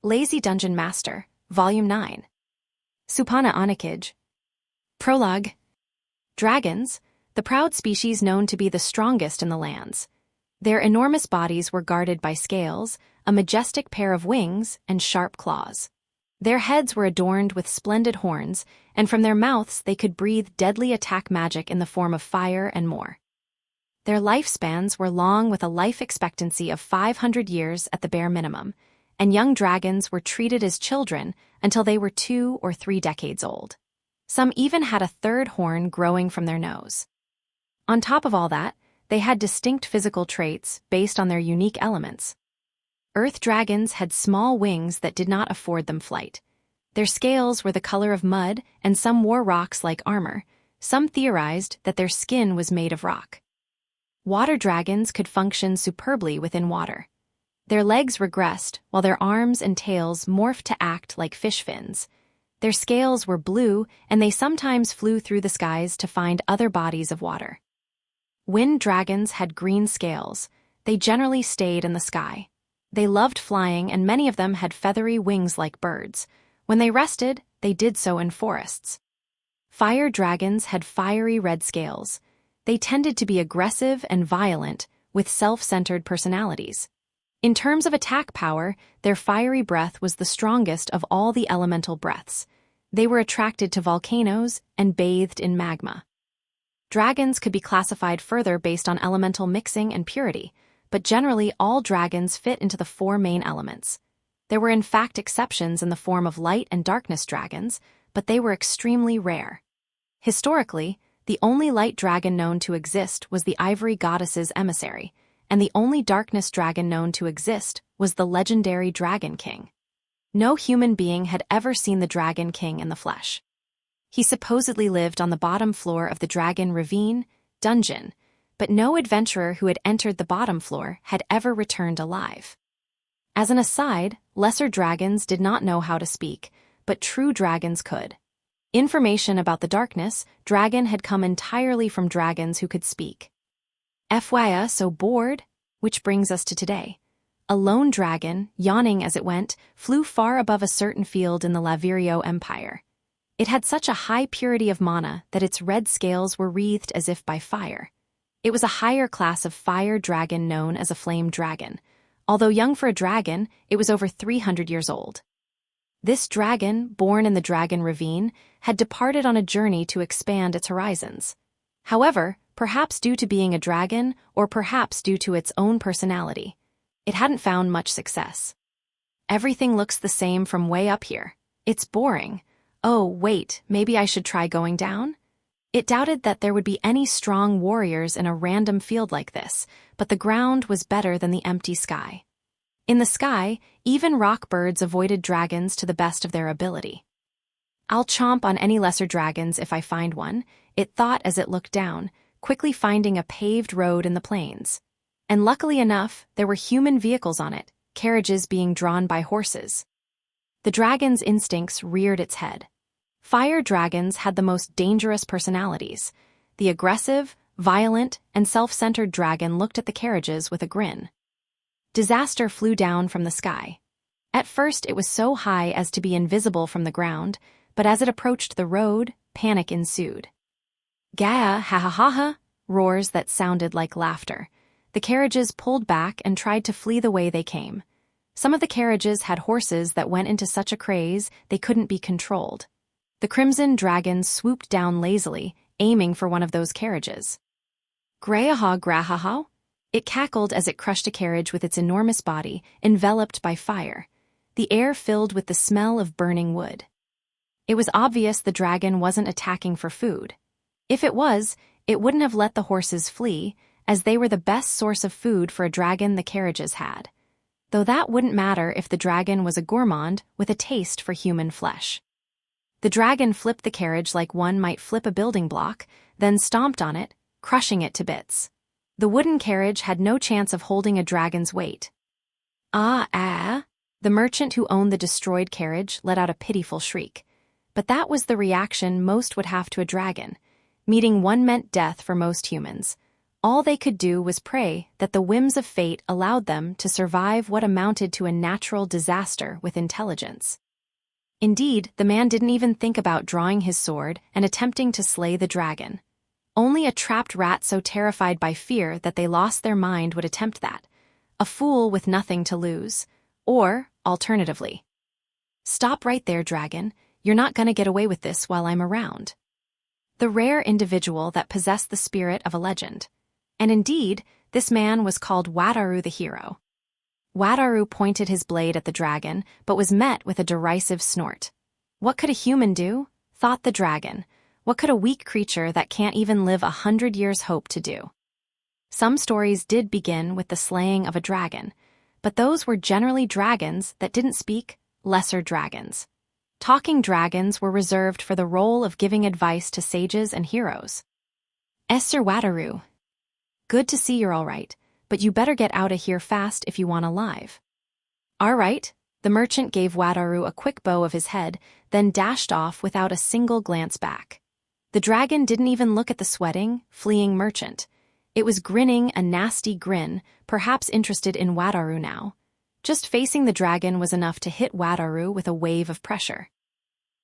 Lazy Dungeon Master, Volume 9. Supana Onikage. Prologue. Dragons, the proud species known to be the strongest in the lands. Their enormous bodies were guarded by scales, a majestic pair of wings, and sharp claws. Their heads were adorned with splendid horns, and from their mouths they could breathe deadly attack magic in the form of fire and more. Their lifespans were long, with a life expectancy of 500 years at the bare minimum, and young dragons were treated as children until they were 2 or 3 decades old. Some even had a third horn growing from their nose. On top of all that, they had distinct physical traits based on their unique elements. Earth dragons had small wings that did not afford them flight. Their scales were the color of mud, and some wore rocks like armor. Some theorized that their skin was made of rock. Water dragons could function superbly within water. Their legs regressed, while their arms and tails morphed to act like fish fins. Their scales were blue, and they sometimes flew through the skies to find other bodies of water. Wind dragons had green scales. They generally stayed in the sky. They loved flying, and many of them had feathery wings like birds. When they rested, they did so in forests. Fire dragons had fiery red scales. They tended to be aggressive and violent, with self-centered personalities. In terms of attack power, their fiery breath was the strongest of all the elemental breaths. They were attracted to volcanoes and bathed in magma. Dragons could be classified further based on elemental mixing and purity, but generally all dragons fit into the 4 main elements. There were in fact exceptions in the form of light and darkness dragons, but they were extremely rare. Historically, the only light dragon known to exist was the Ivory Goddess's emissary, and the only darkness dragon known to exist was the legendary Dragon King. No human being had ever seen the Dragon King in the flesh. He supposedly lived on the bottom floor of the Dragon Ravine dungeon, but no adventurer who had entered the bottom floor had ever returned alive. As an aside, lesser dragons did not know how to speak, but true dragons could. Information about the darkness dragon had come entirely from dragons who could speak. FYI, so bored? Which brings us to today. A lone dragon, yawning as it went, flew far above a certain field in the Lavirio Empire. It had such a high purity of mana that its red scales were wreathed as if by fire. It was a higher class of fire dragon known as a flame dragon. Although young for a dragon, it was over 300 years old. This dragon, born in the Dragon Ravine, had departed on a journey to expand its horizons. However, perhaps due to being a dragon, or perhaps due to its own personality, it hadn't found much success. Everything looks the same from way up here. It's boring. Oh, wait, maybe I should try going down? It doubted that there would be any strong warriors in a random field like this, but the ground was better than the empty sky. In the sky, even rock birds avoided dragons to the best of their ability. I'll chomp on any lesser dragons if I find one, it thought as it looked down, quickly finding a paved road in the plains. And luckily enough, there were human vehicles on it, carriages being drawn by horses. The dragon's instincts reared its head. Fire dragons had the most dangerous personalities. The aggressive, violent, and self-centered dragon looked at the carriages with a grin. Disaster flew down from the sky. At first it was so high as to be invisible from the ground, but as it approached the road, panic ensued. Gah, ha ha ha ha, roars that sounded like laughter. The carriages pulled back and tried to flee the way they came. Some of the carriages had horses that went into such a craze they couldn't be controlled. The crimson dragon swooped down lazily, aiming for one of those carriages. Grahaha grahaha? It cackled as it crushed a carriage with its enormous body, enveloped by fire. The air filled with the smell of burning wood. It was obvious the dragon wasn't attacking for food. If it was, it wouldn't have let the horses flee, as they were the best source of food for a dragon the carriages had. Though that wouldn't matter if the dragon was a gourmand with a taste for human flesh. The dragon flipped the carriage like one might flip a building block, then stomped on it, crushing it to bits. The wooden carriage had no chance of holding a dragon's weight. The merchant who owned the destroyed carriage let out a pitiful shriek. But that was the reaction most would have to a dragon. Meeting one meant death for most humans. All they could do was pray that the whims of fate allowed them to survive what amounted to a natural disaster with intelligence. Indeed, the man didn't even think about drawing his sword and attempting to slay the dragon. Only a trapped rat so terrified by fear that they lost their mind would attempt that. A fool with nothing to lose. Or, alternatively, "Stop right there, dragon. You're not gonna get away with this while I'm around." The rare individual that possessed the spirit of a legend. And indeed, this man was called Wataru the hero. Wataru pointed his blade at the dragon, but was met with a derisive snort. What could a human do? Thought the dragon. What could a weak creature that can't even live 100 years hope to do? Some stories did begin with the slaying of a dragon, but those were generally dragons that didn't speak, lesser dragons. Talking dragons were reserved for the role of giving advice to sages and heroes. Sir Wataru. Good to see you're all right, but you better get out of here fast if you want alive. All right, the merchant gave Wataru a quick bow of his head, then dashed off without a single glance back. The dragon didn't even look at the sweating, fleeing merchant. It was grinning a nasty grin, perhaps interested in Wataru now. Just facing the dragon was enough to hit Wataru with a wave of pressure.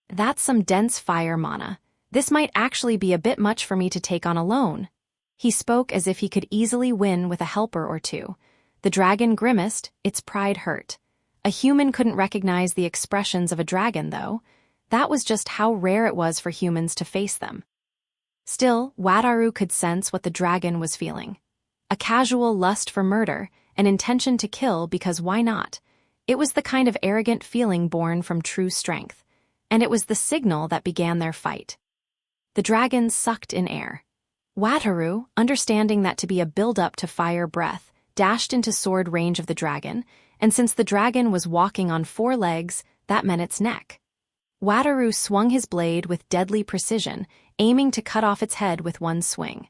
That's some dense fire mana. This might actually be a bit much for me to take on alone. He spoke as if he could easily win with a helper or two. The dragon grimaced, its pride hurt. A human couldn't recognize the expressions of a dragon, though. That was just how rare it was for humans to face them. Still, Wataru could sense what the dragon was feeling. A casual lust for murder, an intention to kill because why not? It was the kind of arrogant feeling born from true strength. And it was the signal that began their fight. The dragon sucked in air. Wataru, understanding that to be a build-up to fire breath, dashed into sword range of the dragon, and since the dragon was walking on 4 legs, that meant its neck. Wataru swung his blade with deadly precision, aiming to cut off its head with one swing.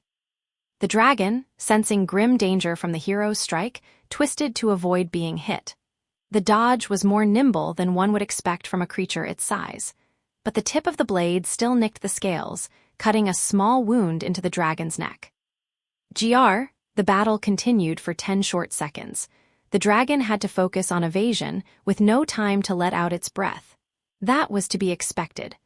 The dragon, sensing grim danger from the hero's strike, twisted to avoid being hit. The dodge was more nimble than one would expect from a creature its size, but the tip of the blade still nicked the scales, cutting a small wound into the dragon's neck. The battle continued for 10 short seconds. The dragon had to focus on evasion, with no time to let out its breath. That was to be expected.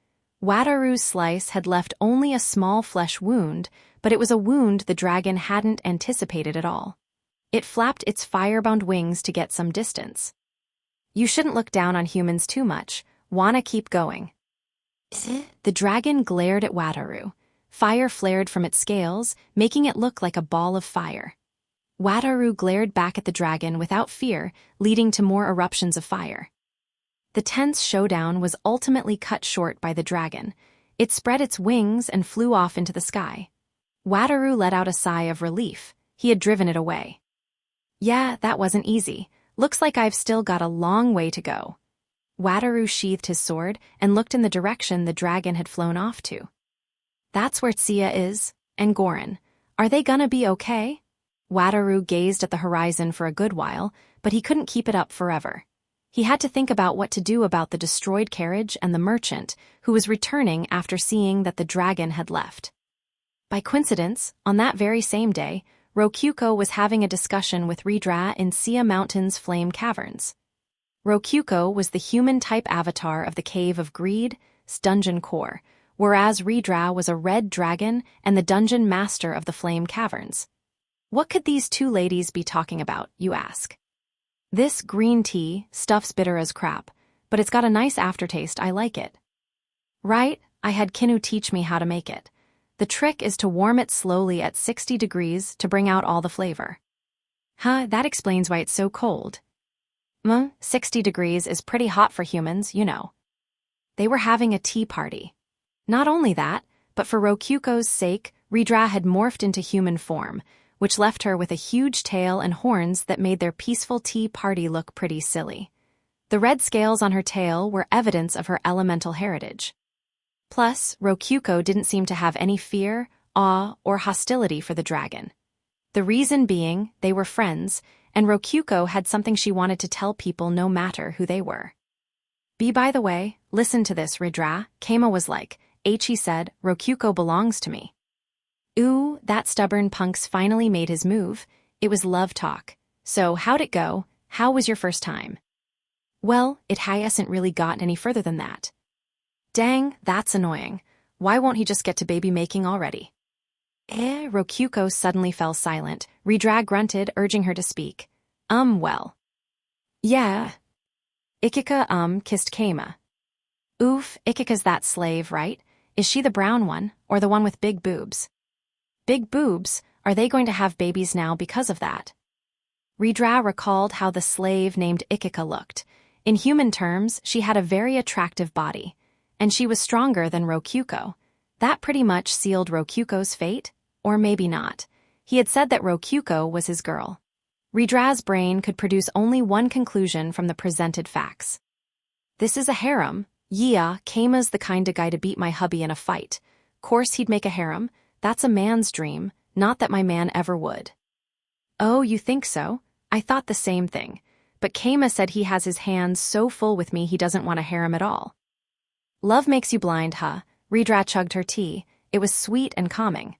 Wataru's slice had left only a small flesh wound, but it was a wound the dragon hadn't anticipated at all. It flapped its firebound wings to get some distance. You shouldn't look down on humans too much. Wanna keep going. The dragon glared at Wataru. Fire flared from its scales, making it look like a ball of fire. Wataru glared back at the dragon without fear, leading to more eruptions of fire. The tense showdown was ultimately cut short by the dragon. It spread its wings and flew off into the sky. Wataru let out a sigh of relief. He had driven it away. Yeah, that wasn't easy. Looks like I've still got a long way to go. Wataru sheathed his sword and looked in the direction the dragon had flown off to. That's where Tsuya is, and Gorin. Are they gonna be okay? Wataru gazed at the horizon for a good while, but he couldn't keep it up forever. He had to think about what to do about the destroyed carriage and the merchant, who was returning after seeing that the dragon had left. By coincidence, on that very same day, Rokyuko was having a discussion with Ridra in Sia Mountain's Flame Caverns. Rokyuko was the human-type avatar of the Cave of Greed's dungeon core, whereas Ridra was a red dragon and the dungeon master of the Flame Caverns. What could these two ladies be talking about, you ask? This green tea stuff's bitter as crap, but it's got a nice aftertaste. I like it. Right, I had Kinu teach me how to make it. The trick is to warm it slowly at 60 degrees to bring out all the flavor. That explains why it's so cold. 60 degrees is pretty hot for humans, you know. They were having a tea party. Not only that, but for Rokyuko's sake, Ridra had morphed into human form, which left her with a huge tail and horns that made their peaceful tea party look pretty silly. The red scales on her tail were evidence of her elemental heritage. Plus, Rokyuko didn't seem to have any fear, awe, or hostility for the dragon. The reason being, they were friends, and Rokyuko had something she wanted to tell people no matter who they were. By the way, listen to this, Ridra, Keima was like, he said, Rokyuko belongs to me. Ooh, that stubborn punk's finally made his move. It was love talk. So, how'd it go? How was your first time? Well, it hasn't really gotten any further than that. Dang, that's annoying. Why won't he just get to baby making already? Rokyuko suddenly fell silent. Redra grunted, urging her to speak. Well. Yeah. Ikika, kissed Keima. Oof, Ikika's that slave, right? Is she the brown one, or the one with big boobs? Big boobs? Are they going to have babies now because of that? Redra recalled how the slave named Ikika looked. In human terms, she had a very attractive body. And she was stronger than Rokyuko. That pretty much sealed Rokyuko's fate? Or maybe not. He had said that Rokyuko was his girl. Redra's brain could produce only one conclusion from the presented facts. This is a harem. Yeah, Keima's the kind of guy to beat my hubby in a fight. Course he'd make a harem. That's a man's dream, not that my man ever would. Oh, you think so? I thought the same thing. But Keima said he has his hands so full with me he doesn't want a harem at all. Love makes you blind, huh? Redra chugged her tea. It was sweet and calming.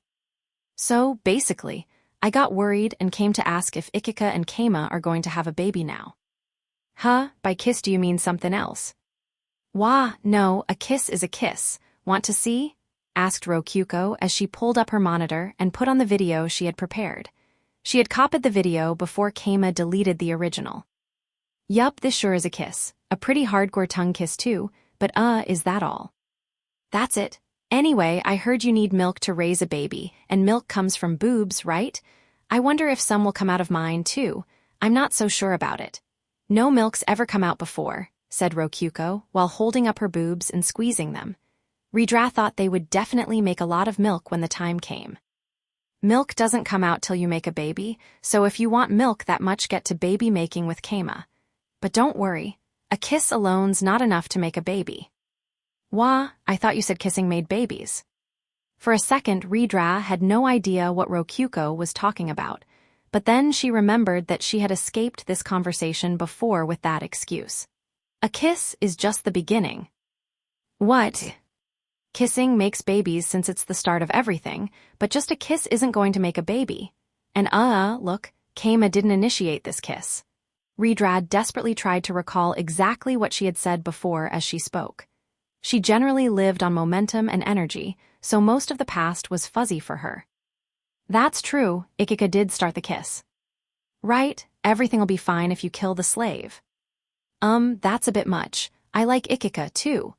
So, basically, I got worried and came to ask if Ikika and Keima are going to have a baby now. Huh? By kiss do you mean something else? Wah, no, a kiss is a kiss. Want to see? Asked Rokyuko as she pulled up her monitor and put on the video she had prepared. She had copied the video before Keima deleted the original. Yup, this sure is a kiss. A pretty hardcore tongue kiss too, but is that all? That's it. Anyway, I heard you need milk to raise a baby, and milk comes from boobs, right? I wonder if some will come out of mine too. I'm not so sure about it. No milk's ever come out before, said Rokyuko, while holding up her boobs and squeezing them. Redra thought they would definitely make a lot of milk when the time came. Milk doesn't come out till you make a baby, so if you want milk that much, get to baby making with Keima. But don't worry, a kiss alone's not enough to make a baby. Wah, I thought you said kissing made babies. For a second, Redra had no idea what Rokyuko was talking about, but then she remembered that she had escaped this conversation before with that excuse. A kiss is just the beginning. What? Kissing makes babies since it's the start of everything, but just a kiss isn't going to make a baby. And look, Keima didn't initiate this kiss. Redra desperately tried to recall exactly what she had said before as she spoke. She generally lived on momentum and energy, so most of the past was fuzzy for her. That's true, Ikika did start the kiss. Right, everything'll be fine if you kill the slave. That's a bit much. I like Ikika, too.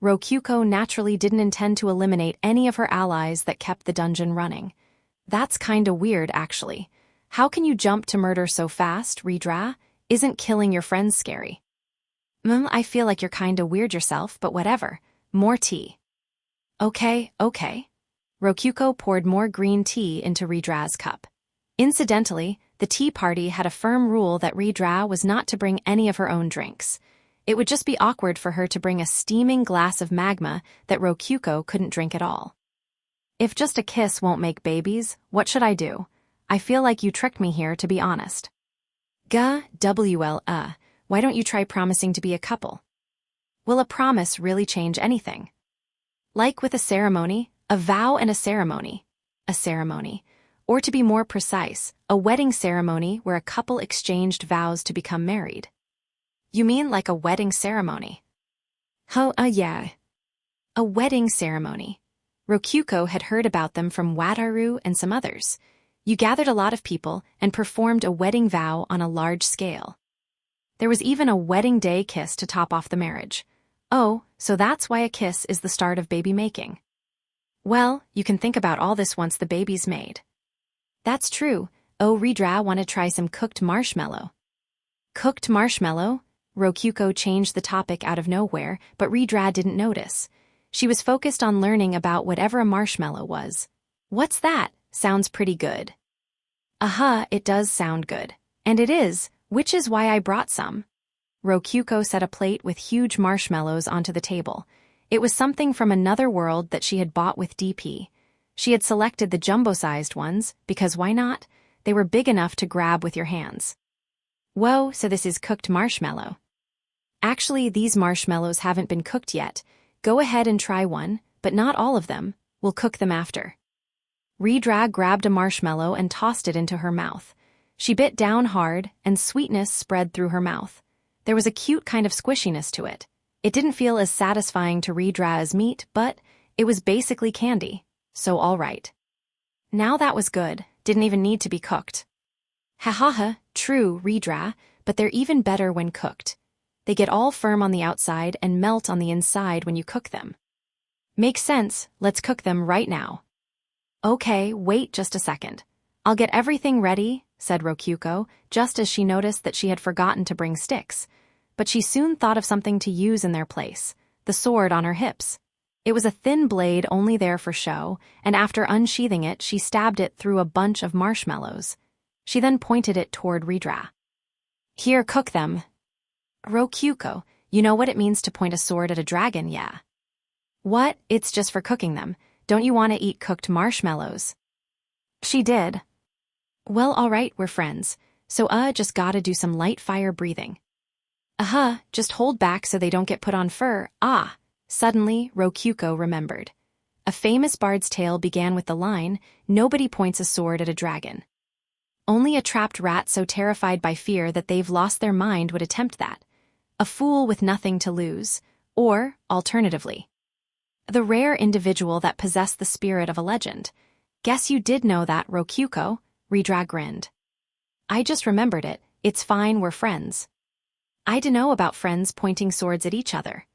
Rokyuko naturally didn't intend to eliminate any of her allies that kept the dungeon running. That's kinda weird, actually. How can you jump to murder so fast, Redra? Isn't killing your friends scary? I feel like you're kinda weird yourself, but whatever. More tea. Okay. Rokyuko poured more green tea into Redra's cup. Incidentally, the tea party had a firm rule that Redra was not to bring any of her own drinks. It would just be awkward for her to bring a steaming glass of magma that Rokyuko couldn't drink at all. If just a kiss won't make babies, what should I do? I feel like you tricked me here, to be honest. Why don't you try promising to be a couple? Will a promise really change anything? Like with a ceremony, a vow and a ceremony. A ceremony. Or to be more precise, a wedding ceremony where a couple exchanged vows to become married. You mean like a wedding ceremony? Yeah. A wedding ceremony. Rokyuko had heard about them from Wataru and some others. You gathered a lot of people and performed a wedding vow on a large scale. There was even a wedding day kiss to top off the marriage. Oh, so that's why a kiss is the start of baby making. Well, you can think about all this once the baby's made. That's true. Oh, Redra want to try some cooked marshmallow. Cooked marshmallow? Rokyuko changed the topic out of nowhere, but Redra didn't notice. She was focused on learning about whatever a marshmallow was. What's that? Sounds pretty good. It does sound good. And it is, which is why I brought some. Rokyuko set a plate with huge marshmallows onto the table. It was something from another world that she had bought with DP. She had selected the jumbo-sized ones, because why not? They were big enough to grab with your hands. Whoa, so this is cooked marshmallow. Actually, these marshmallows haven't been cooked yet. Go ahead and try one, but not all of them. We'll cook them after. Redra grabbed a marshmallow and tossed it into her mouth. She bit down hard, and sweetness spread through her mouth. There was a cute kind of squishiness to it. It didn't feel as satisfying to Redra as meat, but it was basically candy, so all right. Now that was good, didn't even need to be cooked. Ha, true, Redra, but they're even better when cooked. They get all firm on the outside and melt on the inside when you cook them. Makes sense, let's cook them right now. Okay, wait just a second. I'll get everything ready, said Rokyuko, just as she noticed that she had forgotten to bring sticks. But she soon thought of something to use in their place, the sword on her hips. It was a thin blade only there for show, and after unsheathing it, she stabbed it through a bunch of marshmallows. She then pointed it toward Redra. Here, cook them. Rokyuko, you know what it means to point a sword at a dragon, yeah? What? It's just for cooking them. Don't you want to eat cooked marshmallows? She did. Well, all right, we're friends, so just gotta do some light fire breathing. Just hold back so they don't get put on fur. Suddenly, Rokyuko remembered. A famous bard's tale began with the line, "Nobody points a sword at a dragon." Only a trapped rat so terrified by fear that they've lost their mind would attempt that. A fool with nothing to lose, or, alternatively, the rare individual that possessed the spirit of a legend. Guess you did know that, Rokyuko, Redra grinned. I just remembered it, it's fine, we're friends. I dunno about friends pointing swords at each other.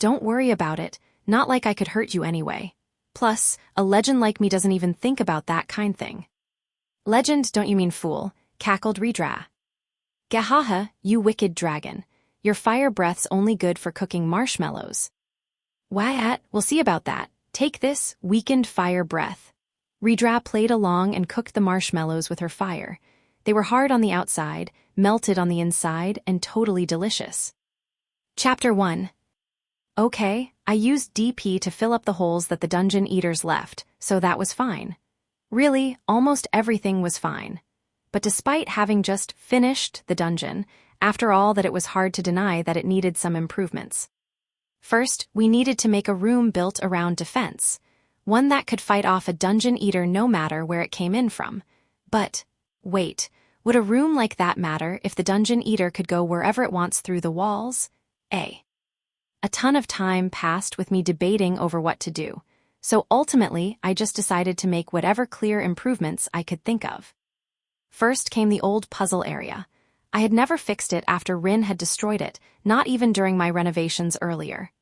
Don't worry about it, not like I could hurt you anyway. Plus, a legend like me doesn't even think about that kind thing. Legend, don't you mean fool, cackled Redra. Gahaha, you wicked dragon. Your fire breath's only good for cooking marshmallows. Why, we'll see about that. Take this, weakened fire breath. Redra played along and cooked the marshmallows with her fire. They were hard on the outside, melted on the inside, and totally delicious. Chapter 1. Okay, I used DP to fill up the holes that the dungeon eaters left, so that was fine. Really, almost everything was fine. But despite having just finished the dungeon, after all that it was hard to deny that it needed some improvements. First, we needed to make a room built around defense, one that could fight off a dungeon eater no matter where it came in from. But, wait, would a room like that matter if the dungeon eater could go wherever it wants through the walls? A ton of time passed with me debating over what to do, so ultimately I just decided to make whatever clear improvements I could think of. First came the old puzzle area. I had never fixed it after Rin had destroyed it, not even during my renovations earlier.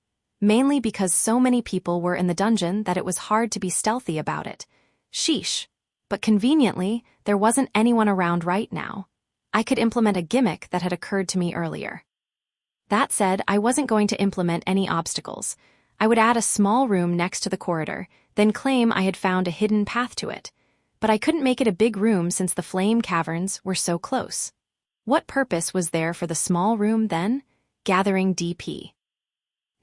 Mainly because so many people were in the dungeon that it was hard to be stealthy about it. Sheesh. But conveniently, there wasn't anyone around right now. I could implement a gimmick that had occurred to me earlier. That said, I wasn't going to implement any obstacles. I would add a small room next to the corridor, then claim I had found a hidden path to it. But I couldn't make it a big room since the flame caverns were so close. What purpose was there for the small room then? Gathering DP.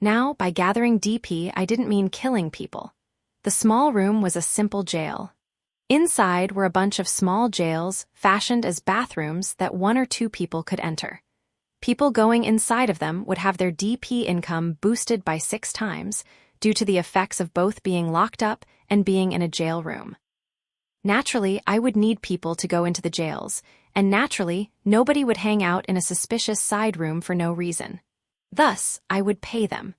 Now, by gathering DP, I didn't mean killing people. The small room was a simple jail. Inside were a bunch of small jails fashioned as bathrooms that 1 or 2 people could enter. People going inside of them would have their DP income boosted by 6 times due to the effects of both being locked up and being in a jail room. Naturally, I would need people to go into the jails, and naturally, nobody would hang out in a suspicious side room for no reason. Thus, I would pay them.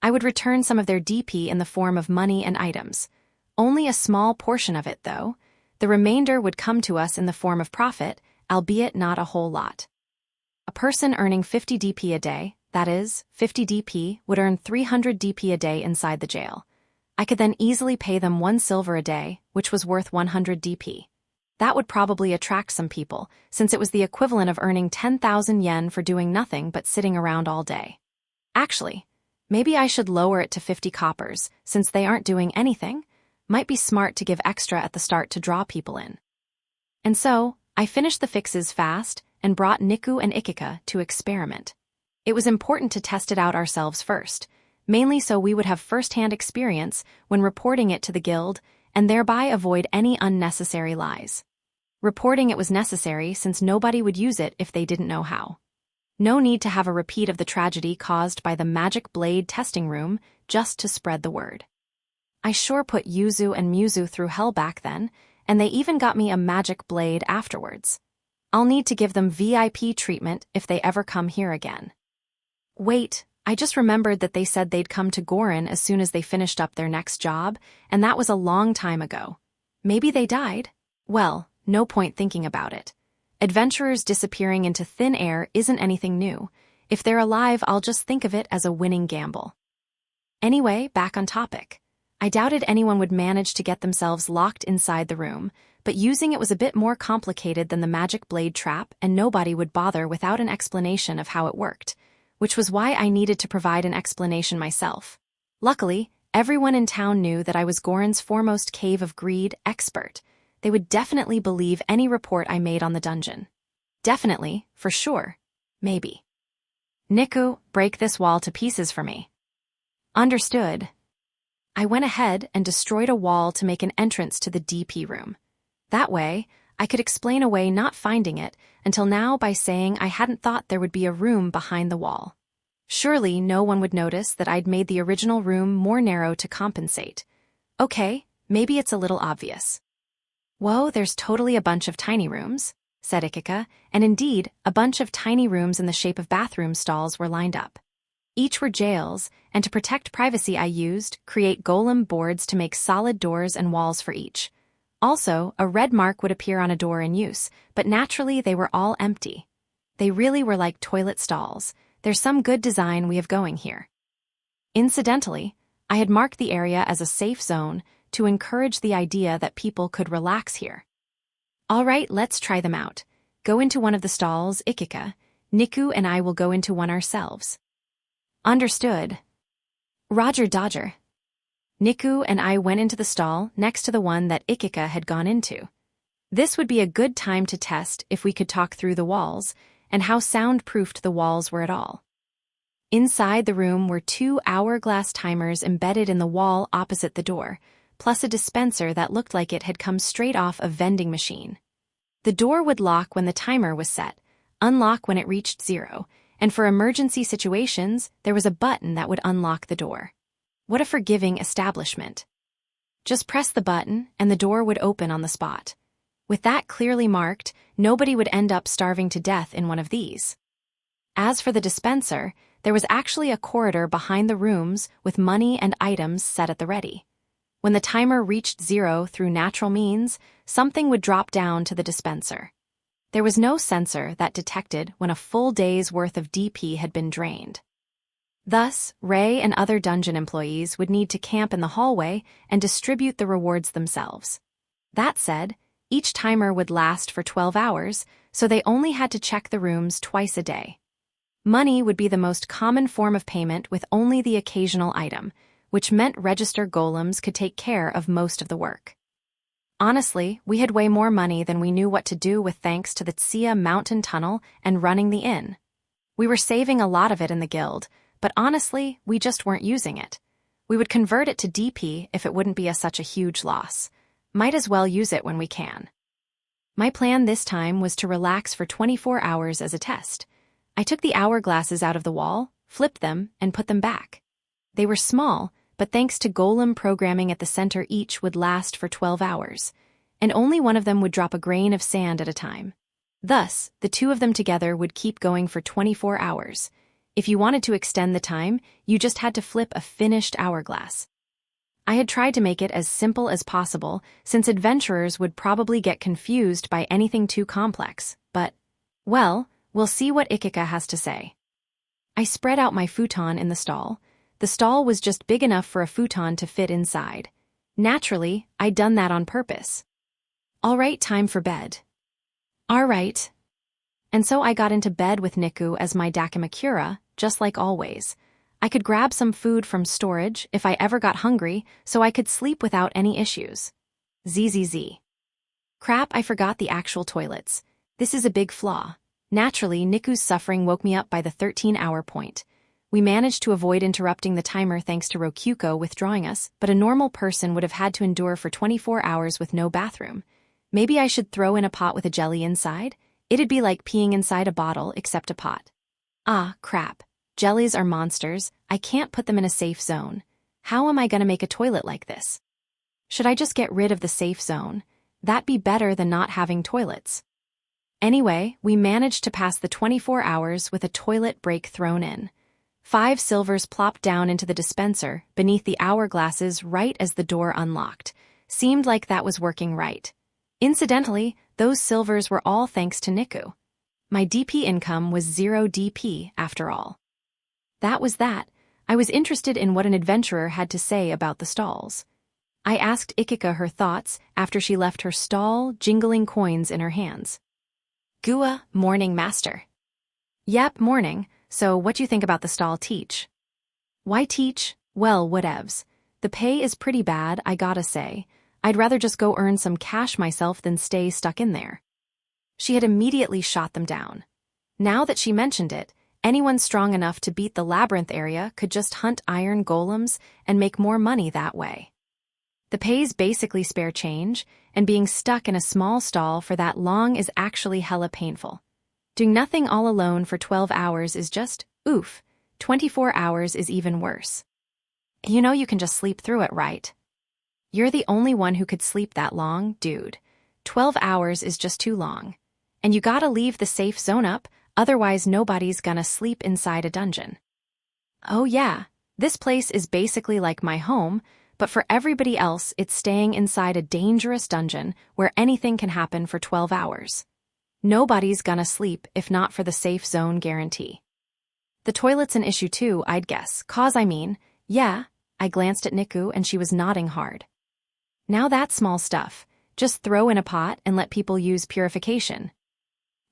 I would return some of their DP in the form of money and items. Only a small portion of it, though. The remainder would come to us in the form of profit, albeit not a whole lot. A person earning 50 DP a day, that is, 50 DP, would earn 300 DP a day inside the jail. I could then easily pay them 1 silver a day, which was worth 100 DP. That would probably attract some people, since it was the equivalent of earning 10,000 yen for doing nothing but sitting around all day. Actually, maybe I should lower it to 50 coppers, since they aren't doing anything. Might be smart to give extra at the start to draw people in. And so, I finished the fixes fast and brought Niku and Ikika to experiment. It was important to test it out ourselves first, mainly so we would have first-hand experience when reporting it to the guild and thereby avoid any unnecessary lies. Reporting it was necessary since nobody would use it if they didn't know how. No need to have a repeat of the tragedy caused by the magic blade testing room just to spread the word. I sure put Yuzu and Muzu through hell back then, and they even got me a magic blade afterwards. I'll need to give them VIP treatment if they ever come here again. Wait, I just remembered that they said they'd come to Gorin as soon as they finished up their next job, and that was a long time ago. Maybe they died? Well, no point thinking about it. Adventurers disappearing into thin air isn't anything new. If they're alive, I'll just think of it as a winning gamble. Anyway, back on topic. I doubted anyone would manage to get themselves locked inside the room, but using it was a bit more complicated than the magic blade trap, and nobody would bother without an explanation of how it worked, which was why I needed to provide an explanation myself. Luckily, everyone in town knew that I was Gorin's foremost Cave of Greed expert. They would definitely believe any report I made on the dungeon. Definitely, for sure. Maybe. Niku, break this wall to pieces for me. Understood. I went ahead and destroyed a wall to make an entrance to the DP room. That way, I could explain away not finding it until now by saying I hadn't thought there would be a room behind the wall. Surely no one would notice that I'd made the original room more narrow to compensate. Okay, maybe it's a little obvious. Whoa, there's totally a bunch of tiny rooms, said Ikika, and indeed, a bunch of tiny rooms in the shape of bathroom stalls were lined up. Each were jails, and to protect privacy I used create golem boards to make solid doors and walls for each. Also, a red mark would appear on a door in use, but naturally they were all empty. They really were like toilet stalls. There's some good design we have going here. Incidentally, I had marked the area as a safe zone to encourage the idea that people could relax here. All right, let's try them out. Go into one of the stalls, Ikika. Niku and I will go into one ourselves. Understood. Roger Dodger. Niku and I went into the stall next to the one that Ikika had gone into. This would be a good time to test if we could talk through the walls and how soundproofed the walls were at all. Inside the room were 2 hourglass timers embedded in the wall opposite the door, plus a dispenser that looked like it had come straight off a vending machine. The door would lock when the timer was set, unlock when it reached 0, and for emergency situations, there was a button that would unlock the door. What a forgiving establishment. Just press the button and the door would open on the spot. With that clearly marked, nobody would end up starving to death in one of these. As for the dispenser, there was actually a corridor behind the rooms with money and items set at the ready. When the timer reached 0 through natural means, something would drop down to the dispenser. There was no sensor that detected when a full day's worth of DP had been drained. Thus, Ray and other dungeon employees would need to camp in the hallway and distribute the rewards themselves. That said, each timer would last for 12 hours, so they only had to check the rooms twice a day. Money would be the most common form of payment with only the occasional item, which meant register golems could take care of most of the work. Honestly, we had way more money than we knew what to do with thanks to the Tsia mountain tunnel and running the inn. We were saving a lot of it in the guild, but honestly, we just weren't using it. We would convert it to DP if it wouldn't be such a huge loss. Might as well use it when we can. My plan this time was to relax for 24 hours as a test. I took the hourglasses out of the wall, flipped them, and put them back. They were small, but thanks to golem programming at the center, each would last for 12 hours, and only one of them would drop a grain of sand at a time. Thus, the 2 of them together would keep going for 24 hours. If you wanted to extend the time, you just had to flip a finished hourglass. I had tried to make it as simple as possible, since adventurers would probably get confused by anything too complex, but, well, we'll see what Ikika has to say. I spread out my futon in the stall. The stall was just big enough for a futon to fit inside. Naturally, I'd done that on purpose. All right, time for bed. All right. And so I got into bed with Niku as my Dakimakura, just like always. I could grab some food from storage if I ever got hungry, so I could sleep without any issues. ZZZ. Crap, I forgot the actual toilets. This is a big flaw. Naturally, Niku's suffering woke me up by the 13-hour point. We managed to avoid interrupting the timer thanks to Rokyuko withdrawing us, but a normal person would have had to endure for 24 hours with no bathroom. Maybe I should throw in a pot with a jelly inside? It'd be like peeing inside a bottle except a pot. Ah, crap. Jellies are monsters. I can't put them in a safe zone. How am I gonna make a toilet like this? Should I just get rid of the safe zone? That'd be better than not having toilets. Anyway, we managed to pass the 24 hours with a toilet break thrown in. 5 silvers plopped down into the dispenser beneath the hourglasses right as the door unlocked. Seemed like that was working right. Incidentally, those silvers were all thanks to Niku. My DP income was 0 DP after all. That was that. I was interested in what an adventurer had to say about the stalls. I asked Ikika her thoughts after she left her stall, jingling coins in her hands. Gua, morning master. Yep, morning. So what you think about the stall teach? Why teach? Well, whatevs. The pay is pretty bad, I gotta say. I'd rather just go earn some cash myself than stay stuck in there. She had immediately shot them down. Now that she mentioned it, anyone strong enough to beat the labyrinth area could just hunt iron golems and make more money that way. The pay's basically spare change, and being stuck in a small stall for that long is actually hella painful. Doing nothing all alone for 12 hours is just, oof. 24 hours is even worse. You know you can just sleep through it, right? You're the only one who could sleep that long, dude. 12 hours is just too long. And you gotta leave the safe zone up, otherwise nobody's gonna sleep inside a dungeon. Oh yeah, this place is basically like my home, but for everybody else it's staying inside a dangerous dungeon where anything can happen for 12 hours. Nobody's gonna sleep if not for the safe zone guarantee. The toilet's an issue too, I'd guess, yeah, I glanced at Niku and she was nodding hard. Now that's small stuff, just throw in a pot and let people use purification.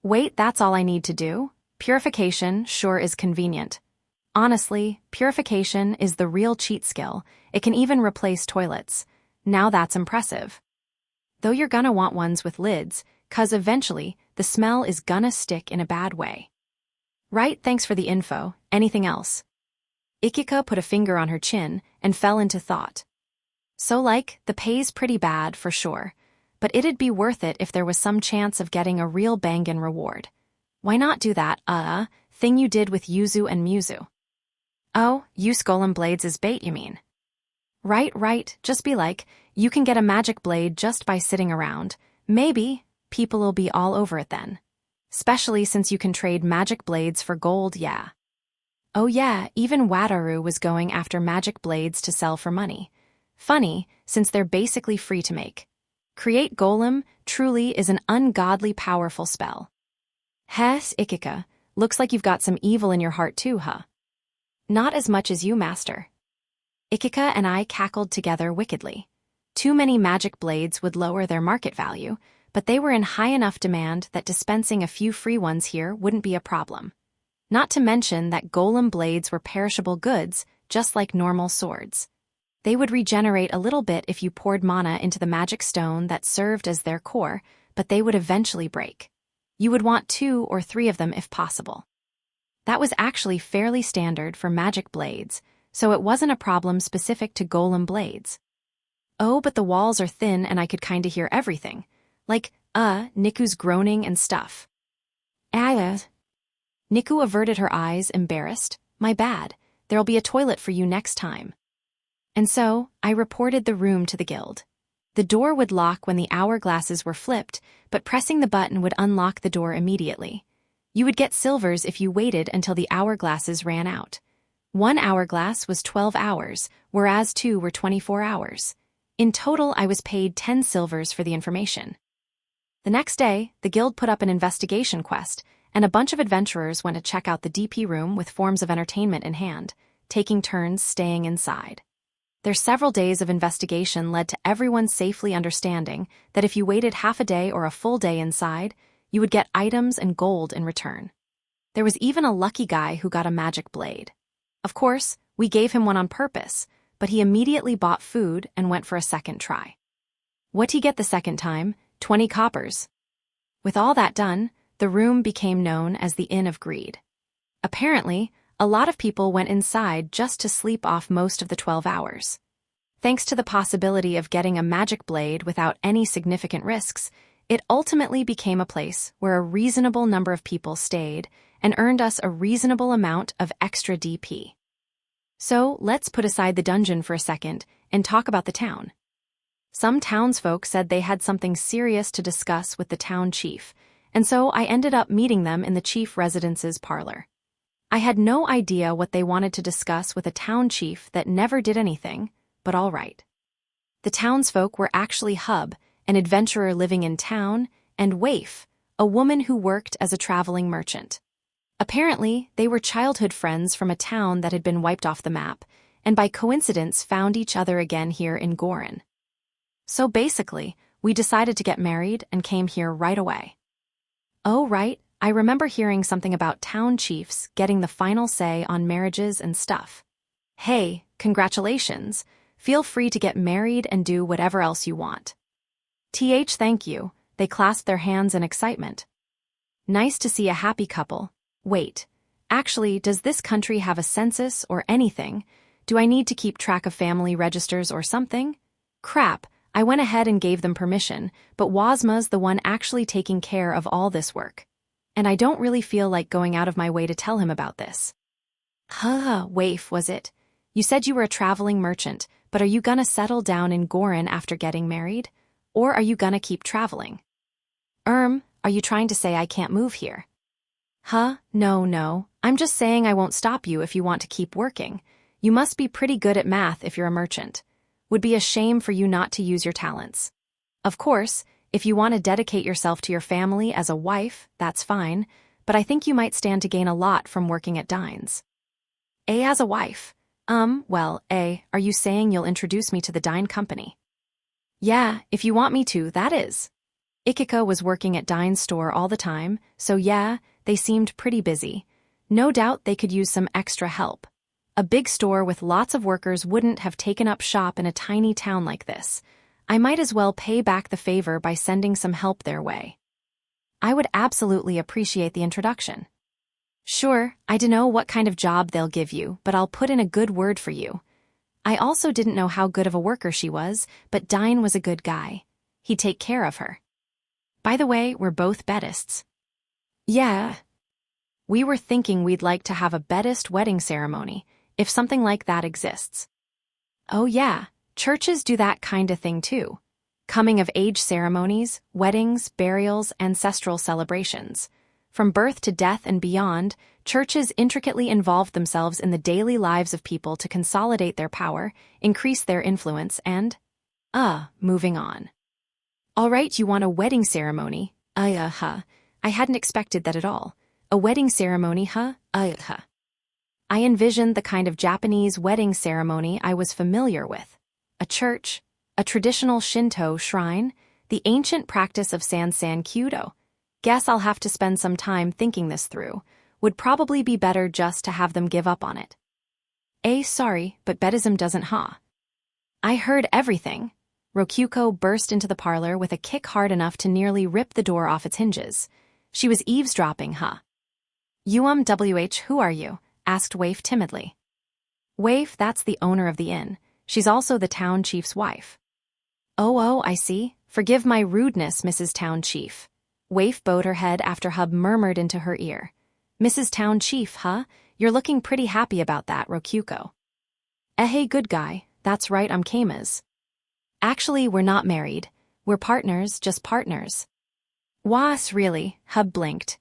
Wait, that's all I need to do? Purification sure is convenient. Honestly, purification is the real cheat skill. It can even replace toilets. Now that's impressive. Though you're gonna want ones with lids, 'cause eventually, the smell is gonna stick in a bad way. Right, thanks for the info. Anything else? Ikika put a finger on her chin and fell into thought. So the pay's pretty bad for sure, but it'd be worth it if there was some chance of getting a real bangin' reward. Why not do that, thing you did with Yuzu and Muzu? Oh, use golem blades as bait, you mean? Right, just be you can get a magic blade just by sitting around. Maybe, people'll be all over it then. Especially since you can trade magic blades for gold, yeah. Oh yeah, even Wataru was going after magic blades to sell for money. Funny, since they're basically free to make. Create Golem truly is an ungodly powerful spell. Hes, Ikika, looks like you've got some evil in your heart too, huh? Not as much as you, master. Ikika and I cackled together wickedly. Too many magic blades would lower their market value, but they were in high enough demand that dispensing a few free ones here wouldn't be a problem. Not to mention that golem blades were perishable goods, just like normal swords. They would regenerate a little bit if you poured mana into the magic stone that served as their core, but they would eventually break. You would want 2 or 3 of them if possible. That was actually fairly standard for magic blades, so it wasn't a problem specific to golem blades. Oh, but the walls are thin and I could kinda hear everything. Niku's groaning and stuff. Niku averted her eyes, embarrassed. My bad, there'll be a toilet for you next time. And so, I reported the room to the guild. The door would lock when the hourglasses were flipped, but pressing the button would unlock the door immediately. You would get silvers if you waited until the hourglasses ran out. 1 hourglass was 12 hours, whereas 2 were 24 hours. In total, I was paid 10 silvers for the information. The next day, the guild put up an investigation quest, and a bunch of adventurers went to check out the DP room with forms of entertainment in hand, taking turns staying inside. Their several days of investigation led to everyone safely understanding that if you waited half a day or a full day inside, you would get items and gold in return. There was even a lucky guy who got a magic blade. Of course, we gave him one on purpose, but he immediately bought food and went for a second try. What'd he get the second time? 20 coppers. With all that done, the room became known as the Inn of Greed. Apparently, a lot of people went inside just to sleep off most of the 12 hours. Thanks to the possibility of getting a magic blade without any significant risks, it ultimately became a place where a reasonable number of people stayed and earned us a reasonable amount of extra DP. So let's put aside the dungeon for a second and talk about the town. Some townsfolk said they had something serious to discuss with the town chief, and so I ended up meeting them in the chief residence's parlor. I had no idea what they wanted to discuss with a town chief that never did anything, but all right. The townsfolk were actually Hub, an adventurer living in town, and Waif, a woman who worked as a traveling merchant. Apparently, they were childhood friends from a town that had been wiped off the map, and by coincidence found each other again here in Gorin. So basically, we decided to get married and came here right away. Oh right, I remember hearing something about town chiefs getting the final say on marriages and stuff. Hey, congratulations. Feel free to get married and do whatever else you want. Thank you, they clasped their hands in excitement. Nice to see a happy couple. Wait, actually, does this country have a census or anything? Do I need to keep track of family registers or something? Crap, I went ahead and gave them permission, but Wazma's the one actually taking care of all this work. And I don't really feel like going out of my way to tell him about this. Waif, was it? You said you were a traveling merchant, but are you gonna settle down in Gorin after getting married? Or are you gonna keep traveling? Are you trying to say I can't move here? No, I'm just saying I won't stop you if you want to keep working. You must be pretty good at math if you're a merchant. Would be a shame for you not to use your talents. Of course, if you want to dedicate yourself to your family as a wife, that's fine, but I think you might stand to gain a lot from working at Dines. As a wife? Are you saying you'll introduce me to the Dine company? Yeah, if you want me to, that is. Ikika was working at Dine's store all the time, so yeah, they seemed pretty busy. No doubt they could use some extra help. A big store with lots of workers wouldn't have taken up shop in a tiny town like this. I might as well pay back the favor by sending some help their way. I would absolutely appreciate the introduction. Sure, I dunno what kind of job they'll give you, but I'll put in a good word for you. I also didn't know how good of a worker she was, but Dine was a good guy. He'd take care of her. By the way, we're both Beddists. Yeah. We were thinking we'd like to have a Beddist wedding ceremony, if something like that exists. Oh yeah, churches do that kind of thing too. Coming-of-age ceremonies, weddings, burials, ancestral celebrations. From birth to death and beyond, churches intricately involve themselves in the daily lives of people to consolidate their power, increase their influence, and... moving on. All right, you want a wedding ceremony? I hadn't expected that at all. A wedding ceremony, I envisioned the kind of Japanese wedding ceremony I was familiar with. A church, a traditional Shinto shrine, the ancient practice of Sansan Kyudo. Guess I'll have to spend some time thinking this through. Would probably be better just to have them give up on it. Sorry, but Beddism doesn't, I heard everything. Rokyuko burst into the parlor with a kick hard enough to nearly rip the door off its hinges. She was eavesdropping, who are you? Asked Waif timidly. Waif, that's the owner of the inn. She's also the town chief's wife. Oh, I see. Forgive my rudeness, Mrs. Town Chief. Waif bowed her head after Hub murmured into her ear. Mrs. Town Chief, You're looking pretty happy about that, Rokyuko. Hey, good guy. That's right, I'm Kama's. Actually, we're not married. We're partners, just partners. Was, really? Hub blinked.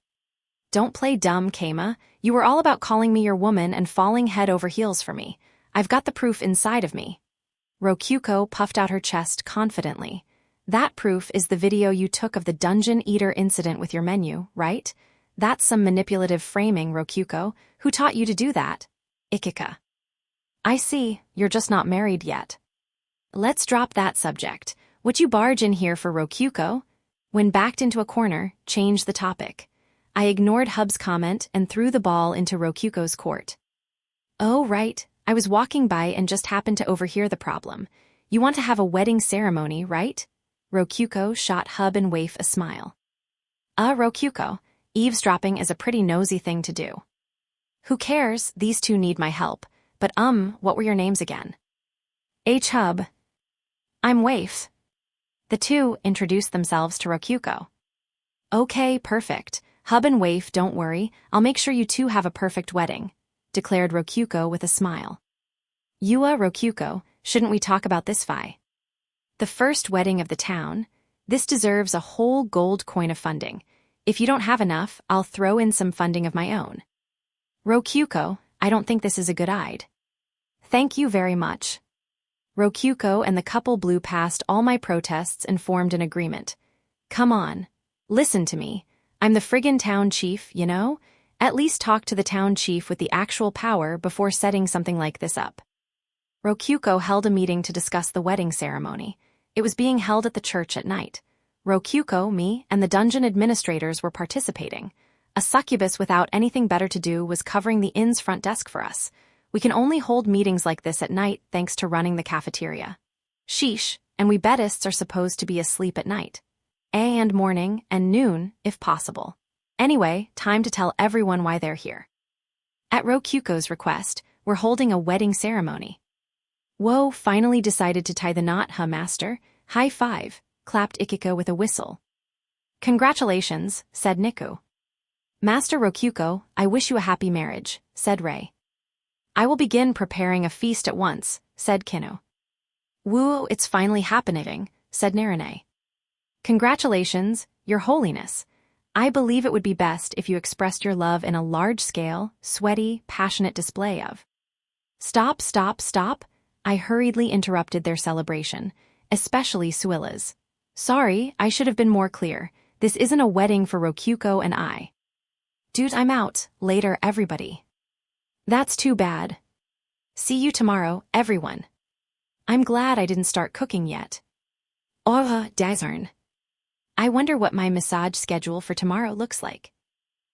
Don't play dumb, Kama. You were all about calling me your woman and falling head over heels for me. I've got the proof inside of me. Rokyuko puffed out her chest confidently. That proof is the video you took of the Dungeon Eater incident with your menu, right? That's some manipulative framing, Rokyuko. Who taught you to do that? Ikika. I see, you're just not married yet. Let's drop that subject. Would you barge in here for Rokyuko? When backed into a corner, change the topic. I ignored Hub's comment and threw the ball into Rokyuko's court. Oh, right. I was walking by and just happened to overhear the problem. You want to have a wedding ceremony, right? Rokyuko shot Hub and Waif a smile. Rokyuko, eavesdropping is a pretty nosy thing to do. Who cares? These two need my help. But what were your names again? Hub. I'm Waif. The two introduced themselves to Rokyuko. Okay, perfect. Hub and Waif, don't worry. I'll make sure you two have a perfect wedding, declared Rokyuko with a smile. Yua Rokyuko, shouldn't we talk about this fi? The first wedding of the town. This deserves a whole gold coin of funding. If you don't have enough, I'll throw in some funding of my own. Rokyuko, I don't think this is a good idea. Thank you very much. Rokyuko and the couple blew past all my protests and formed an agreement. Come on. Listen to me. I'm the friggin' town chief, you know? At least talk to the town chief with the actual power before setting something like this up. Rokyuko held a meeting to discuss the wedding ceremony. It was being held at the church at night. Rokyuko, me, and the dungeon administrators were participating. A succubus without anything better to do was covering the inn's front desk for us. We can only hold meetings like this at night thanks to running the cafeteria. Sheesh, and we bedists are supposed to be asleep at night. And morning and noon, if possible. Anyway, time to tell everyone why they're here. At Rokyuko's request, we're holding a wedding ceremony. Whoa, finally decided to tie the knot, huh, master? High five, clapped Ikika with a whistle. Congratulations, said Niku. Master Rokyuko, I wish you a happy marriage, said Rei. I will begin preparing a feast at once, said Kinu. Woo, it's finally happening, said Narine. Congratulations, Your Holiness. I believe it would be best if you expressed your love in a large-scale, sweaty, passionate display of. Stop, stop, stop, I hurriedly interrupted their celebration, especially Suilla's. Sorry, I should have been more clear. This isn't a wedding for Rokyuko and I. Dude, I'm out. Later, everybody. That's too bad. See you tomorrow, everyone. I'm glad I didn't start cooking yet. Oh, darn. I wonder what my massage schedule for tomorrow looks like.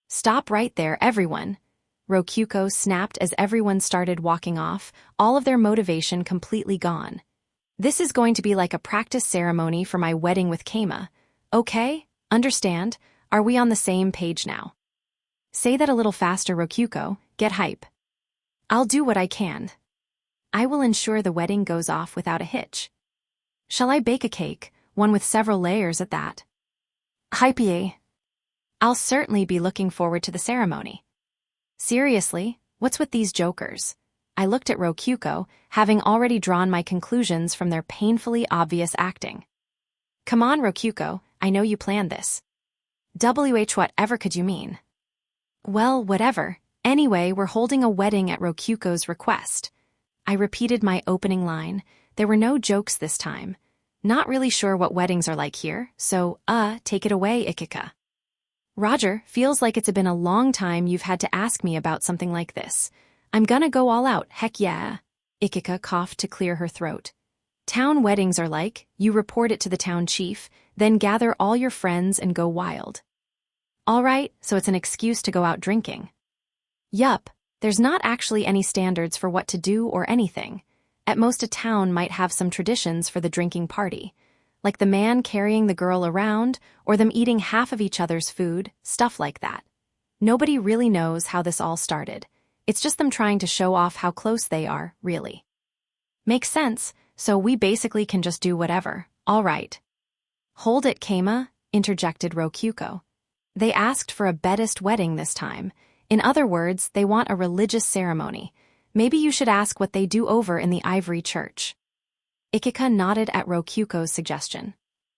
Stop right there, everyone. Rokyuko snapped as everyone started walking off, all of their motivation completely gone. This is going to be like a practice ceremony for my wedding with Keima. Okay? Understand? Are we on the same page now? Say that a little faster, Rokyuko. Get hype. I'll do what I can. I will ensure the wedding goes off without a hitch. Shall I bake a cake, one with several layers at that? Hype-y. I'll certainly be looking forward to the ceremony. Seriously, what's with these jokers? I looked at Rokyuko, having already drawn my conclusions from their painfully obvious acting. Come on, Rokyuko, I know you planned this. Whatever could you mean? Well, whatever. Anyway, we're holding a wedding at Rokyuko's request. I repeated my opening line. There were no jokes this time. Not really sure what weddings are like here, so, take it away, Ikika. Roger, feels like it's been a long time you've had to ask me about something like this. I'm gonna go all out, heck yeah. Ikika coughed to clear her throat. Town weddings are like, you report it to the town chief, then gather all your friends and go wild. All right, so it's an excuse to go out drinking. Yup, there's not actually any standards for what to do or anything. At most a town might have some traditions for the drinking party, like the man carrying the girl around or them eating half of each other's food, stuff like that. Nobody really knows how this all started. It's just them trying to show off how close they are, really. Makes sense, so we basically can just do whatever, all right. Hold it, Keima, interjected Rokyuko. They asked for a Bedist wedding this time. In other words, they want a religious ceremony. Maybe you should ask what they do over in the Ivory Church. Ikika nodded at Rokyuko's suggestion.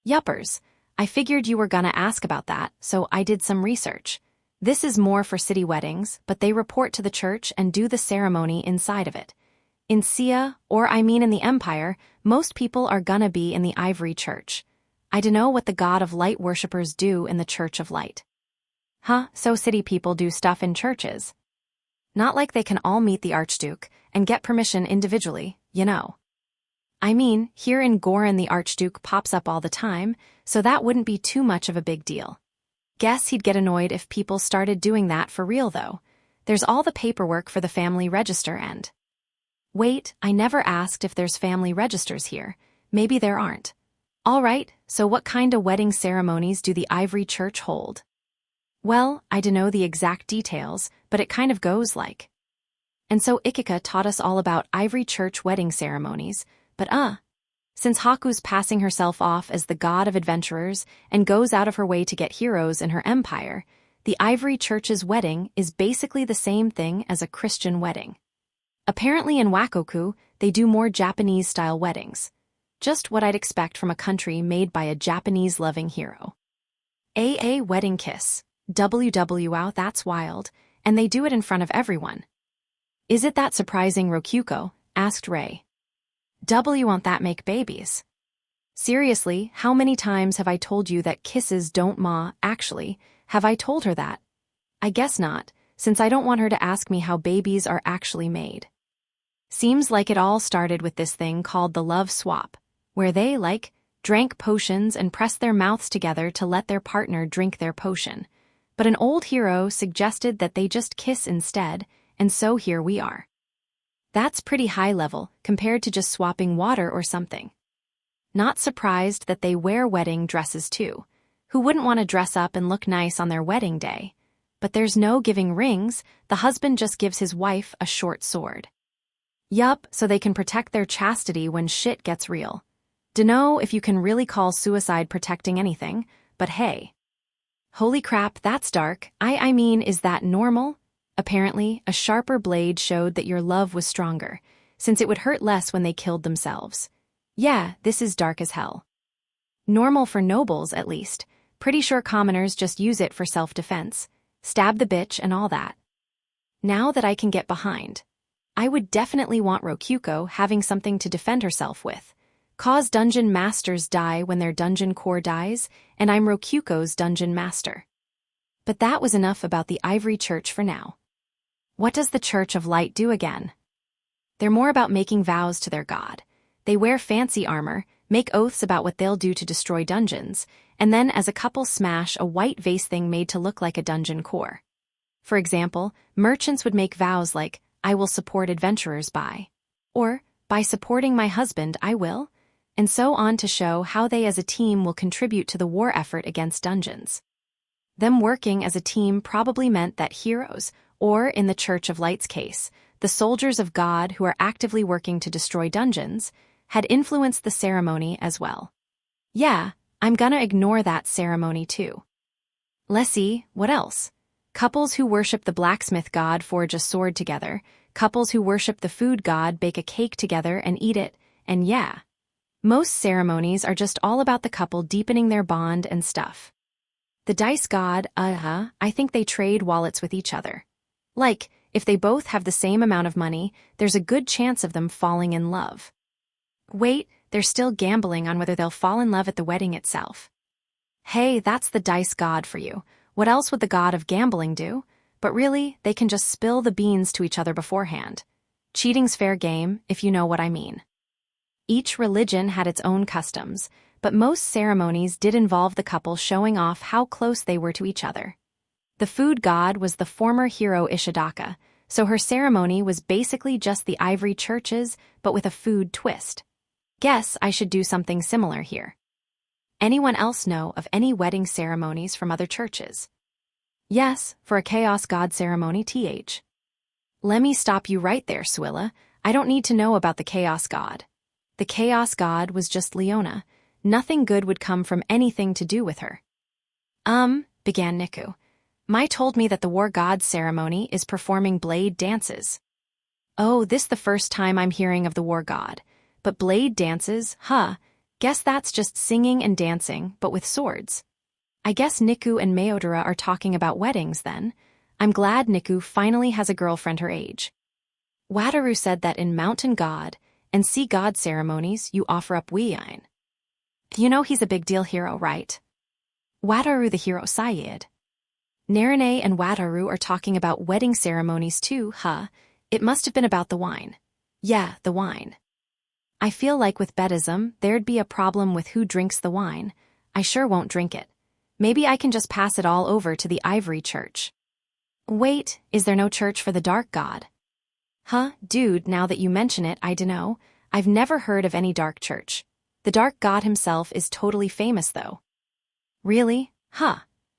Yuppers, I figured you were gonna ask about that, so I did some research. This is more for city weddings, but they report to the church and do the ceremony inside of it. In Sia, or I mean in the Empire, most people are gonna be in the Ivory Church. I dunno what the god of light worshippers do in the Church of Light. Huh, so city people do stuff in churches. Not like they can all meet the Archduke and get permission individually, you know. I mean, here in Gorin the Archduke pops up all the time, so that wouldn't be too much of a big deal. Guess he'd get annoyed if people started doing that for real though. There's all the paperwork for the family register and... Wait, I never asked if there's family registers here. Maybe there aren't. All right, so what kind of wedding ceremonies do the Ivory Church hold? Well, I dunno the exact details, but it kind of goes like. And so Ikika taught us all about Ivory Church wedding ceremonies, but since Haku's passing herself off as the god of adventurers and goes out of her way to get heroes in her empire, the Ivory Church's wedding is basically the same thing as a Christian wedding. Apparently in Wakoku, they do more Japanese-style weddings. Just what I'd expect from a country made by a Japanese-loving hero. AA wedding kiss. WW wow, that's wild, and they do it in front of everyone. Is it that surprising, Rokyuko? Asked Ray. Won't that make babies? Seriously, how many times have I told you that kisses don't actually, have I told her that? I guess not, since I don't want her to ask me how babies are actually made. Seems like it all started with this thing called the love swap, where they, drank potions and pressed their mouths together to let their partner drink their potion. But an old hero suggested that they just kiss instead, and so here we are. That's pretty high level compared to just swapping water or something. Not surprised that they wear wedding dresses too. Who wouldn't want to dress up and look nice on their wedding day? But there's no giving rings, the husband just gives his wife a short sword. Yup, so they can protect their chastity when shit gets real. Dunno if you can really call suicide protecting anything, but hey. Holy crap, that's dark. I mean, is that normal? Apparently, a sharper blade showed that your love was stronger, since it would hurt less when they killed themselves. Yeah, this is dark as hell. Normal for nobles, at least. Pretty sure commoners just use it for self-defense. Stab the bitch and all that. Now that I can get behind. I would definitely want Rokyuko having something to defend herself with. Cause dungeon masters die when their dungeon core dies, and I'm Rokyuko's dungeon master. But that was enough about the Ivory Church for now. What does the Church of Light do again? They're more about making vows to their god. They wear fancy armor, make oaths about what they'll do to destroy dungeons, and then as a couple smash a white vase thing made to look like a dungeon core. For example, merchants would make vows like, I will support adventurers by, or, by supporting my husband I will, and so on to show how they as a team will contribute to the war effort against dungeons. Them working as a team probably meant that heroes, or in the Church of Light's case, the soldiers of God who are actively working to destroy dungeons, had influenced the ceremony as well. Yeah, I'm gonna ignore that ceremony too. Let's see, what else? Couples who worship the blacksmith god forge a sword together, couples who worship the food god bake a cake together and eat it, and yeah. Most ceremonies are just all about the couple deepening their bond and stuff. The dice god, I think they trade wallets with each other. Like, if they both have the same amount of money, there's a good chance of them falling in love. Wait, they're still gambling on whether they'll fall in love at the wedding itself. Hey, that's the dice god for you. What else would the god of gambling do? But really, they can just spill the beans to each other beforehand. Cheating's fair game, if you know what I mean. Each religion had its own customs, but most ceremonies did involve the couple showing off how close they were to each other. The food god was the former hero Ishidaka, so her ceremony was basically just the Ivory Churches, but with a food twist. Guess I should do something similar here. Anyone else know of any wedding ceremonies from other churches? Yes, for a Chaos God ceremony, Let me stop you right there, Swilla. I don't need to know about the Chaos God. The Chaos God was just Leona. Nothing good would come from anything to do with her. Began Niku. Mai told me that the War God ceremony is performing blade dances. Oh, this the first time I'm hearing of the War God. But blade dances, guess that's just singing and dancing, but with swords. I guess Niku and Mayodora are talking about weddings then. I'm glad Niku finally has a girlfriend her age. Wataru said that in Mountain God and Sea God ceremonies you offer up wine. You know he's a big deal hero, right? Wataru the hero Sayid. Narine and Wataru are talking about wedding ceremonies too, It must have been about the wine. Yeah, the wine. I feel like with Bedism, there'd be a problem with who drinks the wine. I sure won't drink it. Maybe I can just pass it all over to the Ivory Church. Wait, is there no church for the Dark God? Dude, now that you mention it, I dunno. I've never heard of any dark church. The Dark God himself is totally famous though. Really?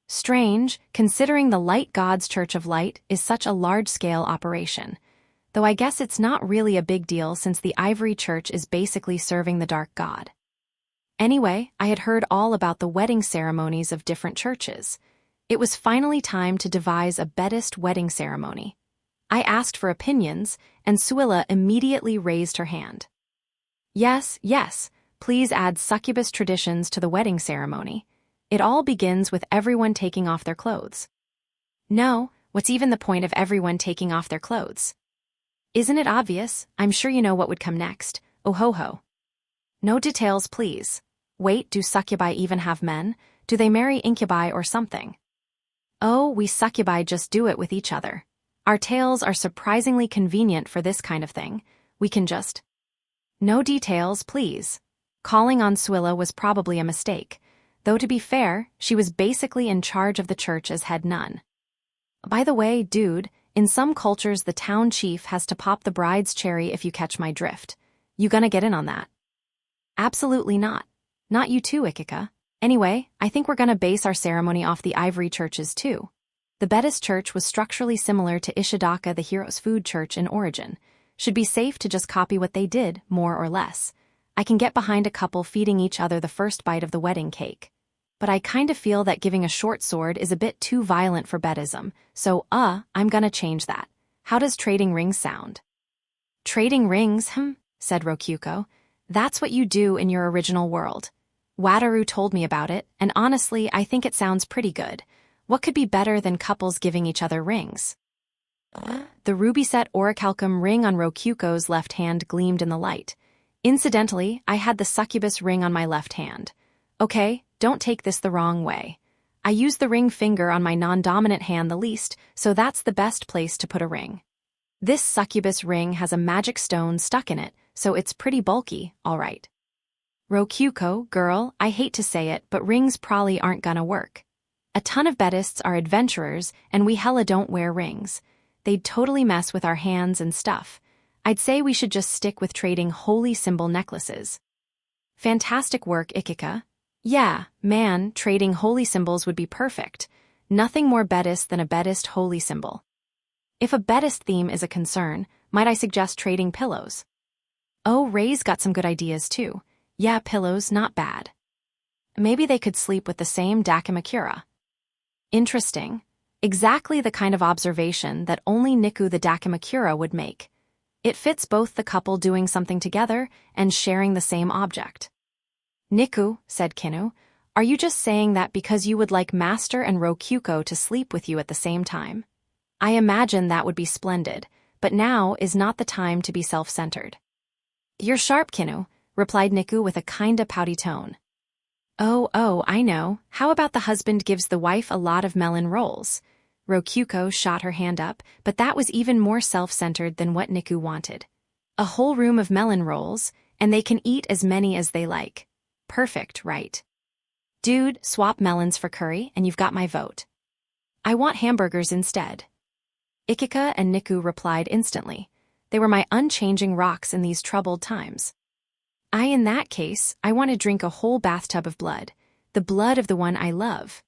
Strange, considering the Light God's Church of Light is such a large-scale operation. Though I guess it's not really a big deal since the Ivory Church is basically serving the Dark God. Anyway, I had heard all about the wedding ceremonies of different churches. It was finally time to devise a Bedist wedding ceremony. I asked for opinions, and Suilla immediately raised her hand. Yes, yes, please add succubus traditions to the wedding ceremony. It all begins with everyone taking off their clothes. No, what's even the point of everyone taking off their clothes? Isn't it obvious? I'm sure you know what would come next. Oh ho ho. No details, please. Wait, do succubi even have men? Do they marry incubi or something? Oh, we succubi just do it with each other. Our tails are surprisingly convenient for this kind of thing. We can just... No details, please. Calling on Suilla was probably a mistake, though to be fair, she was basically in charge of the church as head nun. By the way, dude, in some cultures the town chief has to pop the bride's cherry if you catch my drift. You gonna get in on that? Absolutely not. Not you too, Ikika. Anyway, I think we're gonna base our ceremony off the ivory churches too. The Buddhist church was structurally similar to Ishidaka, the hero's food church in origin. Should be safe to just copy what they did, more or less. I can get behind a couple feeding each other the first bite of the wedding cake. But I kind of feel that giving a short sword is a bit too violent for Buddhism, so I'm gonna change that. How does trading rings sound? Trading rings, said Rokyuko. That's what you do in your original world. Wataru told me about it, and honestly, I think it sounds pretty good. What could be better than couples giving each other rings? The ruby-set orichalcum ring on Rokyuko's left hand gleamed in the light. Incidentally, I had the succubus ring on my left hand. Okay, don't take this the wrong way. I use the ring finger on my non-dominant hand the least, so that's the best place to put a ring. This succubus ring has a magic stone stuck in it, so it's pretty bulky, all right. Rokyuko, girl, I hate to say it, but rings probably aren't gonna work. A ton of Buddhists are adventurers, and we hella don't wear rings. They'd totally mess with our hands and stuff. I'd say we should just stick with trading holy symbol necklaces. Fantastic work, Ikika. Yeah, man, trading holy symbols would be perfect. Nothing more Buddhist than a Buddhist holy symbol. If a Buddhist theme is a concern, might I suggest trading pillows? Oh, Ray's got some good ideas too. Yeah, pillows, not bad. Maybe they could sleep with the same dakimakura. Interesting. Exactly the kind of observation that only Niku the dakimakura would make. It fits both the couple doing something together and sharing the same object. Niku, said Kinu, are you just saying that because you would like Master and Rokyuko to sleep with you at the same time? I imagine that would be splendid, but now is not the time to be self-centered. You're sharp, Kinu, replied Niku with a kinda pouty tone. Oh, I know. How about the husband gives the wife a lot of melon rolls? Rokyuko shot her hand up, but that was even more self-centered than what Niku wanted. A whole room of melon rolls, and they can eat as many as they like. Perfect, right? Dude, swap melons for curry, and you've got my vote. I want hamburgers instead. Ikika and Niku replied instantly. They were my unchanging rocks in these troubled times. In that case, I want to drink a whole bathtub of blood. The blood of the one I love.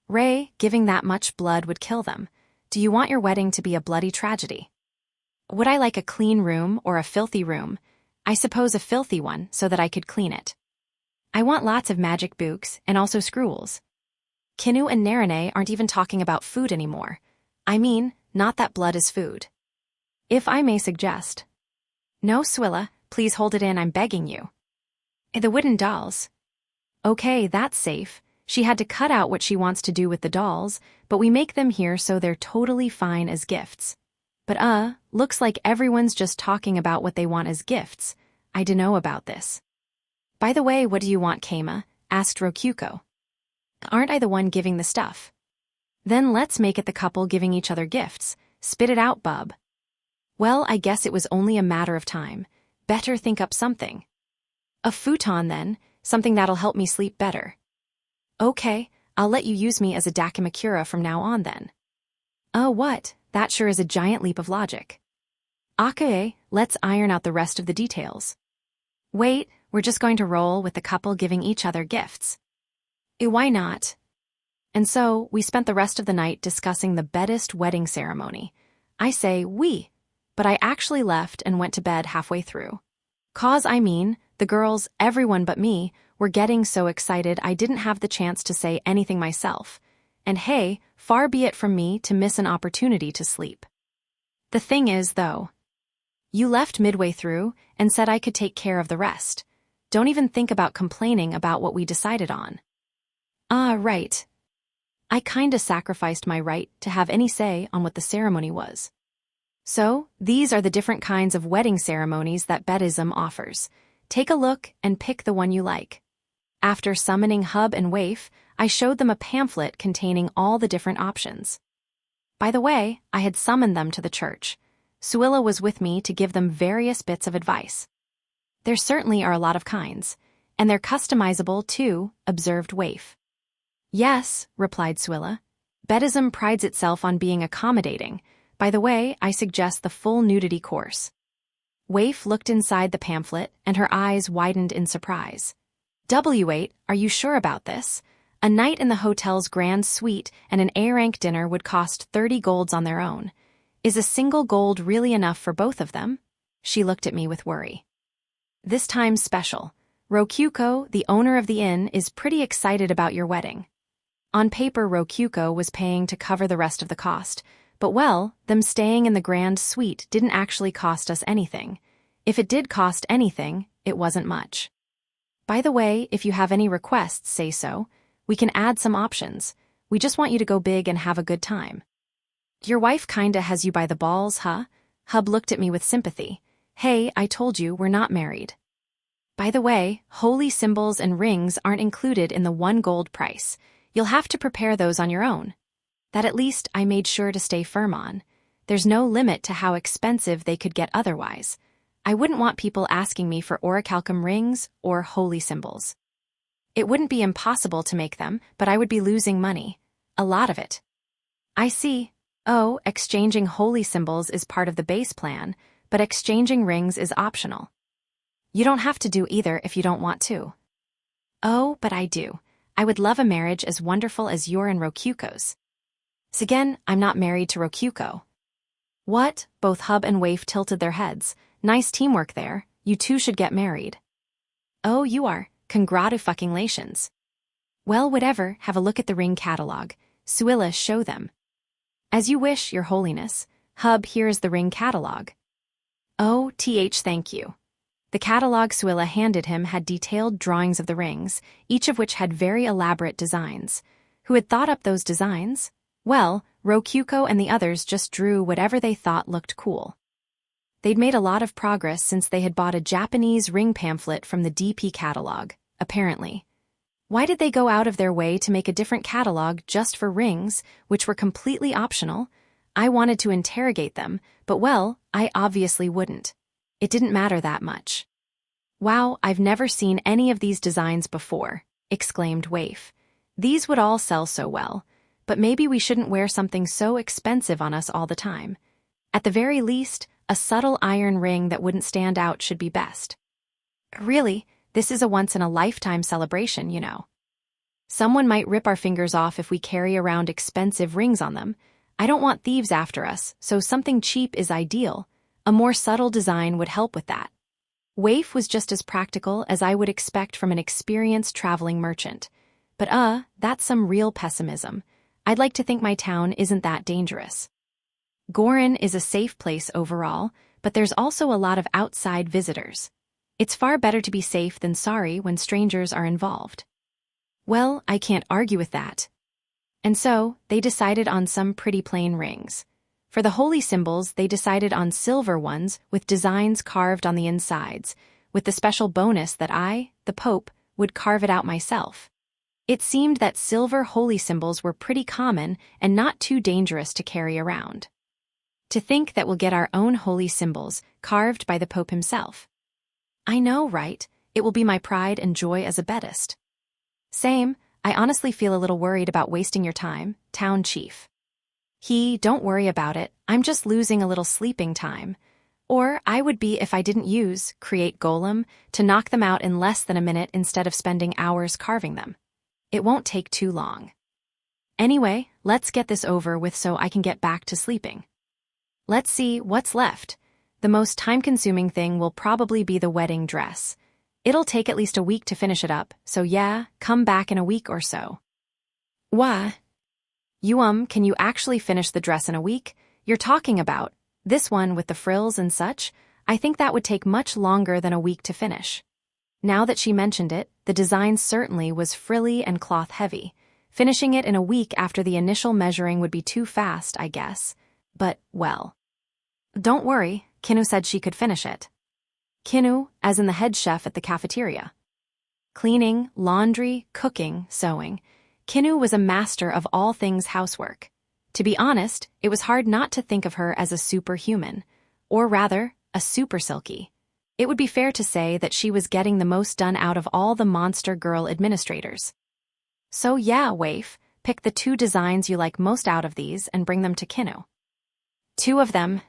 Ray, giving that much blood would kill them. Do you want your wedding to be a bloody tragedy? Would I like a clean room or a filthy room? I suppose a filthy one so that I could clean it. I want lots of magic books and also scrolls. Kinu and Narine aren't even talking about food anymore. I mean, not that blood is food. If I may suggest. No, Suilla, please hold it in, I'm begging you. The wooden dolls. Okay, that's safe. She had to cut out what she wants to do with the dolls, but we make them here so they're totally fine as gifts. But looks like everyone's just talking about what they want as gifts. I dunno about this. By the way, what do you want, Keima? Asked Rokyuko. Aren't I the one giving the stuff? Then let's make it the couple giving each other gifts. Spit it out, bub. Well, I guess it was only a matter of time. Better think up something. A futon then, something that'll help me sleep better. Okay, I'll let you use me as a dakimakura from now on then. Oh, what? That sure is a giant leap of logic. Okay, let's iron out the rest of the details. Wait, we're just going to roll with the couple giving each other gifts. Why not? And so, we spent the rest of the night discussing the Buddhist wedding ceremony. I say we, but I actually left and went to bed halfway through. The girls, everyone but me, were getting so excited I didn't have the chance to say anything myself. And hey, far be it from me to miss an opportunity to sleep. The thing is, though, you left midway through and said I could take care of the rest. Don't even think about complaining about what we decided on. Ah, right. I kinda sacrificed my right to have any say on what the ceremony was. So, these are the different kinds of wedding ceremonies that Buddhism offers. Take a look and pick the one you like. After summoning Hub and Waif, I showed them a pamphlet containing all the different options. By the way, I had summoned them to the church. Suilla was with me to give them various bits of advice. There certainly are a lot of kinds, and they're customizable too, observed Waif. Yes, replied Suilla. Buddhism prides itself on being accommodating. By the way, I suggest the full nudity course. Waif looked inside the pamphlet, and her eyes widened in surprise. W8, are you sure about this? A night in the hotel's grand suite and an A-rank dinner would cost 30 golds on their own. Is a single gold really enough for both of them? She looked at me with worry. This time's special. Rokyuko, the owner of the inn, is pretty excited about your wedding. On paper, Rokyuko was paying to cover the rest of the cost, but well, them staying in the grand suite didn't actually cost us anything. If it did cost anything, it wasn't much. By the way, if you have any requests, say so. We can add some options. We just want you to go big and have a good time. Your wife kinda has you by the balls, huh? Hub looked at me with sympathy. Hey, I told you we're not married. By the way, holy symbols and rings aren't included in the 1 gold price. You'll have to prepare those on your own. That at least I made sure to stay firm on. There's no limit to how expensive they could get otherwise. I wouldn't want people asking me for orichalcum rings or holy symbols. It wouldn't be impossible to make them, but I would be losing money. A lot of it. I see. Oh, exchanging holy symbols is part of the base plan, but exchanging rings is optional. You don't have to do either if you don't want to. Oh, but I do. I would love a marriage as wonderful as your and Rokyuko's. Again, I'm not married to Rokyuko. What? Both Hub and Waif tilted their heads. Nice teamwork there. You two should get married. Oh, you are. Congratulations. Well, whatever, have a look at the ring catalog. Suilla, show them. As you wish, Your Holiness. Hub, here is the ring catalog. Oh, thank you. The catalog Suilla handed him had detailed drawings of the rings, each of which had very elaborate designs. Who had thought up those designs? Well, Rokyuko and the others just drew whatever they thought looked cool. They'd made a lot of progress since they had bought a Japanese ring pamphlet from the DP catalog, apparently. Why did they go out of their way to make a different catalog just for rings, which were completely optional? I wanted to interrogate them, but well, I obviously wouldn't. It didn't matter that much. Wow, I've never seen any of these designs before, exclaimed Waif. These would all sell so well, but maybe we shouldn't wear something so expensive on us all the time. At the very least, a subtle iron ring that wouldn't stand out should be best. Really, this is a once-in-a-lifetime celebration, you know. Someone might rip our fingers off if we carry around expensive rings on them. I don't want thieves after us, so something cheap is ideal. A more subtle design would help with that. Waif was just as practical as I would expect from an experienced traveling merchant. But that's some real pessimism. I'd like to think my town isn't that dangerous. Gorin is a safe place overall, but there's also a lot of outside visitors. It's far better to be safe than sorry when strangers are involved. Well, I can't argue with that. And so, they decided on some pretty plain rings. For the holy symbols, they decided on silver ones with designs carved on the insides, with the special bonus that I, the Pope, would carve it out myself. It seemed that silver holy symbols were pretty common and not too dangerous to carry around. To think that we'll get our own holy symbols, carved by the Pope himself. I know, right? It will be my pride and joy as a Buddhist. Same, I honestly feel a little worried about wasting your time, town chief. Don't worry about it, I'm just losing a little sleeping time. Or I would be if I didn't create golem, to knock them out in less than a minute instead of spending hours carving them. It won't take too long. Anyway, let's get this over with so I can get back to sleeping. Let's see what's left. The most time-consuming thing will probably be the wedding dress. It'll take at least a week to finish it up, so yeah, come back in a week or so. Why? Can you actually finish the dress in a week? You're talking about, This one with the frills and such, I think that would take much longer than a week to finish. Now that she mentioned it, the design certainly was frilly and cloth-heavy. Finishing it in a week after the initial measuring would be too fast, I guess. But, well. Don't worry, Kinu said she could finish it. Kinu, as in the head chef at the cafeteria. Cleaning, laundry, cooking, sewing. Kinu was a master of all things housework. To be honest, it was hard not to think of her as a superhuman. Or rather, a super silky. It would be fair to say that she was getting the most done out of all the monster girl administrators. So yeah, Waif, pick the 2 designs you like most out of these and bring them to Kinu. 2 of them.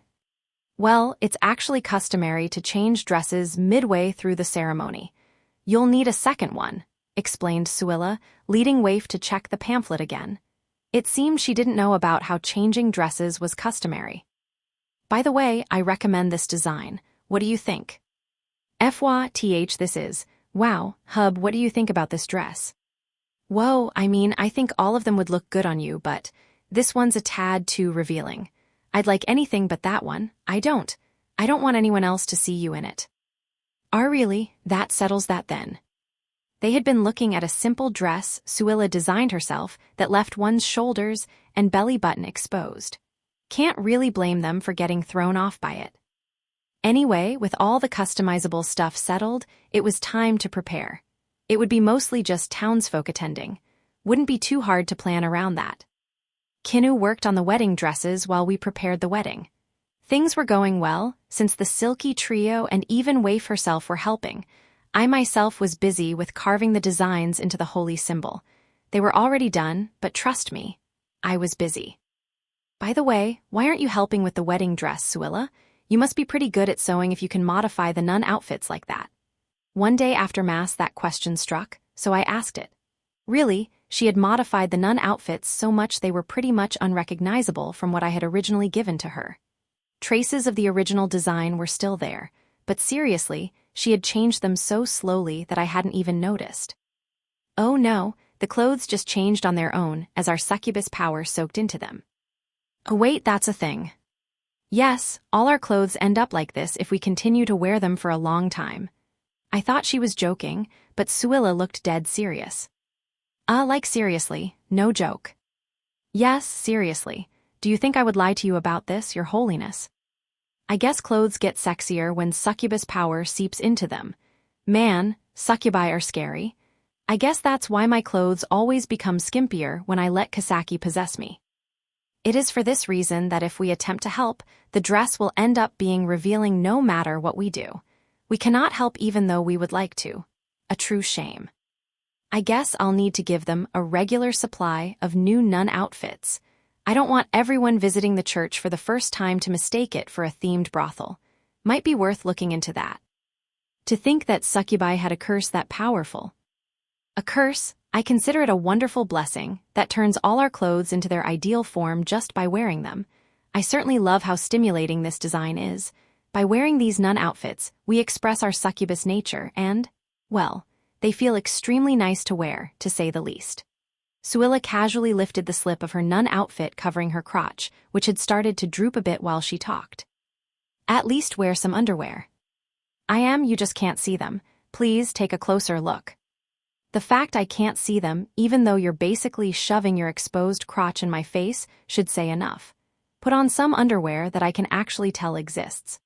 Well, it's actually customary to change dresses midway through the ceremony. You'll need a second one, explained Suilla, leading Waif to check the pamphlet again. It seemed she didn't know about how changing dresses was customary. By the way, I recommend this design. What do you think? FYTH this is. Wow, Hub, what do you think about this dress? Whoa, I think all of them would look good on you, but this one's a tad too revealing. I'd like anything but that one. I don't want anyone else to see you in it. Really? That settles that then. They had been looking at a simple dress Suilla designed herself that left one's shoulders and belly button exposed. Can't really blame them for getting thrown off by it. Anyway, with all the customizable stuff settled, it was time to prepare. It would be mostly just townsfolk attending. Wouldn't be too hard to plan around that. Kinu worked on the wedding dresses while we prepared the wedding. Things were going well, since the silky trio and even Waif herself were helping. I myself was busy with carving the designs into the holy symbol. They were already done, but trust me, I was busy. By the way, why aren't you helping with the wedding dress, Suilla? You must be pretty good at sewing if you can modify the nun outfits like that. One day after Mass that question struck, so I asked it. Really, she had modified the nun outfits so much they were pretty much unrecognizable from what I had originally given to her. Traces of the original design were still there, but seriously, she had changed them so slowly that I hadn't even noticed. Oh no, the clothes just changed on their own as our succubus power soaked into them. Oh wait, that's a thing. Yes, all our clothes end up like this if we continue to wear them for a long time. I thought she was joking, but Suilla looked dead serious. Like seriously, no joke. Yes, seriously. Do you think I would lie to you about this, Your Holiness? I guess clothes get sexier when succubus power seeps into them. Man, succubi are scary. I guess that's why my clothes always become skimpier when I let Kisaki possess me. It is for this reason that if we attempt to help, the dress will end up being revealing no matter what we do. We cannot help even though we would like to. A true shame. I guess I'll need to give them a regular supply of new nun outfits. I don't want everyone visiting the church for the first time to mistake it for a themed brothel. Might be worth looking into that. To think that succubi had a curse that powerful. A curse? I consider it a wonderful blessing that turns all our clothes into their ideal form just by wearing them. I certainly love how stimulating this design is. By wearing these nun outfits, we express our succubus nature and, well, they feel extremely nice to wear, to say the least. Suilla casually lifted the slip of her nun outfit covering her crotch, which had started to droop a bit while she talked. At least wear some underwear. You just can't see them. Please take a closer look. The fact I can't see them, even though you're basically shoving your exposed crotch in my face, should say enough. Put on some underwear that I can actually tell exists.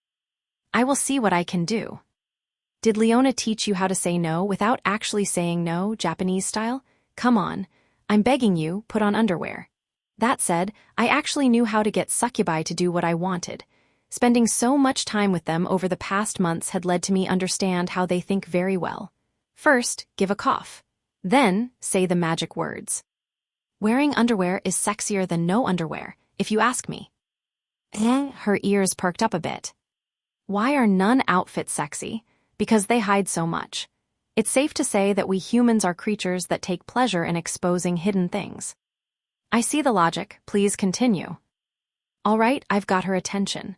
I will see what I can do. Did Leona teach you how to say no without actually saying no, Japanese style? Come on. I'm begging you, put on underwear. That said, I actually knew how to get succubi to do what I wanted. Spending so much time with them over the past months had led to me understand how they think very well. First, give a cough. Then, say the magic words. Wearing underwear is sexier than no underwear, if you ask me. Her ears perked up a bit. Why are nun outfits sexy? Because they hide so much. It's safe to say that we humans are creatures that take pleasure in exposing hidden things. I see the logic, please continue. All right, I've got her attention.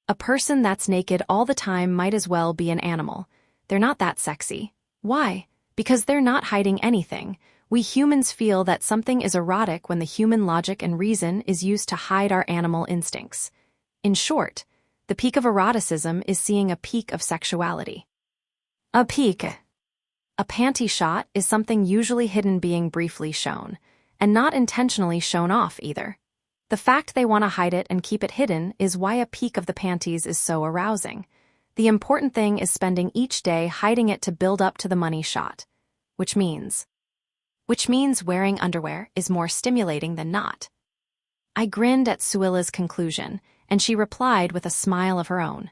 A person that's naked all the time might as well be an animal. They're not that sexy. Why? Because they're not hiding anything. We humans feel that something is erotic when the human logic and reason is used to hide our animal instincts. In short, The peak of eroticism is seeing a peak of sexuality. A peak. A panty shot is something usually hidden being briefly shown, and not intentionally shown off either. The fact they want to hide it and keep it hidden is why a peek of the panties is so arousing. The important thing is spending each day hiding it to build up to the money shot, which means wearing underwear is more stimulating than not. I grinned at Suilla's conclusion, and she replied with a smile of her own.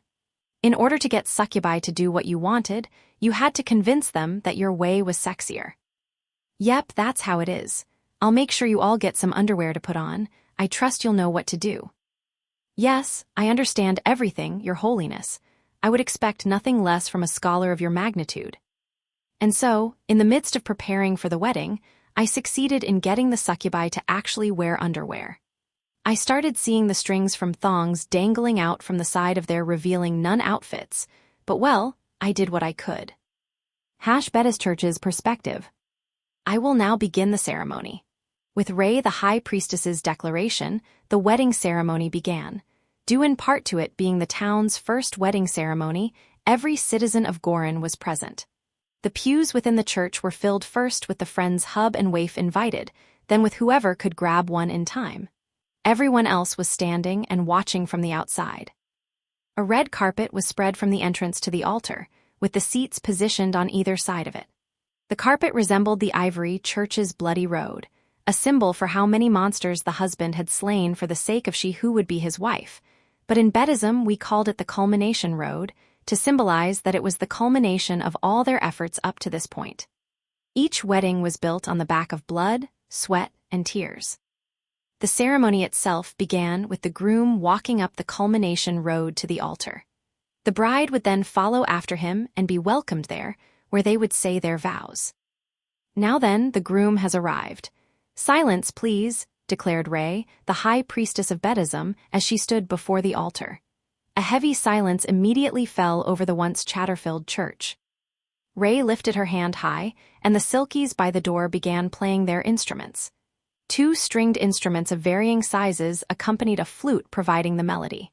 In order to get succubi to do what you wanted, you had to convince them that your way was sexier. Yep, that's how it is. I'll make sure you all get some underwear to put on. I trust you'll know what to do. Yes, I understand everything, Your Holiness. I would expect nothing less from a scholar of your magnitude. And so, in the midst of preparing for the wedding, I succeeded in getting the succubi to actually wear underwear. I started seeing the strings from thongs dangling out from the side of their revealing nun outfits, but well, I did what I could. Bettis Church's perspective. I will now begin the ceremony. With Rei the High Priestess's declaration, the wedding ceremony began. Due in part to it being the town's first wedding ceremony, every citizen of Gorin was present. The pews within the church were filled first with the friends Hub and Waif invited, then with whoever could grab one in time. Everyone else was standing and watching from the outside. A red carpet was spread from the entrance to the altar, with the seats positioned on either side of it. The carpet resembled the ivory church's bloody road, a symbol for how many monsters the husband had slain for the sake of she who would be his wife. But in Bedism we called it the culmination road, to symbolize that it was the culmination of all their efforts up to this point. Each wedding was built on the back of blood, sweat, and tears. The ceremony itself began with the groom walking up the culmination road to the altar. The bride would then follow after him and be welcomed there, where they would say their vows. Now then, the groom has arrived. Silence, please, declared Rei, the high priestess of Bedism, as she stood before the altar. A heavy silence immediately fell over the once chatter-filled church. Rei lifted her hand high, and the Silkies by the door began playing their instruments. 2 stringed instruments of varying sizes accompanied a flute providing the melody.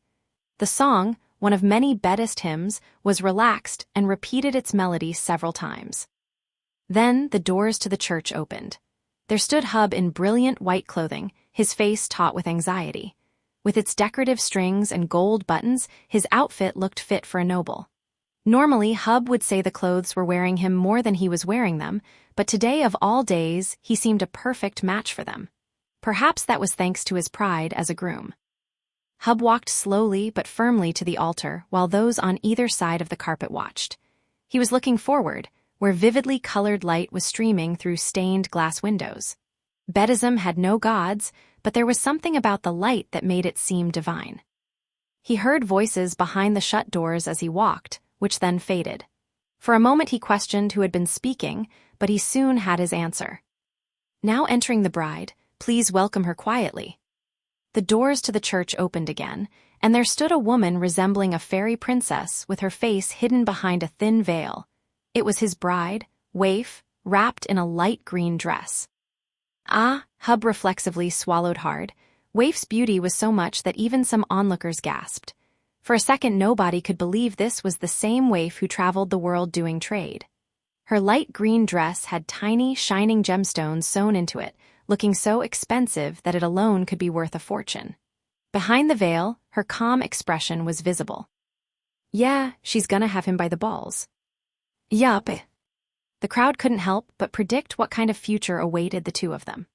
The song, one of many Bedist hymns, was relaxed and repeated its melody several times. Then the doors to the church opened. There stood Hub in brilliant white clothing, his face taut with anxiety. With its decorative strings and gold buttons, his outfit looked fit for a noble. Normally, Hub would say the clothes were wearing him more than he was wearing them, but today of all days, he seemed a perfect match for them. Perhaps that was thanks to his pride as a groom. Hub walked slowly but firmly to the altar while those on either side of the carpet watched. He was looking forward, where vividly colored light was streaming through stained glass windows. Bedism had no gods, but there was something about the light that made it seem divine. He heard voices behind the shut doors as he walked, which then faded. For a moment he questioned who had been speaking, but he soon had his answer. Now entering the bride, please welcome her quietly. The doors to the church opened again, and there stood a woman resembling a fairy princess with her face hidden behind a thin veil. It was his bride, Waif, wrapped in a light green dress. Ah, Hub reflexively swallowed hard. Waif's beauty was so much that even some onlookers gasped. For a second nobody could believe this was the same Waif who traveled the world doing trade. Her light green dress had tiny, shining gemstones sewn into it, looking so expensive that it alone could be worth a fortune. Behind the veil, her calm expression was visible. Yeah, she's gonna have him by the balls. Yup. The crowd couldn't help but predict what kind of future awaited the two of them.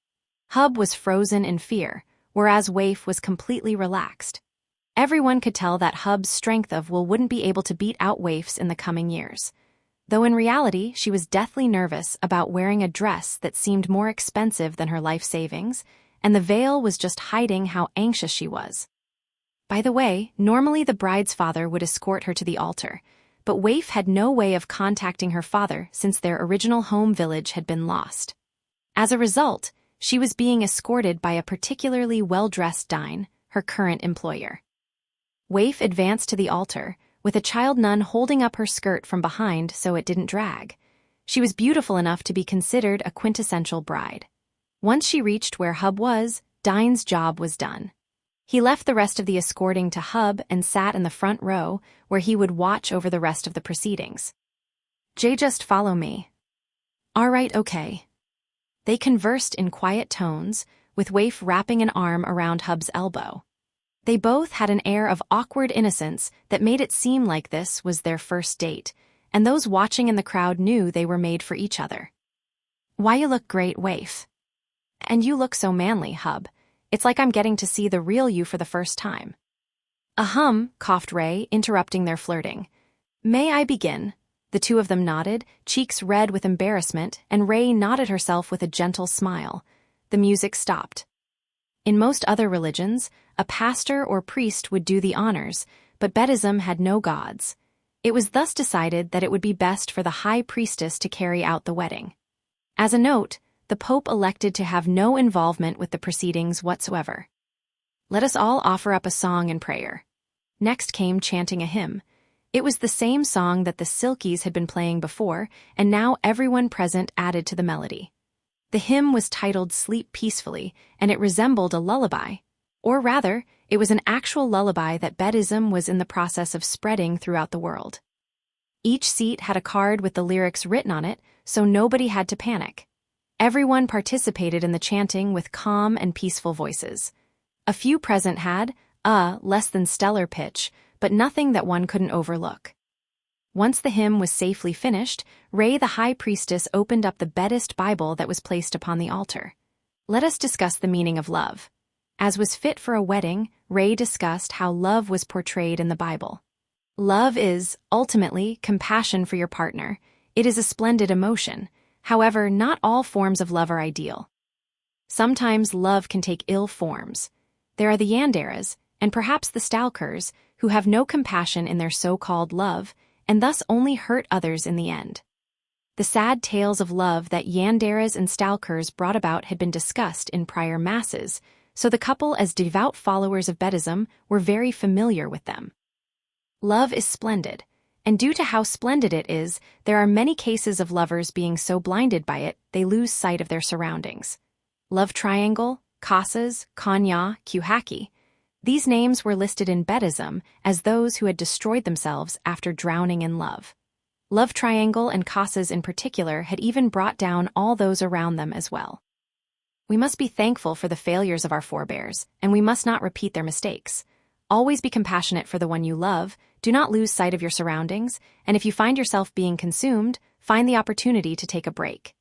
Hub was frozen in fear, whereas Waif was completely relaxed. Everyone could tell that Hub's strength of will wouldn't be able to beat out Waif's in the coming years. Though in reality, she was deathly nervous about wearing a dress that seemed more expensive than her life savings, and the veil was just hiding how anxious she was. By the way, normally the bride's father would escort her to the altar, but Waif had no way of contacting her father since their original home village had been lost. As a result, she was being escorted by a particularly well-dressed Dain, her current employer. Waif advanced to the altar, with a child nun holding up her skirt from behind so it didn't drag. She was beautiful enough to be considered a quintessential bride. Once she reached where Hub was, Dain's job was done. He left the rest of the escorting to Hub and sat in the front row where he would watch over the rest of the proceedings. "Jay, just follow me." "All right, okay." They conversed in quiet tones, with Waif wrapping an arm around Hub's elbow. They both had an air of awkward innocence that made it seem like this was their first date, and those watching in the crowd knew they were made for each other. "Why, you look great, Waif." "And you look so manly, Hub. It's like I'm getting to see the real you for the first time." "Ahem," coughed Ray, interrupting their flirting. "May I begin?" The two of them nodded, cheeks red with embarrassment, and Ray nodded herself with a gentle smile. The music stopped. In most other religions, a pastor or priest would do the honors, but Buddhism had no gods. It was thus decided that it would be best for the high priestess to carry out the wedding. As a note, the Pope elected to have no involvement with the proceedings whatsoever. "Let us all offer up a song and prayer." Next came chanting a hymn. It was the same song that the Silkies had been playing before, and now everyone present added to the melody. The hymn was titled Sleep Peacefully, and it resembled a lullaby. Or rather, it was an actual lullaby that Buddhism was in the process of spreading throughout the world. Each seat had a card with the lyrics written on it, so nobody had to panic. Everyone participated in the chanting with calm and peaceful voices. A few present had less than stellar pitch, but nothing that one couldn't overlook. Once the hymn was safely finished, Ray the High Priestess opened up the Buddhist Bible that was placed upon the altar. "Let us discuss the meaning of love." As was fit for a wedding, Ray discussed how love was portrayed in the Bible. Love is, ultimately, compassion for your partner. It is a splendid emotion. However, not all forms of love are ideal. Sometimes love can take ill forms. There are the yanderas, and perhaps the stalkers, who have no compassion in their so-called love, and thus only hurt others in the end. The sad tales of love that yanderas and stalkers brought about had been discussed in prior masses, so the couple, as devout followers of Buddhism, were very familiar with them. Love is splendid, and due to how splendid it is, there are many cases of lovers being so blinded by it they lose sight of their surroundings. Love triangle, kasas, kanya, kyuhaki. These names were listed in Buddhism as those who had destroyed themselves after drowning in love. Love triangle and kasas in particular had even brought down all those around them as well. We must be thankful for the failures of our forebears, and we must not repeat their mistakes. Always be compassionate for the one you love, do not lose sight of your surroundings, and if you find yourself being consumed, find the opportunity to take a break.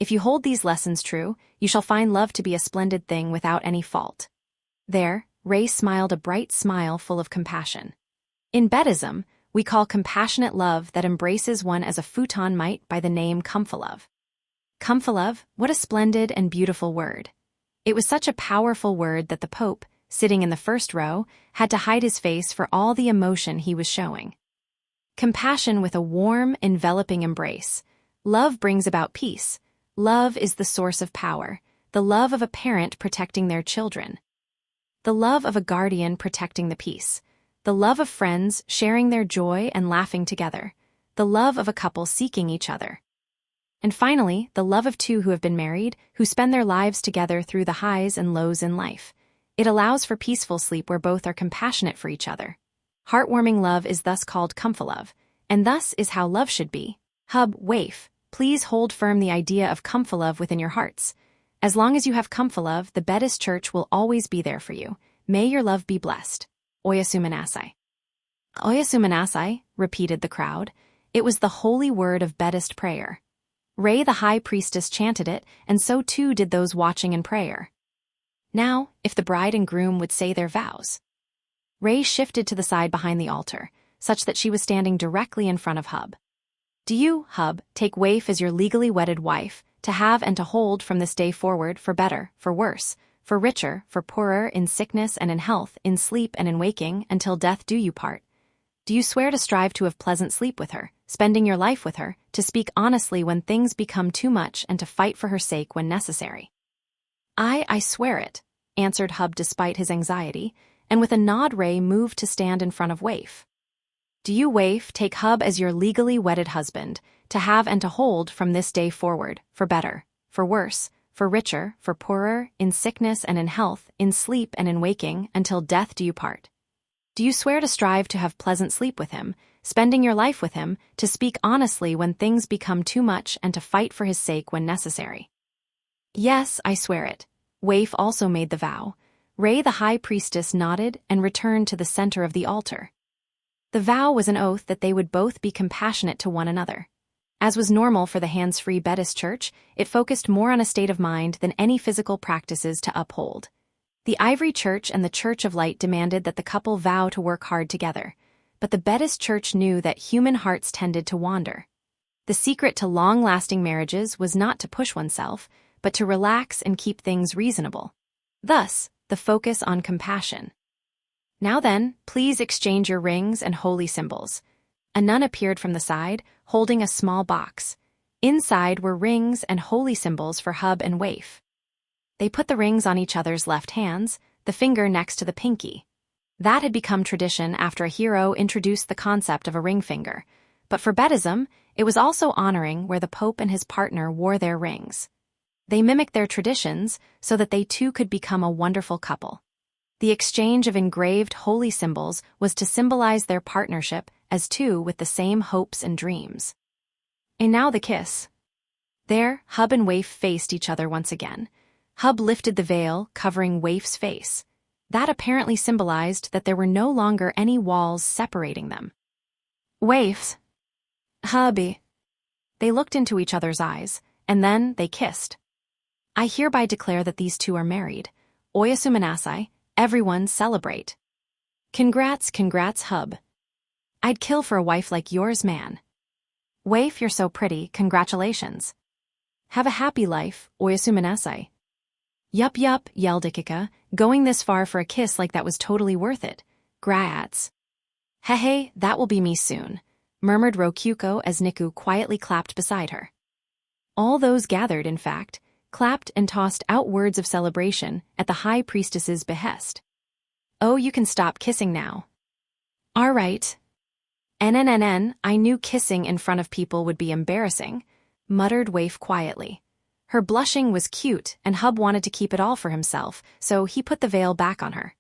If you hold these lessons true, you shall find love to be a splendid thing without any fault. There, Ray smiled a bright smile full of compassion. In Buddhism, we call compassionate love that embraces one as a futon might by the name Kumphalove. Kumphalove, what a splendid and beautiful word. It was such a powerful word that the Pope, sitting in the first row, had to hide his face for all the emotion he was showing. Compassion with a warm, enveloping embrace. Love brings about peace. Love is the source of power, the love of a parent protecting their children. The love of a guardian protecting the peace. The love of friends sharing their joy and laughing together. The love of a couple seeking each other. And finally, the love of two who have been married, who spend their lives together through the highs and lows in life. It allows for peaceful sleep where both are compassionate for each other. Heartwarming love is thus called Kumphalove, and thus is how love should be. Hub, Waif, please hold firm the idea of Kumphalove within your hearts. As long as you have Kumphalove, the Buddhist church will always be there for you. May your love be blessed. Oyasumanasai. Oyasumanasai, repeated the crowd. It was the holy word of Buddhist prayer. Ray the High Priestess chanted it, and so too did those watching in prayer. Now, if the bride and groom would say their vows. Ray shifted to the side behind the altar, such that she was standing directly in front of Hub. Do you, Hub, take Waif as your legally wedded wife, to have and to hold from this day forward for better, for worse, for richer, for poorer, in sickness and in health, in sleep and in waking, until death do you part? Do you swear to strive to have pleasant sleep with her, spending your life with her, to speak honestly when things become too much and to fight for her sake when necessary? I swear it, answered Hub despite his anxiety, and with a nod Ray moved to stand in front of Waif. Do you, Waif, take Hub as your legally wedded husband, to have and to hold from this day forward, for better, for worse, for richer, for poorer, in sickness and in health, in sleep and in waking, until death do you part. Do you swear to strive to have pleasant sleep with him, spending your life with him, to speak honestly when things become too much and to fight for his sake when necessary? Yes, I swear it. Waif also made the vow. Rei the high priestess nodded and returned to the center of the altar. The vow was an oath that they would both be compassionate to one another. As was normal for the hands-free Buddhist church, it focused more on a state of mind than any physical practices to uphold. The Ivory Church and the Church of Light demanded that the couple vow to work hard together, but the Buddhist church knew that human hearts tended to wander. The secret to long-lasting marriages was not to push oneself, but to relax and keep things reasonable. Thus, the focus on compassion. Now then, please exchange your rings and holy symbols. A nun appeared from the side, holding a small box. Inside were rings and holy symbols for Hub and Waif. They put the rings on each other's left hands, the finger next to the pinky. That had become tradition after a hero introduced the concept of a ring finger. But for Buddhism, it was also honoring where the Pope and his partner wore their rings. They mimicked their traditions so that they too could become a wonderful couple. The exchange of engraved holy symbols was to symbolize their partnership as two with the same hopes and dreams. And now the kiss. There, Hub and Waif faced each other once again. Hub lifted the veil, covering Waif's face. That apparently symbolized that there were no longer any walls separating them. Waif's. Hubby. They looked into each other's eyes, and then they kissed. I hereby declare that these two are married. Oyasuminasai, everyone celebrate. Congrats, Hub. I'd kill for a wife like yours, man. Waif, you're so pretty, congratulations. Have a happy life, Oyasuminasai. Yup, yelled Ikika, going this far for a kiss like that was totally worth it. Grats. Hey, that will be me soon, murmured Rokyuko as Niku quietly clapped beside her. All those gathered, in fact, clapped and tossed out words of celebration at the high priestess's behest. Oh, you can stop kissing now. All right. NNNN, I knew kissing in front of people would be embarrassing, muttered Waif quietly. Her blushing was cute, and Hub wanted to keep it all for himself, so he put the veil back on her.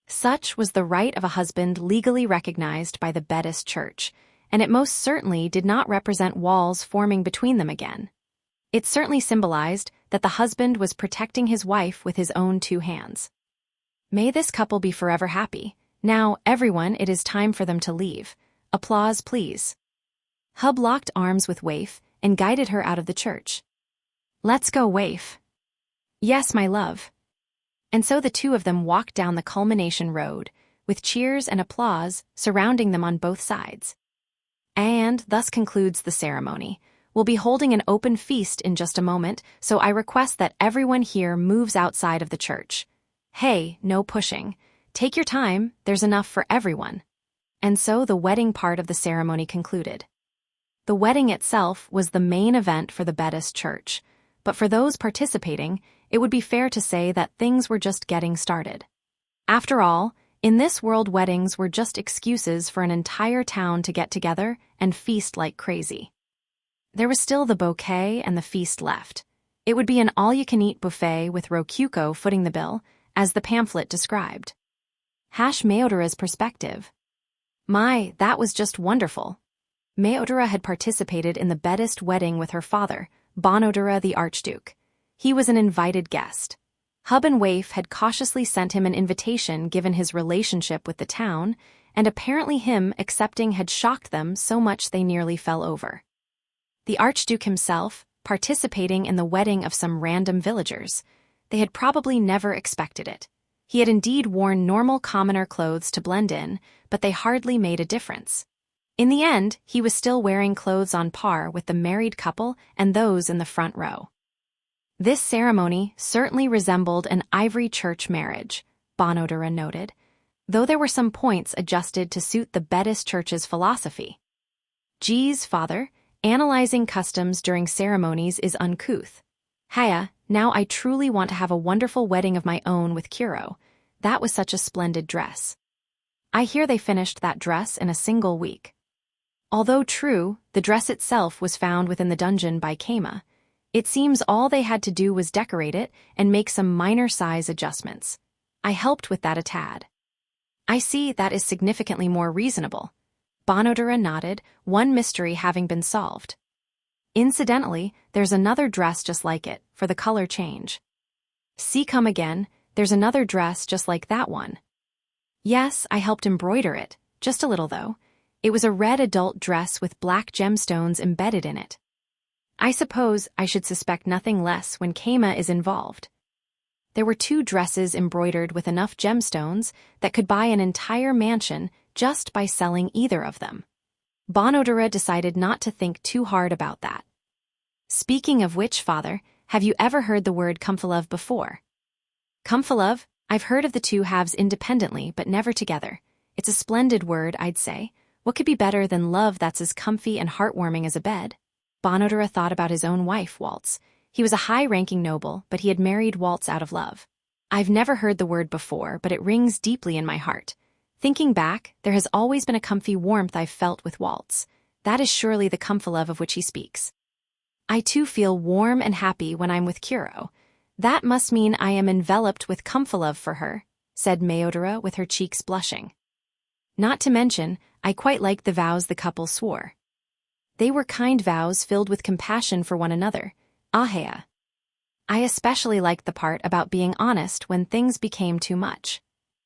Such was the right of a husband legally recognized by the Buddhist church, and it most certainly did not represent walls forming between them again. It certainly symbolized that the husband was protecting his wife with his own two hands. May this couple be forever happy. Now, everyone, it is time for them to leave. Applause, please. Hub locked arms with Waif and guided her out of the church. Let's go, Waif. Yes, my love. And so the two of them walked down the culmination road, with cheers and applause surrounding them on both sides. And thus concludes the ceremony. We'll be holding an open feast in just a moment, so I request that everyone here moves outside of the church. Hey, no pushing. Take your time, there's enough for everyone. And so the wedding part of the ceremony concluded. The wedding itself was the main event for the Buddhist church, but for those participating, it would be fair to say that things were just getting started. After all, in this world, weddings were just excuses for an entire town to get together and feast like crazy. There was still the bouquet and the feast left. It would be an all-you-can-eat buffet with Rokyuko footing the bill, as the pamphlet described. Meodara's perspective. My, that was just wonderful. Meodara had participated in the Buddhist wedding with her father, Bonodara the Archduke. He was an invited guest. Hub and Waif had cautiously sent him an invitation given his relationship with the town, and apparently him accepting had shocked them so much they nearly fell over. The Archduke himself, participating in the wedding of some random villagers. They had probably never expected it. He had indeed worn normal commoner clothes to blend in, but they hardly made a difference. In the end, he was still wearing clothes on par with the married couple and those in the front row. This ceremony certainly resembled an Ivory Church marriage, Bonodara noted, though there were some points adjusted to suit the Buddhist church's philosophy. Geez, father, analyzing customs during ceremonies is uncouth. Haya, now I truly want to have a wonderful wedding of my own with Kuro. That was such a splendid dress. I hear they finished that dress in a single week. Although true, the dress itself was found within the dungeon by Kama. It seems all they had to do was decorate it and make some minor size adjustments. I helped with that a tad. I see, that is significantly more reasonable. Bonodura nodded, one mystery having been solved. Incidentally, there's another dress just like it, for the color change. See, come again, there's another dress just like that one. Yes, I helped embroider it, just a little though. It was a red adult dress with black gemstones embedded in it. I suppose I should suspect nothing less when Keima is involved. There were 2 dresses embroidered with enough gemstones that could buy an entire mansion just by selling either of them. Bonodura decided not to think too hard about that. Speaking of which, father, have you ever heard the word comfalove before? Comfalove? I've heard of the 2 halves independently but never together. It's a splendid word, I'd say. What could be better than love that's as comfy and heartwarming as a bed? Bonodura thought about his own wife, Waltz. He was a high-ranking noble, but he had married Waltz out of love. I've never heard the word before, but it rings deeply in my heart. Thinking back, there has always been a comfy warmth I've felt with Waltz. That is surely the comfalove of which he speaks. I too feel warm and happy when I'm with Kuro. That must mean I am enveloped with comfalove for her, said Meodora with her cheeks blushing. Not to mention, I quite liked the vows the couple swore. They were kind vows filled with compassion for one another. Ahea. I especially liked the part about being honest when things became too much.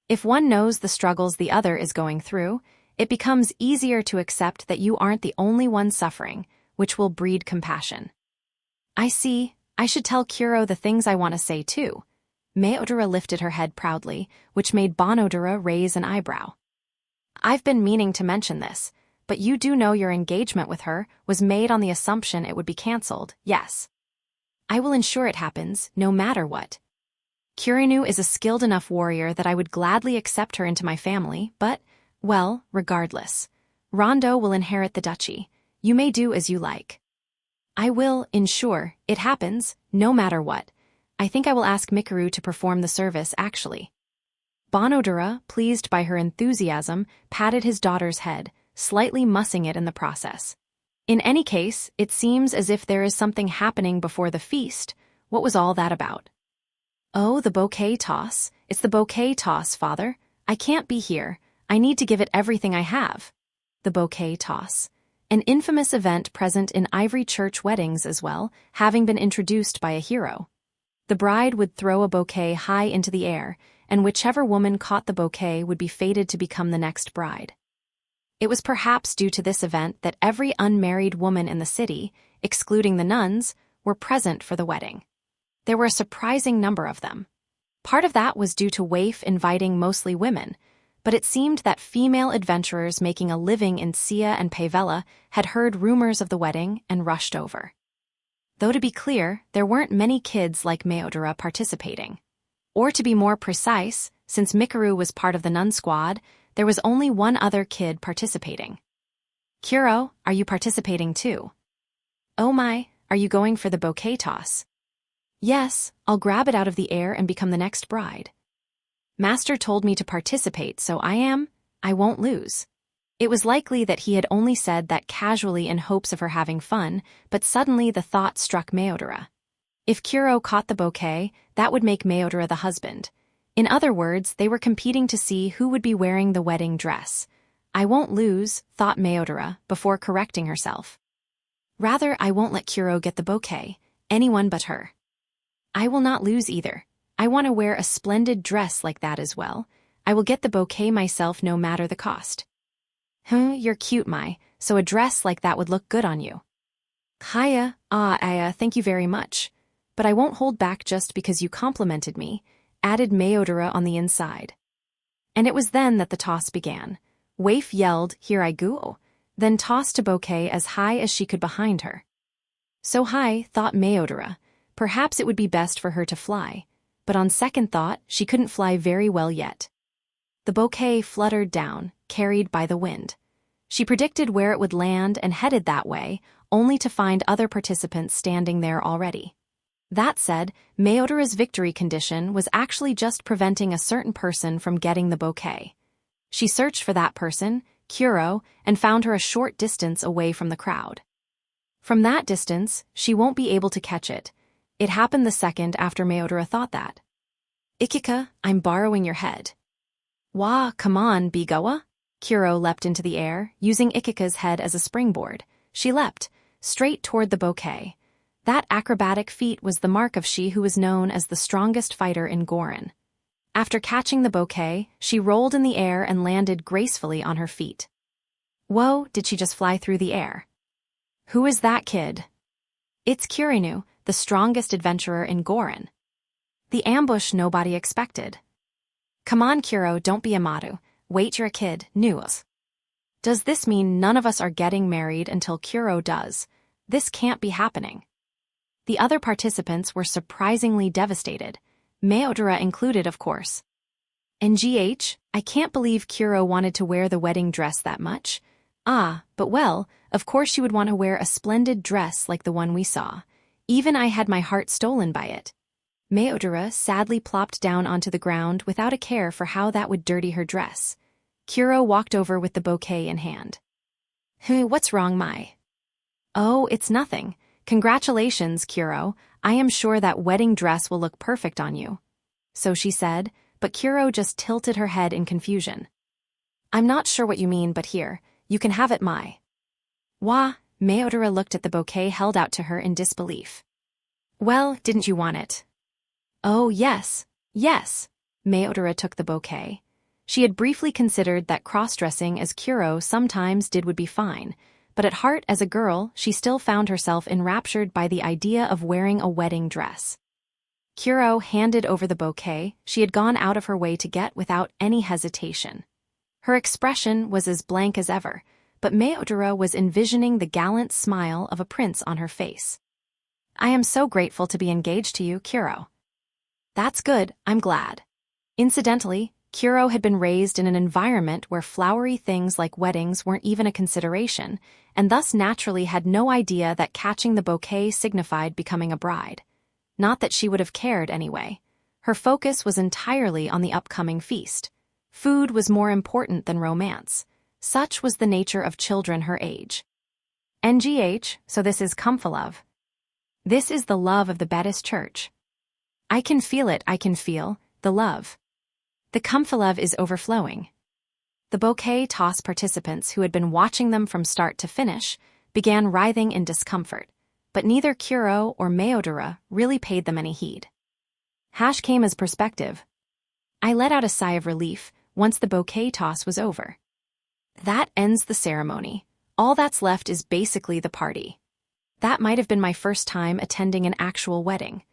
If one knows the struggles the other is going through, it becomes easier to accept that you aren't the only one suffering, which will breed compassion. I see, I should tell Kuro the things I want to say too. Meodora lifted her head proudly, which made Bonodura raise an eyebrow. I've been meaning to mention this, but you do know your engagement with her was made on the assumption it would be cancelled, yes. I will ensure it happens, no matter what. Kurinu is a skilled enough warrior that I would gladly accept her into my family, but, well, regardless. Rondo will inherit the duchy. You may do as you like. I will ensure it happens, no matter what. I think I will ask Mikuru to perform the service, actually. Bonodura, pleased by her enthusiasm, patted his daughter's head, slightly mussing it in the process. In any case, it seems as if there is something happening before the feast. What was all that about? Oh, the bouquet toss. It's the bouquet toss, father. I can't be here. I need to give it everything I have. The bouquet toss. An infamous event present in Ivory Church weddings as well, having been introduced by a hero. The bride would throw a bouquet high into the air, and whichever woman caught the bouquet would be fated to become the next bride. It was perhaps due to this event that every unmarried woman in the city, excluding the nuns, were present for the wedding. There were a surprising number of them. Part of that was due to Waif inviting mostly women, but it seemed that female adventurers making a living in Sia and Pavella had heard rumors of the wedding and rushed over. Though to be clear, there weren't many kids like Meodora participating. Or to be more precise, since Mikuru was part of the nun squad, there was only one other kid participating. Kuro, are you participating too? Oh my, are you going for the bouquet toss? Yes, I'll grab it out of the air and become the next bride. Master told me to participate, so I won't lose. It was likely that he had only said that casually in hopes of her having fun, but suddenly the thought struck Meodora. If Kuro caught the bouquet, that would make Meodora the husband. In other words, they were competing to see who would be wearing the wedding dress. I won't lose, thought Meodora, before correcting herself. Rather, I won't let Kuro get the bouquet, anyone but her. I will not lose either. I want to wear a splendid dress like that as well. I will get the bouquet myself no matter the cost. You're cute, Mai, so a dress like that would look good on you. Hiya, thank you very much. But I won't hold back just because you complimented me, added Meodora on the inside. And it was then that the toss began. Waif yelled, "Here I go," then tossed a bouquet as high as she could behind her. So high, thought Meodora, perhaps it would be best for her to fly, but on second thought, she couldn't fly very well yet. The bouquet fluttered down, carried by the wind. She predicted where it would land and headed that way, only to find other participants standing there already. That said, Meodora's victory condition was actually just preventing a certain person from getting the bouquet. She searched for that person, Kuro, and found her a short distance away from the crowd. From that distance, she won't be able to catch it. It happened the second after Meodora thought that. Ikika, I'm borrowing your head. Wah, come on, Bigoa. Kuro leapt into the air, using Ikika's head as a springboard. She leapt, straight toward the bouquet. That acrobatic feat was the mark of she who was known as the strongest fighter in Gorin. After catching the bouquet, she rolled in the air and landed gracefully on her feet. Whoa, did she just fly through the air? Who is that kid? It's Kirinu, the strongest adventurer in Gorin. The ambush nobody expected. Come on, Kuro, don't be a Maru. Wait, you're a kid, news. Does this mean none of us are getting married until Kuro does? This can't be happening. The other participants were surprisingly devastated, Meodora included, of course. NGH, I can't believe Kuro wanted to wear the wedding dress that much. Ah, but well, of course she would want to wear a splendid dress like the one we saw. Even I had my heart stolen by it. Meodora sadly plopped down onto the ground without a care for how that would dirty her dress. Kuro walked over with the bouquet in hand. What's wrong, Mai? Oh, it's nothing. Congratulations, Kuro. I am sure that wedding dress will look perfect on you. So she said, but Kuro just tilted her head in confusion. I'm not sure what you mean, but here, you can have it, Mai. Wah, Meodora looked at the bouquet held out to her in disbelief. Well, didn't you want it? Oh, yes, yes. Meodora took the bouquet. She had briefly considered that cross-dressing as Kuro sometimes did would be fine, but at heart as a girl, she still found herself enraptured by the idea of wearing a wedding dress. Kuro handed over the bouquet she had gone out of her way to get without any hesitation. Her expression was as blank as ever, but Meodora was envisioning the gallant smile of a prince on her face. I am so grateful to be engaged to you, Kuro. That's good, I'm glad. Incidentally, Kuro had been raised in an environment where flowery things like weddings weren't even a consideration, and thus naturally had no idea that catching the bouquet signified becoming a bride. Not that she would have cared anyway. Her focus was entirely on the upcoming feast. Food was more important than romance. Such was the nature of children her age. NGH, so this is Kumfalove. This is the love of the Baptist Church. I can feel it, I can feel the love. The Kumfalove is overflowing. The bouquet toss participants who had been watching them from start to finish began writhing in discomfort, but neither Kuro or Meodora really paid them any heed. Hash came as perspective. I let out a sigh of relief once the bouquet toss was over. That ends the ceremony. All that's left is basically the party. That might have been my first time attending an actual wedding.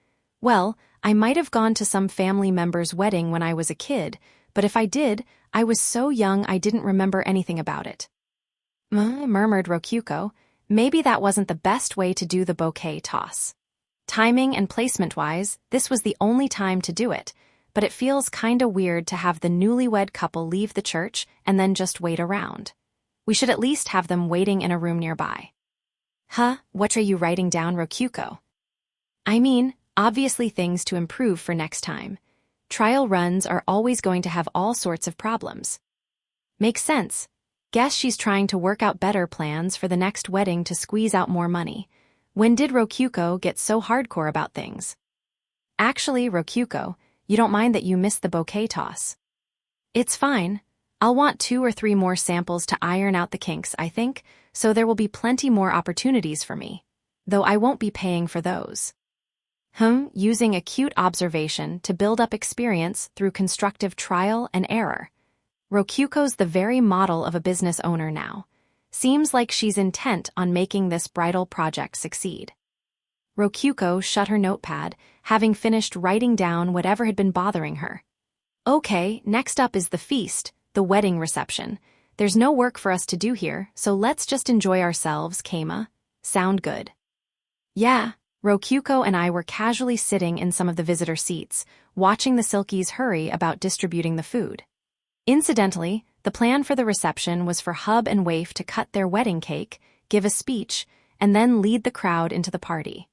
Well, I might have gone to some family member's wedding when I was a kid, but if I did, I was so young I didn't remember anything about it. Murmured Rokyuko. Maybe that wasn't the best way to do the bouquet toss. Timing and placement-wise, this was the only time to do it, but it feels kinda weird to have the newlywed couple leave the church and then just wait around. We should at least have them waiting in a room nearby. What are you writing down, Rokyuko? I mean, obviously things to improve for next time. Trial runs are always going to have all sorts of problems. Makes sense. Guess she's trying to work out better plans for the next wedding to squeeze out more money. When did Rokyuko get so hardcore about things? Actually, Rokyuko, you don't mind that you missed the bouquet toss. It's fine. I'll want 2 or 3 more samples to iron out the kinks, I think, so there will be plenty more opportunities for me. Though I won't be paying for those. Using acute observation to build up experience through constructive trial and error. Rokyuko's the very model of a business owner now. Seems like she's intent on making this bridal project succeed. Rokyuko shut her notepad, having finished writing down whatever had been bothering her. Okay, next up is the feast, the wedding reception. There's no work for us to do here, so let's just enjoy ourselves, Keima. Sound good? Yeah. Rokyuko and I were casually sitting in some of the visitor seats, watching the Silkies hurry about distributing the food. Incidentally, the plan for the reception was for Hub and Waif to cut their wedding cake, give a speech, and then lead the crowd into the party.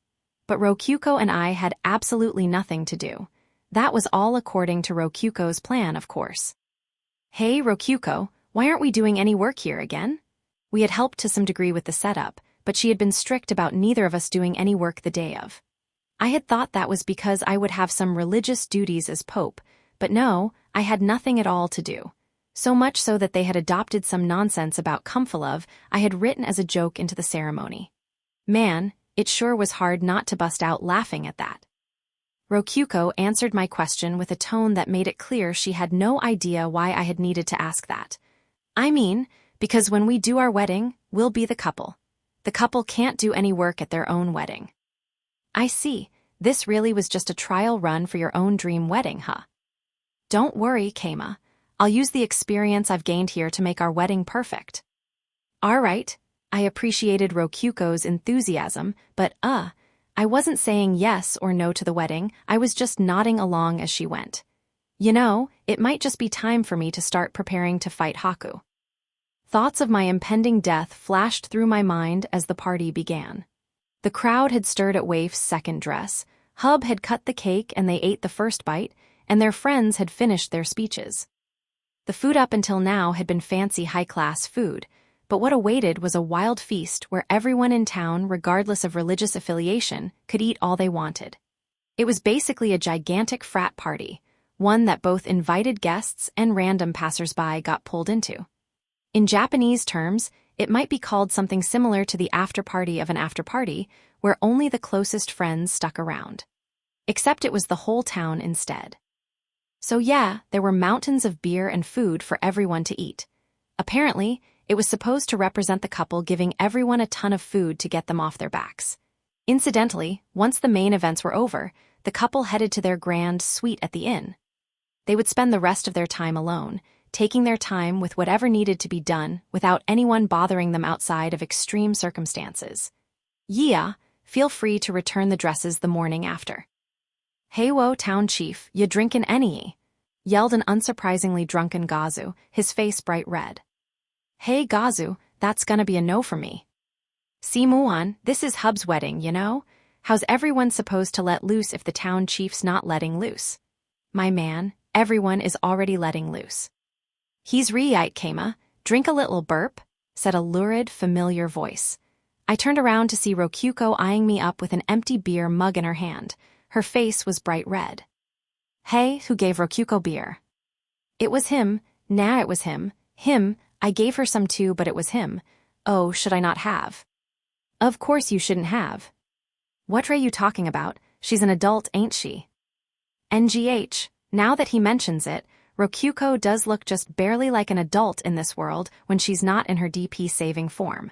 But Rokyuko and I had absolutely nothing to do. That was all according to Rokyuko's plan, of course. Hey, Rokyuko, why aren't we doing any work here again? We had helped to some degree with the setup, but she had been strict about neither of us doing any work the day of. I had thought that was because I would have some religious duties as Pope, but no, I had nothing at all to do. So much so that they had adopted some nonsense about Kumfalove I had written as a joke into the ceremony. Man, it sure was hard not to bust out laughing at that. Rokyuko answered my question with a tone that made it clear she had no idea why I had needed to ask that. I mean, because when we do our wedding, we'll be the couple. The couple can't do any work at their own wedding. I see, this really was just a trial run for your own dream wedding, huh? Don't worry, Keima. I'll use the experience I've gained here to make our wedding perfect. All right, I appreciated Rokyuko's enthusiasm, but I wasn't saying yes or no to the wedding, I was just nodding along as she went. You know, it might just be time for me to start preparing to fight Haku. Thoughts of my impending death flashed through my mind as the party began. The crowd had stirred at Waif's second dress, Hub had cut the cake and they ate the first bite, and their friends had finished their speeches. The food up until now had been fancy high-class food, but what awaited was a wild feast where everyone in town, regardless of religious affiliation, could eat all they wanted. It was basically a gigantic frat party, one that both invited guests and random passers-by got pulled into. In Japanese terms, it might be called something similar to the after-party of an after-party, where only the closest friends stuck around. Except it was the whole town instead. So yeah, there were mountains of beer and food for everyone to eat. Apparently, it was supposed to represent the couple giving everyone a ton of food to get them off their backs. Incidentally, once the main events were over, the couple headed to their grand suite at the inn. They would spend the rest of their time alone, taking their time with whatever needed to be done without anyone bothering them outside of extreme circumstances. Yeah, feel free to return the dresses the morning after. Hey wo, town chief, ya drinkin' any? Yelled an unsurprisingly drunken Gazu, his face bright red. Hey Gazu, that's gonna be a no for me. See Muan, this is Hub's wedding, you know? How's everyone supposed to let loose if the town chief's not letting loose? My man, everyone is already letting loose. He's right, Keima, drink a little burp, said a lurid, familiar voice. I turned around to see Rokyuko eyeing me up with an empty beer mug in her hand. Her face was bright red. Hey, who gave Rokyuko beer? It was him, nah it was him, I gave her some too but it was him. Oh, should I not have? Of course you shouldn't have. What are you talking about? She's an adult, ain't she? NGH, now that he mentions it, Rokyuko does look just barely like an adult in this world when she's not in her DP-saving form.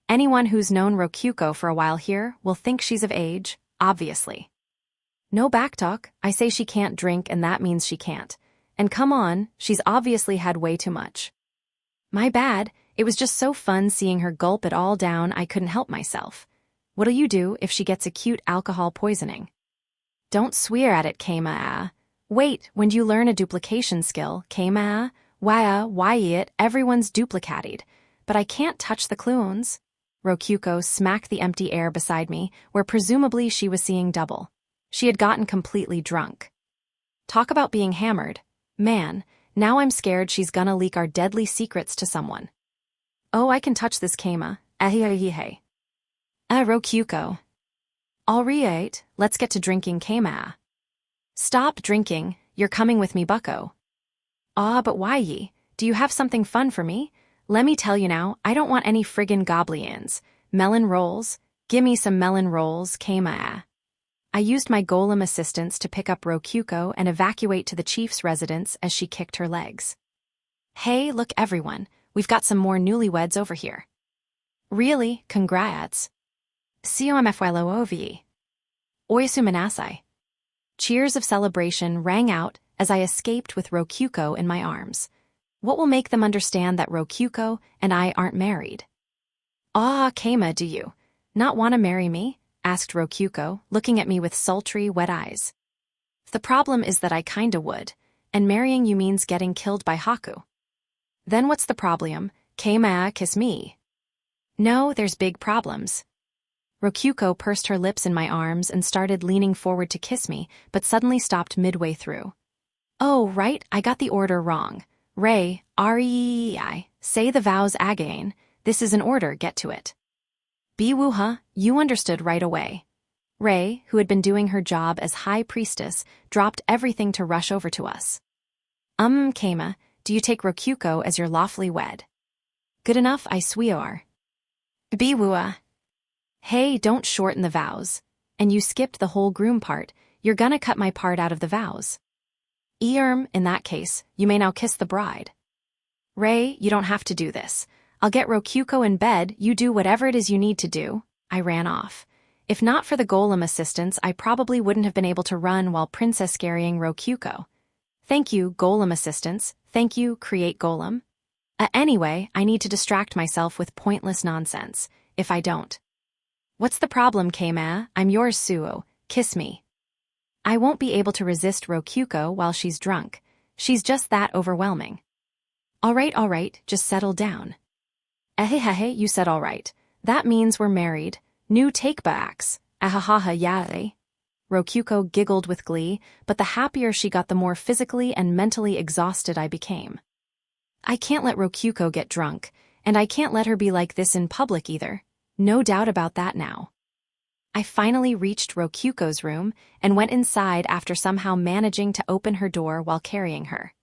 Anyone who's known Rokyuko for a while here will think she's of age, obviously. No backtalk, I say she can't drink and that means she can't. And come on, she's obviously had way too much. My bad, it was just so fun seeing her gulp it all down I couldn't help myself. What'll you do if she gets acute alcohol poisoning? Don't swear at it, Keima. Wait, when do you learn a duplication skill, Keima? Why it, everyone's duplicated. But I can't touch the clones. Rokyuko smacked the empty air beside me, where presumably she was seeing double. She had gotten completely drunk. Talk about being hammered. Man, now I'm scared she's gonna leak our deadly secrets to someone. Oh, I can touch this, Keima. Ahihihe. Rokyuko. Alright, let's get to drinking, Keima. Stop drinking, you're coming with me, bucko. But why ye? Do you have something fun for me? Let me tell you now, I don't want any friggin' goblins. Melon rolls? Gimme some melon rolls, Keima. I used my golem assistance to pick up Rokyuko and evacuate to the chief's residence as she kicked her legs. Hey, look everyone, we've got some more newlyweds over here. Really, congrats. Siomfylo Oyasu manasai. Cheers of celebration rang out as I escaped with Rokyuko in my arms. What will make them understand that Rokyuko and I aren't married? Keima, do you not want to marry me? Asked Rokyuko, looking at me with sultry, wet eyes. The problem is that I kinda would, and marrying you means getting killed by Haku. Then what's the problem? Keima, kiss me. No, there's big problems. Rokyuko pursed her lips in my arms and started leaning forward to kiss me, but suddenly stopped midway through. Oh, right, I got the order wrong. Rei, R-E-I, say the vows again. This is an order, get to it. Biwuha, you understood right away. Rei, who had been doing her job as High Priestess, dropped everything to rush over to us. Kama, do you take Rokyuko as your lawfully wed? Good enough, I swear. Biwua. Hey, don't shorten the vows. And you skipped the whole groom part, you're gonna cut my part out of the vows. In that case, you may now kiss the bride. Rei, you don't have to do this. I'll get Rokyuko in bed, you do whatever it is you need to do. I ran off. If not for the golem assistance, I probably wouldn't have been able to run while princess carrying Rokyuko. Thank you, golem assistance. Thank you, create golem. Anyway, I need to distract myself with pointless nonsense. If I don't. What's the problem, Kama? I'm yours, Suo. Kiss me. I won't be able to resist Rokyuko while she's drunk. She's just that overwhelming. All right, just settle down. Ehehehe, you said all right. That means we're married. New take-backs. Ahahaha yare. Rokyuko giggled with glee, but the happier she got the more physically and mentally exhausted I became. I can't let Rokyuko get drunk, and I can't let her be like this in public either. No doubt about that now. I finally reached Rokyuko's room and went inside after somehow managing to open her door while carrying her.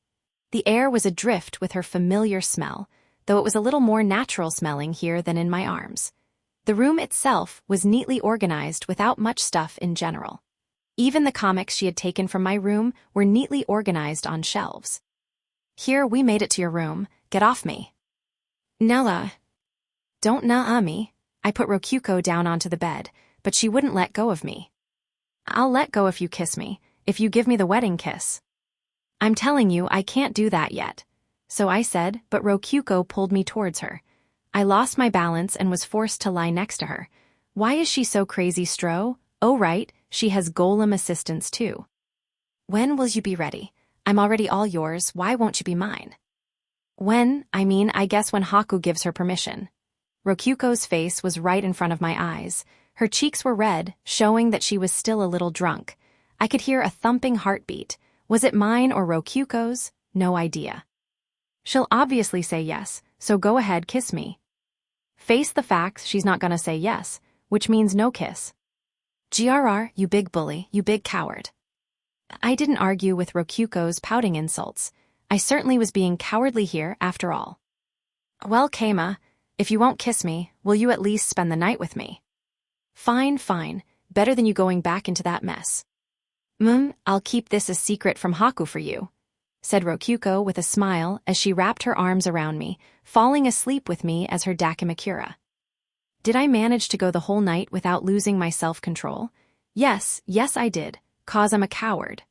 The air was adrift with her familiar smell, though it was a little more natural smelling here than in my arms. The room itself was neatly organized without much stuff in general. Even the comics she had taken from my room were neatly organized on shelves. Here, we made it to your room. Get off me. Nella. Don't nah me. I put Rokyuko down onto the bed, but she wouldn't let go of me. I'll let go if you kiss me, if you give me the wedding kiss. I'm telling you, I can't do that yet. So I said, but Rokyuko pulled me towards her. I lost my balance and was forced to lie next to her. Why is she so crazy, Stro? Oh right, she has golem assistance too. When will you be ready? I'm already all yours, why won't you be mine? I guess when Haku gives her permission. Rokyuko's face was right in front of my eyes. Her cheeks were red, showing that she was still a little drunk. I could hear a thumping heartbeat. Was it mine or Rokyuko's? No idea. She'll obviously say yes, so go ahead, kiss me. Face the facts, she's not gonna say yes, which means no kiss. GRR, you big bully, you big coward. I didn't argue with Rokyuko's pouting insults. I certainly was being cowardly here, after all. Well, Kama, if you won't kiss me, will you at least spend the night with me? Fine, better than you going back into that mess. I'll keep this a secret from Haku for you, said Rokyuko with a smile as she wrapped her arms around me, falling asleep with me as her Dakimakura. Did I manage to go the whole night without losing my self-control? Yes, I did, 'cause I'm a coward.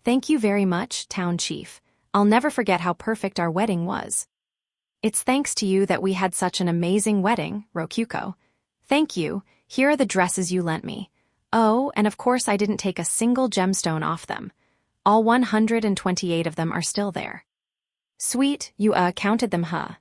Thank you very much, Town Chief. I'll never forget how perfect our wedding was. It's thanks to you that we had such an amazing wedding, Rokyuko. Thank you, here are the dresses you lent me. Oh, and of course I didn't take a single gemstone off them. All 128 of them are still there. Sweet, you counted them, huh?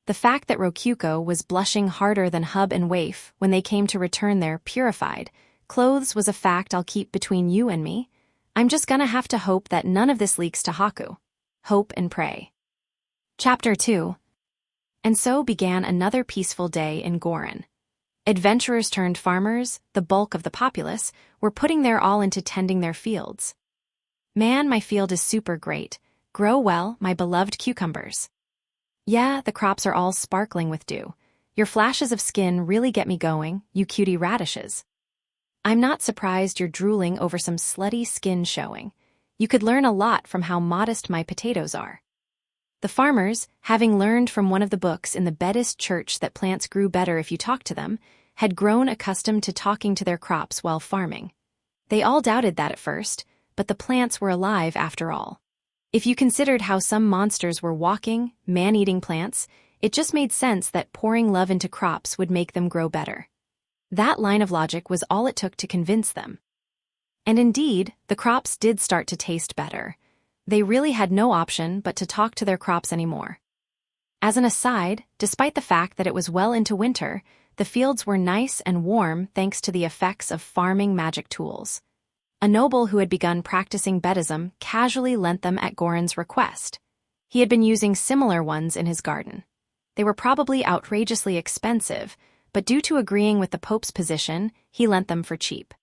The fact that Rokyuko was blushing harder than Hub and Waif when they came to return their purified clothes was a fact I'll keep between you and me. I'm just gonna have to hope that none of this leaks to Haku. Hope and pray. Chapter 2. And so began another peaceful day in Gorin. Adventurers turned farmers, the bulk of the populace, were putting their all into tending their fields. Man, my field is super great. Grow well, my beloved cucumbers. Yeah, the crops are all sparkling with dew. Your flashes of skin really get me going, you cutie radishes. I'm not surprised you're drooling over some slutty skin showing. You could learn a lot from how modest my potatoes are. The farmers, having learned from one of the books in the Buddhist church that plants grew better if you talk to them, had grown accustomed to talking to their crops while farming. They all doubted that at first, but the plants were alive after all. If you considered how some monsters were walking, man-eating plants, it just made sense that pouring love into crops would make them grow better. That line of logic was all it took to convince them. And indeed, the crops did start to taste better. They really had no option but to talk to their crops anymore. As an aside, despite the fact that it was well into winter, the fields were nice and warm thanks to the effects of farming magic tools. A noble who had begun practicing Buddhism casually lent them at Gorin's request. He had been using similar ones in his garden. They were probably outrageously expensive, but due to agreeing with the Pope's position, he lent them for cheap.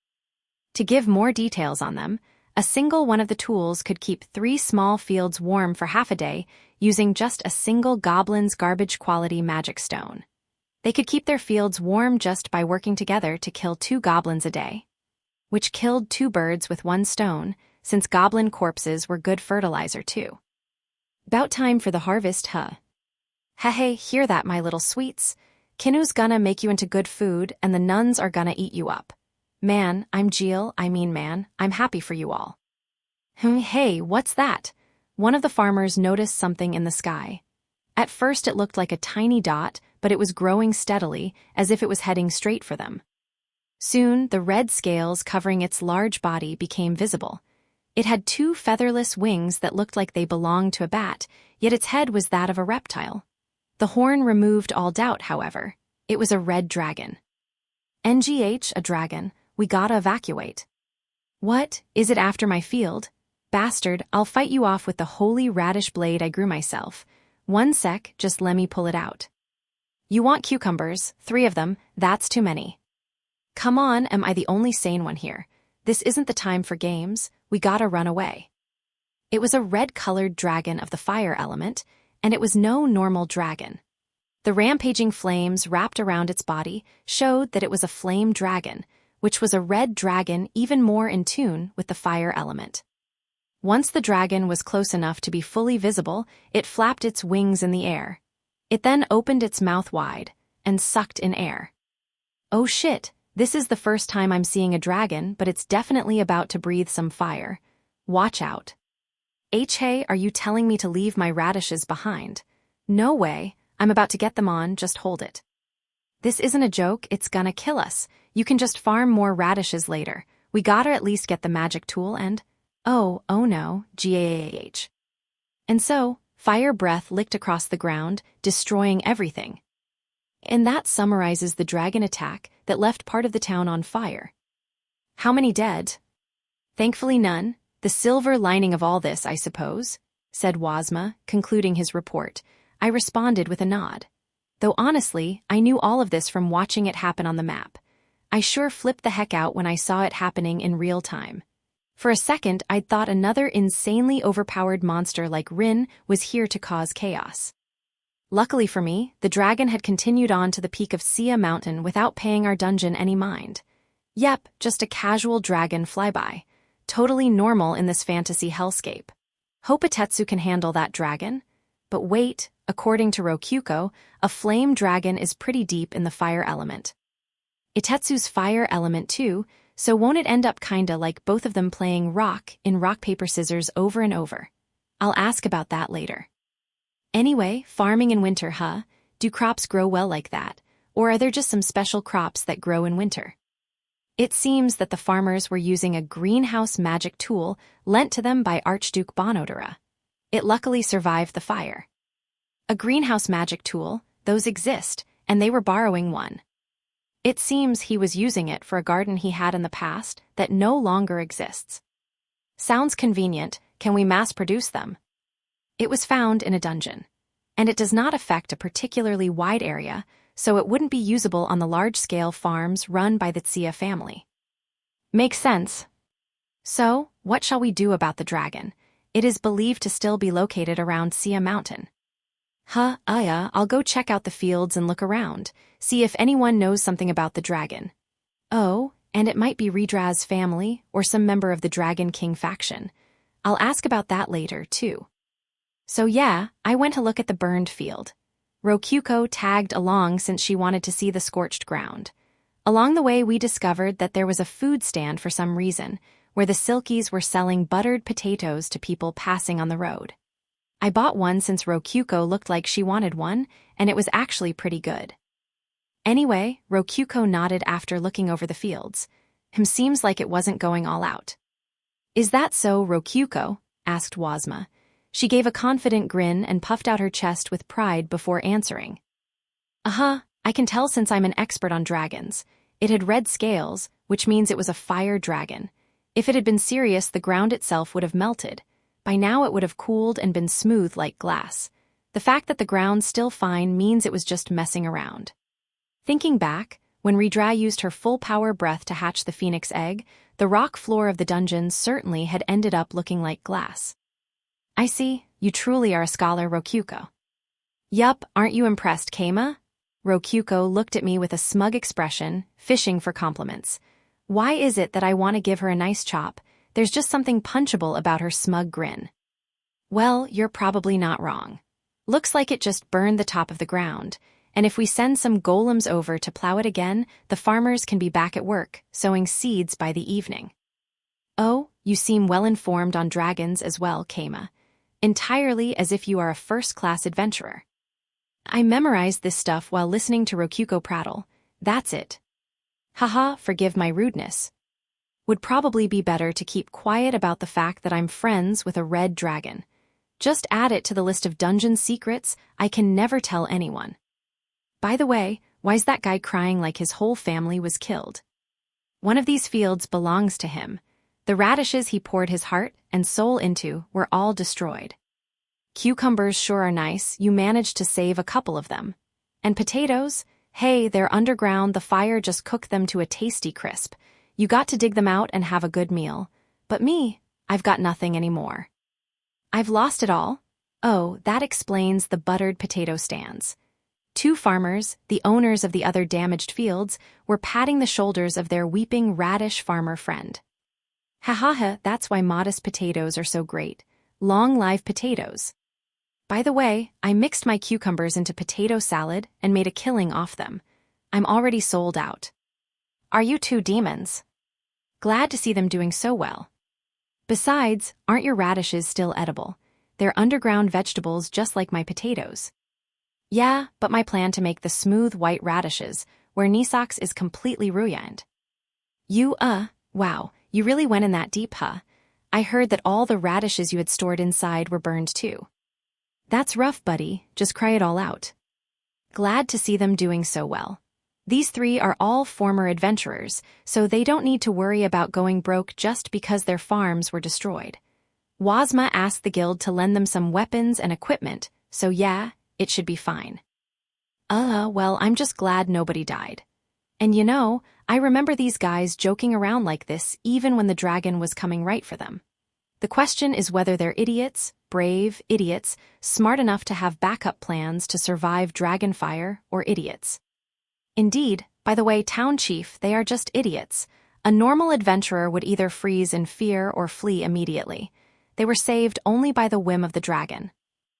To give more details on them, a single one of the tools could keep 3 small fields warm for half a day using just a single goblin's garbage-quality magic stone. They could keep their fields warm just by working together to kill 2 goblins a day, which killed 2 birds with 1 stone, since goblin corpses were good fertilizer too. About time for the harvest, huh? Hey, hear that, my little sweets? Kinu's gonna make you into good food, and the nuns are gonna eat you up. Man, I'm happy for you all. Hey, what's that? One of the farmers noticed something in the sky. At first it looked like a tiny dot, but it was growing steadily, as if it was heading straight for them. Soon, the red scales covering its large body became visible. It had 2 featherless wings that looked like they belonged to a bat, yet its head was that of a reptile. The horn removed all doubt, however. It was a red dragon. NGH, a dragon. We gotta evacuate. What? Is it after my field? Bastard, I'll fight you off with the holy radish blade I grew myself. 1 sec, just let me pull it out. You want cucumbers, 3 of them, that's too many. Come on, am I the only sane one here? This isn't the time for games, we gotta run away. It was a red-colored dragon of the fire element, and it was no normal dragon. The rampaging flames wrapped around its body showed that it was a flame dragon, which was a red dragon even more in tune with the fire element. Once the dragon was close enough to be fully visible, it flapped its wings in the air. It then opened its mouth wide and sucked in air. Oh shit, this is the first time I'm seeing a dragon, but it's definitely about to breathe some fire. Watch out. Hey, are you telling me to leave my radishes behind? No way, I'm about to get them on, just hold it. This isn't a joke, it's gonna kill us. You can just farm more radishes later. We gotta at least get the magic tool and... Oh no, GAH. And so, fire breath licked across the ground, destroying everything. And that summarizes the dragon attack that left part of the town on fire. How many dead? Thankfully none. The silver lining of all this, I suppose, said Wazma, concluding his report. I responded with a nod. Though honestly, I knew all of this from watching it happen on the map. I sure flipped the heck out when I saw it happening in real time. For a second, I'd thought another insanely overpowered monster like Rin was here to cause chaos. Luckily for me, the dragon had continued on to the peak of Sia Mountain without paying our dungeon any mind. Yep, just a casual dragon flyby. Totally normal in this fantasy hellscape. Hope Itetsu can handle that dragon. But wait, according to Rokyuko, a flame dragon is pretty deep in the fire element. Itetsu's fire element too, so won't it end up kinda like both of them playing rock in rock, paper, scissors over and over? I'll ask about that later. Anyway, farming in winter, huh? Do crops grow well like that? Or are there just some special crops that grow in winter? It seems that the farmers were using a greenhouse magic tool lent to them by Archduke Bonodera. It luckily survived the fire. A greenhouse magic tool, those exist, and they were borrowing one. It seems he was using it for a garden he had in the past that no longer exists. Sounds convenient, can we mass-produce them? It was found in a dungeon, and it does not affect a particularly wide area, so it wouldn't be usable on the large-scale farms run by the Tsuya family. Makes sense. So, what shall we do about the dragon? It is believed to still be located around Sia Mountain. I'll go check out the fields and look around, see if anyone knows something about the dragon. Oh, and it might be Ridra's family or some member of the Dragon King faction. I'll ask about that later, too. So yeah, I went to look at the burned field. Rokyuko tagged along since she wanted to see the scorched ground. Along the way, we discovered that there was a food stand for some reason, where the Silkies were selling buttered potatoes to people passing on the road. I bought one since Rokyuko looked like she wanted one, and it was actually pretty good. Anyway, Rokyuko nodded after looking over the fields. Seems like it wasn't going all out. Is that so, Rokyuko? Asked Wazma. She gave a confident grin and puffed out her chest with pride before answering. I can tell since I'm an expert on dragons. It had red scales, which means it was a fire dragon. If it had been serious, the ground itself would have melted. By now it would have cooled and been smooth like glass. The fact that the ground's still fine means it was just messing around. Thinking back, when Redra used her full power breath to hatch the phoenix egg, the rock floor of the dungeon certainly had ended up looking like glass. I see, you truly are a scholar, Rokyuko. Yup, aren't you impressed, Keima? Rokyuko looked at me with a smug expression, fishing for compliments. Why is it that I want to give her a nice chop? There's just something punchable about her smug grin. Well, you're probably not wrong. Looks like it just burned the top of the ground, and if we send some golems over to plow it again, the farmers can be back at work, sowing seeds by the evening. Oh, you seem well informed on dragons as well, Keima. Entirely as if you are a first-class adventurer. I memorized this stuff while listening to Rokyuko prattle. That's it. Haha, forgive my rudeness. Would probably be better to keep quiet about the fact that I'm friends with a red dragon. Just add it to the list of dungeon secrets I can never tell anyone. By the way, why's that guy crying like his whole family was killed? One of these fields belongs to him. The radishes he poured his heart and soul into were all destroyed. Cucumbers sure are nice, you managed to save a couple of them. And potatoes? Hey, they're underground, the fire just cooked them to a tasty crisp. You got to dig them out and have a good meal. But me, I've got nothing anymore. I've lost it all? Oh, that explains the buttered potato stands. Two farmers, the owners of the other damaged fields, were patting the shoulders of their weeping radish farmer friend. Ha ha ha, that's why modest potatoes are so great. Long live potatoes. By the way, I mixed my cucumbers into potato salad and made a killing off them. I'm already sold out. Are you two demons? Glad to see them doing so well. Besides, aren't your radishes still edible? They're underground vegetables just like my potatoes. Yeah, but my plan to make the smooth white radishes, where Nisox is completely ruined. Wow, you really went in that deep, huh? I heard that all the radishes you had stored inside were burned too. That's rough, buddy, just cry it all out. Glad to see them doing so well. These three are all former adventurers, so they don't need to worry about going broke just because their farms were destroyed. Wazma asked the guild to lend them some weapons and equipment, so yeah, it should be fine. Well, I'm just glad nobody died. And you know, I remember these guys joking around like this even when the dragon was coming right for them. The question is whether they're idiots, brave idiots, smart enough to have backup plans to survive dragon fire, or idiots. Indeed, by the way, town chief, they are just idiots. A normal adventurer would either freeze in fear or flee immediately. They were saved only by the whim of the dragon.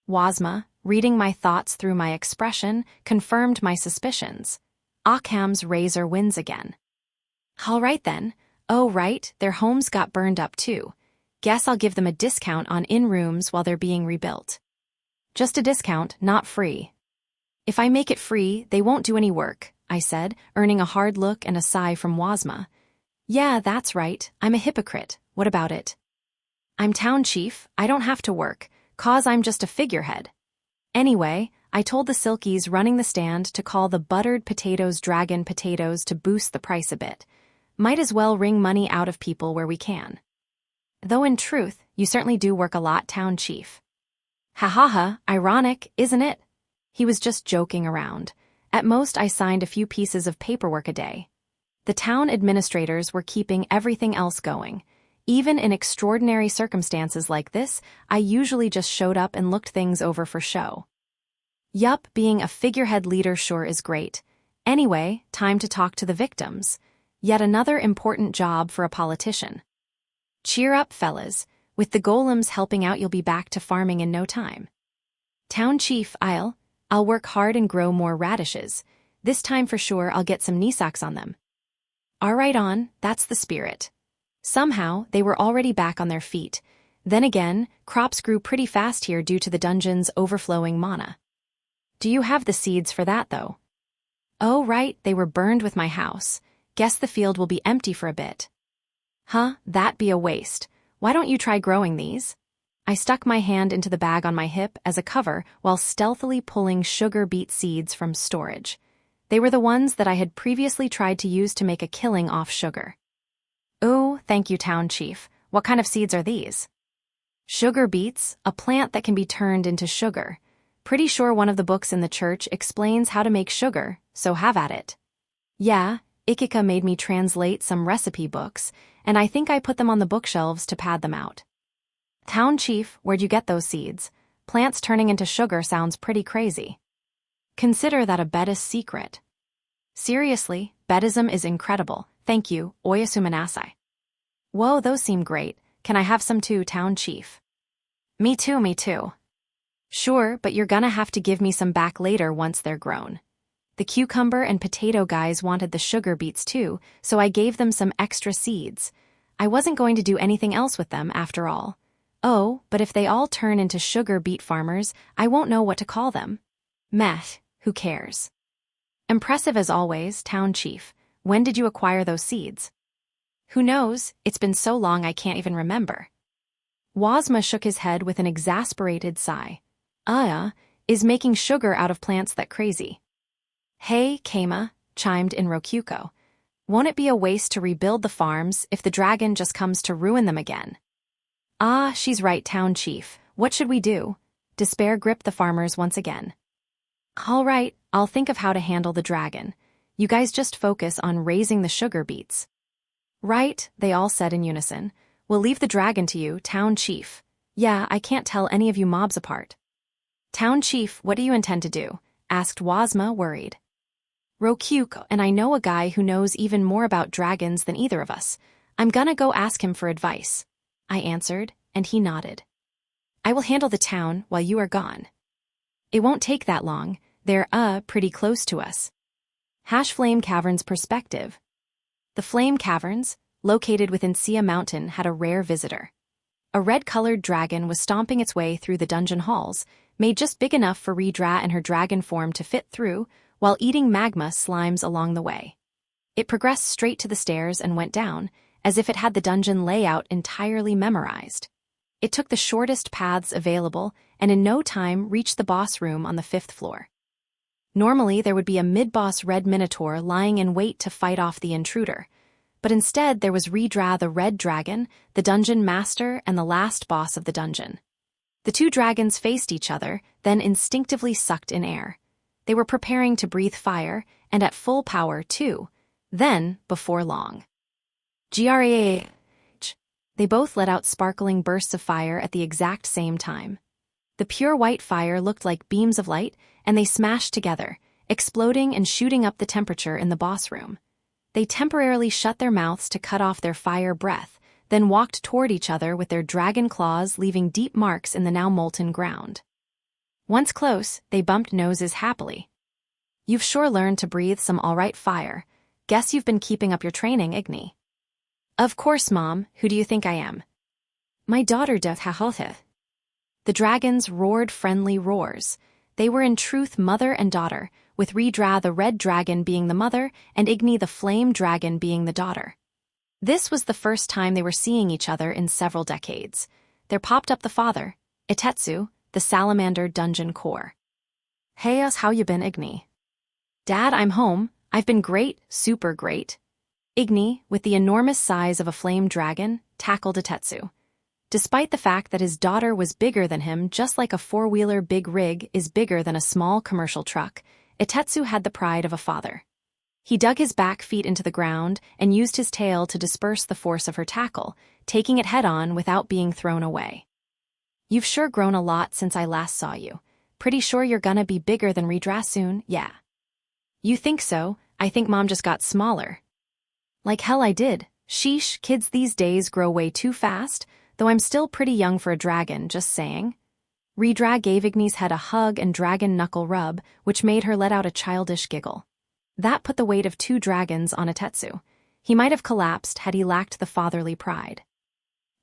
Wazma, reading my thoughts through my expression, confirmed my suspicions. Occam's razor wins again. All right then. Oh right, their homes got burned up too. Guess I'll give them a discount on in-rooms while they're being rebuilt. Just a discount, not free. If I make it free, they won't do any work, I said, earning a hard look and a sigh from Wazma. Yeah, that's right, I'm a hypocrite. What about it? I'm town chief, I don't have to work, 'cause I'm just a figurehead. Anyway, I told the Silkies running the stand to call the buttered potatoes dragon potatoes to boost the price a bit. Might as well wring money out of people where we can. Though in truth, you certainly do work a lot, town chief. Ha ha ha, ironic, isn't it? He was just joking around. At most, I signed a few pieces of paperwork a day. The town administrators were keeping everything else going. Even in extraordinary circumstances like this, I usually just showed up and looked things over for show. Yup, being a figurehead leader sure is great. Anyway, time to talk to the victims. Yet another important job for a politician. Cheer up, fellas. With the golems helping out, you'll be back to farming in no time. Town chief, I'll work hard and grow more radishes. This time for sure I'll get some Nisox on them. All right on, that's the spirit. Somehow, they were already back on their feet. Then again, crops grew pretty fast here due to the dungeon's overflowing mana. Do you have the seeds for that, though? Oh right, they were burned with my house. Guess the field will be empty for a bit. Huh, that'd be a waste. Why don't you try growing these? I stuck my hand into the bag on my hip as a cover while stealthily pulling sugar beet seeds from storage. They were the ones that I had previously tried to use to make a killing off sugar. Ooh, thank you, town chief. What kind of seeds are these? Sugar beets, a plant that can be turned into sugar. Pretty sure one of the books in the church explains how to make sugar, so have at it. Yeah, Ikika made me translate some recipe books, and I think I put them on the bookshelves to pad them out. Town chief, where'd you get those seeds? Plants turning into sugar sounds pretty crazy. Consider that a Buddhist secret. Seriously, Buddhism is incredible. Thank you, Oyasumanasai. Whoa, those seem great. Can I have some too, town chief? Me too. Sure, but you're gonna have to give me some back later once they're grown. The cucumber and potato guys wanted the sugar beets too, so I gave them some extra seeds. I wasn't going to do anything else with them after all. Oh, but if they all turn into sugar beet farmers, I won't know what to call them. Meh, who cares? Impressive as always, town chief. When did you acquire those seeds? Who knows, it's been so long I can't even remember. Wazma shook his head with an exasperated sigh. Is making sugar out of plants that crazy? Hey, Keima, chimed in Rokyuko. Won't it be a waste to rebuild the farms if the dragon just comes to ruin them again? She's right, town chief. What should we do? Despair gripped the farmers once again. All right, I'll think of how to handle the dragon. You guys just focus on raising the sugar beets. Right, they all said in unison. We'll leave the dragon to you, town chief. Yeah, I can't tell any of you mobs apart. Town chief, what do you intend to do? Asked Wazma, worried. Rokyuko, and I know a guy who knows even more about dragons than either of us. I'm gonna go ask him for advice. I answered, and he nodded. I will handle the town while you are gone. It won't take that long. They're, pretty close to us. Flame Cavern's perspective. The Flame Caverns, located within Sia Mountain, had a rare visitor. A red-colored dragon was stomping its way through the dungeon halls, made just big enough for Redra and her dragon form to fit through, while eating magma slimes along the way. It progressed straight to the stairs and went down, as if it had the dungeon layout entirely memorized. It took the shortest paths available and in no time reached the boss room on the 5th floor. Normally, there would be a mid-boss red minotaur lying in wait to fight off the intruder, but instead there was Redra the red dragon, the dungeon master, and the last boss of the dungeon. The two dragons faced each other, then instinctively sucked in air. They were preparing to breathe fire, and at full power, too. Then, before long. Grah! They both let out sparkling bursts of fire at the exact same time. The pure white fire looked like beams of light, and they smashed together, exploding and shooting up the temperature in the boss room. They temporarily shut their mouths to cut off their fire breath, then walked toward each other with their dragon claws leaving deep marks in the now molten ground. Once close, they bumped noses happily. You've sure learned to breathe some alright fire. Guess you've been keeping up your training, Igni. Of course, Mom. Who do you think I am? My daughter Hahotheth. The dragons roared friendly roars. They were in truth mother and daughter, with Redra the red dragon being the mother and Igni the flame dragon being the daughter. This was the first time they were seeing each other in several decades. There popped up the father, Itetsu, the salamander dungeon core. Hey, how you been, Igni? Dad, I'm home. I've been great, super great. Igni, with the enormous size of a flame dragon, tackled Itetsu. Despite the fact that his daughter was bigger than him, just like a four-wheeler big rig is bigger than a small commercial truck, Itetsu had the pride of a father. He dug his back feet into the ground and used his tail to disperse the force of her tackle, taking it head-on without being thrown away. You've sure grown a lot since I last saw you. Pretty sure you're gonna be bigger than Redra soon, yeah. You think so? I think Mom just got smaller. Like hell I did. Sheesh, kids these days grow way too fast, though I'm still pretty young for a dragon, just saying. Redra gave Igni's head a hug and dragon knuckle rub, which made her let out a childish giggle. That put the weight of two dragons on Itetsu. He might have collapsed had he lacked the fatherly pride.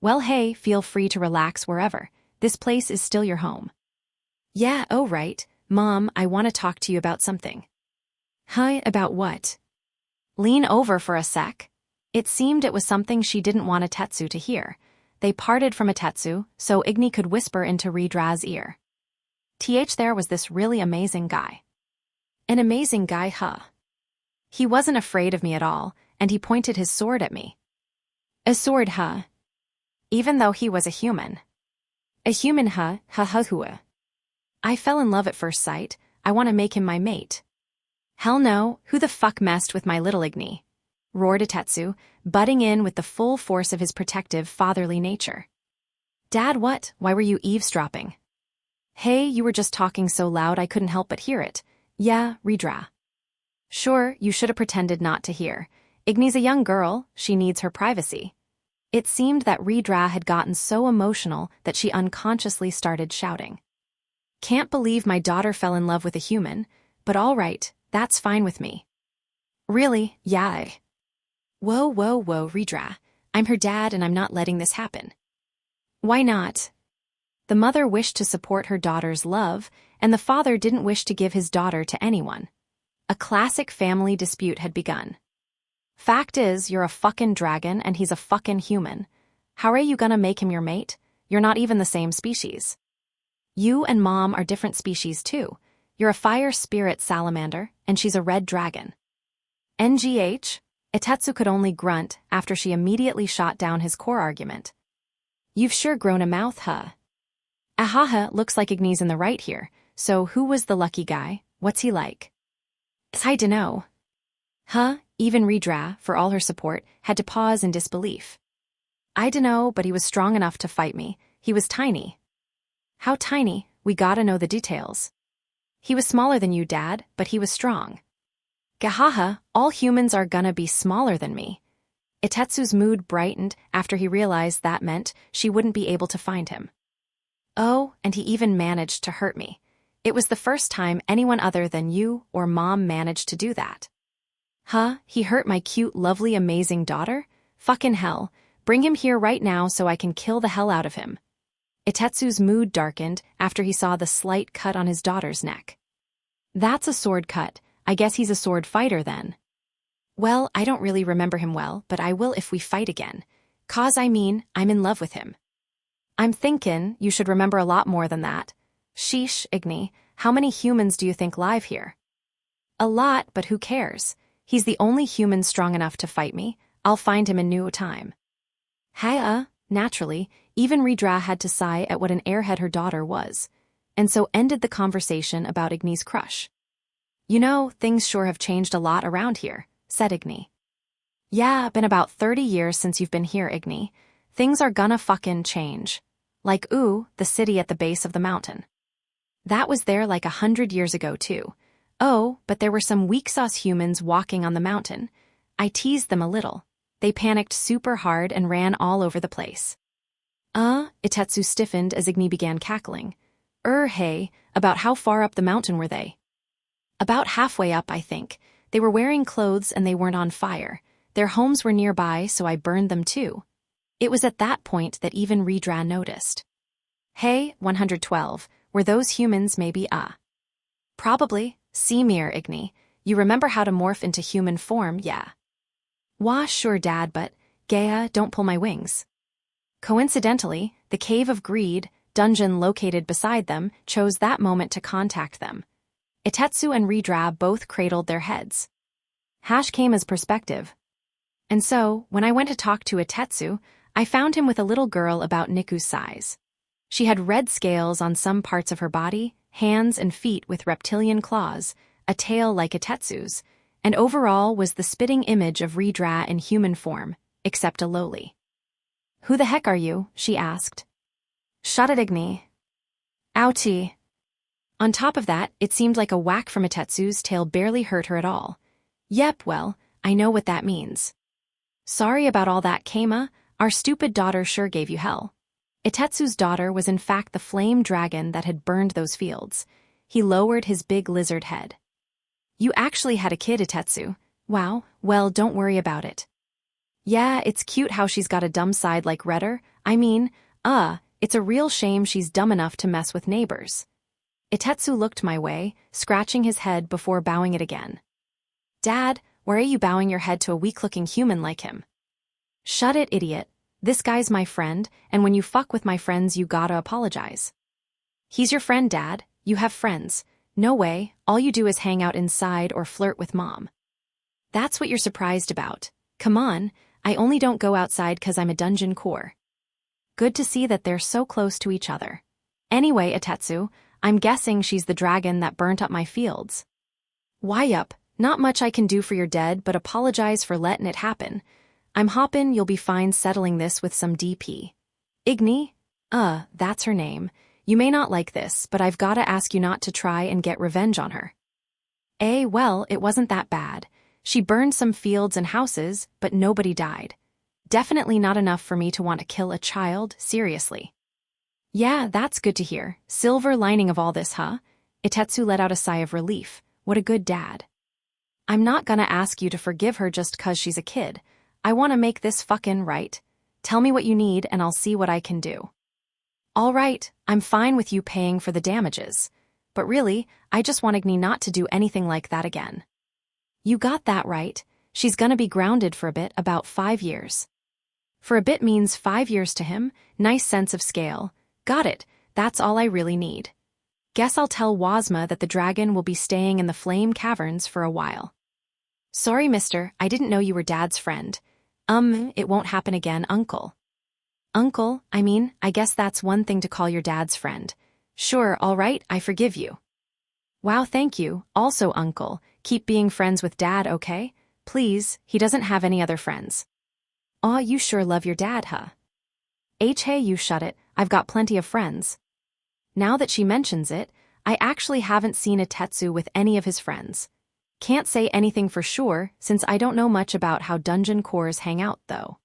Well, hey, feel free to relax wherever. This place is still your home. Yeah, oh right. Mom, I want to talk to you about something. Hi, about what? Lean over for a sec. It seemed it was something she didn't want Itetsu to hear. They parted from Itetsu, so Igni could whisper into Redra's ear. There was this really amazing guy. An amazing guy, huh? He wasn't afraid of me at all, and he pointed his sword at me. A sword, huh? Even though he was a human. A human, huh? Ha ha hua. I fell in love at first sight. I want to make him my mate. Hell no, who the fuck messed with my little Igni? Roared Itetsu, butting in with the full force of his protective, fatherly nature. Dad, what? Why were you eavesdropping? Hey, you were just talking so loud I couldn't help but hear it. Yeah, Redra. Sure, you should have pretended not to hear. Igni's a young girl, she needs her privacy. It seemed that Redra had gotten so emotional that she unconsciously started shouting. Can't believe my daughter fell in love with a human, but all right, that's fine with me. Really, yeah. Whoa, Redra. I'm her dad and I'm not letting this happen. Why not? The mother wished to support her daughter's love, and the father didn't wish to give his daughter to anyone. A classic family dispute had begun. Fact is, you're a fucking dragon and he's a fucking human. How are you gonna make him your mate? You're not even the same species. You and Mom are different species too. You're a fire spirit salamander, and she's a red dragon. NGH? Itetsu could only grunt after she immediately shot down his core argument. You've sure grown a mouth, huh? Ahaha, looks like Igni's in the right here, so who was the lucky guy? What's he like? I dunno. Huh? Even Redra, for all her support, had to pause in disbelief. I dunno, but he was strong enough to fight me. He was tiny. How tiny? We gotta know the details. He was smaller than you, Dad, but he was strong. Gahaha, all humans are gonna be smaller than me. Itetsu's mood brightened after he realized that meant she wouldn't be able to find him. Oh, and he even managed to hurt me. It was the first time anyone other than you or Mom managed to do that. Huh? He hurt my cute, lovely, amazing daughter? Fucking hell. Bring him here right now so I can kill the hell out of him. Itetsu's mood darkened after he saw the slight cut on his daughter's neck. That's a sword cut. I guess he's a sword fighter then. Well, I don't really remember him well, but I will if we fight again. 'Cause I'm in love with him. I'm thinking you should remember a lot more than that. Sheesh, Igni, how many humans do you think live here? A lot, but who cares? He's the only human strong enough to fight me. I'll find him in no time. Naturally, even Redra had to sigh at what an airhead her daughter was, and so ended the conversation about Igni's crush. You know, things sure have changed a lot around here, said Igni. Yeah, been about 30 years since you've been here, Igni. Things are gonna fucking change. Like, the city at the base of the mountain. That was there like 100 years ago, too. Oh, but there were some weak-sauce humans walking on the mountain. I teased them a little. They panicked super hard and ran all over the place. Itetsu stiffened as Igni began cackling. Hey, about how far up the mountain were they? About halfway up, I think. They were wearing clothes and they weren't on fire. Their homes were nearby, so I burned them too. It was at that point that even Redra noticed. Hey, 112, were those humans maybe, Probably. See, Mir, Igni. You remember how to morph into human form, yeah? Wah, sure, Dad, but, Gaia, don't pull my wings. Coincidentally, the Cave of Greed, dungeon located beside them, chose that moment to contact them. Itetsu and Redra both cradled their heads. Hash came as perspective. And so, when I went to talk to Itetsu, I found him with a little girl about Niku's size. She had red scales on some parts of her body, hands and feet with reptilian claws, a tail like Itetsu's, and overall was the spitting image of Redra in human form, except a lowly. Who the heck are you? She asked. Shut it, Igni. Ouchie. On top of that, it seemed like a whack from Itetsu's tail barely hurt her at all. Yep, well, I know what that means. Sorry about all that, Keima. Our stupid daughter sure gave you hell. Itetsu's daughter was in fact the flame dragon that had burned those fields. He lowered his big lizard head. You actually had a kid, Itetsu. Wow, well, don't worry about it. Yeah, it's cute how she's got a dumb side like Redder. It's a real shame she's dumb enough to mess with neighbors. Itetsu looked my way, scratching his head before bowing it again. Dad, why are you bowing your head to a weak-looking human like him? Shut it, idiot. This guy's my friend, and when you fuck with my friends you gotta apologize. He's your friend, Dad. You have friends. No way, all you do is hang out inside or flirt with Mom. That's what you're surprised about. Come on, I only don't go outside 'cause I'm a dungeon core. Good to see that they're so close to each other. Anyway, Itetsu, I'm guessing she's the dragon that burnt up my fields. Why yup, not much I can do for your dead but apologize for letting it happen. I'm hoppin' you'll be fine settling this with some DP. Igni? That's her name. You may not like this, but I've gotta ask you not to try and get revenge on her. Well, it wasn't that bad. She burned some fields and houses, but nobody died. Definitely not enough for me to want to kill a child, seriously. Yeah, that's good to hear. Silver lining of all this, huh? Itetsu let out a sigh of relief. What a good dad. I'm not gonna ask you to forgive her just 'cause she's a kid. I wanna make this fucking right. Tell me what you need and I'll see what I can do. All right, I'm fine with you paying for the damages. But really, I just want Igni not to do anything like that again. You got that right. She's gonna be grounded for a bit, about 5 years. For a bit means 5 years to him. Nice sense of scale. Got it. That's all I really need. Guess I'll tell Wazma that the dragon will be staying in the Flame Caverns for a while. Sorry, mister, I didn't know you were Dad's friend. It won't happen again, Uncle. Uncle, I guess that's one thing to call your dad's friend. Sure, all right, I forgive you. Wow, thank you. Also, Uncle, keep being friends with Dad, okay? Please, he doesn't have any other friends. Aw, you sure love your dad, huh? Hey, you shut it, I've got plenty of friends. Now that she mentions it, I actually haven't seen Itetsu with any of his friends. Can't say anything for sure, since I don't know much about how dungeon cores hang out, though.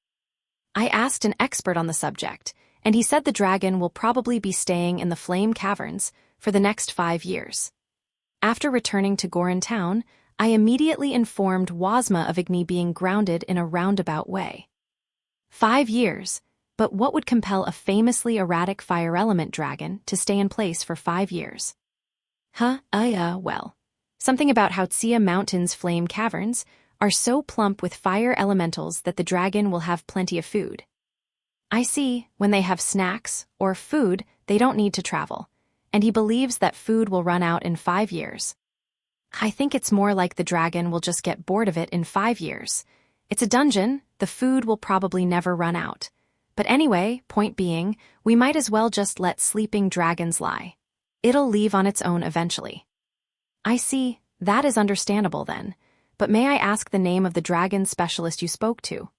I asked an expert on the subject, and he said the dragon will probably be staying in the Flame Caverns for the next 5 years. After returning to Gorin Town, I immediately informed Wazma of Igni being grounded in a roundabout way. 5 years, but what would compel a famously erratic fire element dragon to stay in place for 5 years? Well. Something about how Tsia Mountain's Flame Caverns are so plump with fire elementals that the dragon will have plenty of food. I see, when they have snacks, or food, they don't need to travel, and he believes that food will run out in 5 years. I think it's more like the dragon will just get bored of it in 5 years. It's a dungeon, the food will probably never run out. But anyway, point being, we might as well just let sleeping dragons lie. It'll leave on its own eventually. I see, that is understandable then. But may I ask the name of the dragon specialist you spoke to?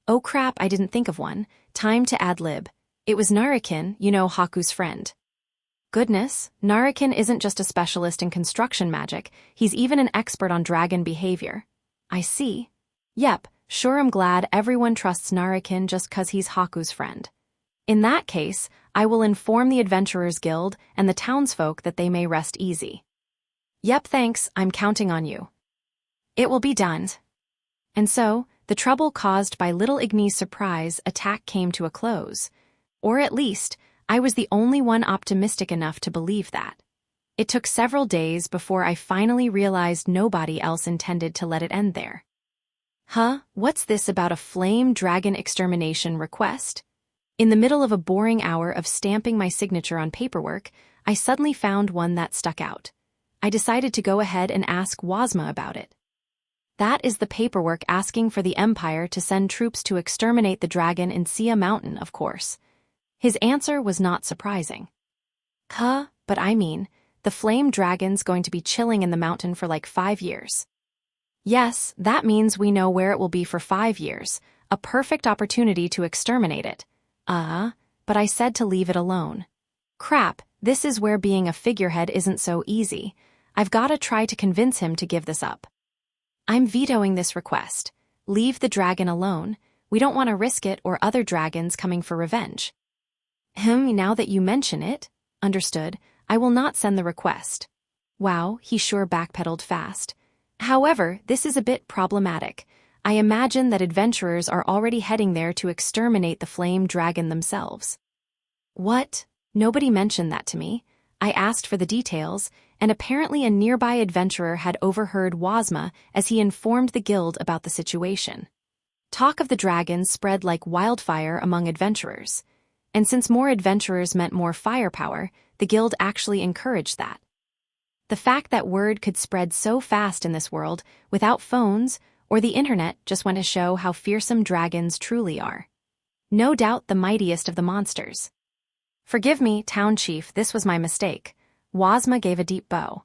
Oh crap, I didn't think of one. Time to ad-lib. It was Narakin, Haku's friend. Goodness, Narakin isn't just a specialist in construction magic, he's even an expert on dragon behavior. I see. Yep, sure I'm glad everyone trusts Narakin just 'cause he's Haku's friend. In that case, I will inform the Adventurers Guild and the townsfolk that they may rest easy. Yep, thanks, I'm counting on you. It will be done. And so, the trouble caused by little Igni's surprise attack came to a close. Or at least, I was the only one optimistic enough to believe that. It took several days before I finally realized nobody else intended to let it end there. What's this about a flame dragon extermination request? In the middle of a boring hour of stamping my signature on paperwork, I suddenly found one that stuck out. I decided to go ahead and ask Wazma about it. That is the paperwork asking for the Empire to send troops to exterminate the dragon in Tsia Mountain, of course. His answer was not surprising. But the flame dragon's going to be chilling in the mountain for like 5 years. Yes, that means we know where it will be for 5 years, a perfect opportunity to exterminate it. But I said to leave it alone. Crap, this is where being a figurehead isn't so easy. I've gotta try to convince him to give this up. I'm vetoing this request. Leave the dragon alone. We don't want to risk it or other dragons coming for revenge. Now that you mention it, understood, I will not send the request. Wow, he sure backpedaled fast. However, this is a bit problematic. I imagine that adventurers are already heading there to exterminate the flame dragon themselves. What? Nobody mentioned that to me. I asked for the details, and apparently a nearby adventurer had overheard Wazma as he informed the guild about the situation. Talk of the dragon spread like wildfire among adventurers, and since more adventurers meant more firepower, the guild actually encouraged that. The fact that word could spread so fast in this world without phones or the internet just went to show how fearsome dragons truly are. No doubt the mightiest of the monsters. Forgive me, town chief, this was my mistake. Wazma gave a deep bow.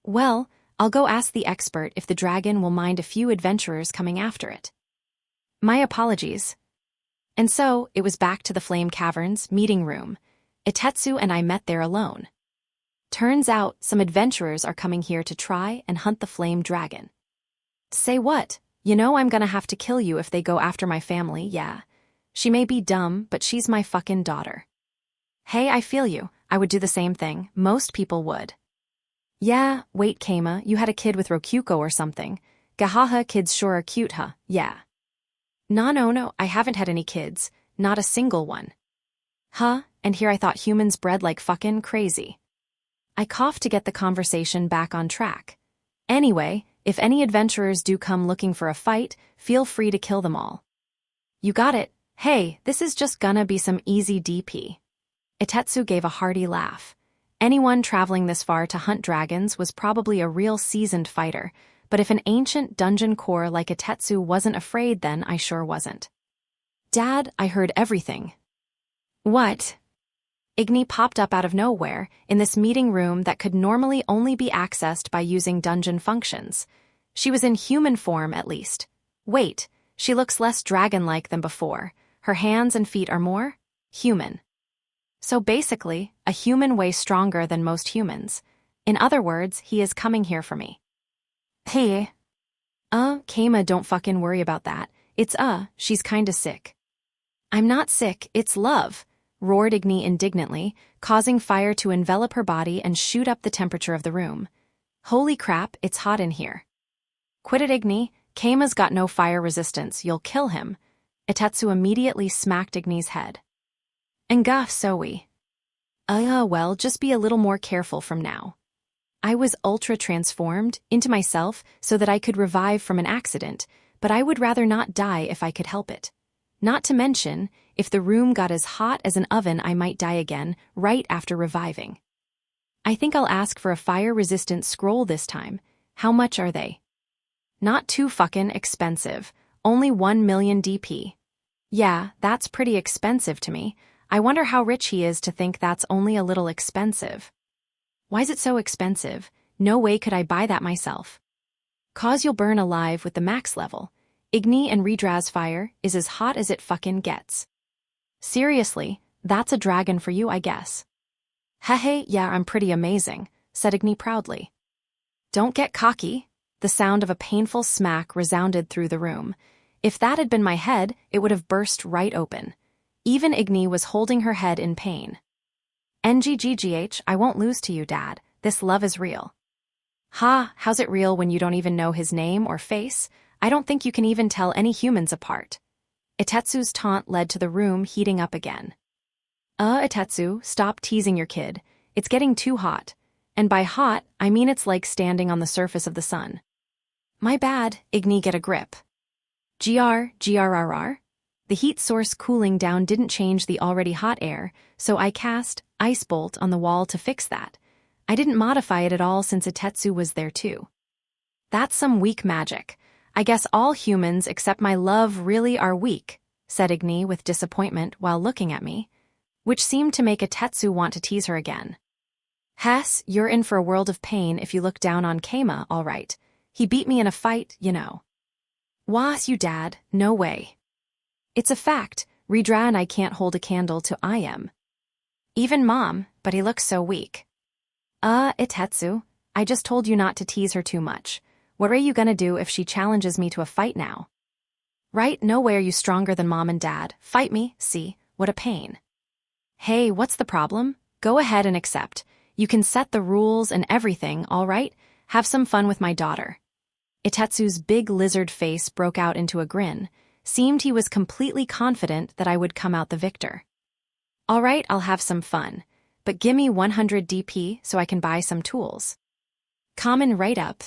Well, I'll go ask the expert if the dragon will mind a few adventurers coming after it. My apologies. And so, it was back to the Flame Caverns meeting room. Itetsu and I met there alone. Turns out, some adventurers are coming here to try and hunt the flame dragon. Say what? You know I'm gonna have to kill you if they go after my family, yeah. She may be dumb, but she's my fucking daughter. Hey, I feel you. I would do the same thing. Most people would. Yeah, wait, Keima, you had a kid with Rokuko or something. Gahaha, kids sure are cute, huh? Yeah. No, I haven't had any kids. Not a single one. Huh? And here I thought humans bred like fucking crazy. I coughed to get the conversation back on track. Anyway, if any adventurers do come looking for a fight, feel free to kill them all. You got it. Hey, this is just gonna be some easy DP. Itetsu gave a hearty laugh. Anyone traveling this far to hunt dragons was probably a real seasoned fighter, but if an ancient dungeon core like Itetsu wasn't afraid, then I sure wasn't. Dad, I heard everything. What? Igni popped up out of nowhere in this meeting room that could normally only be accessed by using dungeon functions. She was in human form, at least. Wait, she looks less dragon-like than before. Her hands and feet are more human. So basically, a human way stronger than most humans. In other words, he is coming here for me. Hey. Keima, don't fucking worry about that. It's she's kinda sick. I'm not sick, it's love, roared Igni indignantly, causing fire to envelop her body and shoot up the temperature of the room. Holy crap, it's hot in here. Quit it, Igni. Keima's got no fire resistance, you'll kill him. Itetsu immediately smacked Igni's head. Nga, Soe. Well, just be a little more careful from now. I was ultra-transformed into myself so that I could revive from an accident, but I would rather not die if I could help it. Not to mention, if the room got as hot as an oven, I might die again, right after reviving. I think I'll ask for a fire-resistant scroll this time. How much are they? Not too fucking expensive. Only 1 million DP. Yeah, that's pretty expensive to me. I wonder how rich he is to think that's only a little expensive. Why's it so expensive? No way could I buy that myself. 'Cause you'll burn alive with the max level. Igni and Redraz fire is as hot as it fucking gets. Seriously, that's a dragon for you, I guess. Hehe, yeah, I'm pretty amazing, said Igni proudly. Don't get cocky. The sound of a painful smack resounded through the room. If that had been my head, it would have burst right open. Even Igni was holding her head in pain. NGGGH, I won't lose to you, Dad. This love is real. Ha, how's it real when you don't even know his name or face? I don't think you can even tell any humans apart. Itetsu's taunt led to the room heating up again. Itetsu, stop teasing your kid. It's getting too hot. And by hot, I mean it's like standing on the surface of the sun. My bad, Igni, get a grip. GRRR. The heat source cooling down didn't change the already hot air, so I cast Ice Bolt on the wall to fix that. I didn't modify it at all since Itetsu was there too. That's some weak magic. I guess all humans except my love really are weak, said Igni with disappointment while looking at me, which seemed to make Itetsu want to tease her again. Hess, you're in for a world of pain if you look down on Keima, all right. He beat me in a fight, you know. Was you, Dad? No way. It's a fact. Redra and I can't hold a candle to I am. Even Mom, but he looks so weak. Itetsu, I just told you not to tease her too much. What are you gonna do if she challenges me to a fight now? Right, no way are you stronger than Mom and Dad. Fight me, see, what a pain. Hey, what's the problem? Go ahead and accept. You can set the rules and everything, all right? Have some fun with my daughter. Itetsu's big lizard face broke out into a grin. Seemed he was completely confident that I would come out the victor. All right, I'll have some fun. But gimme 100 DP so I can buy some tools. Common right up.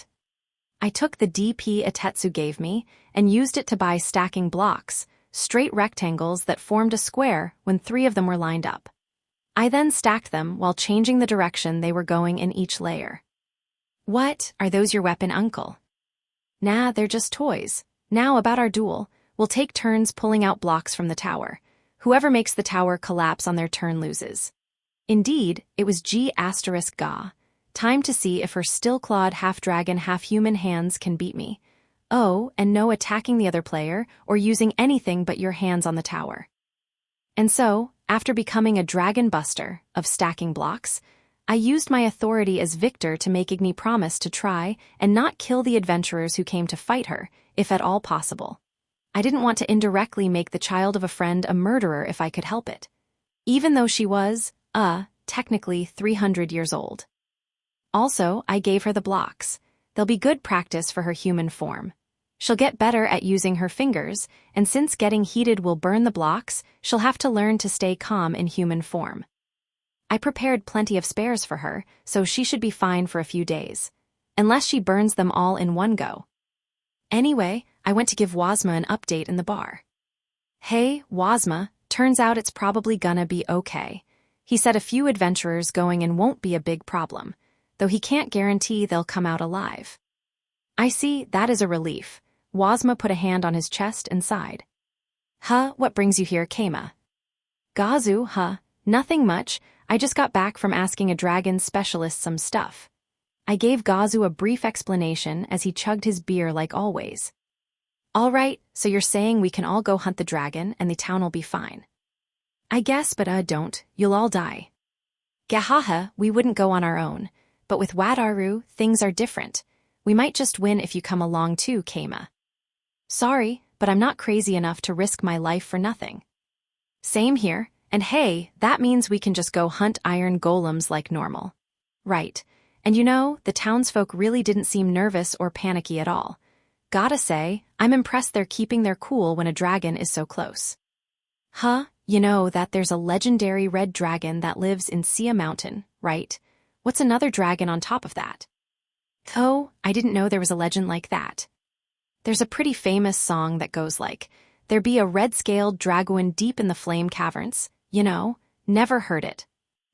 I took the DP Itetsu gave me and used it to buy stacking blocks, straight rectangles that formed a square when 3 of them were lined up. I then stacked them while changing the direction they were going in each layer. What, are those your weapon, Uncle? Nah, they're just toys. Now about our duel, we'll take turns pulling out blocks from the tower. Whoever makes the tower collapse on their turn loses. Indeed, it was G***ga. Time to see if her still-clawed half-dragon, half-human hands can beat me. Oh, and no attacking the other player or using anything but your hands on the tower. And so, after becoming a dragon buster of stacking blocks, I used my authority as victor to make Igni promise to try and not kill the adventurers who came to fight her, if at all possible. I didn't want to indirectly make the child of a friend a murderer if I could help it, even though she was, technically 300 years old. Also, I gave her the blocks. They'll be good practice for her human form. She'll get better at using her fingers, and since getting heated will burn the blocks, she'll have to learn to stay calm in human form. I prepared plenty of spares for her, so she should be fine for a few days. Unless she burns them all in one go. Anyway, I went to give Wazma an update in the bar. Hey, Wazma, turns out it's probably gonna be okay. He said a few adventurers going in won't be a big problem, though he can't guarantee they'll come out alive. I see, that is a relief. Wazma put a hand on his chest and sighed. What brings you here, Kama? Gazu, nothing much. I just got back from asking a dragon specialist some stuff. I gave Gazu a brief explanation as he chugged his beer like always. All right, so you're saying we can all go hunt the dragon and the town will be fine. I guess, but don't, you'll all die. Gahaha, we wouldn't go on our own, but with Wadaru, things are different. We might just win if you come along too, Kama. Sorry, but I'm not crazy enough to risk my life for nothing. Same here, and hey, that means we can just go hunt iron golems like normal. Right, and you know, the townsfolk really didn't seem nervous or panicky at all. Gotta say, I'm impressed they're keeping their cool when a dragon is so close. You know that there's a legendary red dragon that lives in Sia Mountain, right? What's another dragon on top of that? Oh, I didn't know there was a legend like that. There's a pretty famous song that goes like, there be a red-scaled dragoon deep in the flame caverns, you know, never heard it.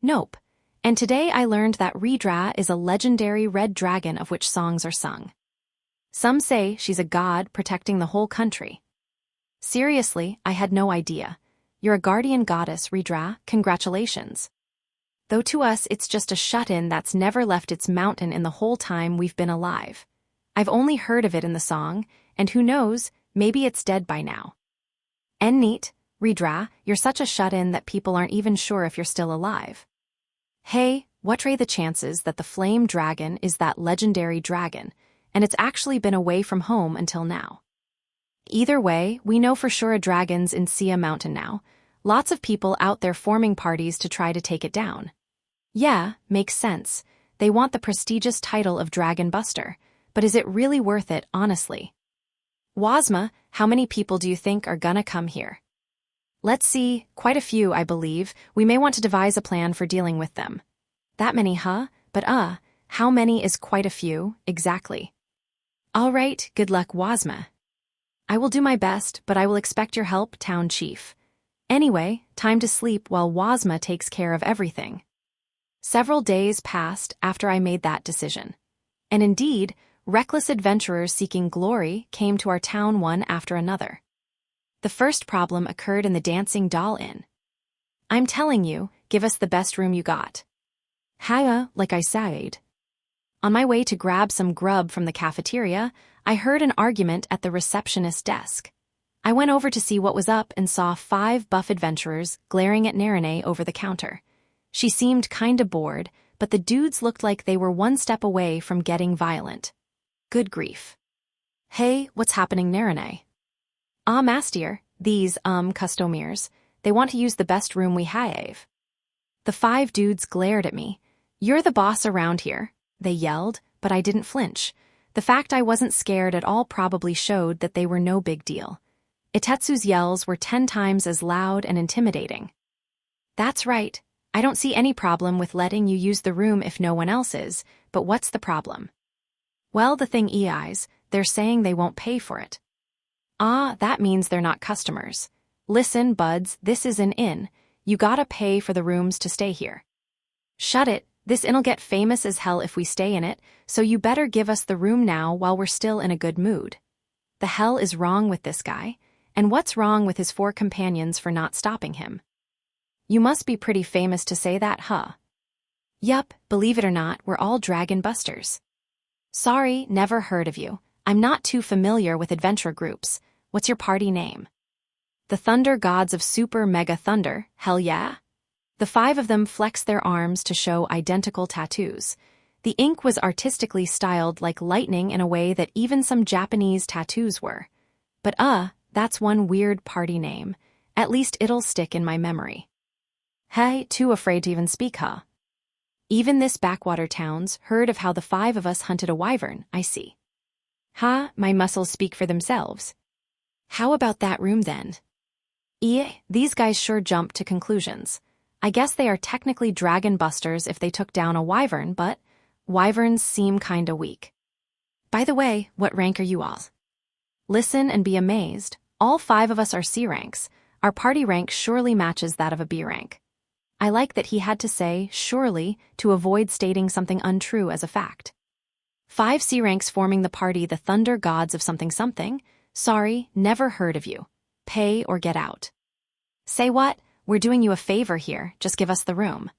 Nope. And today I learned that Redra is a legendary red dragon of which songs are sung. Some say she's a god protecting the whole country. Seriously, I had no idea. You're a guardian goddess, Redra, congratulations. Though to us it's just a shut-in that's never left its mountain in the whole time we've been alive. I've only heard of it in the song, and who knows, maybe it's dead by now. And neat, Redra, you're such a shut-in that people aren't even sure if you're still alive. Hey, what are the chances that the flame dragon is that legendary dragon, and it's actually been away from home until now? Either way, we know for sure a dragon's in Sia Mountain now. Lots of people out there forming parties to try to take it down. Yeah, makes sense. They want the prestigious title of Dragon Buster, but is it really worth it, honestly? Wazma, how many people do you think are gonna come here? Let's see, quite a few, I believe. We may want to devise a plan for dealing with them. That many, But how many is quite a few, exactly? All right, good luck, Wazma. I will do my best, but I will expect your help, Town Chief. Anyway, time to sleep while Wazma takes care of everything. Several days passed after I made that decision. And indeed, reckless adventurers seeking glory came to our town one after another. The first problem occurred in the Dancing Doll Inn. I'm telling you, give us the best room you got. Like I said. On my way to grab some grub from the cafeteria, I heard an argument at the receptionist's desk. I went over to see what was up and saw 5 buff adventurers glaring at Narine over the counter. She seemed kinda bored, but the dudes looked like they were one step away from getting violent. Good grief. Hey, what's happening, Narine? Master, these, customers, they want to use the best room we have. The 5 dudes glared at me. You're the boss around here, they yelled, but I didn't flinch. The fact I wasn't scared at all probably showed that they were no big deal. Itetsu's yells were 10 times as loud and intimidating. That's right. I don't see any problem with letting you use the room if no one else is, but what's the problem? Well, the thing is, they're saying they won't pay for it. That means they're not customers. Listen, buds, this is an inn. You gotta pay for the rooms to stay here. Shut it, this inn'll get famous as hell if we stay in it, so you better give us the room now while we're still in a good mood. The hell is wrong with this guy? And what's wrong with his 4 companions for not stopping him? You must be pretty famous to say that, huh? Yup, believe it or not, we're all dragon busters. Sorry, never heard of you. I'm not too familiar with adventure groups. What's your party name? The Thunder Gods of Super Mega Thunder, hell yeah? The 5 of them flexed their arms to show identical tattoos. The ink was artistically styled like lightning in a way that even some Japanese tattoos were. But that's one weird party name. At least it'll stick in my memory. Hey, too afraid to even speak, huh? Even this backwater town's heard of how the 5 of us hunted a wyvern, I see. My muscles speak for themselves. How about that room then? These guys sure jump to conclusions. I guess they are technically dragon busters if they took down a wyvern, but wyverns seem kinda weak. By the way, what rank are you all? Listen and be amazed. All 5 of us are C ranks. Our party rank surely matches that of a B rank. I like that he had to say surely to avoid stating something untrue as a fact. 5 C ranks forming the party the Thunder Gods of something something. Sorry, never heard of you. Pay or get out. Say what? We're doing you a favor here, just give us the room.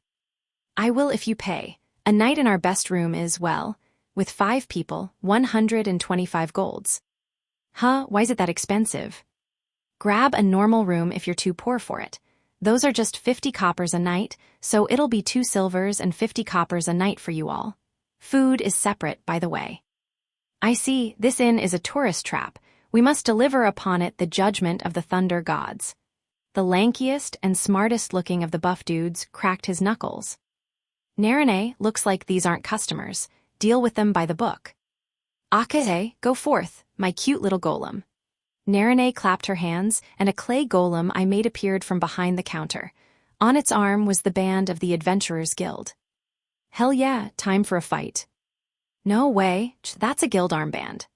I will if you pay. A night in our best room is, well, with 5 people, 125 golds. Why is it that expensive? Grab a normal room if you're too poor for it. Those are just 50 coppers a night, so it'll be 2 silvers and 50 coppers a night for you all. Food is separate, by the way. I see, this inn is a tourist trap. We must deliver upon it the judgment of the Thunder Gods. The lankiest and smartest looking of the buff dudes cracked his knuckles. Narine, looks like these aren't customers. Deal with them by the book. Akaze, go forth, my cute little golem. Narine clapped her hands, and a clay golem I made appeared from behind the counter. On its arm was the band of the Adventurers Guild. Hell yeah, time for a fight. No way, that's a guild armband.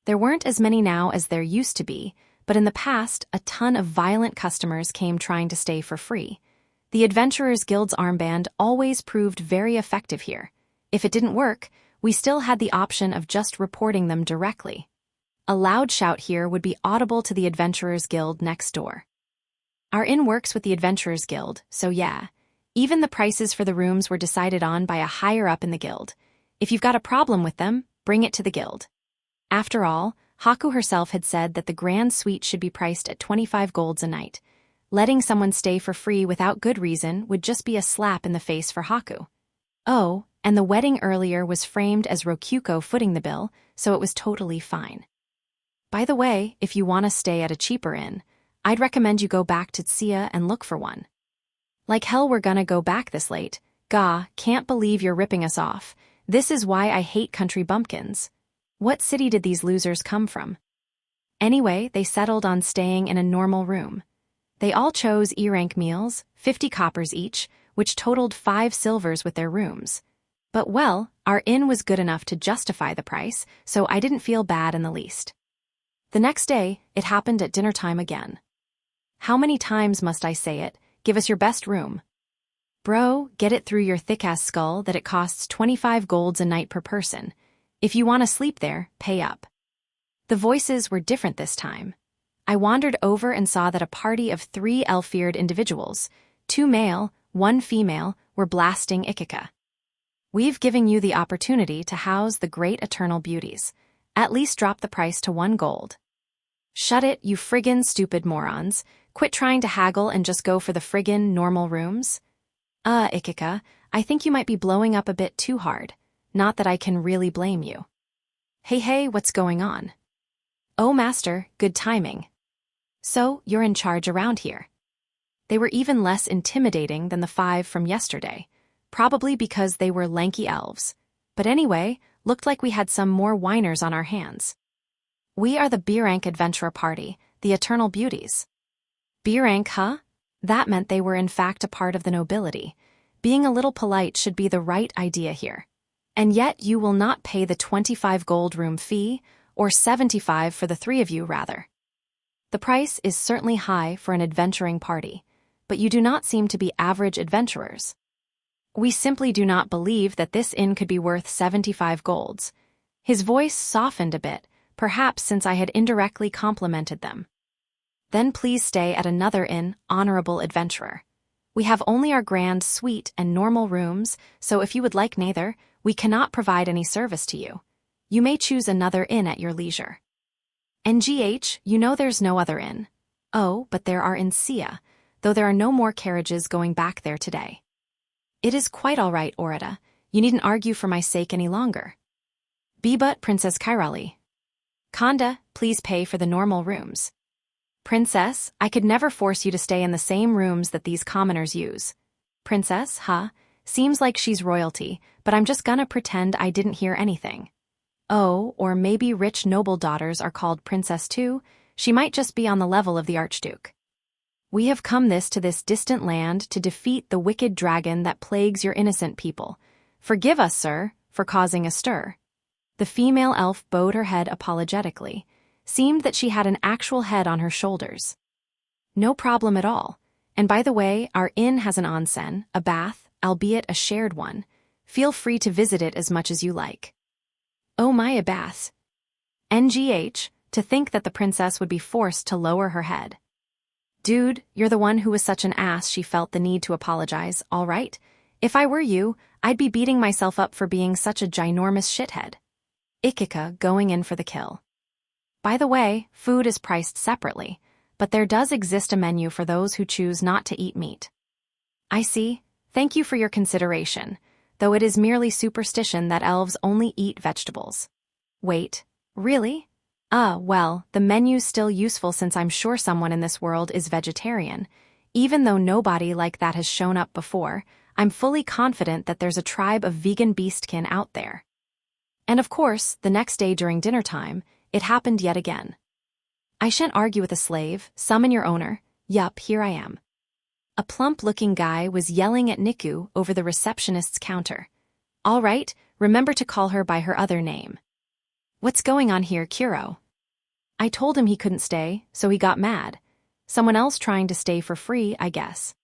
There weren't as many now as there used to be, but in the past, a ton of violent customers came trying to stay for free. The Adventurers Guild's armband always proved very effective here. If it didn't work, we still had the option of just reporting them directly. A loud shout here would be audible to the Adventurers Guild next door. Our inn works with the Adventurers Guild, so yeah. Even the prices for the rooms were decided on by a higher-up in the guild. If you've got a problem with them, bring it to the guild. After all, Haku herself had said that the grand suite should be priced at 25 golds a night. Letting someone stay for free without good reason would just be a slap in the face for Haku. Oh, and the wedding earlier was framed as Rokuko footing the bill, so it was totally fine. By the way, if you want to stay at a cheaper inn, I'd recommend you go back to Tsuya and look for one. Like hell we're gonna go back this late. Can't believe you're ripping us off. This is why I hate country bumpkins. What city did these losers come from? Anyway, they settled on staying in a normal room. They all chose E-rank meals, 50 coppers each, which totaled 5 silvers with their rooms. But well, our inn was good enough to justify the price, so I didn't feel bad in the least. The next day, it happened at dinner time again. How many times must I say it? Give us your best room. Bro, get it through your thick-ass skull that it costs 25 golds a night per person. If you want to sleep there, pay up. The voices were different this time. I wandered over and saw that a party of 3 elf-eared individuals, 2 male, 1 female, were blasting Ikika. We've given you the opportunity to house the great eternal beauties. At least drop the price to 1 gold. Shut it, you friggin' stupid morons. Quit trying to haggle and just go for the friggin' normal rooms. Ikika, I think you might be blowing up a bit too hard. Not that I can really blame you. Hey, what's going on? Oh, master, good timing. So, you're in charge around here. They were even less intimidating than the 5 from yesterday, probably because they were lanky elves. But anyway, looked like we had some more whiners on our hands. We are the B-rank adventurer party, the Eternal Beauties. B-rank, huh? That meant they were in fact a part of the nobility. Being a little polite should be the right idea here. And yet you will not pay the 25 gold room fee, or 75 for the 3 of you, rather. The price is certainly high for an adventuring party, but you do not seem to be average adventurers. We simply do not believe that this inn could be worth 75 golds. His voice softened a bit, perhaps since I had indirectly complimented them. Then please stay at another inn, honorable adventurer. We have only our grand suite and normal rooms, so if you would like neither, we cannot provide any service to you. You may choose another inn at your leisure. NGH, you know there's no other inn. Oh, but there are in Sia, though there are no more carriages going back there today. It is quite all right, Orita. You needn't argue for my sake any longer. But Princess Kairali. Kanda, please pay for the normal rooms. Princess, I could never force you to stay in the same rooms that these commoners use. Princess, huh? Seems like she's royalty, but I'm just gonna pretend I didn't hear anything. Oh, or maybe rich noble daughters are called princess too? She might just be on the level of the Archduke. We have come to this distant land to defeat the wicked dragon that plagues your innocent people. Forgive us, sir, for causing a stir. The female elf bowed her head apologetically. Seemed that she had an actual head on her shoulders. No problem at all. And by the way, our inn has an onsen, a bath, albeit a shared one. Feel free to visit it as much as you like. Oh my, a bath. NGH, to think that the princess would be forced to lower her head. Dude, you're the one who was such an ass she felt the need to apologize, all right? If I were you, I'd be beating myself up for being such a ginormous shithead. Ikika going in for the kill. By the way, food is priced separately, but there does exist a menu for those who choose not to eat meat. I see. Thank you for your consideration, though it is merely superstition that elves only eat vegetables. Wait, really? Well, the menu's still useful since I'm sure someone in this world is vegetarian. Even though nobody like that has shown up before, I'm fully confident that there's a tribe of vegan beastkin out there. And of course, the next day during dinner time, it happened yet again. I shan't argue with a slave, summon your owner. Yup, here I am. A plump-looking guy was yelling at Niku over the receptionist's counter. All right, remember to call her by her other name. What's going on here, Kuro? I told him he couldn't stay, so he got mad. Someone else trying to stay for free, I guess.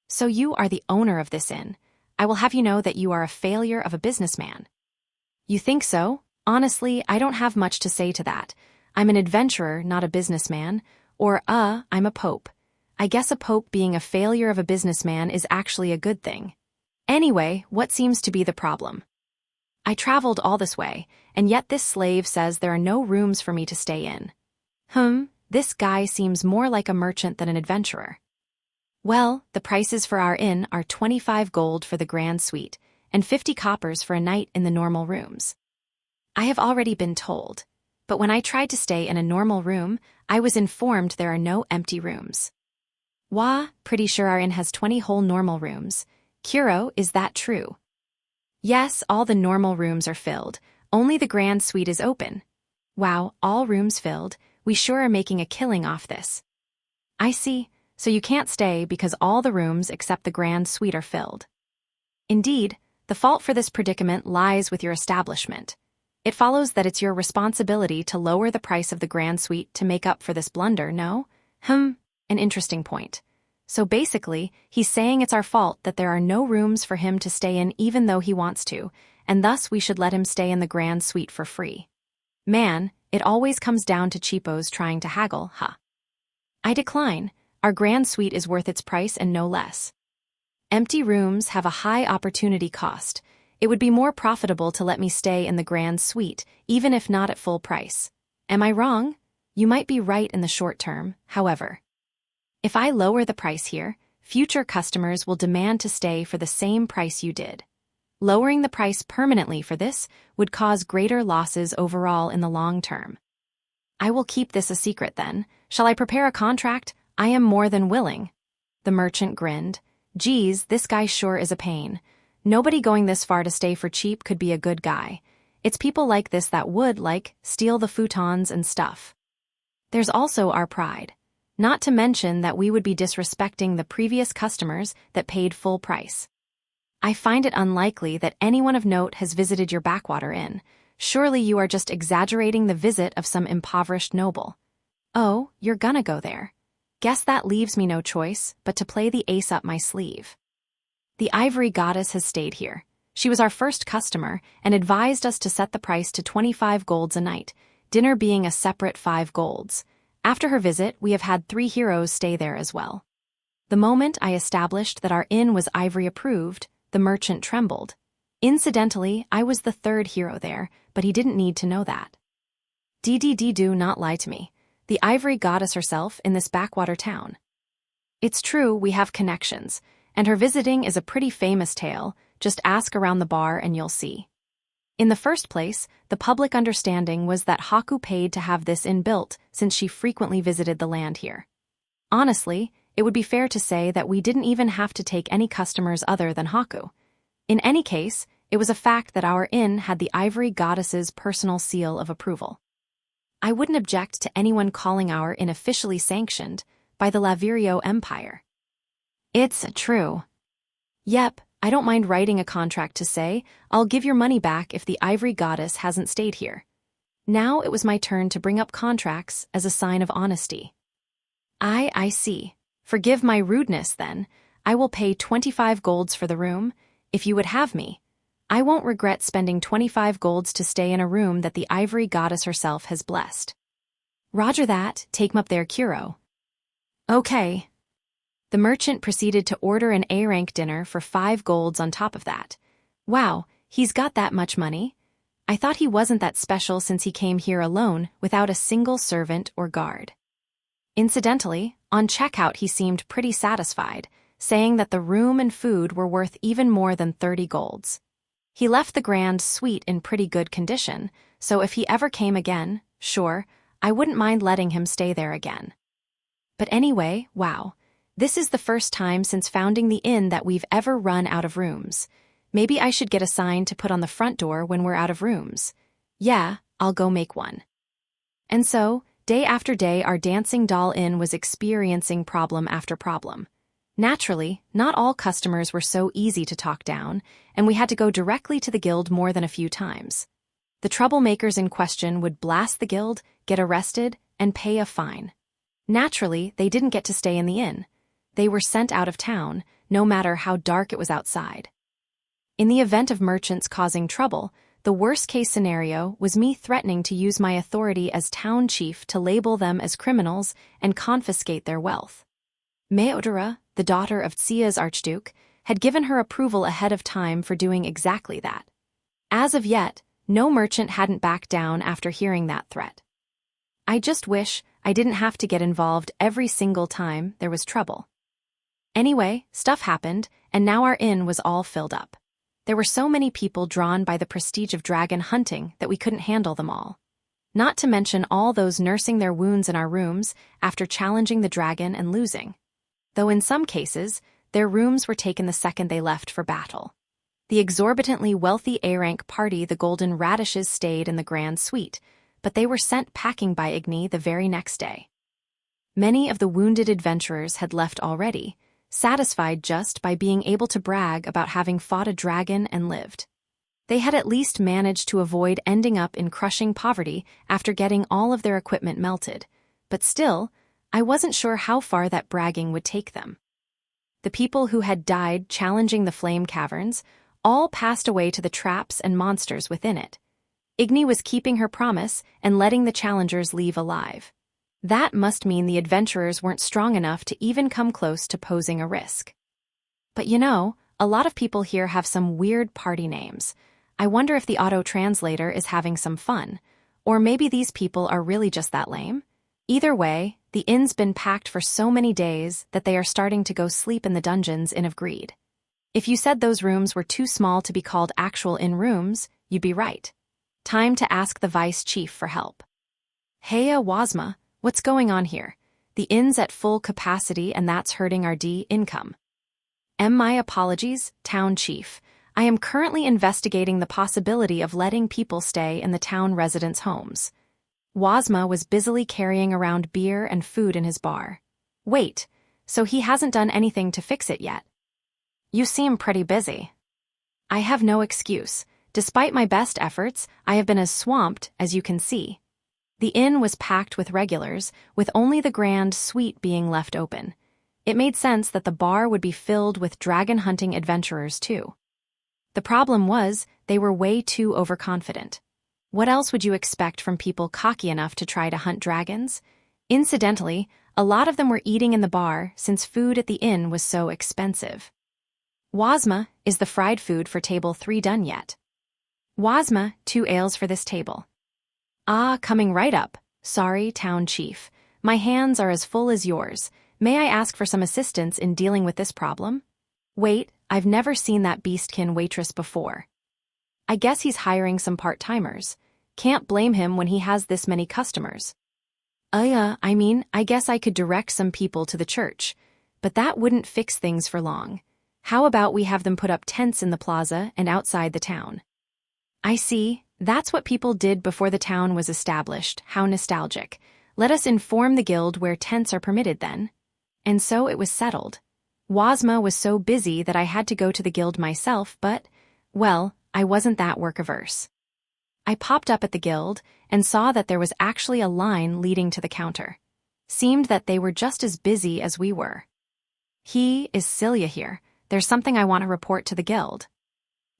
So you are the owner of this inn. I will have you know that you are a failure of a businessman. You think so? Honestly, I don't have much to say to that. I'm an adventurer, not a businessman. Or, I'm a pope. I guess a pope being a failure of a businessman is actually a good thing. Anyway, what seems to be the problem? I traveled all this way, and yet this slave says there are no rooms for me to stay in. This guy seems more like a merchant than an adventurer. Well, the prices for our inn are 25 gold for the grand suite, and 50 coppers for a night in the normal rooms. I have already been told, but when I tried to stay in a normal room, I was informed there are no empty rooms. Wah, pretty sure our inn has 20 whole normal rooms. Kuro, is that true? Yes, all the normal rooms are filled, only the grand suite is open. Wow, all rooms filled, we sure are making a killing off this. I see, so you can't stay because all the rooms except the grand suite are filled. Indeed, the fault for this predicament lies with your establishment. It follows that it's your responsibility to lower the price of the grand suite to make up for this blunder, no? An interesting point. So basically, he's saying it's our fault that there are no rooms for him to stay in even though he wants to, and thus we should let him stay in the grand suite for free. Man, it always comes down to cheapos trying to haggle, huh? I decline. Our grand suite is worth its price and no less. Empty rooms have a high opportunity cost. It would be more profitable to let me stay in the grand suite, even if not at full price. Am I wrong? You might be right in the short term, however. If I lower the price here, future customers will demand to stay for the same price you did. Lowering the price permanently for this would cause greater losses overall in the long term. I will keep this a secret then. Shall I prepare a contract? I am more than willing. The merchant grinned. Geez, this guy sure is a pain. Nobody going this far to stay for cheap could be a good guy. It's people like this that would, steal the futons and stuff. There's also our pride. Not to mention that we would be disrespecting the previous customers that paid full price. I find it unlikely that anyone of note has visited your backwater inn. Surely you are just exaggerating the visit of some impoverished noble. Oh, you're gonna go there. Guess that leaves me no choice but to play the ace up my sleeve. The ivory goddess has stayed here. She was our first customer and advised us to set the price to 25 golds a night, dinner being a separate 5 golds. After her visit, we have had 3 heroes stay there as well. The moment I established that our inn was Ivory approved, the merchant trembled. Incidentally, I was the third hero there, but he didn't need to know that. Do not lie to me. The Ivory goddess herself in this backwater town. It's true, we have connections, and her visiting is a pretty famous tale. Just ask around the bar and you'll see. In the first place, the public understanding was that Haku paid to have this inn built since she frequently visited the land here. Honestly, it would be fair to say that we didn't even have to take any customers other than Haku. In any case, it was a fact that our inn had the Ivory goddess's personal seal of approval. I wouldn't object to anyone calling our inn officially sanctioned by the Lavirio Empire. It's true. Yep, I don't mind writing a contract to say, I'll give your money back if the Ivory goddess hasn't stayed here. Now it was my turn to bring up contracts as a sign of honesty. I see. Forgive my rudeness then. I will pay 25 golds for the room, if you would have me. I won't regret spending 25 golds to stay in a room that the Ivory goddess herself has blessed. Roger that, take 'em up there, Kuro. Okay. The merchant proceeded to order an A-rank dinner for 5 golds on top of that. Wow, he's got that much money? I thought he wasn't that special since he came here alone without a single servant or guard. Incidentally, on checkout he seemed pretty satisfied, saying that the room and food were worth even more than 30 golds. He left the grand suite in pretty good condition, so if he ever came again, sure, I wouldn't mind letting him stay there again. But anyway, wow. This is the first time since founding the inn that we've ever run out of rooms. Maybe I should get a sign to put on the front door when we're out of rooms. Yeah, I'll go make one. And so, day after day our Dancing Doll Inn was experiencing problem after problem. Naturally, not all customers were so easy to talk down, and we had to go directly to the guild more than a few times. The troublemakers in question would blast the guild, get arrested, and pay a fine. Naturally, they didn't get to stay in the inn. They were sent out of town, no matter how dark it was outside. In the event of merchants causing trouble, the worst-case scenario was me threatening to use my authority as town chief to label them as criminals and confiscate their wealth. Meodora, the daughter of Tsia's archduke, had given her approval ahead of time for doing exactly that. As of yet, no merchant hadn't backed down after hearing that threat. I just wish I didn't have to get involved every single time there was trouble. Anyway, stuff happened, and now our inn was all filled up. There were so many people drawn by the prestige of dragon hunting that we couldn't handle them all. Not to mention all those nursing their wounds in our rooms after challenging the dragon and losing. Though in some cases, their rooms were taken the second they left for battle. The exorbitantly wealthy A-rank party, the Golden Radishes, stayed in the grand suite, but they were sent packing by Igni the very next day. Many of the wounded adventurers had left already, satisfied just by being able to brag about having fought a dragon and lived. They had at least managed to avoid ending up in crushing poverty after getting all of their equipment melted, but still, I wasn't sure how far that bragging would take them. The people who had died challenging the flame caverns all passed away to the traps and monsters within it. Igni was keeping her promise and letting the challengers leave alive. That must mean the adventurers weren't strong enough to even come close to posing a risk. But you know, a lot of people here have some weird party names. I wonder if the auto-translator is having some fun, or maybe these people are really just that lame? Either way, the inn's been packed for so many days that they are starting to go sleep in the dungeons in of greed. If you said those rooms were too small to be called actual inn rooms, you'd be right. Time to ask the vice chief for help. Heya Wasma, what's going on here? The inn's at full capacity and that's hurting our income. My apologies, town chief. I am currently investigating the possibility of letting people stay in the town residents' homes. Wasma was busily carrying around beer and food in his bar. Wait, so he hasn't done anything to fix it yet? You seem pretty busy. I have no excuse. Despite my best efforts, I have been as swamped as you can see. The inn was packed with regulars, with only the grand suite being left open. It made sense that the bar would be filled with dragon-hunting adventurers too. The problem was, they were way too overconfident. What else would you expect from people cocky enough to try to hunt dragons? Incidentally, A lot of them were eating in the bar since food at the inn was so expensive. Wasma, is the fried food for table 3 done yet? Wasma, 2 ales for this table. Ah, coming right up. Sorry, town chief. My hands are as full as yours. May I ask for some assistance in dealing with this problem? Wait, I've never seen that beastkin waitress before. I guess he's hiring some part-timers. Can't blame him when he has this many customers. I guess I could direct some people to the church, but that wouldn't fix things for long. How about we have them put up tents in the plaza and outside the town? I see, that's what people did before the town was established. How nostalgic. Let us inform the guild where tents are permitted then. And so it was settled. Wasma was so busy that I had to go to the guild myself, but, well, I wasn't that work-averse. I popped up at the guild and saw that there was actually a line leading to the counter. Seemed that they were just as busy as we were. Is Celia here? There's something I want to report to the guild.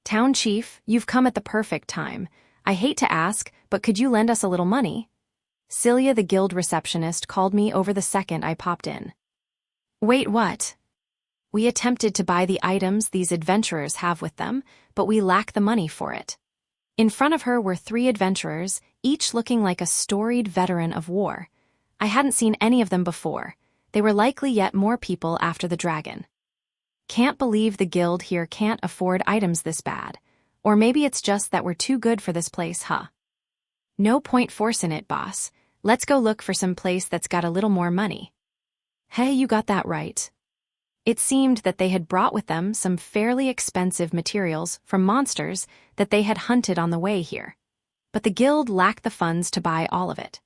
Town chief, you've come at the perfect time. I hate to ask, but could you lend us a little money? Celia, the guild receptionist, called me over the second I popped in. Wait, what? We attempted to buy the items these adventurers have with them, but we lack the money for it. In front of her were 3 adventurers, each looking like a storied veteran of war. I hadn't seen any of them before. They were likely yet more people after the dragon. Can't believe the guild here can't afford items this bad. Or maybe it's just that we're too good for this place, huh? No point forcing it, boss. Let's go look for some place that's got a little more money. Hey, you got that right. It seemed that they had brought with them some fairly expensive materials from monsters that they had hunted on the way here. But the guild lacked the funds to buy all of it.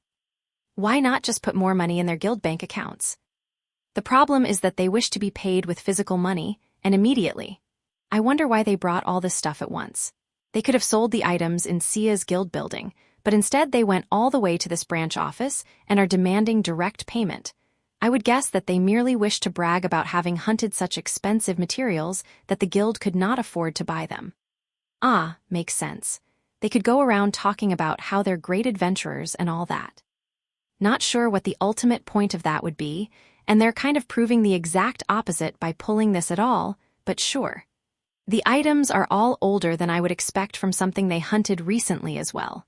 Why not just put more money in their guild bank accounts? The problem is that they wish to be paid with physical money, and immediately. I wonder why they brought all this stuff at once. They could have sold the items in Sia's guild building, but instead they went all the way to this branch office and are demanding direct payment. I would guess that they merely wish to brag about having hunted such expensive materials that the guild could not afford to buy them. Ah, makes sense. They could go around talking about how they're great adventurers and all that. Not sure what the ultimate point of that would be, and they're kind of proving the exact opposite by pulling this at all, but sure. The items are all older than I would expect from something they hunted recently as well.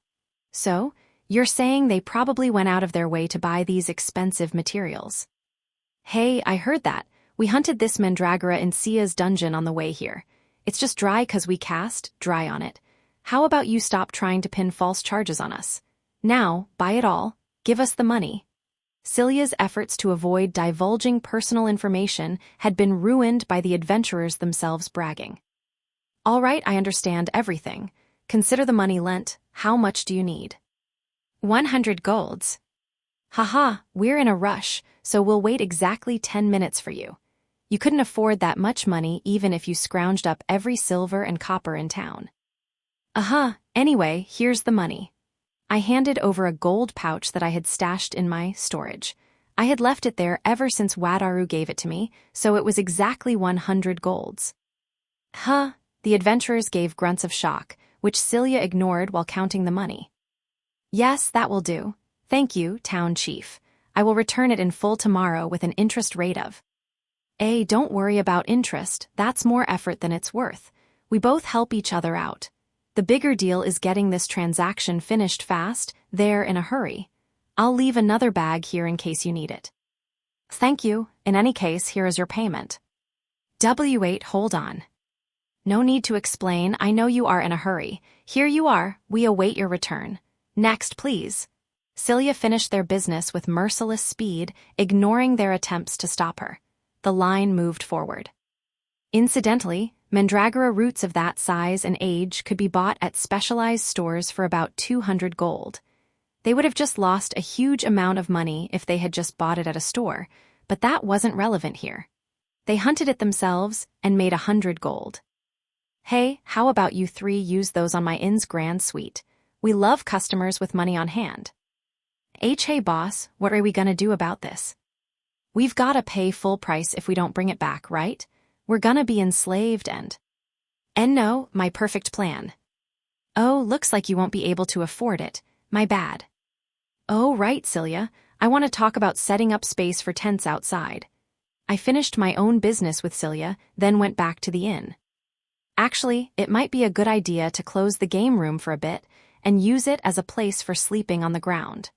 So, you're saying they probably went out of their way to buy these expensive materials. Hey, I heard that. We hunted this mandragora in Sia's dungeon on the way here. It's just dry 'cause we cast dry on it. How about you stop trying to pin false charges on us? Now, buy it all. Give us the money. Celia's efforts to avoid divulging personal information had been ruined by the adventurers themselves bragging. All right, I understand everything. Consider the money lent. How much do you need? 100 golds. Haha, we're in a rush, so we'll wait exactly 10 minutes for you. You couldn't afford that much money even if you scrounged up every silver and copper in town. Anyway, here's the money. I handed over a gold pouch that I had stashed in my storage. I had left it there ever since Wadaru gave it to me, so it was exactly 100 golds. The adventurers gave grunts of shock, which Celia ignored while counting the money. Yes, that will do. Thank you, town chief. I will return it in full tomorrow with an interest rate of. Don't worry about interest, that's more effort than it's worth. We both help each other out. The bigger deal is getting this transaction finished fast, there in a hurry. I'll leave another bag here in case you need it. Thank you. In any case, here is your payment. W8, hold on. No need to explain, I know you are in a hurry. Here you are, we await your return. Next, please. Celia finished their business with merciless speed, ignoring their attempts to stop her. The line moved forward. Incidentally, mandragora roots of that size and age could be bought at specialized stores for about 200 gold. They would have just lost a huge amount of money if they had just bought it at a store, but that wasn't relevant here. They hunted it themselves and made 100 gold. Hey, how about you 3 use those on my inn's grand suite? We love customers with money on hand. Hey boss, what are we gonna do about this? We've gotta pay full price if we don't bring it back, right? We're gonna be enslaved and no, my perfect plan. Oh, looks like you won't be able to afford it. My bad. Oh, right, Celia. I want to talk about setting up space for tents outside. I finished my own business with Celia, then went back to the inn. Actually, it might be a good idea to close the game room for a bit and use it as a place for sleeping on the ground.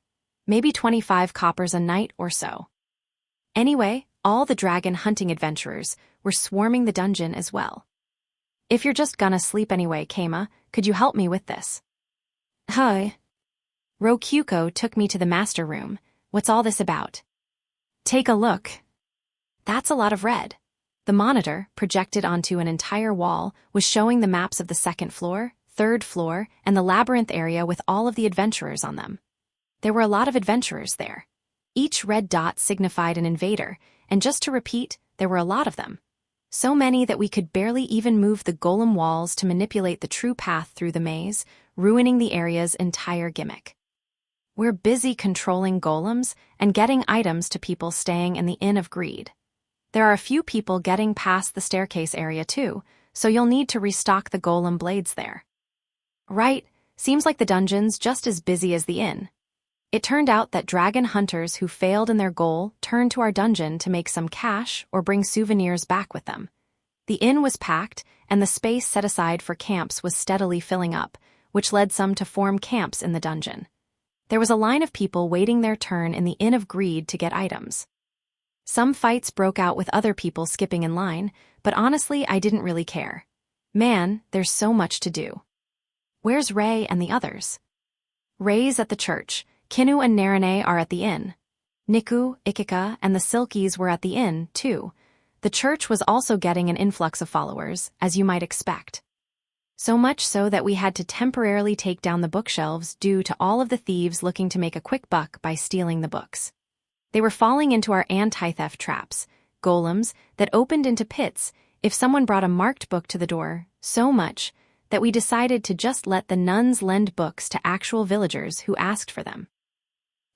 Maybe 25 coppers a night or so. Anyway, all the dragon hunting adventurers were swarming the dungeon as well. If you're just gonna sleep anyway, Keima, could you help me with this? Hi. Rokyuko took me to the master room. What's all this about? Take a look. That's a lot of red. The monitor, projected onto an entire wall, was showing the maps of the second floor, third floor, and the labyrinth area with all of the adventurers on them. There were a lot of adventurers there. Each red dot signified an invader, and just to repeat, there were a lot of them. So many that we could barely even move the golem walls to manipulate the true path through the maze, ruining the area's entire gimmick. We're busy controlling golems and getting items to people staying in the Inn of Greed. There are a few people getting past the staircase area too, so you'll need to restock the golem blades there. Right, seems like the dungeon's just as busy as the inn. It turned out that dragon hunters who failed in their goal turned to our dungeon to make some cash or bring souvenirs back with them. The inn was packed, and the space set aside for camps was steadily filling up, which led some to form camps in the dungeon. There was a line of people waiting their turn in the Inn of Greed to get items. Some fights broke out with other people skipping in line, but honestly, I didn't really care. Man, there's so much to do. Where's Ray and the others? Ray's at the church. Kinu and Narine are at the inn. Niku, Ikika, and the Silkies were at the inn, too. The church was also getting an influx of followers, as you might expect. So much so that we had to temporarily take down the bookshelves due to all of the thieves looking to make a quick buck by stealing the books. They were falling into our anti-theft traps, golems, that opened into pits if someone brought a marked book to the door, so much that we decided to just let the nuns lend books to actual villagers who asked for them.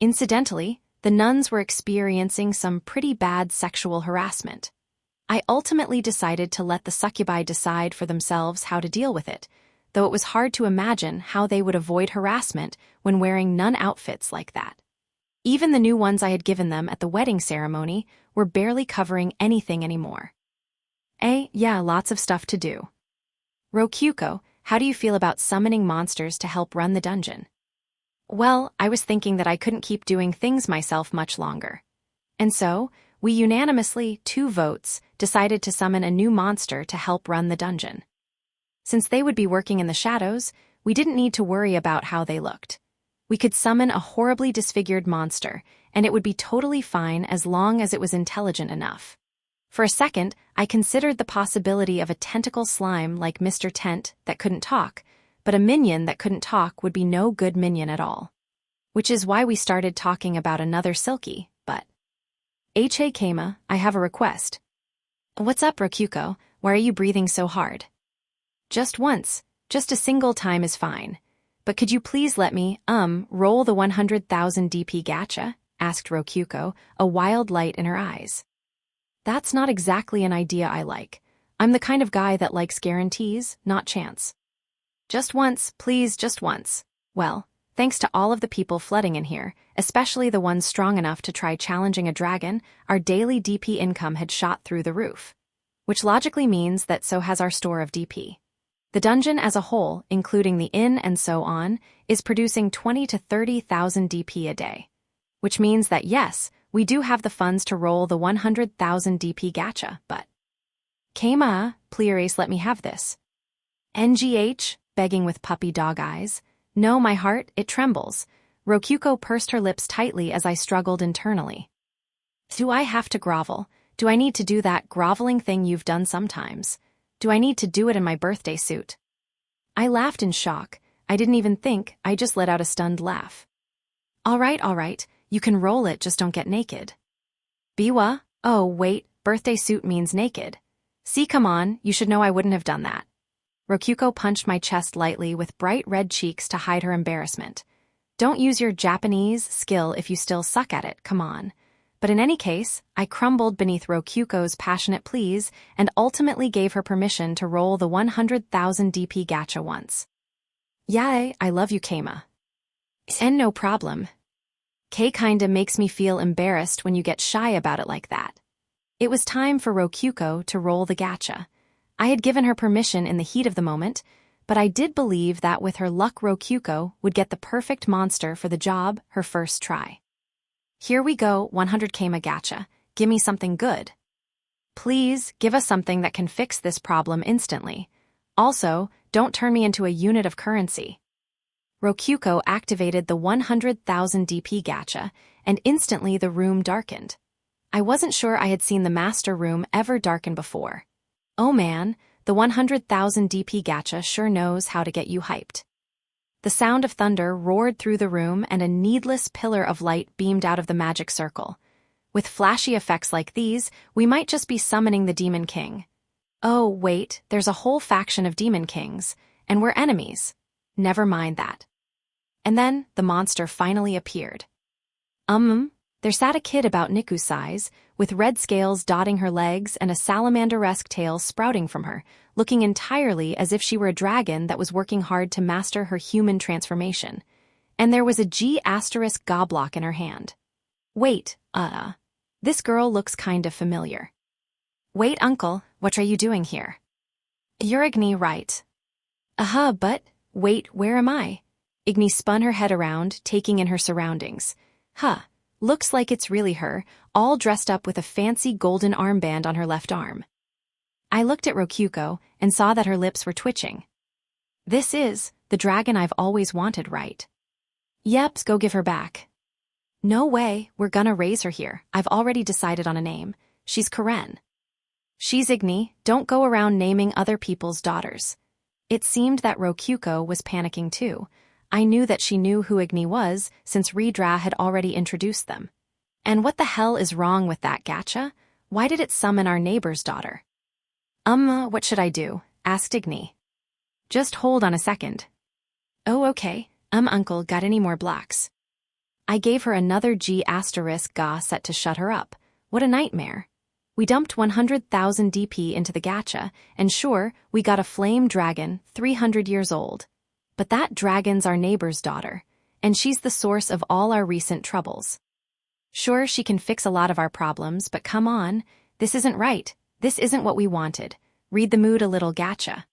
Incidentally, the nuns were experiencing some pretty bad sexual harassment. I ultimately decided to let the succubi decide for themselves how to deal with it, though it was hard to imagine how they would avoid harassment when wearing nun outfits like that. Even the new ones I had given them at the wedding ceremony were barely covering anything anymore. Yeah, lots of stuff to do. Rokyuko, how do you feel about summoning monsters to help run the dungeon? Well, I was thinking that I couldn't keep doing things myself much longer. And so, we unanimously, 2 votes, decided to summon a new monster to help run the dungeon. Since they would be working in the shadows, we didn't need to worry about how they looked. We could summon a horribly disfigured monster, and it would be totally fine as long as it was intelligent enough. For a second, I considered the possibility of a tentacle slime like Mr. Tent that couldn't talk, but a minion that couldn't talk would be no good minion at all. Which is why we started talking about another Silky, but... Keima, I have a request. What's up, Rokyuko? Why are you breathing so hard? Just once. Just a single time is fine. But could you please let me, roll the 100,000 DP gacha? Asked Rokyuko, a wild light in her eyes. That's not exactly an idea I like. I'm the kind of guy that likes guarantees, not chance. Just once, please, just once. Well, thanks to all of the people flooding in here, especially the ones strong enough to try challenging a dragon, our daily DP income had shot through the roof. Which logically means that so has our store of DP. The dungeon as a whole, including the inn and so on, is producing 20 to 30,000 DP a day. Which means that yes, we do have the funds to roll the 100,000 DP gacha, but... Keima, please let me have this. NGH, begging with puppy dog eyes. No, my heart, it trembles. Rokyuko pursed her lips tightly as I struggled internally. Do I have to grovel? Do I need to do that groveling thing you've done sometimes? Do I need to do it in my birthday suit? I laughed in shock. I didn't even think, I just let out a stunned laugh. All right, you can roll it, just don't get naked. Biwa? Oh, wait, birthday suit means naked. See, come on, you should know I wouldn't have done that. Rokyuko punched my chest lightly with bright red cheeks to hide her embarrassment. Don't use your Japanese skill if you still suck at it, come on. But in any case, I crumbled beneath Rokyuko's passionate pleas and ultimately gave her permission to roll the 100,000 DP gacha once. Yae, I love you, Keima. And no problem. K kinda makes me feel embarrassed when you get shy about it like that. It was time for Rokyuko to roll the gacha. I had given her permission in the heat of the moment, but I did believe that with her luck Rokyuko would get the perfect monster for the job her first try. Here we go, 100 kama gacha. Gimme something good. Please, give us something that can fix this problem instantly. Also, don't turn me into a unit of currency. Rokyuko activated the 100,000 DP gacha, and instantly the room darkened. I wasn't sure I had seen the master room ever darken before. Oh man, the 100,000 DP gacha sure knows how to get you hyped. The sound of thunder roared through the room and a needless pillar of light beamed out of the magic circle. With flashy effects like these, we might just be summoning the Demon King. Oh, wait, there's a whole faction of Demon Kings, and we're enemies. Never mind that. And then, the monster finally appeared. There sat a kid about Niku's size, with red scales dotting her legs and a salamander-esque tail sprouting from her, looking entirely as if she were a dragon that was working hard to master her human transformation. And there was a G** goblock in her hand. Wait, this girl looks kinda familiar. Wait, uncle, what are you doing here? You're Igni, right? But, wait, where am I? Igni spun her head around, taking in her surroundings. Looks like it's really her, all dressed up with a fancy golden armband on her left arm. I looked at Rokyuko and saw that her lips were twitching. This is the dragon I've always wanted, right? Yep, go give her back. No way, we're gonna raise her here. I've already decided on a name. She's Karen. She's Igni, don't go around naming other people's daughters. It seemed that Rokyuko was panicking too. I knew that she knew who Igni was, since Redra had already introduced them. And what the hell is wrong with that gacha? Why did it summon our neighbor's daughter? What should I do? Asked Igni. Just hold on a second. Oh, okay. Uncle, got any more blocks? I gave her another G** ga set to shut her up. What a nightmare. We dumped 100,000 DP into the gacha, and sure, we got a flame dragon, 300 years old. But that dragon's our neighbor's daughter, and she's the source of all our recent troubles. Sure, she can fix a lot of our problems, but come on, this isn't right. This isn't what we wanted. Read the mood a little, gacha.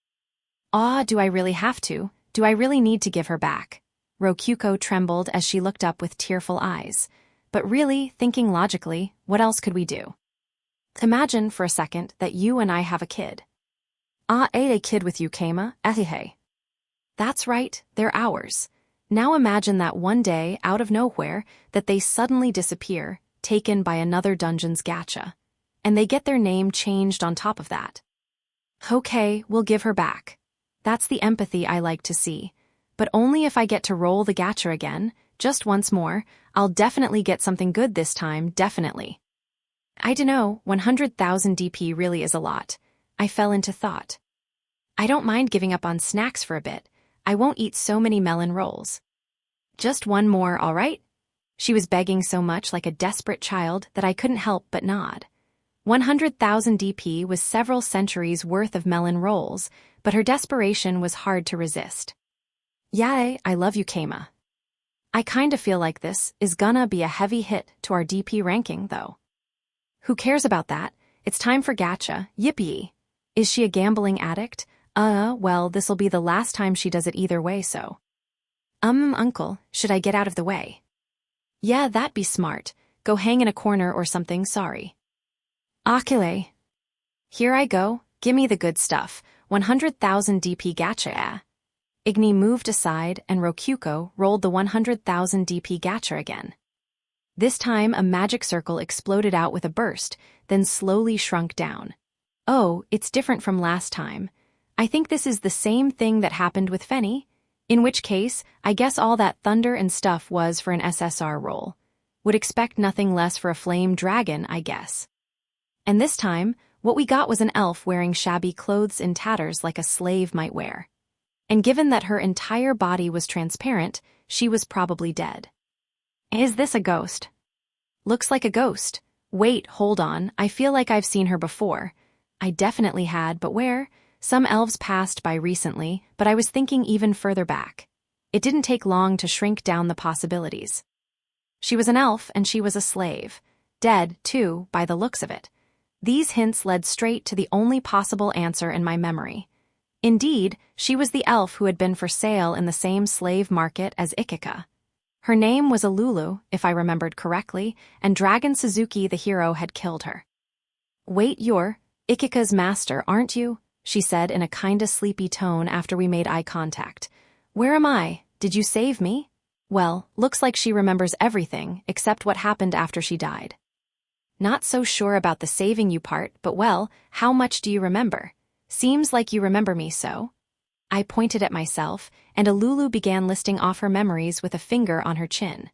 Do I really have to? Do I really need to give her back? Rokyuko trembled as she looked up with tearful eyes. But really, thinking logically, what else could we do? Imagine for a second that you and I have a kid. A kid with you, Kama, ehehe. That's right, they're ours. Now imagine that one day, out of nowhere, that they suddenly disappear, taken by another dungeon's gacha. And they get their name changed on top of that. Okay, we'll give her back. That's the empathy I like to see. But only if I get to roll the gacha again, just once more. I'll definitely get something good this time, definitely. I dunno, 100,000 DP really is a lot. I fell into thought. I don't mind giving up on snacks for a bit. I won't eat so many melon rolls. Just one more, all right? She was begging so much like a desperate child that I couldn't help but nod. 100,000 DP was several centuries worth of melon rolls, but her desperation was hard to resist. Yae, I love you, Kama. I kinda feel like this is gonna be a heavy hit to our DP ranking, though. Who cares about that? It's time for gacha, yippee. Is she a gambling addict? Well, this'll be the last time she does it either way, so. Uncle, should I get out of the way? Yeah, that'd be smart. Go hang in a corner or something, sorry. Akile. Here I go, gimme the good stuff, 100,000 DP gacha. Igni moved aside and Rokyuko rolled the 100,000 DP gacha again. This time a magic circle exploded out with a burst, then slowly shrunk down. Oh, it's different from last time. I think this is the same thing that happened with Fenny, in which case, I guess all that thunder and stuff was for an SSR roll. Would expect nothing less for a flame dragon, I guess. And this time, what we got was an elf wearing shabby clothes in tatters like a slave might wear. And given that her entire body was transparent, she was probably dead. Is this a ghost? Looks like a ghost. Wait, hold on, I feel like I've seen her before. I definitely had, but where? Some elves passed by recently, but I was thinking even further back. It didn't take long to shrink down the possibilities. She was an elf and she was a slave. Dead, too, by the looks of it. These hints led straight to the only possible answer in my memory. Indeed, she was the elf who had been for sale in the same slave market as Ikika. Her name was Alulu, if I remembered correctly, and Dragon Suzuki the hero had killed her. "Wait, you're Ikika's master, aren't you?" she said in a kinda sleepy tone after we made eye contact. "Where am I? Did you save me?" Well, looks like she remembers everything except what happened after she died. "Not so sure about the saving you part, but well, how much do you remember? Seems like you remember me so." I pointed at myself, and Alulu began listing off her memories with a finger on her chin.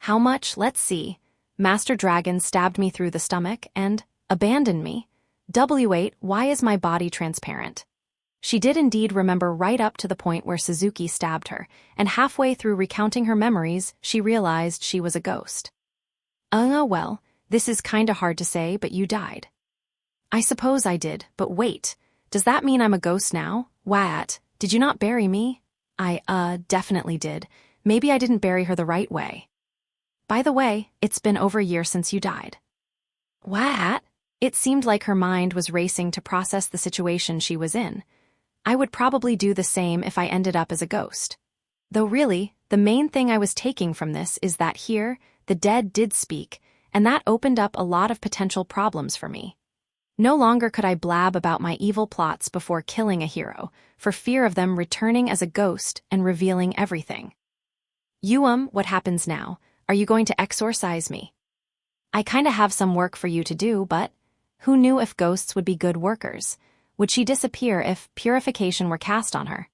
"How much? Let's see. Master Dragon stabbed me through the stomach and abandoned me. W8, why is my body transparent?" She did indeed remember right up to the point where Suzuki stabbed her, and halfway through recounting her memories, she realized she was a ghost. Well, this is kinda hard to say, but you died." "I suppose I did, but wait. Does that mean I'm a ghost now? What? Did you not bury me?" "I definitely did. Maybe I didn't bury her the right way." "By the way, it's been over a year since you died." "What?" It seemed like her mind was racing to process the situation she was in. I would probably do the same if I ended up as a ghost. Though really, the main thing I was taking from this is that here, the dead did speak, and that opened up a lot of potential problems for me. No longer could I blab about my evil plots before killing a hero, for fear of them returning as a ghost and revealing everything. What happens now? Are you going to exorcise me?" "I kinda have some work for you to do, but who knew if ghosts would be good workers? Would she disappear if purification were cast on her?"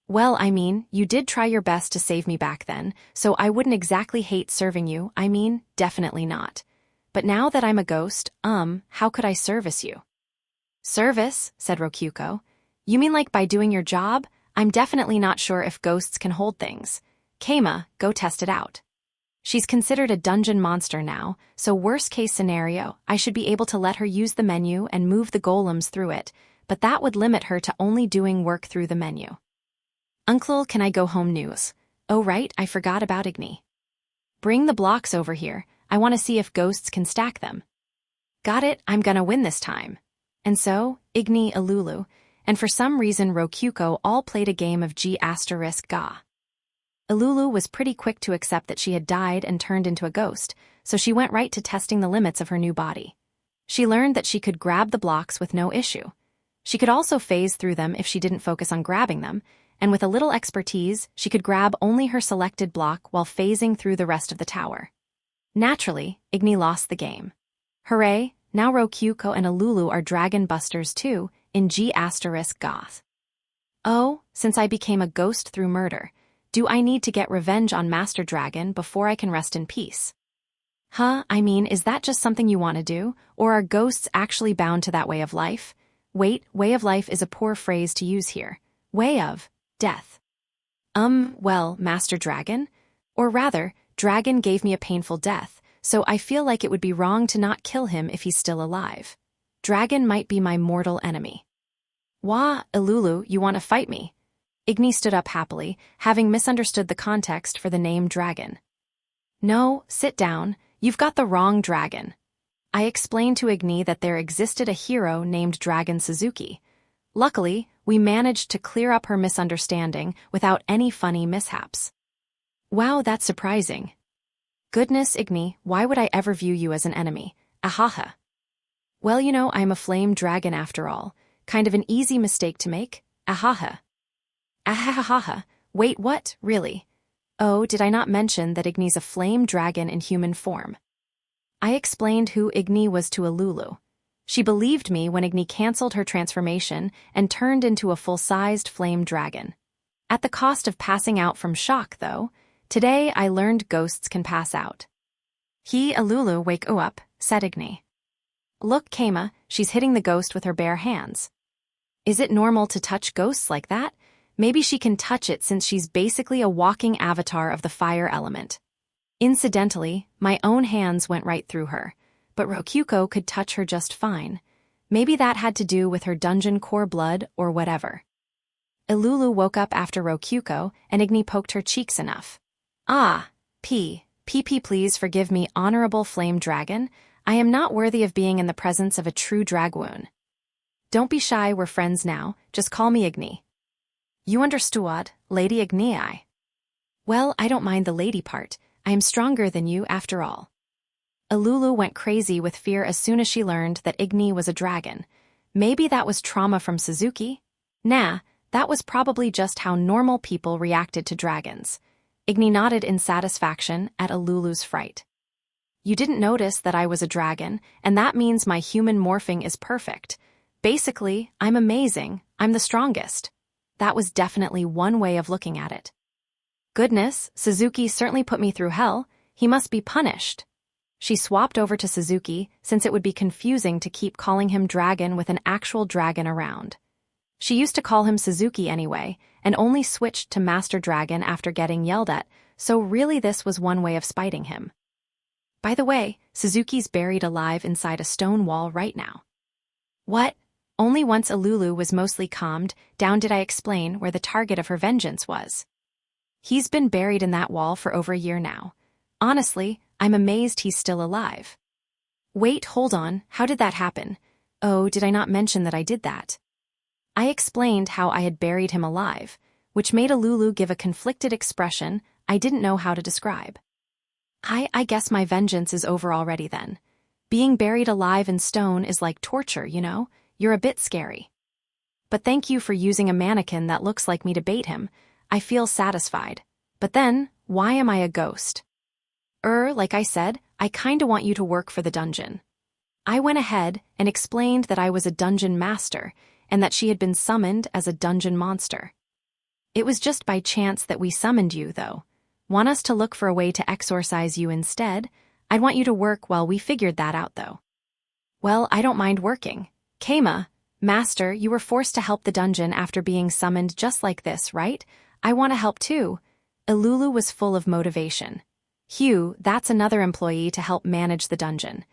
Well, I mean, you did try your best to save me back then, so I wouldn't exactly hate serving you, definitely not. But now that I'm a ghost, how could I service you?" "Service?" said Rokyuko. "You mean like by doing your job? I'm definitely not sure if ghosts can hold things. Keima, go test it out." She's considered a dungeon monster now, so worst case scenario, I should be able to let her use the menu and move the golems through it, but that would limit her to only doing work through the menu. "Uncle, can I go home news? Oh right, I forgot about Igni. Bring the blocks over here, I want to see if ghosts can stack them." "Got it, I'm gonna win this time." And so, Igni, Alulu, and for some reason Rokyuko all played a game of G***ga. Alulu was pretty quick to accept that she had died and turned into a ghost, so she went right to testing the limits of her new body. She learned that she could grab the blocks with no issue. She could also phase through them if she didn't focus on grabbing them, and with a little expertise, she could grab only her selected block while phasing through the rest of the tower. Naturally, Igni lost the game. Hooray, now Rokyuko and Alulu are dragon busters too, in G***ga. Oh, since I became a ghost through murder, do I need to get revenge on Master Dragon before I can rest in peace? Is that just something you want to do, or are ghosts actually bound to that way of life? Wait, way of life is a poor phrase to use here. Way of death. Well, Master Dragon? Or rather, Dragon gave me a painful death, so I feel like it would be wrong to not kill him if he's still alive. Dragon might be my mortal enemy. Wah, Alulu, you want to fight me? Igni stood up happily, having misunderstood the context for the name Dragon. No, sit down, you've got the wrong dragon. I explained to Igni that there existed a hero named Dragon Suzuki. Luckily, we managed to clear up her misunderstanding without any funny mishaps. Wow, that's surprising. Goodness, Igni, why would I ever view you as an enemy? Ahaha. Well, I'm a flame dragon after all. Kind of an easy mistake to make. Ahaha. Ahahaha. Wait, what? Really? Oh, did I not mention that Igni's a flame dragon in human form? I explained who Igni was to Alulu. She believed me when Igni cancelled her transformation and turned into a full-sized flame dragon. At the cost of passing out from shock, though, today I learned ghosts can pass out. Alulu, wake up, said Igni. Look, Keima, she's hitting the ghost with her bare hands. Is it normal to touch ghosts like that? Maybe she can touch it since she's basically a walking avatar of the fire element. Incidentally, my own hands went right through her, but Rokyuko could touch her just fine. Maybe that had to do with her dungeon core blood or whatever. Alulu woke up after Rokyuko, and Igni poked her cheeks enough. Ah, Please forgive me, honorable flame dragon. I am not worthy of being in the presence of a true dragoon. Don't be shy, we're friends now, just call me Igni. You understood, Lady Igni? Well, I don't mind the lady part, I am stronger than you after all. Alulu went crazy with fear as soon as she learned that Igni was a dragon. Maybe that was trauma from Suzuki? Nah, that was probably just how normal people reacted to dragons. Igni nodded in satisfaction at Alulu's fright. You didn't notice that I was a dragon, and that means my human morphing is perfect. Basically, I'm amazing, I'm the strongest. That was definitely one way of looking at it. Goodness, Suzuki certainly put me through hell, he must be punished. She swapped over to Suzuki since it would be confusing to keep calling him dragon with an actual dragon around. She used to call him Suzuki anyway, and only switched to Master Dragon after getting yelled at, so really this was one way of spiting him. By the way, Suzuki's buried alive inside a stone wall right now. What? Only once Alulu was mostly calmed down did I explain where the target of her vengeance was. He's been buried in that wall for over a year now. Honestly, I'm amazed he's still alive. Wait, hold on, how did that happen? Oh, did I not mention that I did that? I explained how I had buried him alive, which made Alulu give a conflicted expression I didn't know how to describe. I guess my vengeance is over already then. Being buried alive in stone is like torture, you know? You're a bit scary. But thank you for using a mannequin that looks like me to bait him. I feel satisfied. But then, why am I a ghost? Like I said, I kinda want you to work for the dungeon. I went ahead and explained that I was a dungeon master, and that she had been summoned as a dungeon monster. It was just by chance that we summoned you, though. Want us to look for a way to exorcise you instead? I'd want you to work while we figured that out, though. Well, I don't mind working. Keima, Master, you were forced to help the dungeon after being summoned just like this, right? I want to help too. Alulu was full of motivation. Hugh, that's another employee to help manage the dungeon.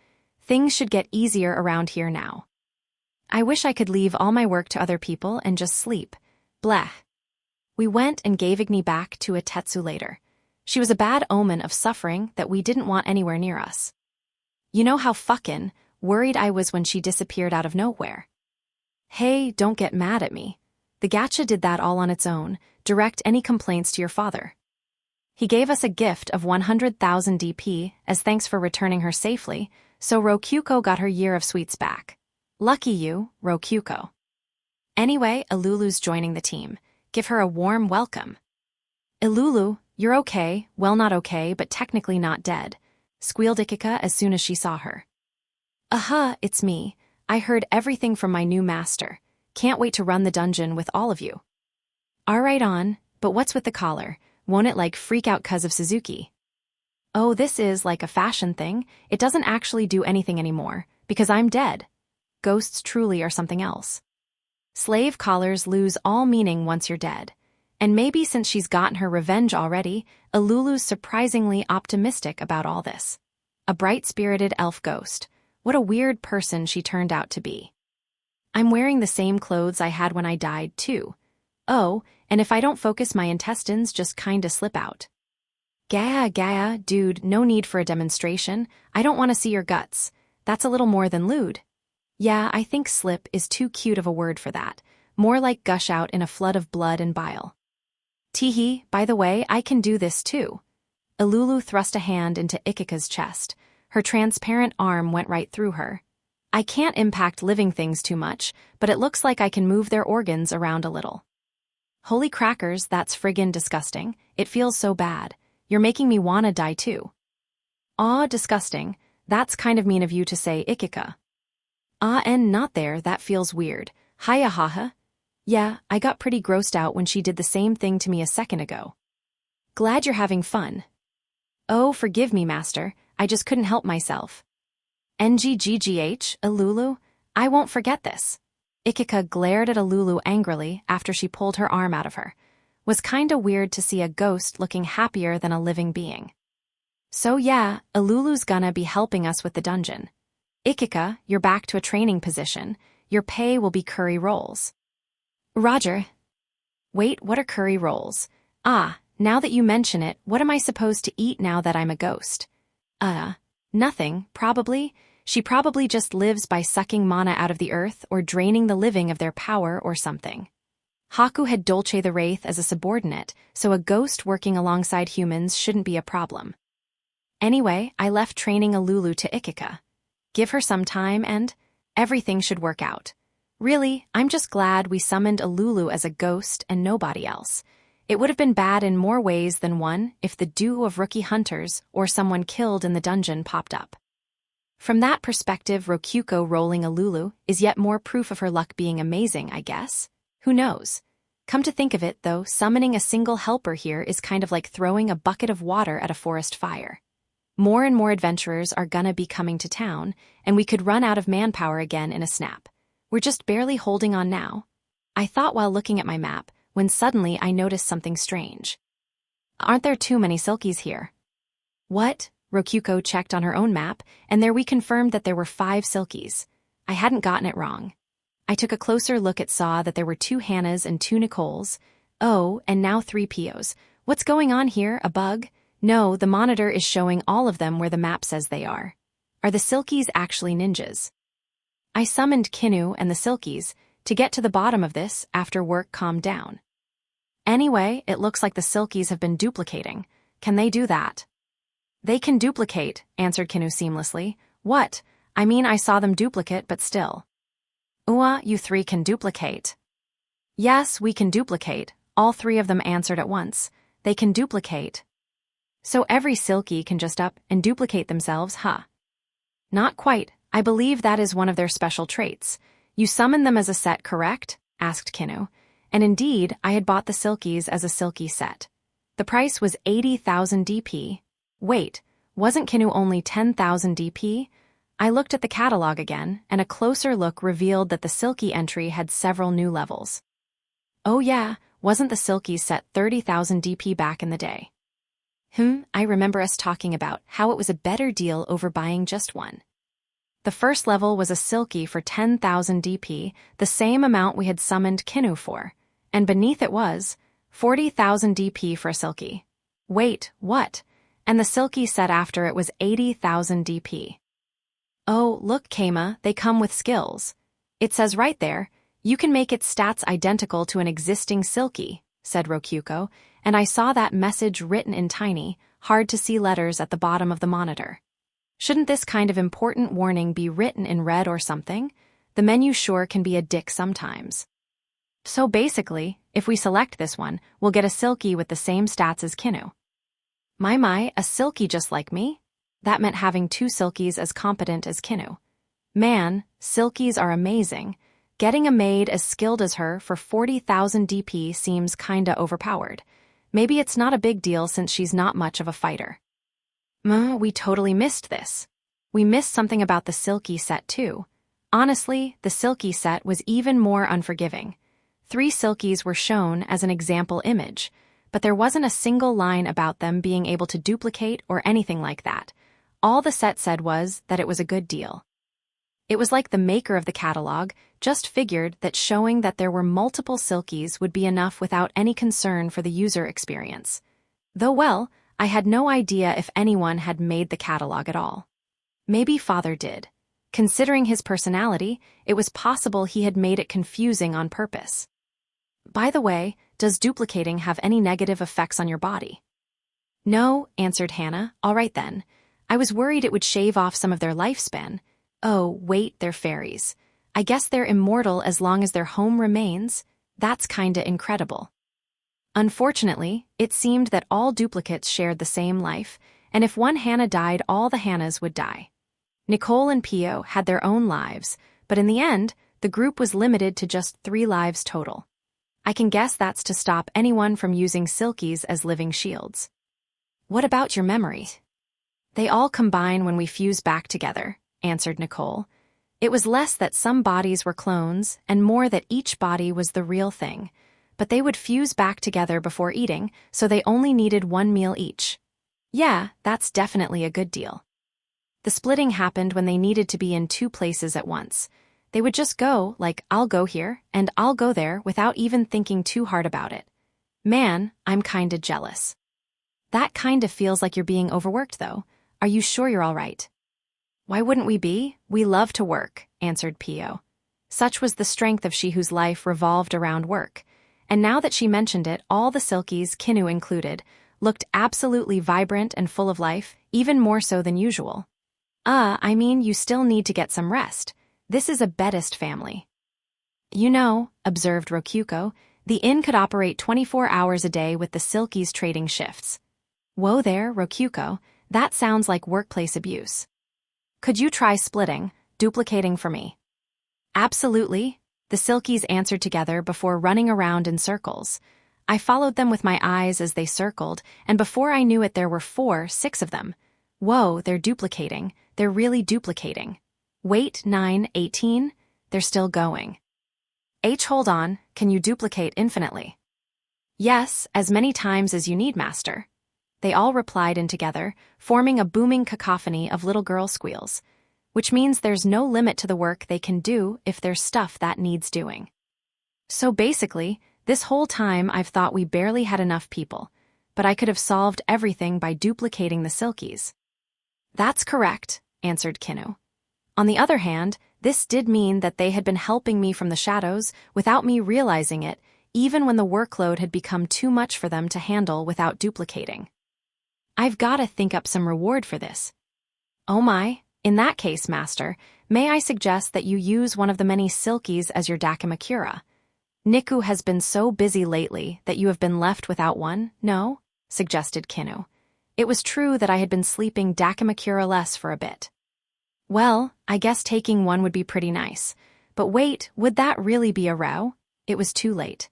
Things should get easier around here now. I wish I could leave all my work to other people and just sleep. Bleh. We went and gave Igni back to a Tetsu later. She was a bad omen of suffering that we didn't want anywhere near us. You know how fucking worried I was when she disappeared out of nowhere. Hey, don't get mad at me. The gacha did that all on its own. Direct any complaints to your father. He gave us a gift of 100,000 DP as thanks for returning her safely, so Rokyuko got her year of sweets back. Lucky you, Rokyuko. Anyway, Alulu's joining the team. Give her a warm welcome. Alulu, you're okay, well not okay, but technically not dead, squealed Ikika as soon as she saw her. It's me. I heard everything from my new master. Can't wait to run the dungeon with all of you. Alright on, but what's with the collar? Won't it like freak out 'cause of Suzuki? Oh, this is like a fashion thing. It doesn't actually do anything anymore, because I'm dead. Ghosts truly are something else. Slave collars lose all meaning once you're dead. And maybe since she's gotten her revenge already, Alulu's surprisingly optimistic about all this. A bright-spirited elf ghost. What a weird person she turned out to be. I'm wearing the same clothes I had when I died, too. Oh, and if I don't focus, my intestines just kinda slip out. Gaia, dude, no need for a demonstration. I don't want to see your guts. That's a little more than lewd. Yeah, I think slip is too cute of a word for that. More like gush out in a flood of blood and bile. Teehee, by the way, I can do this too. Alulu thrust a hand into Ikika's chest. Her transparent arm went right through her. I can't impact living things too much, but it looks like I can move their organs around a little. Holy crackers, that's friggin' disgusting. It feels so bad. You're making me wanna die too. Aw, disgusting. That's kind of mean of you to say, Ikika. And not there, that feels weird. Hiya haha. Yeah, I got pretty grossed out when she did the same thing to me a second ago. Glad you're having fun. Oh, forgive me, master. I just couldn't help myself. NGGGH, Alulu? I won't forget this. Ikika glared at Alulu angrily after she pulled her arm out of her. Was kinda weird to see a ghost looking happier than a living being. So yeah, Alulu's gonna be helping us with the dungeon. Ikika, you're back to a training position. Your pay will be curry rolls. Roger. Wait, what are curry rolls? Ah, Now that you mention it, what am I supposed to eat now that I'm a ghost? Nothing, probably. She probably just lives by sucking mana out of the earth or draining the living of their power or something. Haku had Dolce the Wraith as a subordinate, so a ghost working alongside humans shouldn't be a problem. Anyway, I left training a Lulu to Ikika. Give her some time and everything should work out. Really, I'm just glad we summoned a Lulu as a ghost and nobody else. It would have been bad in more ways than one if the duo of rookie hunters or someone killed in the dungeon popped up. From that perspective, Rokyuko rolling a Lulu is yet more proof of her luck being amazing, I guess. Who knows? Come to think of it, though, summoning a single helper here is kind of like throwing a bucket of water at a forest fire. More and more adventurers are gonna be coming to town, and we could run out of manpower again in a snap. We're just barely holding on now. I thought while looking at my map, when suddenly I noticed something strange. Aren't there too many Silkies here? What? Rokyuko checked on her own map, and there we confirmed that there were 5 Silkies. I hadn't gotten it wrong. I took a closer look and saw that there were 2 Hannahs and 2 Nicoles. Oh, and now 3 Pios. What's going on here, a bug? No, the monitor is showing all of them where the map says they are. Are the Silkies actually ninjas? I summoned Kinu and the Silkies to get to the bottom of this after work calmed down. Anyway, it looks like the Silkies have been duplicating. Can they do that? They can duplicate, answered Kinu seamlessly. What? I mean, I saw them duplicate, but still. You 3 can duplicate. Yes, we can duplicate, all 3 of them answered at once. They can duplicate. So every Silky can just up and duplicate themselves, huh? Not quite. I believe that is one of their special traits. You summon them as a set, correct? Asked Kinu. And indeed, I had bought the Silkies as a Silky set. The price was 80,000 DP. Wait, wasn't Kinu only 10,000 DP? I looked at the catalog again, and a closer look revealed that the Silky entry had several new levels. Oh yeah, wasn't the Silky set 30,000 DP back in the day? I remember us talking about how it was a better deal over buying just one. The first level was a Silky for 10,000 DP, the same amount we had summoned Kinu for, and beneath it was 40,000 DP for a Silky. Wait, what? And the Silky set after it was 80,000 DP. Oh, look, Keima, they come with skills. It says right there, you can make its stats identical to an existing Silky, said Rokyuko, and I saw that message written in tiny, hard-to-see letters at the bottom of the monitor. Shouldn't this kind of important warning be written in red or something? The menu sure can be a dick sometimes. So basically, if we select this one, we'll get a Silky with the same stats as Kinu. My, a Silky just like me? That meant having 2 Silkies as competent as Kinu. Man, Silkies are amazing. Getting a maid as skilled as her for 40,000 DP seems kinda overpowered. Maybe it's not a big deal since she's not much of a fighter. We totally missed this. We missed something about the Silky set too. Honestly, the Silky set was even more unforgiving. 3 Silkies were shown as an example image, but there wasn't a single line about them being able to duplicate or anything like that. All the set said was that it was a good deal. It was like the maker of the catalog just figured that showing that there were multiple Silkies would be enough without any concern for the user experience. Though well, I had no idea if anyone had made the catalog at all. Maybe Father did. Considering his personality, it was possible he had made it confusing on purpose. By the way, does duplicating have any negative effects on your body? No, answered Hannah. All right then. I was worried it would shave off some of their lifespan. Oh, wait, they're fairies. I guess they're immortal as long as their home remains. That's kinda incredible. Unfortunately, it seemed that all duplicates shared the same life, and if one Hannah died, all the Hannahs would die. Nicole and Pio had their own lives, but in the end, the group was limited to just 3 lives total. I can guess that's to stop anyone from using Silkies as living shields. What about your memory? They all combine when we fuse back together, answered Nicole. It was less that some bodies were clones and more that each body was the real thing, but they would fuse back together before eating, so they only needed 1 meal each. Yeah, that's definitely a good deal. The splitting happened when they needed to be in 2 places at once. They would just go, like, I'll go here, and I'll go there without even thinking too hard about it. Man, I'm kinda jealous. That kinda feels like you're being overworked, though. Are you sure you're all right? Why wouldn't we be? We love to work, answered Pio. Such was the strength of she whose life revolved around work. And now that she mentioned it, all the Silkies, Kinu included, looked absolutely vibrant and full of life, even more so than usual. I mean, you still need to get some rest. This is a bedist family. You know, observed Rokyuko, the inn could operate 24 hours a day with the Silkies trading shifts. Whoa there, Rokyuko, that sounds like workplace abuse. Could you try splitting, duplicating for me? Absolutely, the Silkies answered together before running around in circles. I followed them with my eyes as they circled, and before I knew it there were 6 of them. Whoa, they're duplicating. They're really duplicating. Wait, 9, 18? They're still going. Hold on, can you duplicate infinitely? Yes, as many times as you need, master. They all replied in together, forming a booming cacophony of little girl squeals, which means there's no limit to the work they can do if there's stuff that needs doing. So basically, this whole time I've thought we barely had enough people, but I could have solved everything by duplicating the Silkies. That's correct, answered Kinu. On the other hand, this did mean that they had been helping me from the shadows without me realizing it, even when the workload had become too much for them to handle without duplicating. I've got to think up some reward for this. Oh my, in that case, master, may I suggest that you use one of the many Silkies as your Dakimakura? Niku has been so busy lately that you have been left without one, no? Suggested Kinu. It was true that I had been sleeping Dakimakura-less for a bit. Well, I guess taking one would be pretty nice. But wait, would that really be a row? It was too late.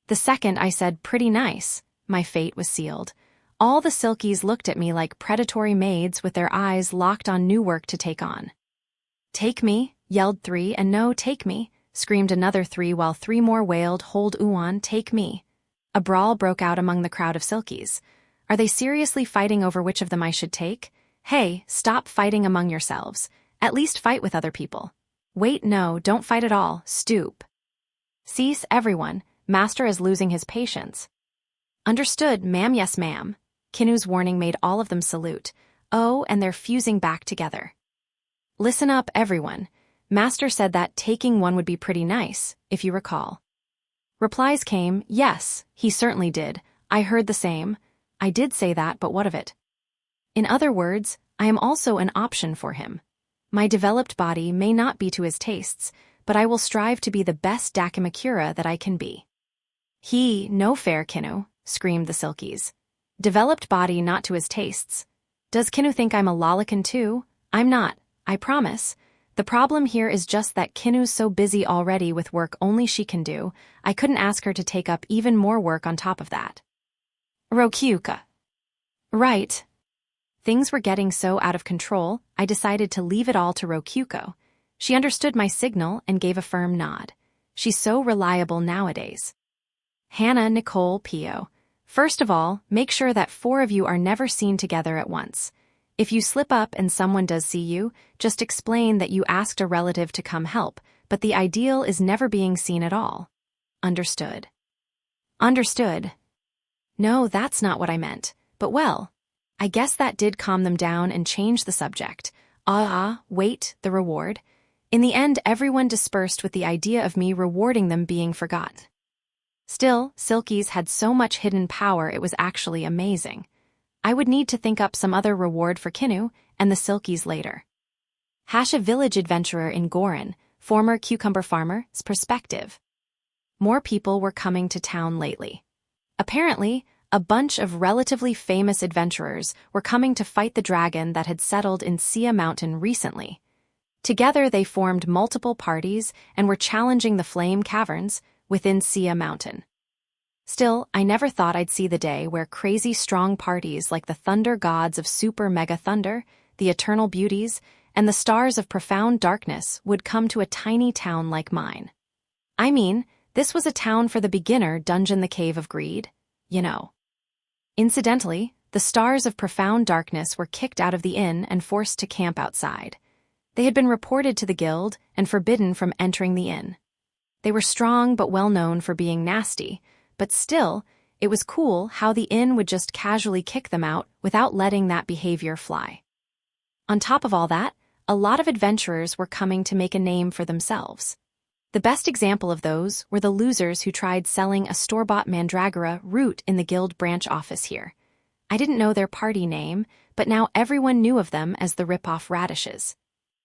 The second I said pretty nice, my fate was sealed. All the Silkies looked at me like predatory maids with their eyes locked on new work to take on. Take me, yelled 3, and no, take me, screamed another 3 while 3 more wailed, hold Uwan, take me. A brawl broke out among the crowd of Silkies. Are they seriously fighting over which of them I should take? Hey, stop fighting among yourselves. At least fight with other people. Wait, no, don't fight at all, stoop. Cease, everyone, master is losing his patience. Understood, ma'am, yes, ma'am. Kinu's warning made all of them salute. Oh, and they're fusing back together. Listen up, everyone. Master said that taking one would be pretty nice, if you recall. Replies came, yes, he certainly did. I heard the same. I did say that, but what of it? In other words, I am also an option for him. My developed body may not be to his tastes, but I will strive to be the best Dakimakura that I can be. No fair, Kinu, screamed the Silkies. Developed body not to his tastes. Does Kinu think I'm a lolican too? I'm not, I promise. The problem here is just that Kinu's so busy already with work only she can do, I couldn't ask her to take up even more work on top of that. Rokyuka. Right. Things were getting so out of control, I decided to leave it all to Rokyuko. She understood my signal and gave a firm nod. She's so reliable nowadays. Hannah, Nicole, Pio. First of all, make sure that 4 of you are never seen together at once. If you slip up and someone does see you, just explain that you asked a relative to come help, but the ideal is never being seen at all. Understood. Understood. No, that's not what I meant, but well, I guess that did calm them down and change the subject. Wait, the reward. In the end, everyone dispersed with the idea of me rewarding them being forgot. Still, Silkies had so much hidden power it was actually amazing. I would need to think up some other reward for Kinu and the Silkies later. A village adventurer in Gorin, former cucumber farmer's perspective. More people were coming to town lately. Apparently, a bunch of relatively famous adventurers were coming to fight the dragon that had settled in Sia Mountain recently. Together they formed multiple parties and were challenging the Flame Caverns within Sia Mountain. Still, I never thought I'd see the day where crazy strong parties like the Thunder Gods of Super Mega Thunder, the Eternal Beauties, and the Stars of Profound Darkness would come to a tiny town like mine. I mean, this was a town for the beginner dungeon the Cave of Greed, you know. Incidentally, the Stars of Profound Darkness were kicked out of the inn and forced to camp outside. They had been reported to the guild and forbidden from entering the inn. They were strong but well known for being nasty, but still, It was cool how the inn would just casually kick them out without letting that behavior fly. On top of all that, a lot of adventurers were coming to make a name for themselves. The best example of those were the losers who tried selling a store-bought mandragora root in the guild branch office here. I didn't know their party name, but now everyone knew of them as the rip-off radishes.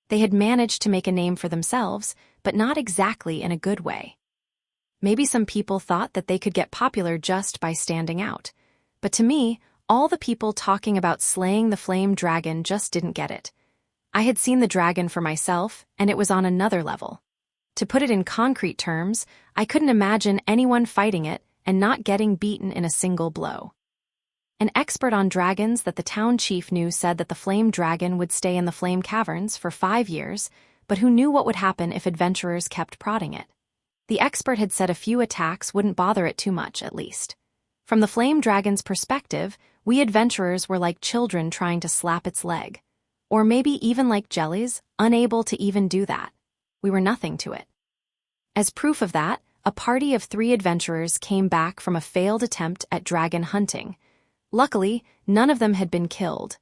They had managed to make a name for themselves, but not exactly in a good way. Maybe some people thought that they could get popular just by standing out. But to me, all the people talking about slaying the flame dragon just didn't get it. I had seen the dragon for myself, and it was on another level. To put it in concrete terms, I couldn't imagine anyone fighting it and not getting beaten in a single blow. An expert on dragons that the town chief knew said that the flame dragon would stay in the flame caverns for 5 years, but who knew what would happen if adventurers kept prodding it. The expert had said a few attacks wouldn't bother it too much, at least. From the flame dragon's perspective, we adventurers were like children trying to slap its leg. Or maybe even like jellies, unable to even do that. We were nothing to it. As proof of that, a party of 3 adventurers came back from a failed attempt at dragon hunting. Luckily, none of them had been killed.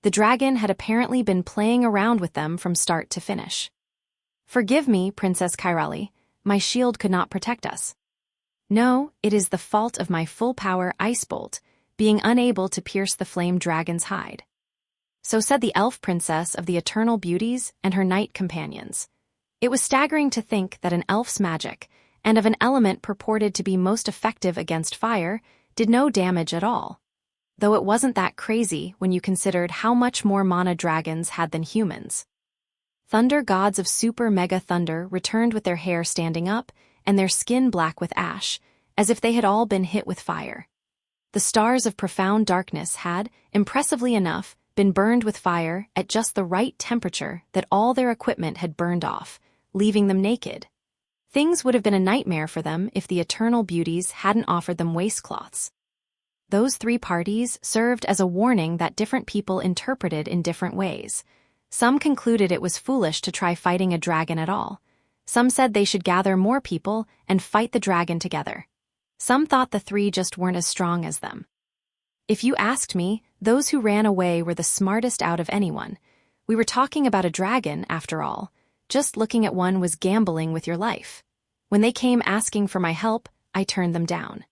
The dragon had apparently been playing around with them from start to finish. Forgive me, Princess Kairali, my shield could not protect us. No, it is the fault of my full-power ice bolt, being unable to pierce the flame dragon's hide. So said the elf princess of the eternal beauties and her knight companions. It was staggering to think that an elf's magic, and of an element purported to be most effective against fire, did no damage at all. Though it wasn't that crazy when you considered how much more mana dragons had than humans. Thunder gods of super mega thunder returned with their hair standing up and their skin black with ash, as if they had all been hit with fire. The stars of profound darkness had, impressively enough, been burned with fire at just the right temperature that all their equipment had burned off, leaving them naked. Things would have been a nightmare for them if the eternal beauties hadn't offered them waistcloths. Those 3 parties served as a warning that different people interpreted in different ways. Some concluded it was foolish to try fighting a dragon at all. Some said they should gather more people and fight the dragon together. Some thought the 3 just weren't as strong as them. If you asked me, those who ran away were the smartest out of anyone. We were talking about a dragon, after all. Just looking at one was gambling with your life. When they came asking for my help, I turned them down.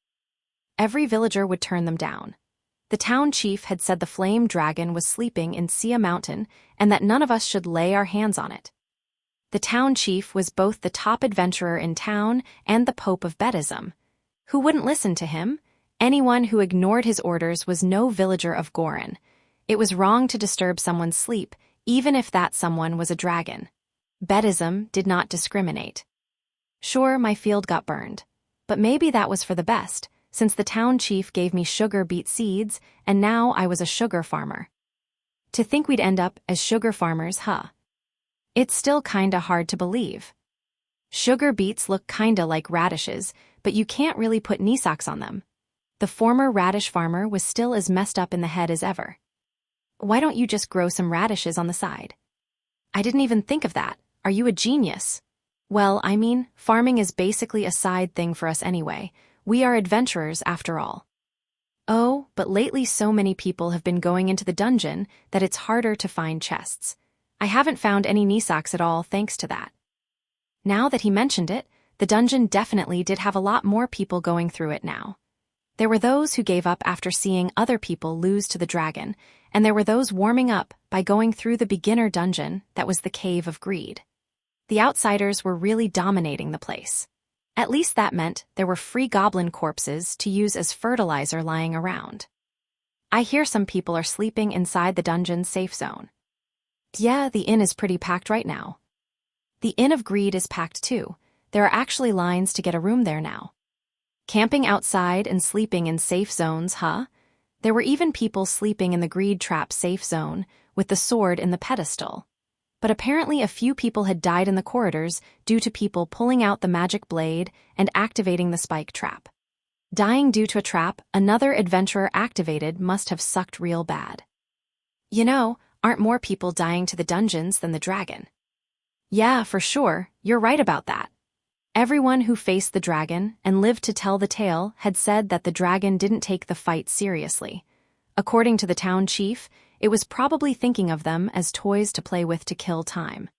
Every villager would turn them down. The town chief had said the flame dragon was sleeping in Sia Mountain and that none of us should lay our hands on it. The town chief was both the top adventurer in town and the Pope of Bedism. Who wouldn't listen to him? Anyone who ignored his orders was no villager of Gorin. It was wrong to disturb someone's sleep, even if that someone was a dragon. Bedism did not discriminate. Sure, my field got burned. But maybe that was for the best, since the town chief gave me sugar beet seeds, and now I was a sugar farmer. To think we'd end up as sugar farmers, huh? It's still kinda hard to believe. Sugar beets look kinda like radishes, but you can't really put knee socks on them. The former radish farmer was still as messed up in the head as ever. Why don't you just grow some radishes on the side? I didn't even think of that. Are you a genius? Well, I mean, farming is basically a side thing for us anyway. We are adventurers after all. Oh, but lately so many people have been going into the dungeon that it's harder to find chests. I haven't found any knee socks at all thanks to that. Now that he mentioned it, the dungeon definitely did have a lot more people going through it now. There were those who gave up after seeing other people lose to the dragon, and there were those warming up by going through the beginner dungeon that was the Cave of Greed. The outsiders were really dominating the place. At least that meant there were free goblin corpses to use as fertilizer lying around. I hear some people are sleeping inside the dungeon's safe zone. Yeah, the inn is pretty packed right now. The Inn of Greed is packed too. There are actually lines to get a room there now. Camping outside and sleeping in safe zones, huh? There were even people sleeping in the Greed Trap safe zone, with the sword in the pedestal. But apparently a few people had died in the corridors due to people pulling out the magic blade and activating the spike trap. Dying due to a trap another adventurer activated must have sucked real bad. You know, aren't more people dying to the dungeons than the dragon? Yeah, for sure, you're right about that. Everyone who faced the dragon and lived to tell the tale had said that the dragon didn't take the fight seriously. According to the town chief, it was probably thinking of them as toys to play with to kill time.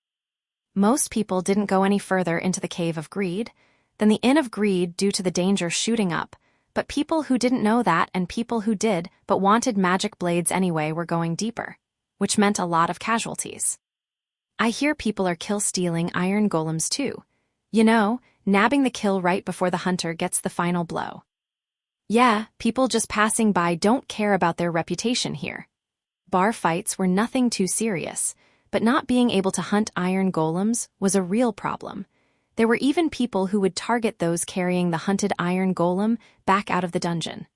Most people didn't go any further into the Cave of Greed than the Inn of Greed due to the danger shooting up, but people who didn't know that and people who did but wanted magic blades anyway were going deeper, which meant a lot of casualties. I hear people are kill-stealing iron golems too. You know, nabbing the kill right before the hunter gets the final blow. Yeah, people just passing by don't care about their reputation here. Bar fights were nothing too serious, but not being able to hunt iron golems was a real problem. There were even people who would target those carrying the hunted iron golem back out of the dungeon,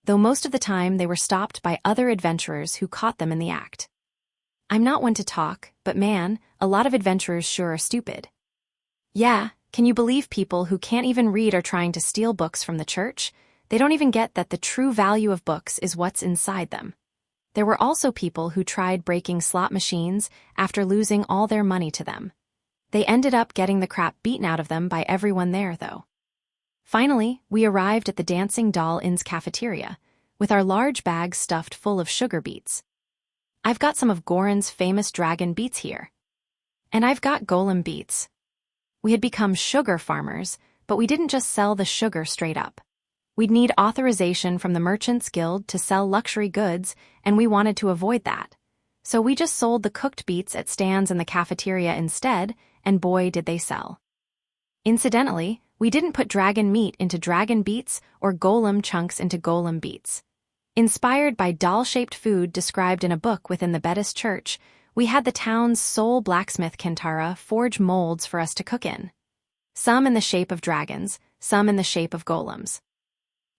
though most of the time they were stopped by other adventurers who caught them in the act. I'm not one to talk, but man, a lot of adventurers sure are stupid. Yeah, can you believe people who can't even read are trying to steal books from the church? They don't even get that the true value of books is what's inside them. There were also people who tried breaking slot machines after losing all their money to them. They ended up getting the crap beaten out of them by everyone there, though. Finally, we arrived at the Dancing Doll Inn's cafeteria, with our large bags stuffed full of sugar beets. I've got some of Goron's famous dragon beets here. And I've got golem beets. We had become sugar farmers, but we didn't just sell the sugar straight up. We'd need authorization from the Merchants Guild to sell luxury goods, and we wanted to avoid that. So we just sold the cooked beets at stands in the cafeteria instead, and boy did they sell. Incidentally, we didn't put dragon meat into dragon beets or golem chunks into golem beets. Inspired by doll-shaped food described in a book within the Buddhist church, we had the town's sole blacksmith Kintara forge molds for us to cook in. Some in the shape of dragons, some in the shape of golems.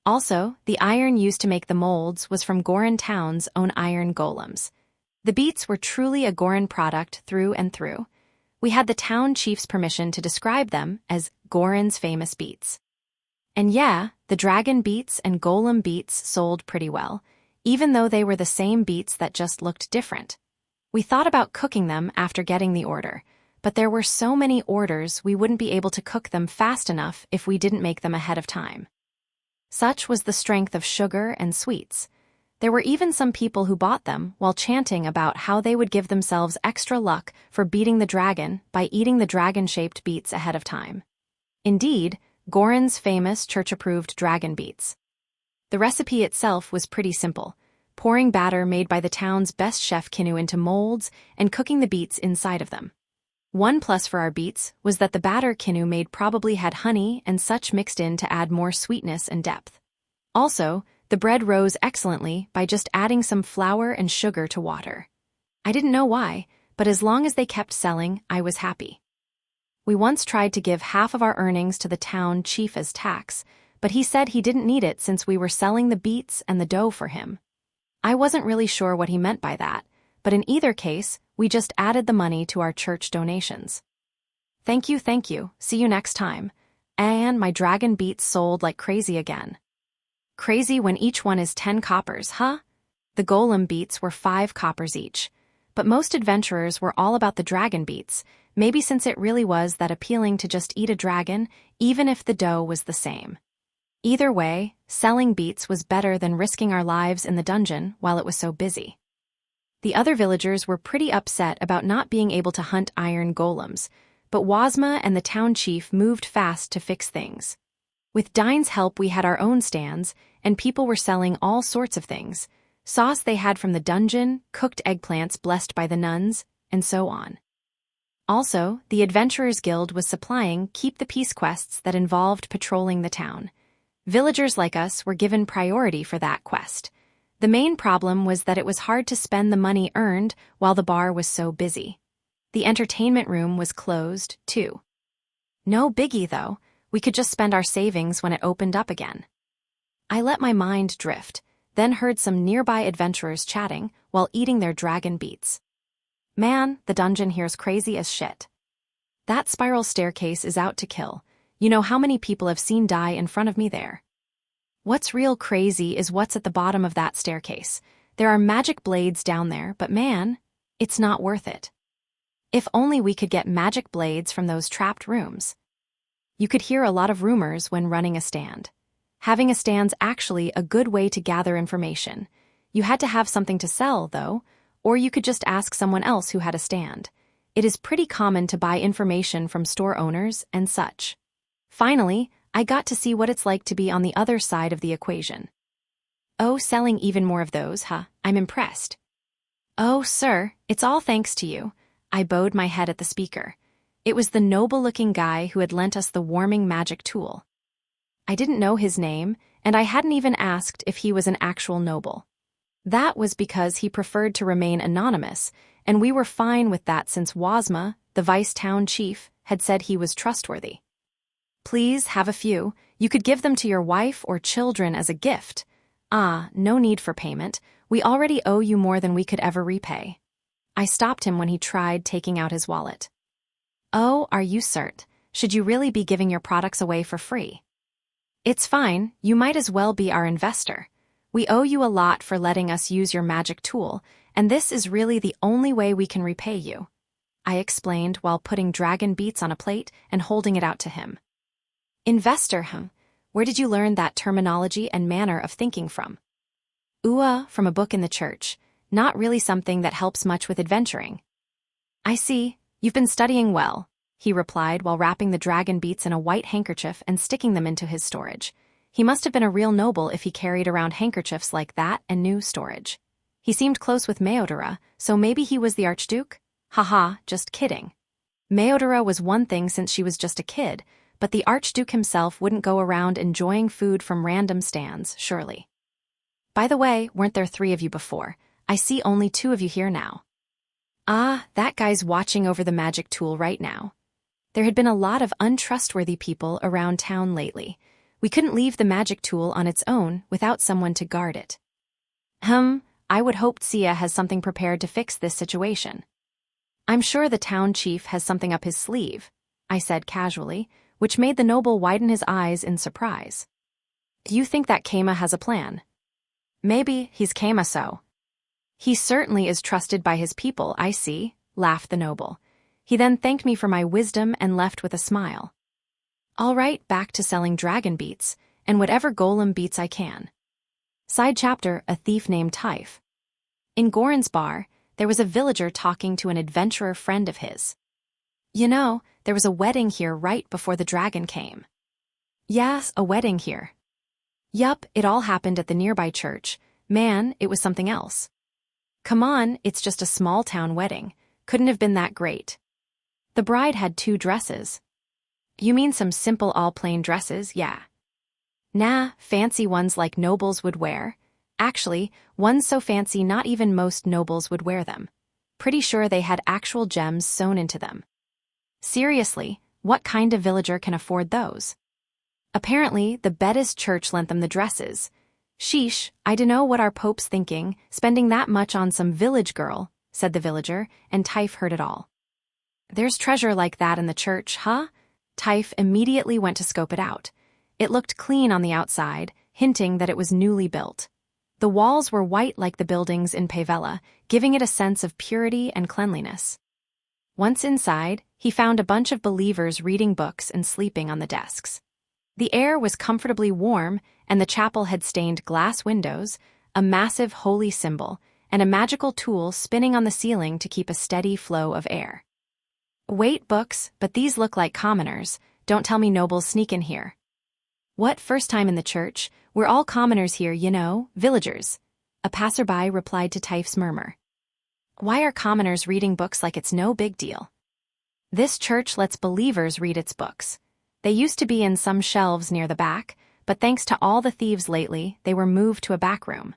Also, the iron used to make the molds was from Goron Town's own iron golems. The beets were truly a Goron product through and through. We had the town chief's permission to describe them as Goron's famous beets. And yeah, the dragon beets and golem beets sold pretty well, even though they were the same beets that just looked different. We thought about cooking them after getting the order, but there were so many orders we wouldn't be able to cook them fast enough if we didn't make them ahead of time. Such was the strength of sugar and sweets. There were even some people who bought them while chanting about how they would give themselves extra luck for beating the dragon by eating the dragon-shaped beets ahead of time. Indeed, Goron's famous church-approved dragon beets. The recipe itself was pretty simple, pouring batter made by the town's best chef Kinu into molds and cooking the beets inside of them. One plus for our beets was that the batter Kinu made probably had honey and such mixed in to add more sweetness and depth. Also, the bread rose excellently by just adding some flour and sugar to water. I didn't know why, but as long as they kept selling, I was happy. We once tried to give half of our earnings to the town chief as tax, but he said he didn't need it since we were selling the beets and the dough for him. I wasn't really sure what he meant by that, but in either case, we just added the money to our church donations. Thank you, see you next time. And my dragon beets sold like crazy again. Crazy when each one is 10 coppers, huh? The golem beets were 5 coppers each. But most adventurers were all about the dragon beets, maybe since it really was that appealing to just eat a dragon, even if the dough was the same. Either way, selling beets was better than risking our lives in the dungeon while it was so busy. The other villagers were pretty upset about not being able to hunt iron golems, but Wazma and the town chief moved fast to fix things. With Dine's help we had our own stands, and people were selling all sorts of things. Sauce they had from the dungeon, cooked eggplants blessed by the nuns, and so on. Also, the Adventurers Guild was supplying Keep the Peace quests that involved patrolling the town. Villagers like us were given priority for that quest. The main problem was that it was hard to spend the money earned while the bar was so busy. The entertainment room was closed, too. No biggie, though. We could just spend our savings when it opened up again. I let my mind drift, then heard some nearby adventurers chatting while eating their dragon beets. Man, the dungeon here's crazy as shit. That spiral staircase is out to kill. You know how many people have seen die in front of me there? What's real crazy is what's at the bottom of that staircase. There are magic blades down there, but man, it's not worth it. If only we could get magic blades from those trapped rooms. You could hear a lot of rumors when running a stand. Having a stand's actually a good way to gather information. You had to have something to sell, though, or you could just ask someone else who had a stand. It is pretty common to buy information from store owners and such. Finally, I got to see what it's like to be on the other side of the equation. Oh, selling even more of those, huh? I'm impressed. Oh, sir, it's all thanks to you. I bowed my head at the speaker. It was the noble-looking guy who had lent us the warming magic tool. I didn't know his name, and I hadn't even asked if he was an actual noble. That was because he preferred to remain anonymous, and we were fine with that since Wasma, the vice-town chief, had said he was trustworthy. Please have a few. You could give them to your wife or children as a gift. Ah, no need for payment. We already owe you more than we could ever repay. I stopped him when he tried taking out his wallet. Oh, are you cert? Should you really be giving your products away for free? It's fine, you might as well be our investor. We owe you a lot for letting us use your magic tool, and this is really the only way we can repay you. I explained while putting dragon beats on a plate and holding it out to him. Investor, where did you learn that terminology and manner of thinking from? From a book in the church, not really something that helps much with adventuring. I see, you've been studying well, he replied while wrapping the dragon beats in a white handkerchief and sticking them into his storage. He must have been a real noble if he carried around handkerchiefs like that and knew storage. He seemed close with Meodora, so maybe he was the Archduke? Haha, just kidding. Meodora was one thing since she was just a kid, but the Archduke himself wouldn't go around enjoying food from random stands, surely. By the way, weren't there 3 of you before? I see only 2 of you here now. Ah, that guy's watching over the magic tool right now. There had been a lot of untrustworthy people around town lately. We couldn't leave the magic tool on its own without someone to guard it. I would hope Sia has something prepared to fix this situation. I'm sure the town chief has something up his sleeve, I said casually, which made the noble widen his eyes in surprise. Do you think that Kama has a plan? Maybe he's Kama so. He certainly is trusted by his people, I see, laughed the noble. He then thanked me for my wisdom and left with a smile. All right, back to selling dragon beats, and whatever golem beats I can. Side chapter, a thief named Taif. In Goran's bar, there was a villager talking to an adventurer friend of his. You know, there was a wedding here right before the dragon came. Yes, a wedding here. Yup, it all happened at the nearby church. Man, it was something else. Come on, it's just a small-town wedding. Couldn't have been that great. The bride had 2 dresses. You mean some simple all-plain dresses, yeah. Nah, fancy ones like nobles would wear. Actually, ones so fancy not even most nobles would wear them. Pretty sure they had actual gems sewn into them. Seriously, what kind of villager can afford those? Apparently, the Bedis church lent them the dresses. Sheesh, I dunno what our pope's thinking, spending that much on some village girl, said the villager, and Taif heard it all. There's treasure like that in the church, huh? Taif immediately went to scope it out. It looked clean on the outside, hinting that it was newly built. The walls were white like the buildings in Pavella, giving it a sense of purity and cleanliness. Once inside, he found a bunch of believers reading books and sleeping on the desks. The air was comfortably warm, and the chapel had stained glass windows, a massive holy symbol, and a magical tool spinning on the ceiling to keep a steady flow of air. Wait, books, but these look like commoners. Don't tell me nobles sneak in here. What, first time in the church? We're all commoners here, you know, villagers. A passerby replied to Taif's murmur. Why are commoners reading books like it's no big deal? This church lets believers read its books. They used to be in some shelves near the back, but thanks to all the thieves lately, they were moved to a back room.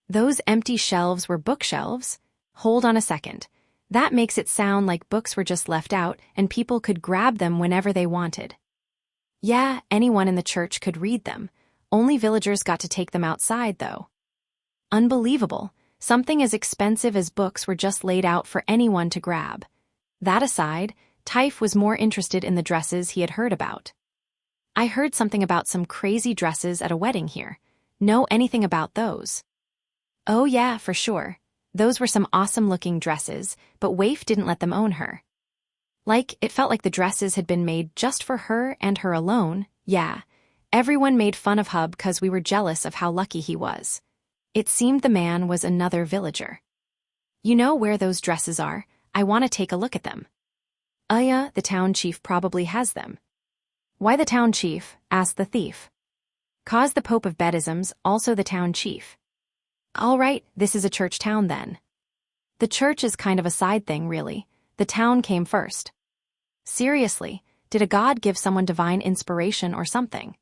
Those empty shelves were bookshelves? Hold on a second. That makes it sound like books were just left out and people could grab them whenever they wanted. Yeah, anyone in the church could read them. Only villagers got to take them outside, though. Unbelievable. Something as expensive as books were just laid out for anyone to grab. That aside, Taif was more interested in the dresses he had heard about. I heard something about some crazy dresses at a wedding here. Know anything about those? Oh yeah, for sure. Those were some awesome-looking dresses, but Waif didn't let them own her. It felt like the dresses had been made just for her and her alone. Yeah. Everyone made fun of Hub because we were jealous of how lucky he was. It seemed the man was another villager. You know where those dresses are? I want to take a look at them. Yeah, the town chief probably has them. Why the town chief? Asked the thief. Cause the Pope of Bedisms, also the town chief. All right, this is a church town then. The church is kind of a side thing, really. The town came first. Seriously, did a god give someone divine inspiration or something?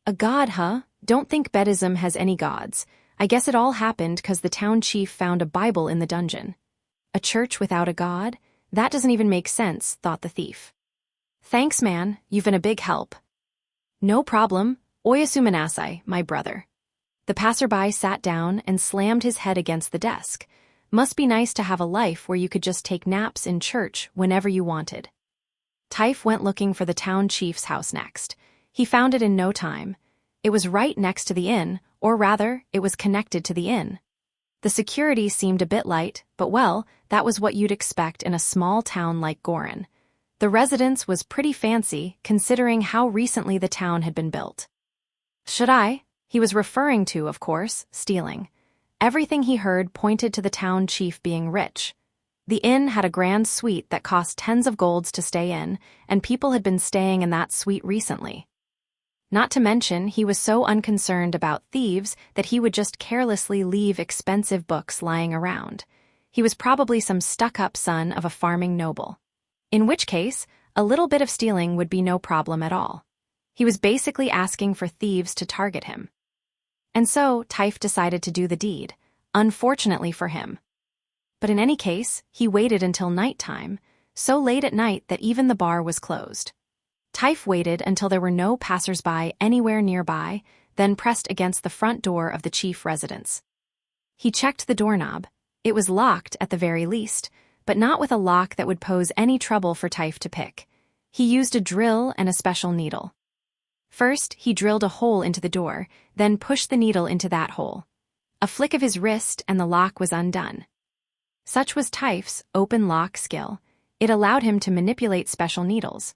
A god, huh? Don't think Bedism has any gods. I guess it all happened because the town chief found a Bible in the dungeon. A church without a god? That doesn't even make sense, thought the thief. Thanks, man, you've been a big help. No problem, Oyasuminasai, my brother. The passerby sat down and slammed his head against the desk. Must be nice to have a life where you could just take naps in church whenever you wanted. Taif went looking for the town chief's house next. He found it in no time. It was right next to the inn, or rather, it was connected to the inn. The security seemed a bit light, but well, that was what you'd expect in a small town like Gorin. The residence was pretty fancy, considering how recently the town had been built. Should I? He was referring to, of course, stealing. Everything he heard pointed to the town chief being rich. The inn had a grand suite that cost tens of golds to stay in, and people had been staying in that suite recently. Not to mention, he was so unconcerned about thieves that he would just carelessly leave expensive books lying around. He was probably some stuck-up son of a farming noble. In which case, a little bit of stealing would be no problem at all. He was basically asking for thieves to target him. And so, Taif decided to do the deed, unfortunately for him. But in any case, he waited until nighttime, so late at night that even the bar was closed. Taif waited until there were no passers-by anywhere nearby, then pressed against the front door of the chief residence. He checked the doorknob. It was locked at the very least, but not with a lock that would pose any trouble for Taif to pick. He used a drill and a special needle. First, he drilled a hole into the door, then pushed the needle into that hole. A flick of his wrist and the lock was undone. Such was Taif's open lock skill. It allowed him to manipulate special needles.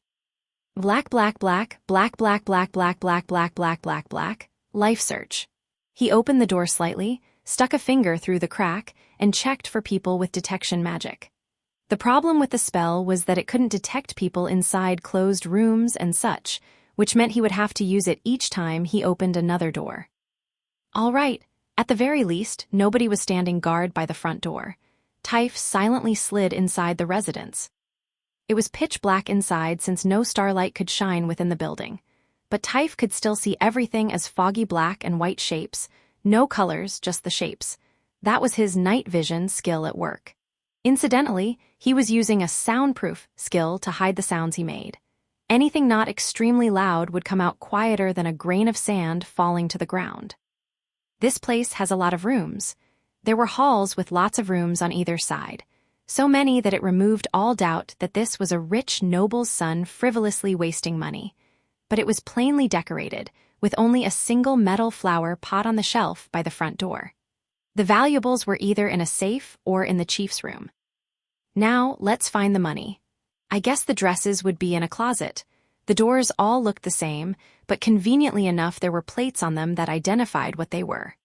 Black, black, black, black, black, black, black, black, black, black, black, black. Life search. He opened the door slightly, stuck a finger through the crack, and checked for people with detection magic. The problem with the spell was that it couldn't detect people inside closed rooms and such, which meant he would have to use it each time he opened another door. All right, at the very least, nobody was standing guard by the front door. Taif silently slid inside the residence. It was pitch black inside since no starlight could shine within the building. But Taif could still see everything as foggy black and white shapes, no colors, just the shapes. That was his night vision skill at work. Incidentally, he was using a soundproof skill to hide the sounds he made. Anything not extremely loud would come out quieter than a grain of sand falling to the ground. This place has a lot of rooms. There were halls with lots of rooms on either side. So many that it removed all doubt that this was a rich noble's son frivolously wasting money. But it was plainly decorated, with only a single metal flower pot on the shelf by the front door. The valuables were either in a safe or in the chief's room. Now, let's find the money. I guess the dresses would be in a closet. The doors all looked the same, but conveniently enough there were plates on them that identified what they were.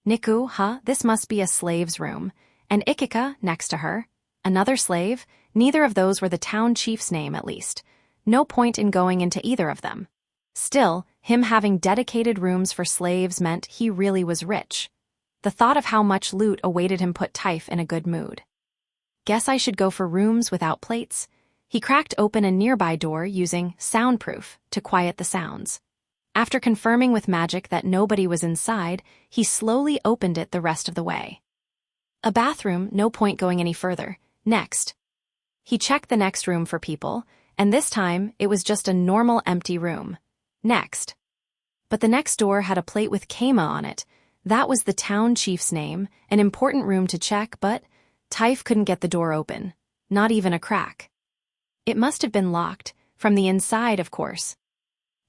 Niku, huh? This must be a slave's room. And Ikika, next to her. Another slave? Neither of those were the town chief's name, at least. No point in going into either of them. Still, him having dedicated rooms for slaves meant he really was rich. The thought of how much loot awaited him put Taif in a good mood. Guess I should go for rooms without plates. He cracked open a nearby door using soundproof to quiet the sounds. After confirming with magic that nobody was inside, he slowly opened it the rest of the way. A bathroom, no point going any further. Next. He checked the next room for people, and this time it was just a normal empty room. Next. But the next door had a plate with Kama on it. That was the town chief's name, an important room to check, but Taif couldn't get the door open. Not even a crack. It must have been locked, from the inside, of course.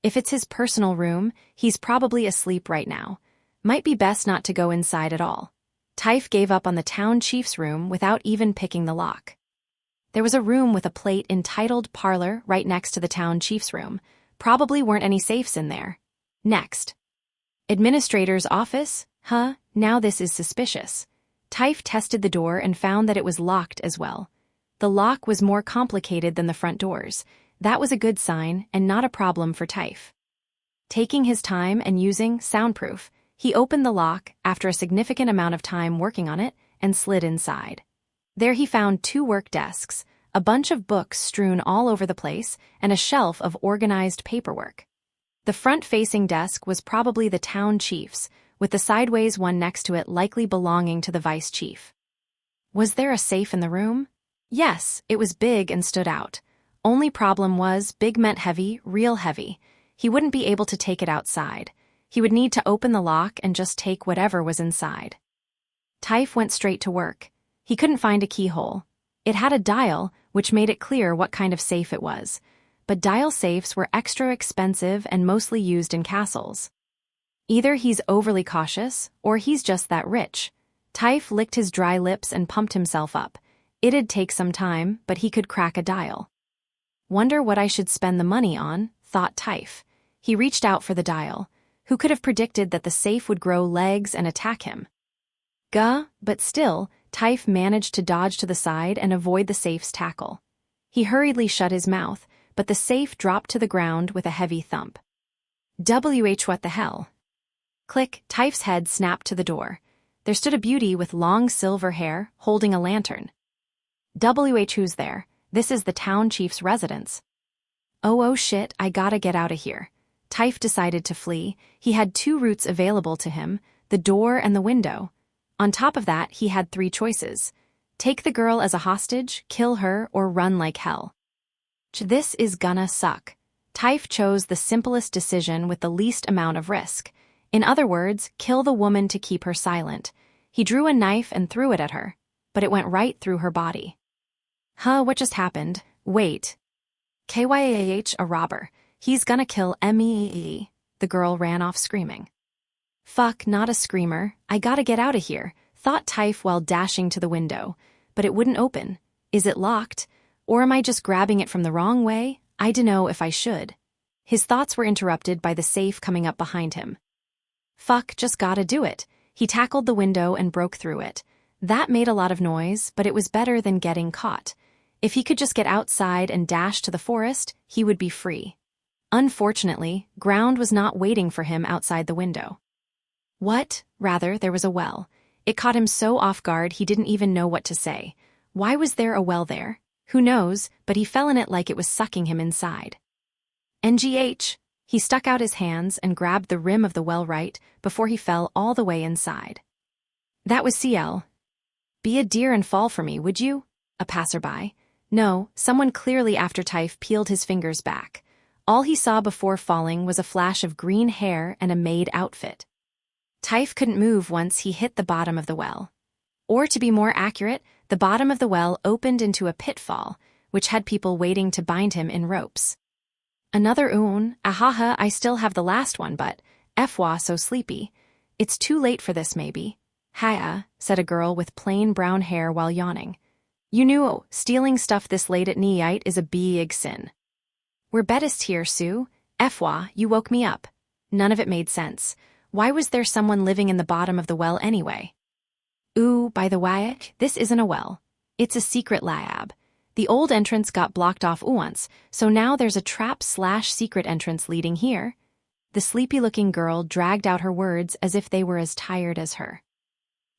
If it's his personal room, he's probably asleep right now. Might be best not to go inside at all. Taif gave up on the town chief's room without even picking the lock. There was a room with a plate entitled Parlor right next to the town chief's room. Probably weren't any safes in there. Next. Administrator's office? Huh, now this is suspicious. Taif tested the door and found that it was locked as well. The lock was more complicated than the front doors. That was a good sign and not a problem for Taif. Taking his time and using soundproof, he opened the lock after a significant amount of time working on it and slid inside. There he found 2 work desks, a bunch of books strewn all over the place, and a shelf of organized paperwork. The front-facing desk was probably the town chief's, with the sideways one next to it likely belonging to the vice chief. Was there a safe in the room? Yes, it was big and stood out. Only problem was big meant heavy, real heavy. He wouldn't be able to take it outside. He would need to open the lock and just take whatever was inside. Taif went straight to work. He couldn't find a keyhole. It had a dial, which made it clear what kind of safe it was. But dial safes were extra expensive and mostly used in castles. Either he's overly cautious, or he's just that rich. Taif licked his dry lips and pumped himself up. It'd take some time, but he could crack a dial. Wonder what I should spend the money on, thought Taif. He reached out for the dial. Who could have predicted that the safe would grow legs and attack him? But still, Taif managed to dodge to the side and avoid the safe's tackle. He hurriedly shut his mouth, but the safe dropped to the ground with a heavy thump. What the hell? Click, Taif's head snapped to the door. There stood a beauty with long silver hair, holding a lantern. Who's there? This is the town chief's residence. Oh shit, I gotta get out of here. Taif decided to flee. He had 2 routes available to him, the door and the window. On top of that, he had 3 choices. Take the girl as a hostage, kill her, or run like hell. This is gonna suck. Taif chose the simplest decision with the least amount of risk. In other words, kill the woman to keep her silent. He drew a knife and threw it at her, but it went right through her body. What just happened? Wait. Kyah, a robber. He's gonna kill me. The girl ran off screaming. Fuck, not a screamer. I gotta get out of here, thought Taif while dashing to the window. But it wouldn't open. Is it locked? Or am I just grabbing it from the wrong way? I dunno if I should. His thoughts were interrupted by the safe coming up behind him. Fuck, just gotta do it. He tackled the window and broke through it. That made a lot of noise, but it was better than getting caught. If he could just get outside and dash to the forest, he would be free. Unfortunately, ground was not waiting for him outside the window. Rather, there was a well. It caught him so off guard he didn't even know what to say. Why was there a well there? Who knows, but he fell in it like it was sucking him inside. NGH! He stuck out his hands and grabbed the rim of the well right before he fell all the way inside. That was CL. Be a deer and fall for me, would you? A passerby. No, someone clearly after Taif peeled his fingers back. All he saw before falling was a flash of green hair and a maid outfit. Taif couldn't move once he hit the bottom of the well. Or to be more accurate, the bottom of the well opened into a pitfall, which had people waiting to bind him in ropes. Another ahaha, I still have the last one, but fwa so sleepy. It's too late for this maybe. Haya, said a girl with plain brown hair while yawning. You knew stealing stuff this late at night is a big sin. We're bettest here, Sue. Fwa, you woke me up. None of it made sense. Why was there someone living in the bottom of the well anyway? By the way, this isn't a well. It's a secret lab. The old entrance got blocked off once, so now there's a trap/secret entrance leading here. The sleepy-looking girl dragged out her words as if they were as tired as her.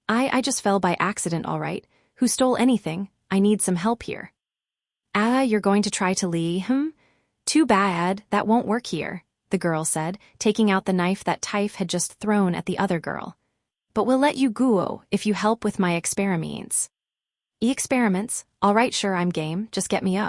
I just fell by accident, all right. Who stole anything? I need some help here. You're going to try to leave him? Too bad, that won't work here, the girl said, taking out the knife that Taif had just thrown at the other girl. But we'll let you go if you help with my experiments. Experiments? All right, sure, I'm game, just get me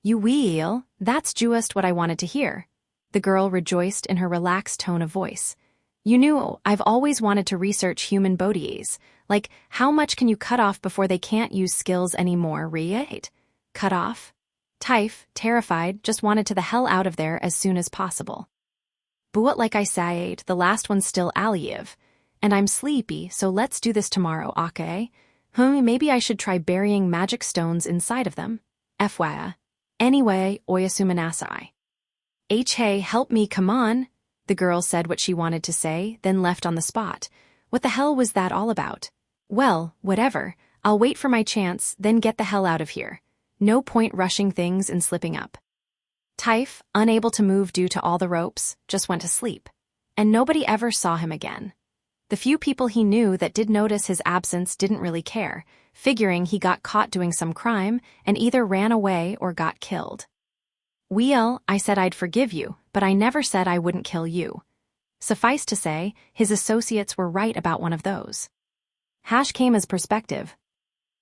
You will? That's just what I wanted to hear. The girl rejoiced in her relaxed tone of voice. You knew I've always wanted to research human bodies. Like, how much can you cut off before they can't use skills anymore, right? Cut off? Taif, terrified, just wanted to the hell out of there as soon as possible. But like I said, the last one's still alive. And I'm sleepy, so let's do this tomorrow, okay? Maybe I should try burying magic stones inside of them. FYI. Anyway, oyasumanasai. Hey, help me, come on. The girl said what she wanted to say, then left on the spot. What the hell was that all about? Well, whatever. I'll wait for my chance, then get the hell out of here. No point rushing things and slipping up. Typh, unable to move due to all the ropes, just went to sleep. And nobody ever saw him again. The few people he knew that did notice his absence didn't really care, figuring he got caught doing some crime and either ran away or got killed. Well, I said I'd forgive you, but I never said I wouldn't kill you. Suffice to say, his associates were right about one of those. Kama's perspective.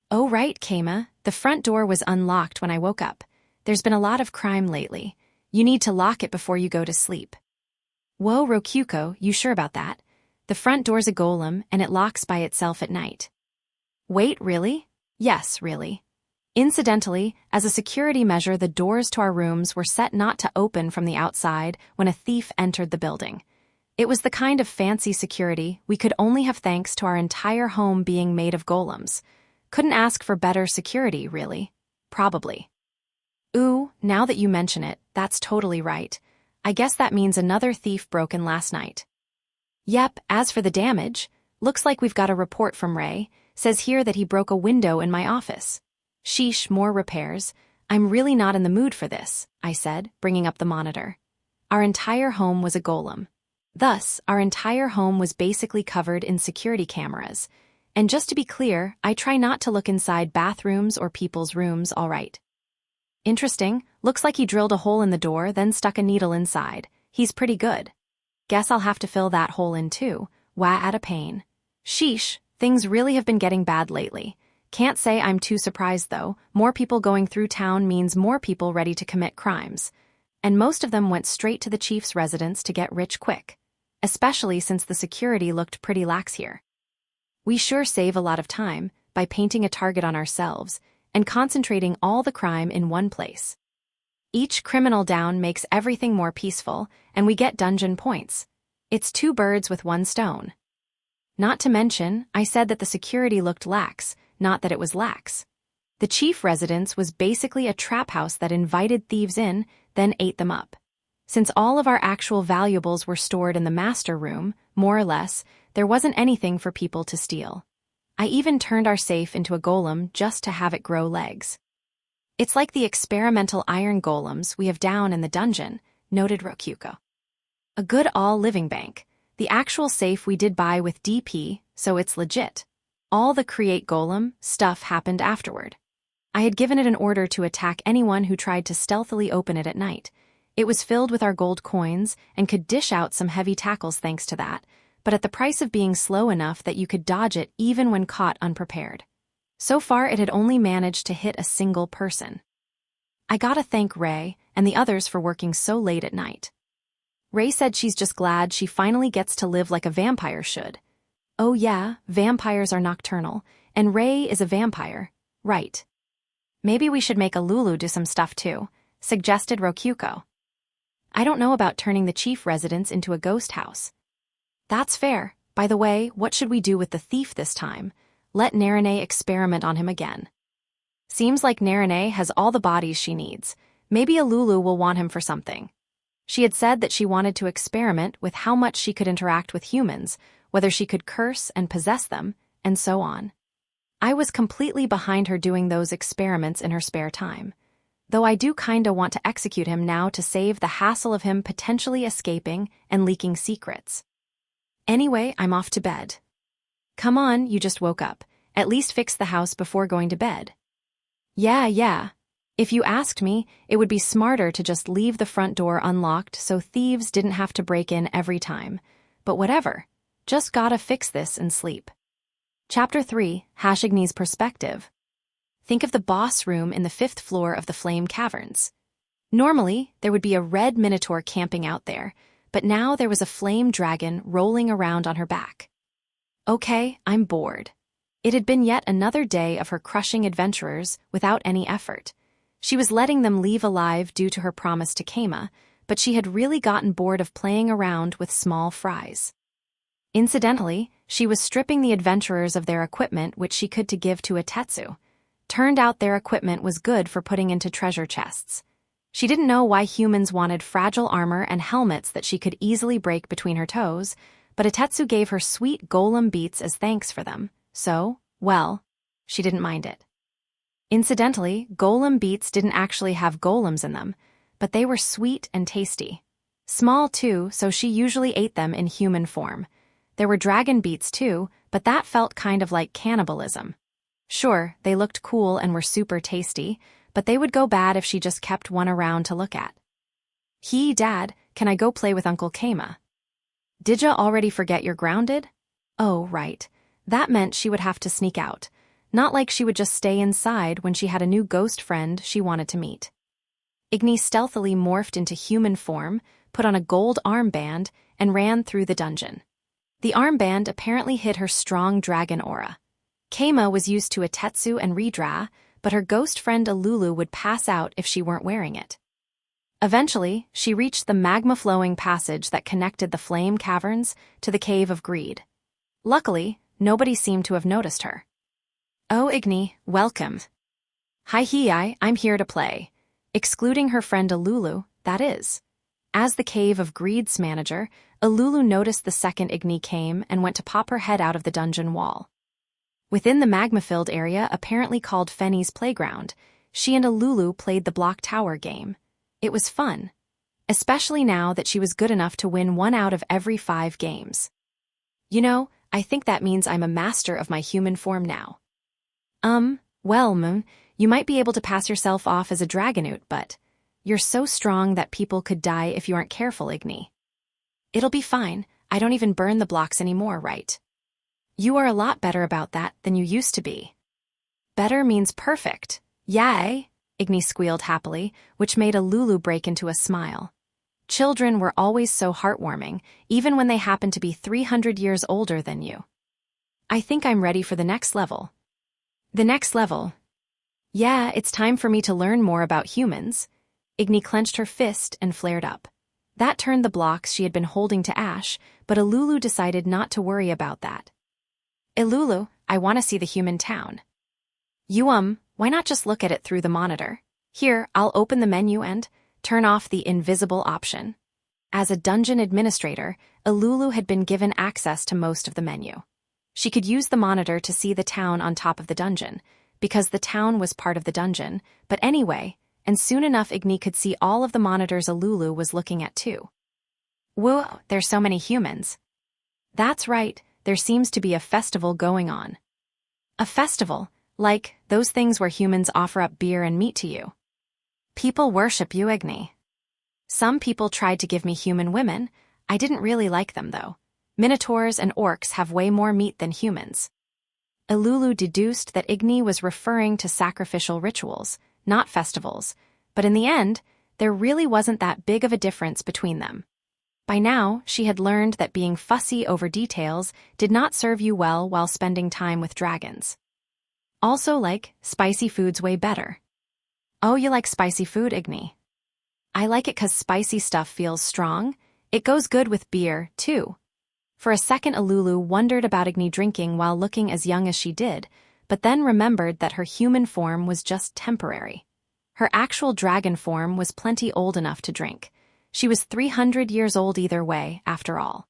Oh right, Kama, the front door was unlocked when I woke up. There's been a lot of crime lately. You need to lock it before you go to sleep. Whoa, Rokyuko, you sure about that? The front door's a golem, and it locks by itself at night. Wait, really? Yes, really. Incidentally, as a security measure, the doors to our rooms were set not to open from the outside when a thief entered the building. It was the kind of fancy security we could only have thanks to our entire home being made of golems. Couldn't ask for better security, really. Probably. Ooh, now that you mention it, that's totally right. I guess that means another thief broke in last night. Yep, as for the damage, looks like we've got a report from Ray. Says here that he broke a window in my office. Sheesh, more repairs. I'm really not in the mood for this, I said, bringing up the monitor. Our entire home was a golem. Thus, our entire home was basically covered in security cameras. And just to be clear, I try not to look inside bathrooms or people's rooms, all right. Interesting, looks like he drilled a hole in the door, then stuck a needle inside. He's pretty good. Guess I'll have to fill that hole in too. Wah, at a pain. Sheesh, things really have been getting bad lately. Can't say I'm too surprised though. More people going through town means more people ready to commit crimes. And most of them went straight to the chief's residence to get rich quick. Especially since the security looked pretty lax here. We sure save a lot of time by painting a target on ourselves and concentrating all the crime in one place. Each criminal down makes everything more peaceful, and we get dungeon points. It's 2 birds with 1 stone. Not to mention, I said that the security looked lax, not that it was lax. The chief residence was basically a trap house that invited thieves in, then ate them up. Since all of our actual valuables were stored in the master room, more or less, there wasn't anything for people to steal. I even turned our safe into a golem just to have it grow legs. It's like the experimental iron golems we have down in the dungeon, noted Rokyuko. A good all-living bank. The actual safe we did buy with DP, so it's legit. All the create golem stuff happened afterward. I had given it an order to attack anyone who tried to stealthily open it at night. It was filled with our gold coins and could dish out some heavy tackles thanks to that, but at the price of being slow enough that you could dodge it even when caught unprepared. So far it had only managed to hit a single person. I gotta thank Ray and the others for working so late at night. Ray said she's just glad she finally gets to live like a vampire should. Oh yeah, vampires are nocturnal, and Ray is a vampire, right. Maybe we should make a Lulu do some stuff too, suggested Rokyuko. I don't know about turning the chief residence into a ghost house. That's fair. By the way, what should we do with the thief this time? Let Narine experiment on him again. Seems like Narine has all the bodies she needs. Maybe a Lulu will want him for something. She had said that she wanted to experiment with how much she could interact with humans, whether she could curse and possess them, and so on. I was completely behind her doing those experiments in her spare time. Though I do kinda want to execute him now to save the hassle of him potentially escaping and leaking secrets. Anyway, I'm off to bed. Come on, you just woke up. At least fix the house before going to bed. Yeah. If you asked me, it would be smarter to just leave the front door unlocked so thieves didn't have to break in every time. But whatever. Just gotta fix this and sleep. Chapter 3, Hashigni's Perspective. Think of the boss room in the 5th floor of the Flame Caverns. Normally, there would be a red minotaur camping out there, but now there was a flame dragon rolling around on her back. Okay, I'm bored. It had been yet another day of her crushing adventurers without any effort. She was letting them leave alive due to her promise to Kama, but she had really gotten bored of playing around with small fries. Incidentally, she was stripping the adventurers of their equipment which she could to give to Atetsu. Turned out their equipment was good for putting into treasure chests. She didn't know why humans wanted fragile armor and helmets that she could easily break between her toes, but Atetsu gave her sweet golem beats as thanks for them, so, well, she didn't mind it. Incidentally, golem beets didn't actually have golems in them, but they were sweet and tasty. Small too, so she usually ate them in human form. There were dragon beets too, but that felt kind of like cannibalism. Sure, they looked cool and were super tasty, but they would go bad if she just kept one around to look at. Dad, can I go play with Uncle Kama? Did ya already forget you're grounded? Oh, right. That meant she would have to sneak out. Not like she would just stay inside when she had a new ghost friend she wanted to meet. Igni stealthily morphed into human form, put on a gold armband, and ran through the dungeon. The armband apparently hid her strong dragon aura. Kama was used to Atetsu and Ridra, but her ghost friend Alulu would pass out if she weren't wearing it. Eventually, she reached the magma-flowing passage that connected the flame caverns to the Cave of Greed. Luckily, nobody seemed to have noticed her. Oh, Igni, welcome. Hi, I'm here to play. Excluding her friend Alulu, that is. As the Cave of Greed's manager, Alulu noticed the second Igni came and went to pop her head out of the dungeon wall. Within the magma-filled area apparently called Fenny's Playground, she and Alulu played the block tower game. It was fun, especially now that she was good enough to win 1 out of every 5 games. You know, I think that means I'm a master of my human form now. Well, you might be able to pass yourself off as a Dragonoot, but you're so strong that people could die if you aren't careful, Igni. It'll be fine, I don't even burn the blocks anymore, right? You are a lot better about that than you used to be. Better means perfect. Yay! Igni squealed happily, which made Alulu break into a smile. Children were always so heartwarming, even when they happened to be 300 years older than you. I think I'm ready for the next level. The next level? Yeah, it's time for me to learn more about humans. Igni clenched her fist and flared up. That turned the blocks she had been holding to ash, but Alulu decided not to worry about that. Alulu, I want to see the human town. Why not just look at it through the monitor? Here, I'll open the menu and turn off the invisible option. As a dungeon administrator, Alulu had been given access to most of the menu. She could use the monitor to see the town on top of the dungeon, because the town was part of the dungeon, but anyway, and soon enough Igni could see all of the monitors Alulu was looking at too. Whoa, there's so many humans. That's right, there seems to be a festival going on. A festival? Like, those things where humans offer up beer and meat to you. People worship you, Igni. Some people tried to give me human women. I didn't really like them, though. Minotaurs and orcs have way more meat than humans. Alulu deduced that Igni was referring to sacrificial rituals, not festivals, but in the end, there really wasn't that big of a difference between them. By now, she had learned that being fussy over details did not serve you well while spending time with dragons. Also, spicy food's way better. Oh, you like spicy food, Igni? I like it 'cause spicy stuff feels strong. It goes good with beer, too. For a second Alulu wondered about Igni drinking while looking as young as she did, but then remembered that her human form was just temporary. Her actual dragon form was plenty old enough to drink. She was 300 years old either way, after all.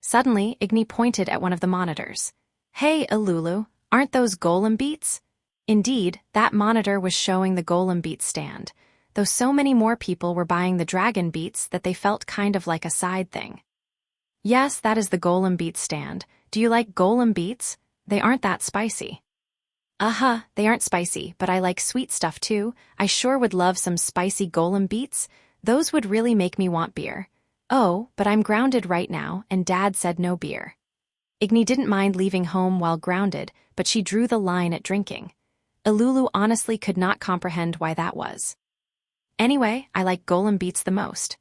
Suddenly, Igni pointed at one of the monitors. Hey, Alulu, aren't those golem beats? Indeed, that monitor was showing the golem beats stand, though so many more people were buying the dragon beats that they felt kind of like a side thing. Yes, that is the golem beats stand. Do you like golem beats? They aren't that spicy. They aren't spicy, but I like sweet stuff too. I sure would love some spicy golem beats. Those would really make me want beer. Oh, but I'm grounded right now, and Dad said no beer. Igni didn't mind leaving home while grounded, but she drew the line at drinking. Alulu honestly could not comprehend why that was. Anyway, I like golem beats the most.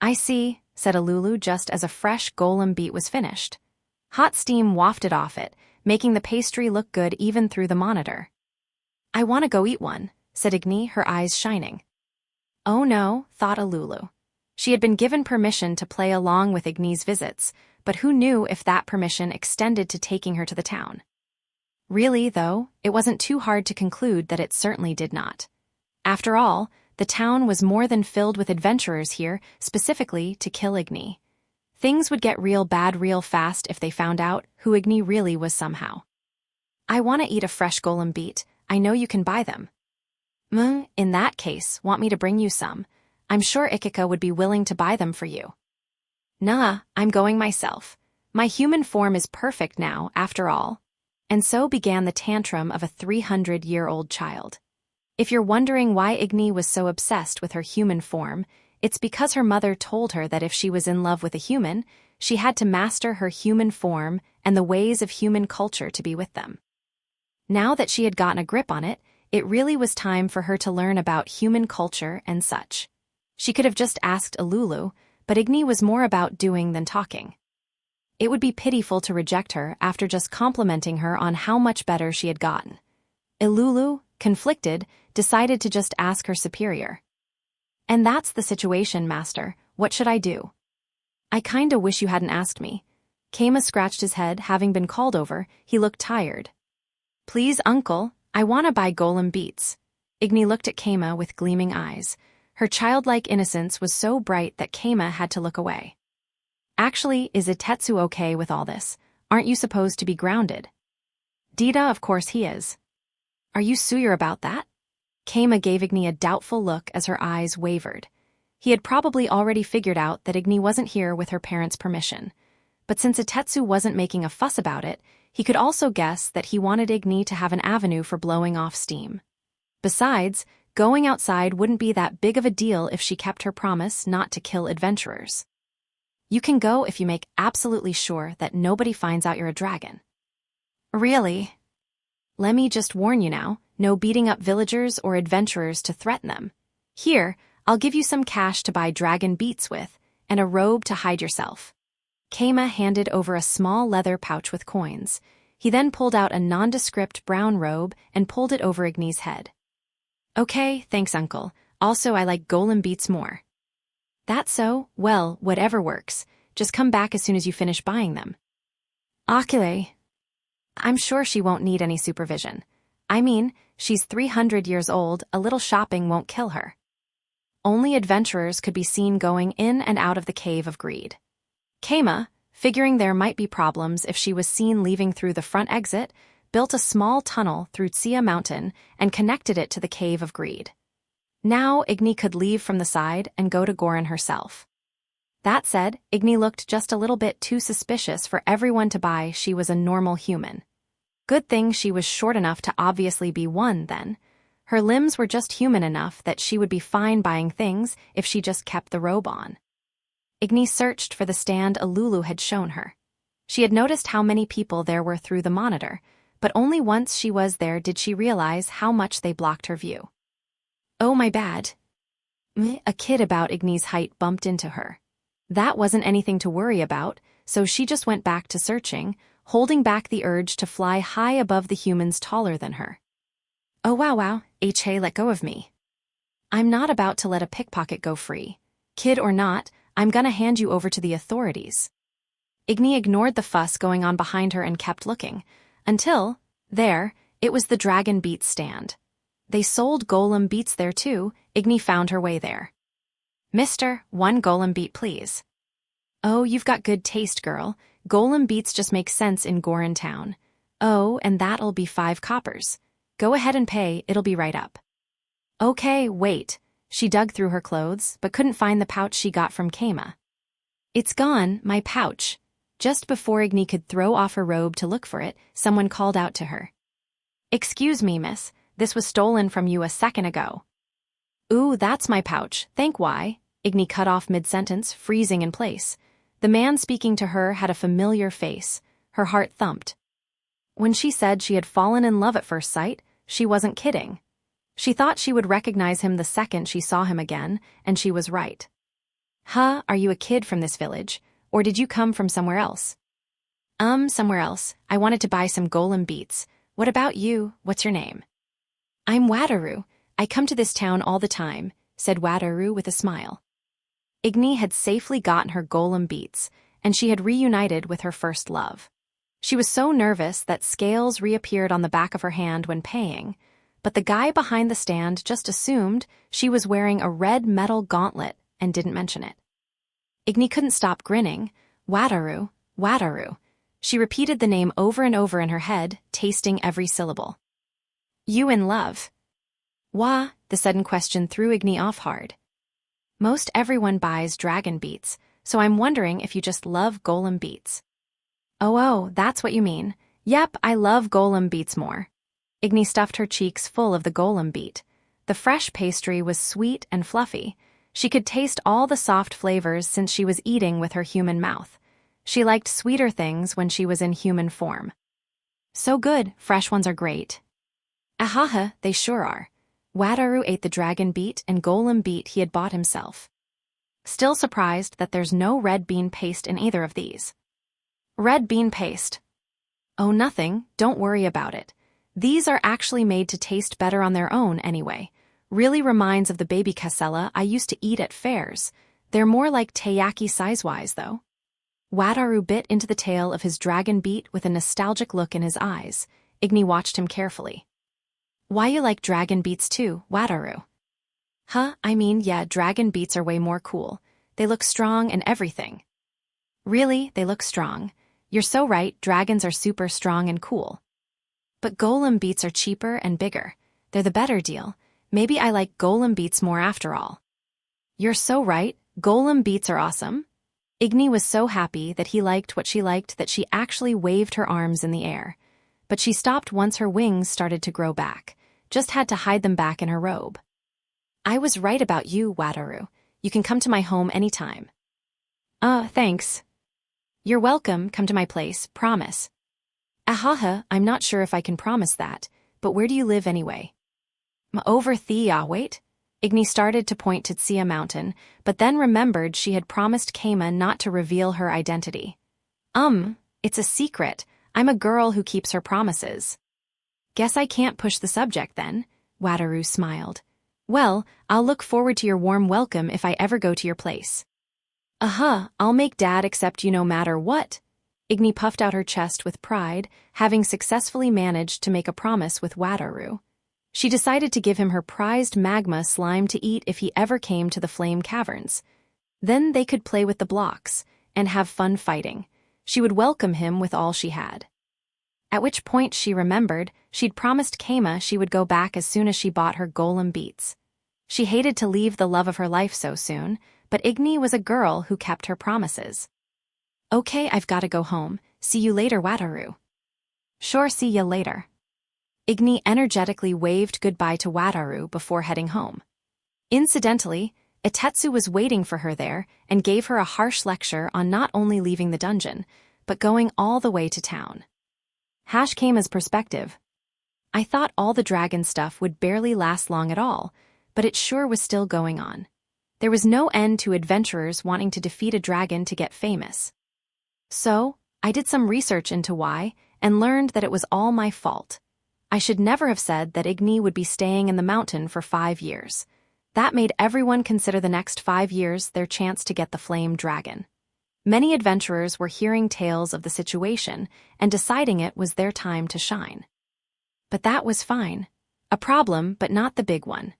I see, said Alulu just as a fresh golem beet was finished. Hot steam wafted off it, making the pastry look good even through the monitor. I want to go eat one, said Igni, her eyes shining. Oh no, thought Alulu. She had been given permission to play along with Igni's visits, but who knew if that permission extended to taking her to the town? Really, though, it wasn't too hard to conclude that it certainly did not. After all, the town was more than filled with adventurers here, specifically to kill Igni. Things would get real bad real fast if they found out who Igni really was somehow. I want to eat a fresh golem beet. I know you can buy them. In that case, want me to bring you some? I'm sure Ikika would be willing to buy them for you. Nah, I'm going myself. My human form is perfect now, after all. And so began the tantrum of a 300-year-old child. If you're wondering why Igni was so obsessed with her human form, it's because her mother told her that if she was in love with a human, she had to master her human form and the ways of human culture to be with them. Now that she had gotten a grip on it, it really was time for her to learn about human culture and such. She could have just asked Ilulu, but Igni was more about doing than talking. It would be pitiful to reject her after just complimenting her on how much better she had gotten. Ilulu, conflicted, decided to just ask her superior. And that's the situation, master. What should I do? I kinda wish you hadn't asked me. Keima scratched his head, having been called over. He looked tired. Please, uncle, I want to buy golem beets. Igni looked at Keima with gleaming eyes. Her childlike innocence was so bright that Keima had to look away. Actually, is Itetsu okay with all this? Aren't you supposed to be grounded? Dita, of course he is. Are you sure about that? Keima gave Igni a doubtful look as her eyes wavered. He had probably already figured out that Igni wasn't here with her parents' permission. But since Itetsu wasn't making a fuss about it, he could also guess that he wanted Igni to have an avenue for blowing off steam. Besides, going outside wouldn't be that big of a deal if she kept her promise not to kill adventurers. You can go if you make absolutely sure that nobody finds out you're a dragon. Really? Let me just warn you now, no beating up villagers or adventurers to threaten them. Here, I'll give you some cash to buy dragon beets with, and a robe to hide yourself. Keima handed over a small leather pouch with coins. He then pulled out a nondescript brown robe and pulled it over Igni's head. Okay, thanks uncle. Also I like golem beets more. That's so? Well, whatever works. Just come back as soon as you finish buying them. Akile. I'm sure she won't need any supervision. I mean, she's 300 years old, a little shopping won't kill her. Only adventurers could be seen going in and out of the Cave of Greed. Keima, figuring there might be problems if she was seen leaving through the front exit, built a small tunnel through Tsia Mountain and connected it to the Cave of Greed. Now Igni could leave from the side and go to Gorin herself. That said, Igni looked just a little bit too suspicious for everyone to buy she was a normal human. Good thing she was short enough to obviously be one, then. Her limbs were just human enough that she would be fine buying things if she just kept the robe on. Igni searched for the stand Ilulu had shown her. She had noticed how many people there were through the monitor, but only once she was there did she realize how much they blocked her view. Oh, my bad. A kid about Igni's height bumped into her. That wasn't anything to worry about, so she just went back to searching, holding back the urge to fly high above the humans taller than her. Oh wow, hey, let go of me. I'm not about to let a pickpocket go free. Kid or not, I'm gonna hand you over to the authorities. Igni ignored the fuss going on behind her and kept looking, until, there, it was the Dragon Beets stand. They sold golem beets there too. Igni found her way there. Mister, 1 golem beet please. Oh, you've got good taste, girl. Golem beets just make sense in Gorin town. Oh, and that'll be 5 coppers. Go ahead and pay, it'll be right up. Okay, wait. She dug through her clothes, but couldn't find the pouch she got from Keima. It's gone, my pouch. Just before Igni could throw off her robe to look for it, someone called out to her. Excuse me, miss. This was stolen from you a second ago. Ooh, that's my pouch, thank why. Igni cut off mid-sentence, freezing in place. The man speaking to her had a familiar face. Her heart thumped. When she said she had fallen in love at first sight, she wasn't kidding. She thought she would recognize him the second she saw him again, and she was right. Huh, are you a kid from this village, or did you come from somewhere else? Somewhere else. I wanted to buy some golem beets. What about you? What's your name? I'm Wataru. I come to this town all the time, said Wataru with a smile. Igni had safely gotten her golem beets, and she had reunited with her first love. She was so nervous that scales reappeared on the back of her hand when paying, but the guy behind the stand just assumed she was wearing a red metal gauntlet and didn't mention it. Igni couldn't stop grinning. Wataru, Wataru. She repeated the name over and over in her head, tasting every syllable. You in love? Wah, the sudden question threw Igni off hard. Most everyone buys dragon beats, so I'm wondering if you just love golem beats. Oh, that's what you mean. Yep, I love golem beats more. Igni stuffed her cheeks full of the golem beat. The fresh pastry was sweet and fluffy. She could taste all the soft flavors since she was eating with her human mouth. She liked sweeter things when she was in human form. So good, fresh ones are great. Ahaha, they sure are. Wataru ate the dragon beet and golem beet he had bought himself. Still surprised that there's no red bean paste in either of these. Red bean paste. Oh, nothing, don't worry about it. These are actually made to taste better on their own anyway. Really reminds of the baby casella I used to eat at fairs. They're more like teiyaki size-wise, though. Wataru bit into the tail of his dragon beet with a nostalgic look in his eyes. Igni watched him carefully. Why you like dragon beets too, Wataru? Yeah, dragon beets are way more cool. They look strong and everything. Really, they look strong. You're so right, dragons are super strong and cool. But golem beets are cheaper and bigger. They're the better deal. Maybe I like golem beets more after all. You're so right, golem beets are awesome. Igni was so happy that he liked what she liked that she actually waved her arms in the air. But she stopped once her wings started to grow back. Just had to hide them back in her robe. I was right about you, Wataru. You can come to my home anytime. Thanks. You're welcome, come to my place, promise. Ahaha, I'm not sure if I can promise that, but where do you live anyway? Over Thea, wait. Igni started to point to Tsia Mountain, but then remembered she had promised Keima not to reveal her identity. It's a secret. I'm a girl who keeps her promises. Guess I can't push the subject then, Wataru smiled. Well, I'll look forward to your warm welcome if I ever go to your place. I'll make Dad accept you no matter what. Igni puffed out her chest with pride, having successfully managed to make a promise with Wataru. She decided to give him her prized magma slime to eat if he ever came to the Flame Caverns. Then they could play with the blocks and have fun fighting. She would welcome him with all she had. At which point she remembered she'd promised Keima she would go back as soon as she bought her golem beets. She hated to leave the love of her life so soon, but Igni was a girl who kept her promises. Okay, I've got to go home. See you later, Wataru. Sure, see ya later. Igni energetically waved goodbye to Wataru before heading home. Incidentally, Itetsu was waiting for her there and gave her a harsh lecture on not only leaving the dungeon, but going all the way to town. Keima's perspective. I thought all the dragon stuff would barely last long at all, but it sure was still going on. There was no end to adventurers wanting to defeat a dragon to get famous. So, I did some research into why, and learned that it was all my fault. I should never have said that Igni would be staying in the mountain for 5 years. That made everyone consider the next 5 years their chance to get the flame dragon. Many adventurers were hearing tales of the situation and deciding it was their time to shine. But that was fine. A problem, but not the big one.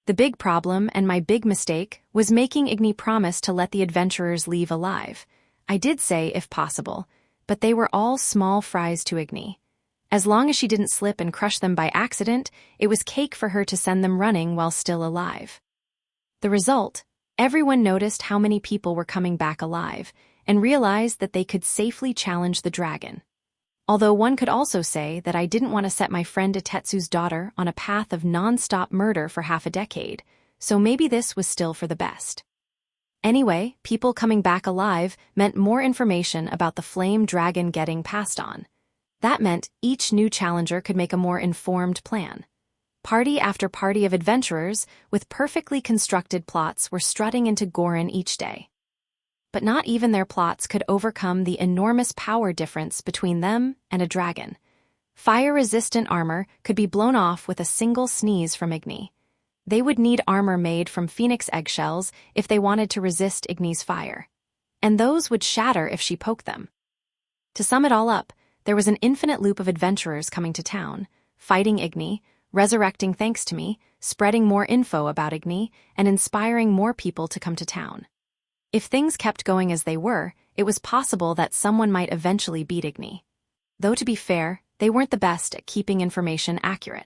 The big problem, and my big mistake, was making Igni promise to let the adventurers leave alive. I did say, if possible, but they were all small fries to Igni. As long as she didn't slip and crush them by accident, it was cake for her to send them running while still alive. The result, everyone noticed how many people were coming back alive, and realized that they could safely challenge the dragon. Although one could also say that I didn't want to set my friend Itetsu's daughter on a path of non-stop murder for half a decade, so maybe this was still for the best. Anyway, people coming back alive meant more information about the flame dragon getting passed on. That meant each new challenger could make a more informed plan. Party after party of adventurers with perfectly constructed plots were strutting into Goron each day. But not even their plots could overcome the enormous power difference between them and a dragon. Fire-resistant armor could be blown off with a single sneeze from Igni. They would need armor made from phoenix eggshells if they wanted to resist Igni's fire. and those would shatter if she poked them. To sum it all up, there was an infinite loop of adventurers coming to town, fighting Igni, resurrecting thanks to me, spreading more info about Igni, and inspiring more people to come to town. If things kept going as they were, it was possible that someone might eventually beat Igni. Though to be fair, they weren't the best at keeping information accurate.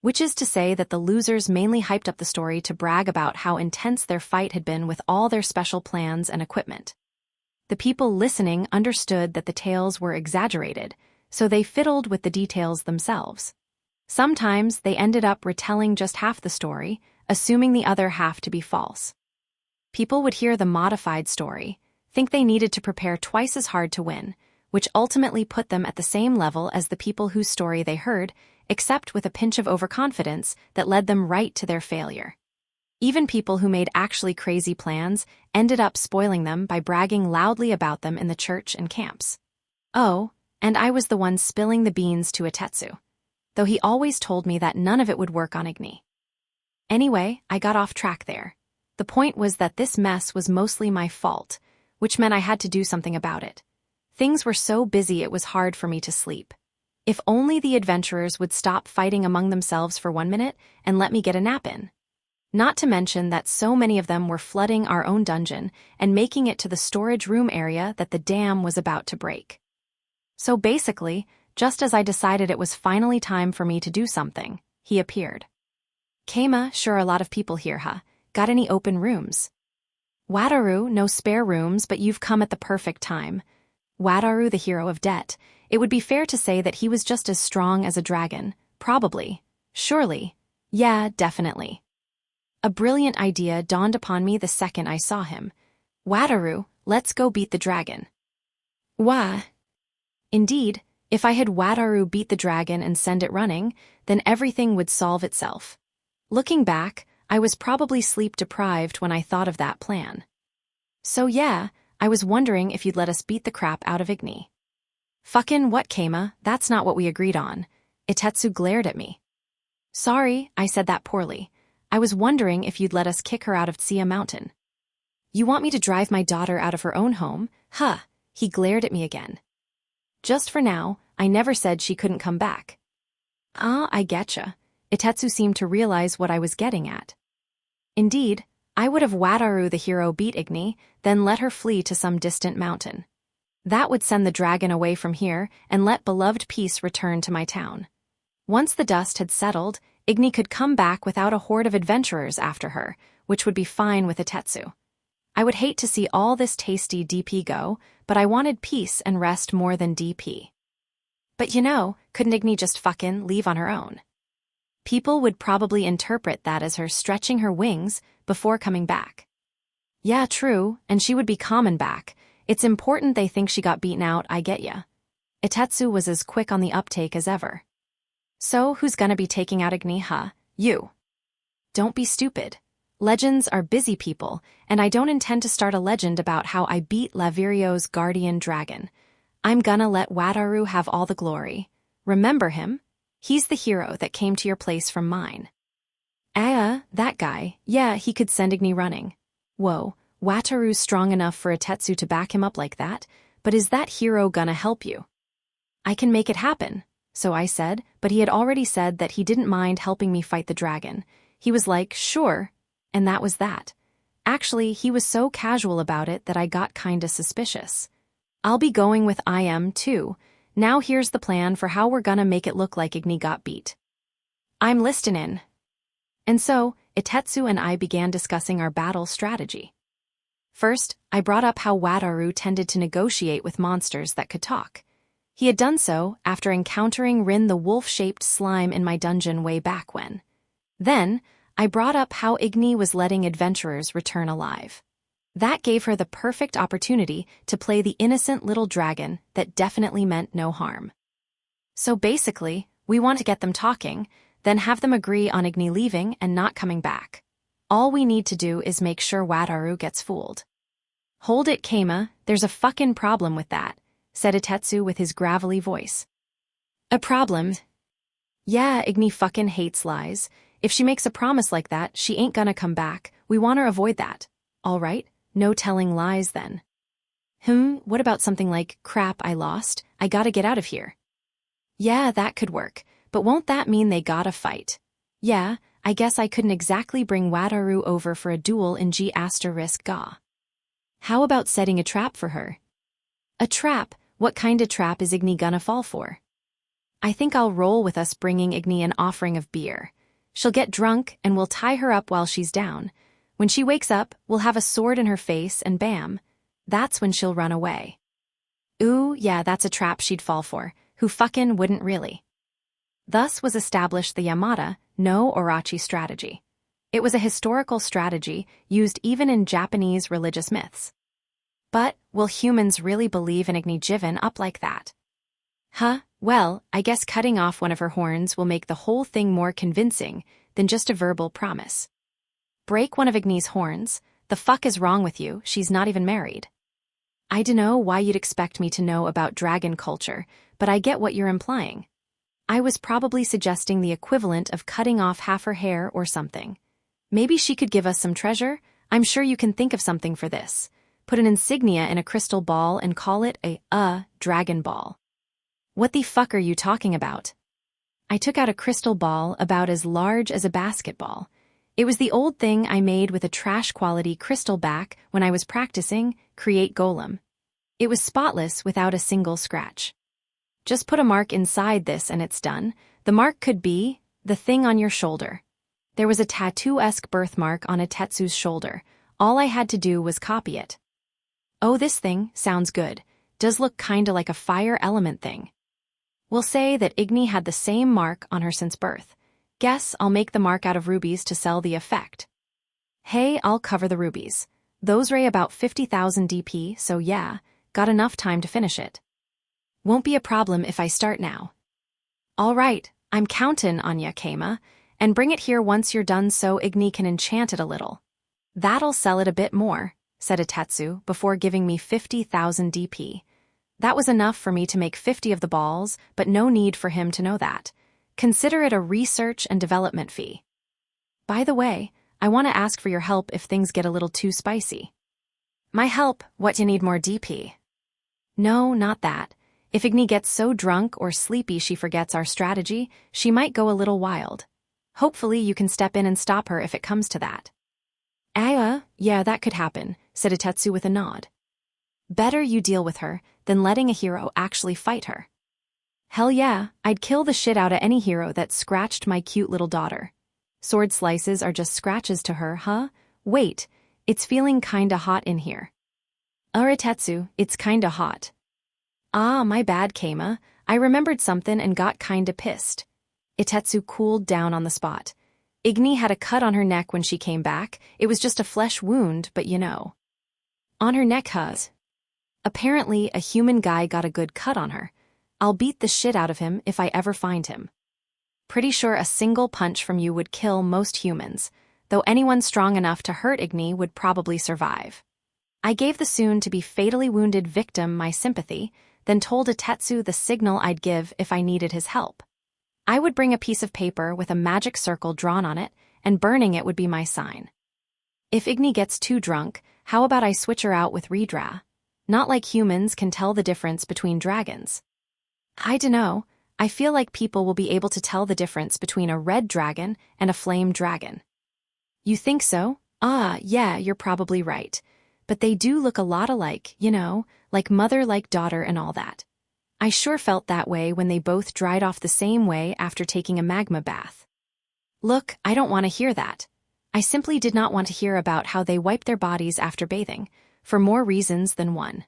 Which is to say that the losers mainly hyped up the story to brag about how intense their fight had been with all their special plans and equipment. The people listening understood that the tales were exaggerated, so they fiddled with the details themselves. Sometimes they ended up retelling just half the story, assuming the other half to be false. People would hear the modified story, think they needed to prepare twice as hard to win, which ultimately put them at the same level as the people whose story they heard, except with a pinch of overconfidence that led them right to their failure. Even people who made actually crazy plans ended up spoiling them by bragging loudly about them in the church and camps. Oh, and I was the one spilling the beans to Itetsu, though he always told me that none of it would work on Igni. Anyway, I got off track there. The point was that this mess was mostly my fault, which meant I had to do something about it. Things were so busy it was hard for me to sleep. If only the adventurers would stop fighting among themselves for 1 minute and let me get a nap in. Not to mention that so many of them were flooding our own dungeon and making it to the storage room area that the dam was about to break. So basically, just as I decided it was finally time for me to do something, he appeared. Keima, sure a lot of people here, huh? Got any open rooms? Wataru, no spare rooms, but you've come at the perfect time. Wataru, the hero of debt. It would be fair to say that he was just as strong as a dragon. Probably. Surely. Yeah, definitely. A brilliant idea dawned upon me the second I saw him. Wataru, let's go beat the dragon. Wah. Indeed, if I had Wataru beat the dragon and send it running, then everything would solve itself. Looking back, I was probably sleep-deprived when I thought of that plan. So yeah, I was wondering if you'd let us beat the crap out of Igni. Fuckin' what, Keima? That's not what we agreed on. Itetsu glared at me. Sorry, I said that poorly. I was wondering if you'd let us kick her out of Tsia Mountain. You want me to drive my daughter out of her own home? Huh, he glared at me again. Just for now, I never said she couldn't come back. Ah, I getcha. Itetsu seemed to realize what I was getting at. Indeed, I would have Wataru the hero beat Igni, then let her flee to some distant mountain. That would send the dragon away from here and let beloved peace return to my town. Once the dust had settled, Igni could come back without a horde of adventurers after her, which would be fine with Itetsu. I would hate to see all this tasty DP go, but I wanted peace and rest more than DP. But couldn't Igni just fucking leave on her own? People would probably interpret that as her stretching her wings before coming back. Yeah, true, and she would be coming back. It's important they think she got beaten out, I get ya. Itetsu was as quick on the uptake as ever. So, who's gonna be taking out Igni, huh? You. Don't be stupid. Legends are busy people, and I don't intend to start a legend about how I beat Lavirio's guardian dragon. I'm gonna let Wataru have all the glory. Remember him? He's the hero that came to your place from mine. That guy. Yeah, he could send Igni running. Whoa, Wataru's strong enough for Itetsu to back him up like that, but is that hero gonna help you? I can make it happen, so I said, but he had already said that he didn't mind helping me fight the dragon. He was like, sure, and that was that. Actually, he was so casual about it that I got kinda suspicious. I'll be going with IM too. Now here's the plan for how we're gonna make it look like Igni got beat. I'm listening. And so, Itetsu and I began discussing our battle strategy. First, I brought up how Wataru tended to negotiate with monsters that could talk. He had done so after encountering Rin the wolf-shaped slime in my dungeon way back when. Then, I brought up how Igni was letting adventurers return alive. That gave her the perfect opportunity to play the innocent little dragon that definitely meant no harm. So basically, we want to get them talking, then have them agree on Igni leaving and not coming back. All we need to do is make sure Wataru gets fooled. Hold it, Keima, there's a fucking problem with that, said Itetsu with his gravelly voice. A problem? Yeah, Igni fucking hates lies. If she makes a promise like that, she ain't gonna come back. We want to avoid that. All right? No telling lies then. What about something like, crap, I lost, I gotta get out of here? Yeah, that could work, but won't that mean they gotta fight? Yeah, I guess I couldn't exactly bring Wataru over for a duel in G***Ga. How about setting a trap for her? A trap? What kind of trap is Igni gonna fall for? I think I'll roll with us bringing Igni an offering of beer. She'll get drunk and we'll tie her up while she's down. When she wakes up, we'll have a sword in her face and bam, that's when she'll run away. Ooh, yeah, that's a trap she'd fall for. Who fucking wouldn't really? Thus was established the Yamada no Orochi strategy. It was a historical strategy used even in Japanese religious myths. But will humans really believe in Igni Jiven up like that? Well, I guess cutting off one of her horns will make the whole thing more convincing than just a verbal promise. Break one of Igni's horns? The fuck is wrong with you? She's not even married. I dunno why you'd expect me to know about dragon culture, but I get what you're implying. I was probably suggesting the equivalent of cutting off half her hair or something. Maybe she could give us some treasure? I'm sure you can think of something for this. Put an insignia in a crystal ball and call it a dragon ball. What the fuck are you talking about? I took out a crystal ball about as large as a basketball. It was the old thing I made with a trash-quality crystal back when I was practicing Create Golem. It was spotless without a single scratch. Just put a mark inside this and it's done. The mark could be the thing on your shoulder. There was a tattoo-esque birthmark on a Tetsu's shoulder. All I had to do was copy it. Oh, this thing sounds good. Does look kinda like a fire element thing. We'll say that Igni had the same mark on her since birth. Guess I'll make the mark out of rubies to sell the effect. Hey, I'll cover the rubies. Those ray about 50,000 DP, so yeah, got enough time to finish it. Won't be a problem if I start now. All right, I'm countin' on ya, Keima, and bring it here once you're done so Igni can enchant it a little. That'll sell it a bit more, said Itetsu before giving me 50,000 DP. That was enough for me to make 50 of the balls, but no need for him to know that. Consider it a research and development fee. By the way, I want to ask for your help if things get a little too spicy. My help? What, you need more DP? No, not that. If Igni gets so drunk or sleepy she forgets our strategy, she might go a little wild. Hopefully you can step in and stop her if it comes to that. Yeah, that could happen, said Itetsu with a nod. Better you deal with her than letting a hero actually fight her. Hell yeah, I'd kill the shit out of any hero that scratched my cute little daughter. Sword slices are just scratches to her, huh? Wait, it's feeling kinda hot in here. Itetsu, it's kinda hot. Ah, my bad, Keima. I remembered something and got kinda pissed. Itetsu cooled down on the spot. Igni had a cut on her neck when she came back. It was just a flesh wound, but you know. On her neck, huz. Apparently, a human guy got a good cut on her. I'll beat the shit out of him if I ever find him. Pretty sure a single punch from you would kill most humans, though anyone strong enough to hurt Igni would probably survive. I gave the soon-to-be fatally wounded victim my sympathy, then told Itetsu the signal I'd give if I needed his help. I would bring a piece of paper with a magic circle drawn on it, and burning it would be my sign. If Igni gets too drunk, how about I switch her out with Redra? Not like humans can tell the difference between dragons. I dunno, I feel like people will be able to tell the difference between a red dragon and a flame dragon. You think so? Yeah, you're probably right. But they do look a lot alike, you know, like mother like daughter and all that. I sure felt that way when they both dried off the same way after taking a magma bath. Look, I don't want to hear that. I simply did not want to hear about how they wiped their bodies after bathing, for more reasons than one.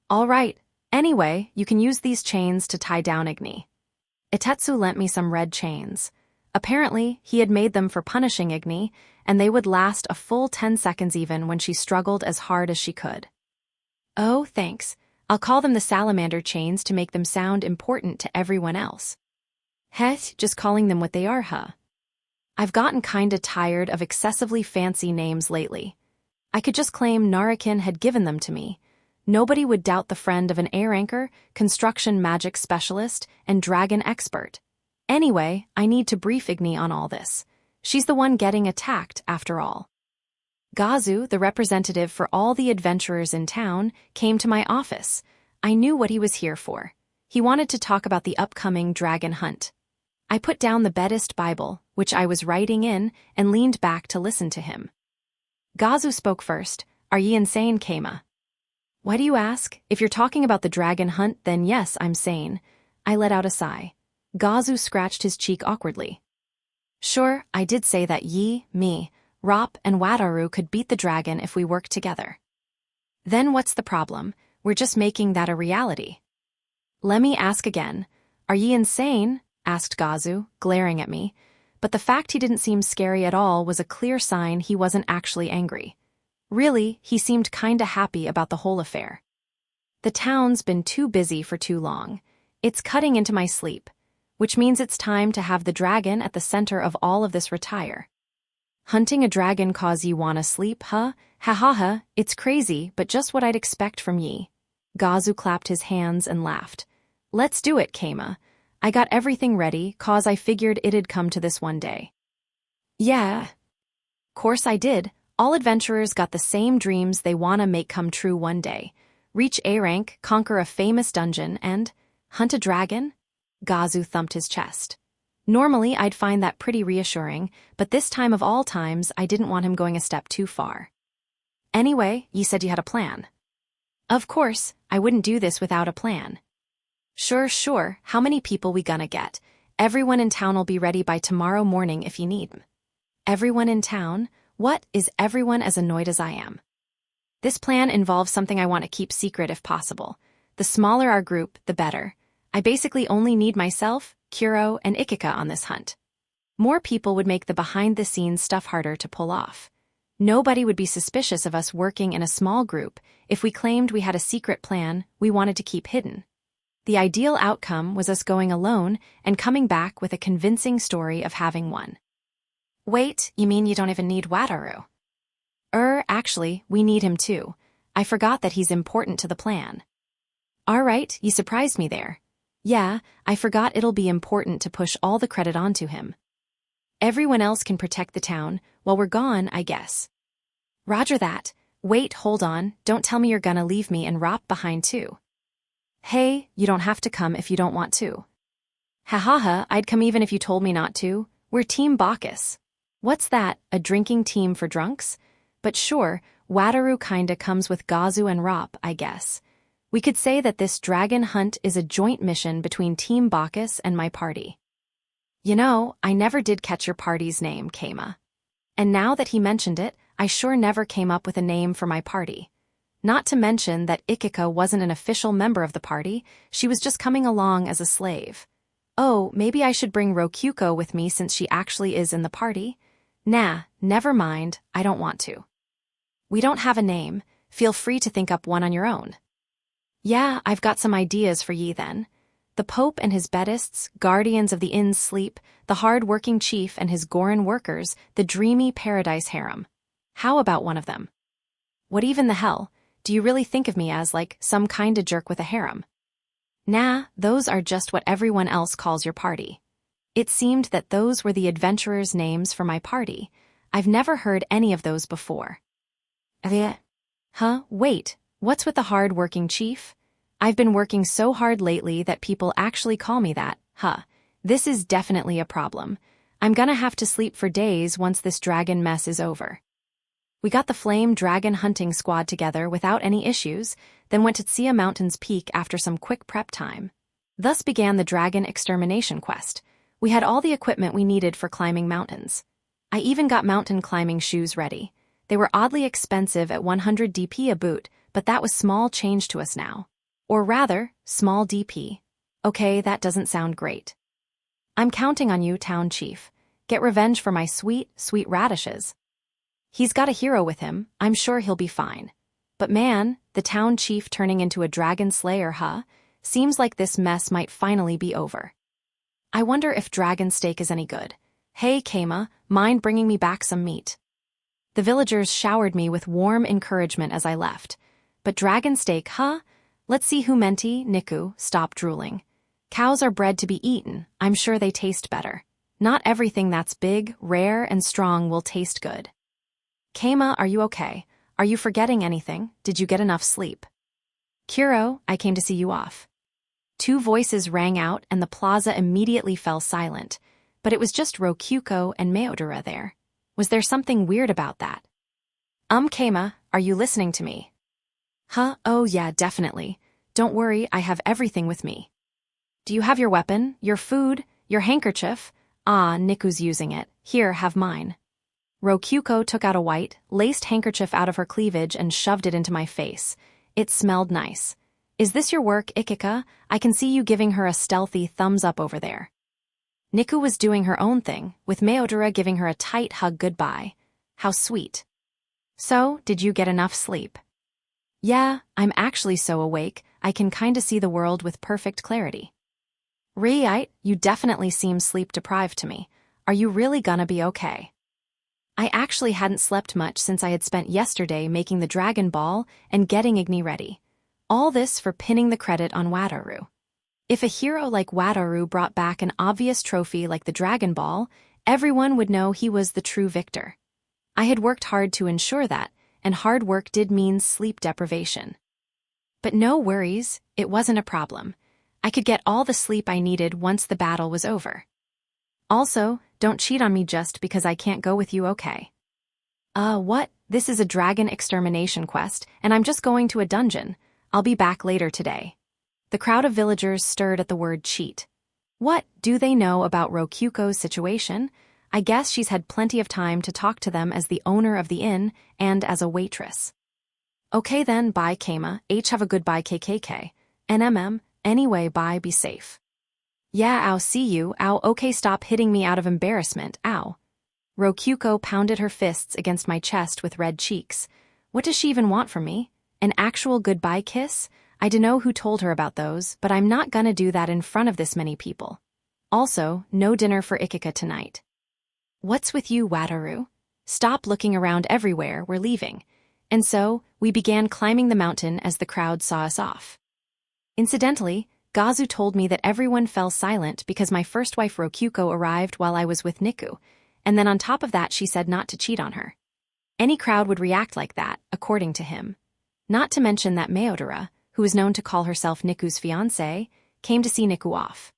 All right, anyway, you can use these chains to tie down Igni. Itetsu lent me some red chains. Apparently, he had made them for punishing Igni, and they would last a full 10 seconds even when she struggled as hard as she could. Oh, thanks. I'll call them the salamander chains to make them sound important to everyone else. Heh, just calling them what they are, huh? I've gotten kinda tired of excessively fancy names lately. I could just claim Narakin had given them to me. Nobody would doubt the friend of an air anchor, construction magic specialist, and dragon expert. Anyway, I need to brief Igni on all this. She's the one getting attacked, after all. Gazu, the representative for all the adventurers in town, came to my office. I knew what he was here for. He wanted to talk about the upcoming dragon hunt. I put down the Buddhist Bible, which I was writing in, and leaned back to listen to him. Gazu spoke first. Are ye insane, Keima? Why do you ask? If you're talking about the dragon hunt, then yes, I'm sane. I let out a sigh. Gazu scratched his cheek awkwardly. Sure, I did say that ye, me, Rop, and Wataru could beat the dragon if we worked together. Then what's the problem? We're just making that a reality. Let me ask again. Are ye insane? Asked Gazu, glaring at me. But the fact he didn't seem scary at all was a clear sign he wasn't actually angry. Really, he seemed kinda happy about the whole affair. The town's been too busy for too long. It's cutting into my sleep, which means it's time to have the dragon at the center of all of this retire. Hunting a dragon cause ye wanna sleep, huh? Ha ha ha, it's crazy, but just what I'd expect from ye. Gazu clapped his hands and laughed. Let's do it, Keima. I got everything ready, cause I figured it'd come to this one day. Yeah. Course I did. All adventurers got the same dreams they wanna make come true one day. Reach A rank, conquer a famous dungeon, and hunt a dragon? Gazu thumped his chest. Normally, I'd find that pretty reassuring, but this time of all times, I didn't want him going a step too far. Anyway, you said you had a plan. Of course, I wouldn't do this without a plan. Sure, how many people we gonna get? Everyone in town will be ready by tomorrow morning if you need 'em. Everyone in town? What, is everyone as annoyed as I am? This plan involves something I want to keep secret if possible. The smaller our group, the better. I basically only need myself, Kuro, and Ikika on this hunt. More people would make the behind-the-scenes stuff harder to pull off. Nobody would be suspicious of us working in a small group if we claimed we had a secret plan we wanted to keep hidden. The ideal outcome was us going alone and coming back with a convincing story of having won. Wait, you mean you don't even need Wataru? Actually, we need him too. I forgot that he's important to the plan. Alright, you surprised me there. Yeah, I forgot it'll be important to push all the credit onto him. Everyone else can protect the town, while we're gone, I guess. Roger that. Wait, hold on, don't tell me you're gonna leave me and Rop behind too. Hey, you don't have to come if you don't want to. Ha ha ha, I'd come even if you told me not to. We're Team Bacchus. What's that, a drinking team for drunks? But sure, Wataru kinda comes with Gazu and Rop, I guess. We could say that this dragon hunt is a joint mission between Team Bacchus and my party. You know, I never did catch your party's name, Keima. And now that he mentioned it, I sure never came up with a name for my party. Not to mention that Ikika wasn't an official member of the party, she was just coming along as a slave. Oh, maybe I should bring Rokyuko with me since she actually is in the party? Nah, never mind, I don't want to. We don't have a name, feel free to think up one on your own. Yeah, I've got some ideas for ye then. The Pope and his Beddists, guardians of the inn's sleep, the hard-working chief and his Goran workers, the dreamy paradise harem. How about one of them? What even the hell? Do you really think of me as, like, some kinda jerk with a harem? Nah, those are just what everyone else calls your party. It seemed that those were the adventurers' names for my party. I've never heard any of those before. Huh, wait, what's with the hard-working chief? I've been working so hard lately that people actually call me that, huh. This is definitely a problem. I'm gonna have to sleep for days once this dragon mess is over. We got the flame dragon hunting squad together without any issues, then went to Tsia Mountain's peak after some quick prep time. Thus began the dragon extermination quest. We had all the equipment we needed for climbing mountains. I even got mountain climbing shoes ready. They were oddly expensive at 100 DP a boot, but that was small change to us now. Or rather, small DP. Okay, that doesn't sound great. I'm counting on you, town chief. Get revenge for my sweet, sweet radishes. He's got a hero with him, I'm sure he'll be fine. But man, the town chief turning into a dragon slayer, huh? Seems like this mess might finally be over. I wonder if dragon steak is any good. Hey, Keima, mind bringing me back some meat? The villagers showered me with warm encouragement as I left. But dragon steak, huh? Let's see who Menti, Niku, stop drooling. Cows are bred to be eaten, I'm sure they taste better. Not everything that's big, rare, and strong will taste good. Keima, are you okay? Are you forgetting anything? Did you get enough sleep? Kuro, I came to see you off. Two voices rang out and the plaza immediately fell silent, but it was just Rokyuko and Meodora there. Was there something weird about that? Keima, are you listening to me? Huh? Oh yeah, definitely. Don't worry, I have everything with me. Do you have your weapon, your food, your handkerchief? Ah, Niku's using it. Here, have mine. Rokyuko took out a white, laced handkerchief out of her cleavage and shoved it into my face. It smelled nice. Is this your work, Ikika? I can see you giving her a stealthy thumbs up over there. Niku was doing her own thing, with Meodora giving her a tight hug goodbye. How sweet. So, did you get enough sleep? Yeah, I'm actually so awake, I can kinda see the world with perfect clarity. Right, you definitely seem sleep-deprived to me. Are you really gonna be okay? I actually hadn't slept much since I had spent yesterday making the Dragon Ball and getting Igni ready. All this for pinning the credit on Wataru. If a hero like Wataru brought back an obvious trophy like the Dragon Ball, everyone would know he was the true victor. I had worked hard to ensure that, and hard work did mean sleep deprivation. But no worries, it wasn't a problem. I could get all the sleep I needed once the battle was over. Also, don't cheat on me just because I can't go with you, okay? What? This is a dragon extermination quest, and I'm just going to a dungeon. I'll be back later today. The crowd of villagers stirred at the word cheat. What do they know about Rokyuko's situation? I guess she's had plenty of time to talk to them as the owner of the inn and as a waitress. Okay then, bye Keima, have a goodbye KKK. NMM, anyway bye, be safe. Yeah, ow, see you, ow, okay, stop hitting me out of embarrassment, ow. Rokyuko pounded her fists against my chest with red cheeks. What does she even want from me? An actual goodbye kiss? I dunno who told her about those, but I'm not gonna do that in front of this many people. Also, no dinner for Ikika tonight. What's with you, Wataru? Stop looking around everywhere, we're leaving. And so, we began climbing the mountain as the crowd saw us off. Incidentally, Gazu told me that everyone fell silent because my first wife Rokyuko arrived while I was with Niku, and then on top of that she said not to cheat on her. Any crowd would react like that, according to him. Not to mention that Meodora, who is known to call herself Niku's fiancée, came to see Niku off.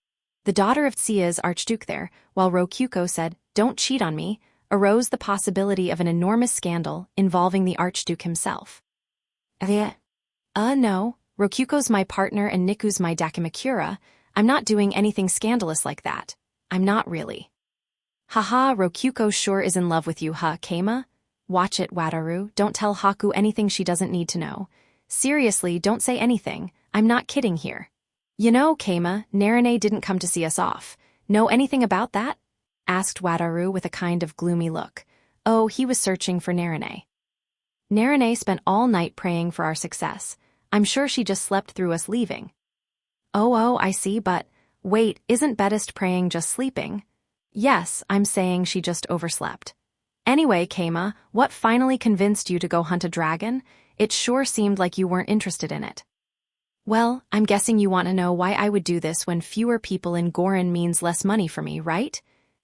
The daughter of Tsuya's archduke there, while Rokyuko said, "Don't cheat on me," arose the possibility of an enormous scandal involving the archduke himself. No. Rokyuko's my partner and Niku's my dakimakura. I'm not doing anything scandalous like that. I'm not really. Haha, Rokyuko sure is in love with you, huh, Keima? Watch it, Wataru. Don't tell Haku anything she doesn't need to know. Seriously, don't say anything. I'm not kidding here. You know, Keima, Narine didn't come to see us off. Know anything about that? Asked Wataru with a kind of gloomy look. Oh, he was searching for Narine. Narine spent all night praying for our success. I'm sure she just slept through us leaving. Oh, I see, but wait, isn't Bedist praying just sleeping? Yes, I'm saying she just overslept. Anyway, Keima, what finally convinced you to go hunt a dragon? It sure seemed like you weren't interested in it. Well, I'm guessing you want to know why I would do this when fewer people in Gorin means less money for me, right?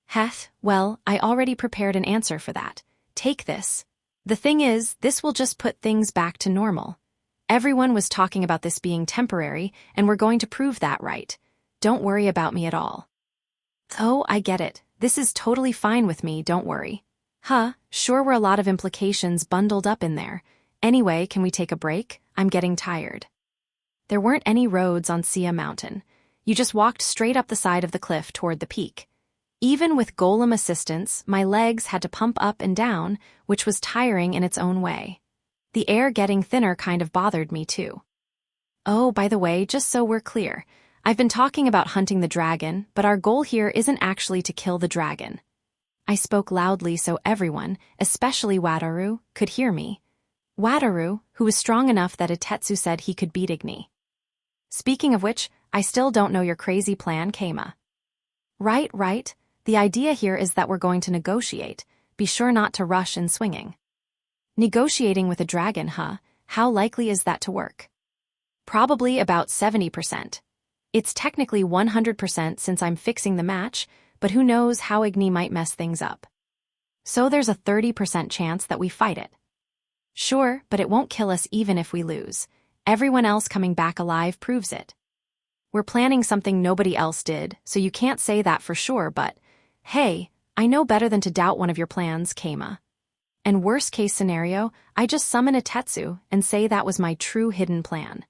Heth, well, I already prepared an answer for that. Take this. The thing is, this will just put things back to normal. Everyone was talking about this being temporary, and we're going to prove that right. Don't worry about me at all. Oh, I get it. This is totally fine with me, don't worry. Sure were a lot of implications bundled up in there. Anyway, can we take a break? I'm getting tired. There weren't any roads on Sia Mountain. You just walked straight up the side of the cliff toward the peak. Even with golem assistance, my legs had to pump up and down, which was tiring in its own way. The air getting thinner kind of bothered me too. Oh, by the way, just so we're clear, I've been talking about hunting the dragon, but our goal here isn't actually to kill the dragon. I spoke loudly so everyone, especially Wataru, could hear me. Wataru, who was strong enough that Itetsu said he could beat Igni. Speaking of which, I still don't know your crazy plan, Keima. Right. The idea here is that we're going to negotiate. Be sure not to rush in swinging. Negotiating with a dragon, huh? How likely is that to work? Probably about 70%. It's technically 100% since I'm fixing the match, but who knows how Igni might mess things up. So there's a 30% chance that we fight it. Sure, but it won't kill us even if we lose. Everyone else coming back alive proves it. We're planning something nobody else did, so you can't say that for sure, but hey, I know better than to doubt one of your plans, Keima. And worst case scenario, I just summon a Tetsu and say that was my true hidden plan.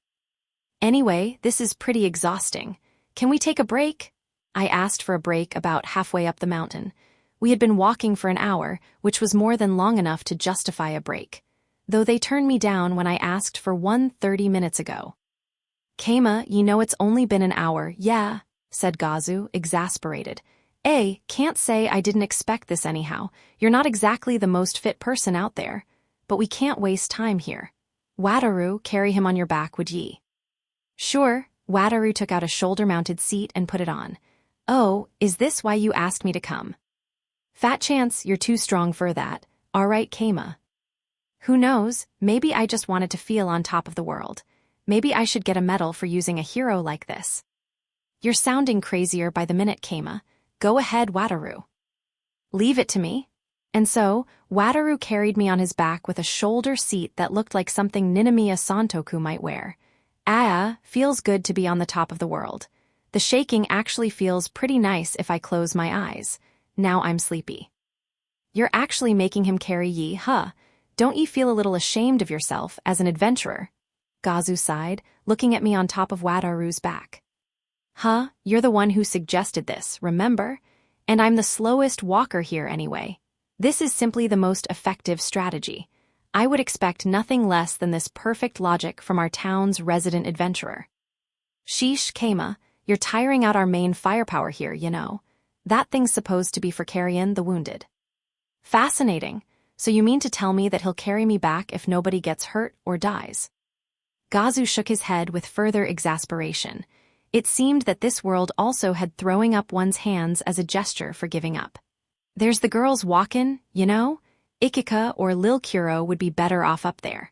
Anyway, this is pretty exhausting. Can we take a break? I asked for a break about halfway up the mountain. We had been walking for an hour, which was more than long enough to justify a break. Though they turned me down when I asked for one 30 minutes ago. Keima, you know it's only been an hour, yeah, said Gazu, exasperated. Can't say I didn't expect this anyhow. You're not exactly the most fit person out there. But we can't waste time here. Wataru, carry him on your back, would ye? Sure, Wataru took out a shoulder-mounted seat and put it on. Oh, is this why you asked me to come? Fat chance you're too strong for that. All right, Keima. Who knows, maybe I just wanted to feel on top of the world. Maybe I should get a medal for using a hero like this. You're sounding crazier by the minute, Keima. Go ahead, Wataru. Leave it to me. And so, Wataru carried me on his back with a shoulder seat that looked like something Ninomiya Santoku might wear. Feels good to be on the top of the world. The shaking actually feels pretty nice if I close my eyes. Now I'm sleepy. You're actually making him carry ye, huh? Don't you feel a little ashamed of yourself as an adventurer? Gazu sighed, looking at me on top of Wataru's back. Huh, you're the one who suggested this, remember? And I'm the slowest walker here anyway. This is simply the most effective strategy. I would expect nothing less than this perfect logic from our town's resident adventurer. Sheesh, Keima, you're tiring out our main firepower here, you know. That thing's supposed to be for carrying the wounded. Fascinating. So you mean to tell me that he'll carry me back if nobody gets hurt or dies? Gazu shook his head with further exasperation. It seemed that this world also had throwing up one's hands as a gesture for giving up. There's the girls walkin', you know? Ikika or Lil Kuro would be better off up there.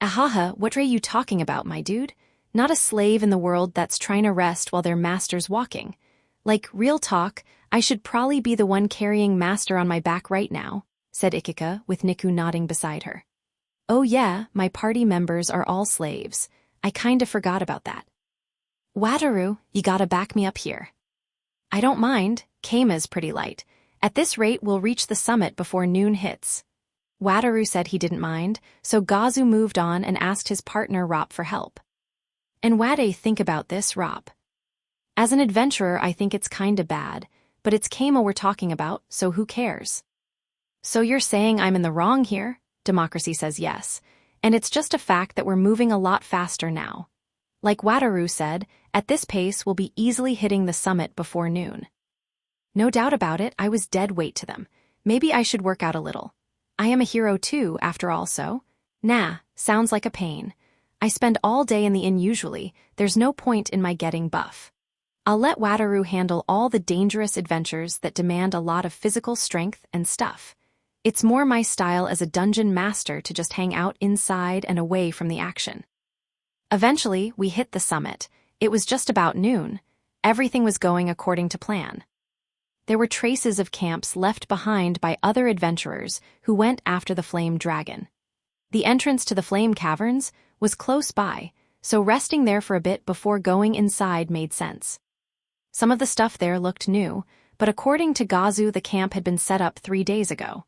Ahaha, what are you talking about, my dude? Not a slave in the world that's trying to rest while their master's walking. Like, real talk, I should probably be the one carrying master on my back right now, said Ikika, with Niku nodding beside her. Oh yeah, my party members are all slaves. I kinda forgot about that. Wataru, you gotta back me up here. I don't mind, Keima's pretty light. At this rate, we'll reach the summit before noon hits. Wataru said he didn't mind, so Gazu moved on and asked his partner Rop for help. And what'd think about this, Rop? As an adventurer, I think it's kinda bad, but it's Keima we're talking about, so who cares? So you're saying I'm in the wrong here? Democracy says yes, and it's just a fact that we're moving a lot faster now. Like Wataru said, at this pace we'll be easily hitting the summit before noon. No doubt about it, I was dead weight to them. Maybe I should work out a little. I am a hero too, after all, so? Nah, sounds like a pain. I spend all day in the inn usually, there's no point in my getting buff. I'll let Wataru handle all the dangerous adventures that demand a lot of physical strength and stuff. It's more my style as a dungeon master to just hang out inside and away from the action. Eventually, we hit the summit. It was just about noon. Everything was going according to plan. There were traces of camps left behind by other adventurers who went after the flame dragon. The entrance to the flame caverns was close by, so resting there for a bit before going inside made sense. Some of the stuff there looked new, but according to Gazu, the camp had been set up 3 days ago.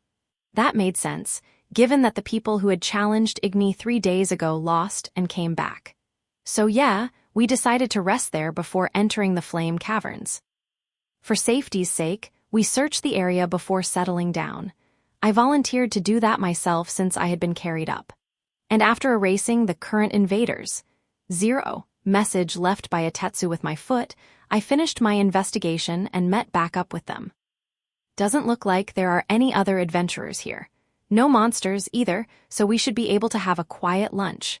That made sense, given that the people who had challenged Igni 3 days ago lost and came back. So yeah, we decided to rest there before entering the flame caverns. For safety's sake, we searched the area before settling down. I volunteered to do that myself since I had been carried up. And after erasing the current invaders, 0 message left by a Tetsu with my foot, I finished my investigation and met back up with them. Doesn't look like there are any other adventurers here. No monsters either, so we should be able to have a quiet lunch.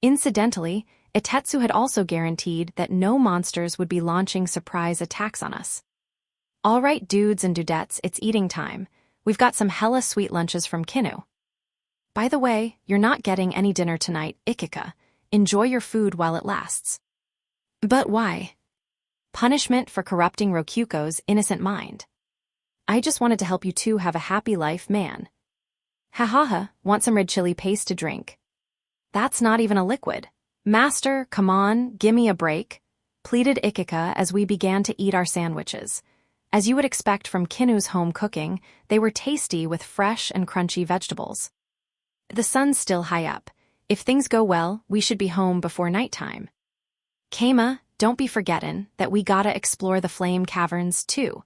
Incidentally, Itetsu had also guaranteed that no monsters would be launching surprise attacks on us. All right, dudes and dudettes, it's eating time. We've got some hella sweet lunches from Kinu. By the way, you're not getting any dinner tonight, Ikika. Enjoy your food while it lasts. But why? Punishment for corrupting Rokuko's innocent mind. I just wanted to help you two have a happy life, man. Ha ha ha, want some red chili paste to drink? That's not even a liquid. Master, come on, gimme a break, pleaded Ikika as we began to eat our sandwiches. As you would expect from Kinu's home cooking, they were tasty with fresh and crunchy vegetables. The sun's still high up. If things go well, we should be home before nighttime. Keima, don't be forgettin' that we gotta explore the flame caverns too,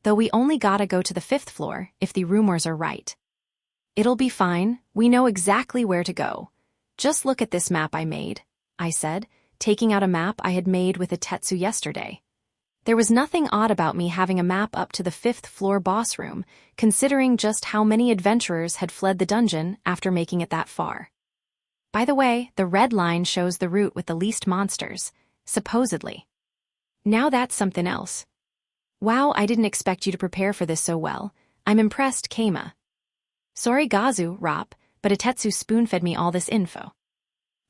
though we only gotta go to the 5th floor if the rumors are right. It'll be fine, we know exactly where to go. Just look at this map I made, I said, taking out a map I had made with a Tetsu yesterday. There was nothing odd about me having a map up to the 5th floor boss room, considering just how many adventurers had fled the dungeon after making it that far. By the way, the red line shows the route with the least monsters, supposedly. Now that's something else. Wow, I didn't expect you to prepare for this so well. I'm impressed, Keima. Sorry Gazu, Rop, but Itetsu spoon-fed me all this info.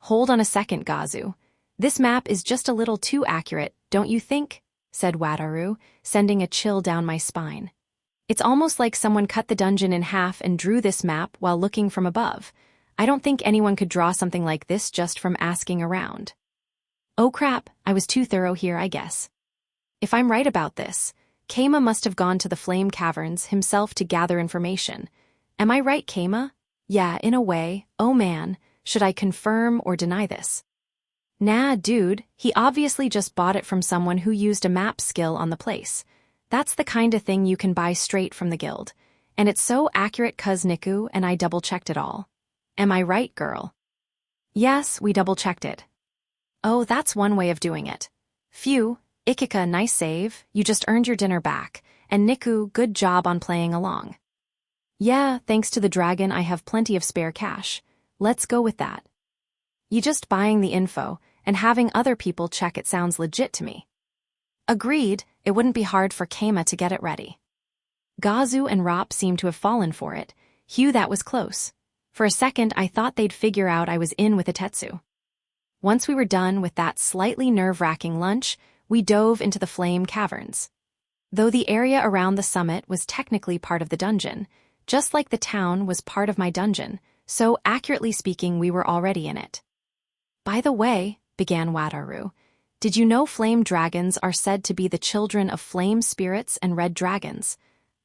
Hold on a second, Gazu. This map is just a little too accurate, don't you think? Said Wataru, sending a chill down my spine. It's almost like someone cut the dungeon in half and drew this map while looking from above. I don't think anyone could draw something like this just from asking around. Oh crap, I was too thorough here, I guess. If I'm right about this, Keima must have gone to the Flame Caverns himself to gather information. Am I right, Keima? Yeah, in a way. Oh man, should I confirm or deny this? Nah, dude, he obviously just bought it from someone who used a map skill on the place. That's the kind of thing you can buy straight from the guild. And it's so accurate 'cause Niku and I double-checked it all. Am I right, girl? Yes, we double-checked it. Oh, that's one way of doing it. Phew, Ikika, nice save, you just earned your dinner back, and Niku, good job on playing along. Yeah, thanks to the dragon I have plenty of spare cash. Let's go with that. You just buying the info, and having other people check it sounds legit to me. Agreed, it wouldn't be hard for Keima to get it ready. Gazu and Rop seemed to have fallen for it. Phew, that was close. For a second I thought they'd figure out I was in with Itetsu. Once we were done with that slightly nerve-wracking lunch, we dove into the Flame Caverns. Though the area around the summit was technically part of the dungeon, just like the town was part of my dungeon, so accurately speaking we were already in it. By the way, began Wataru, did you know flame dragons are said to be the children of flame spirits and red dragons?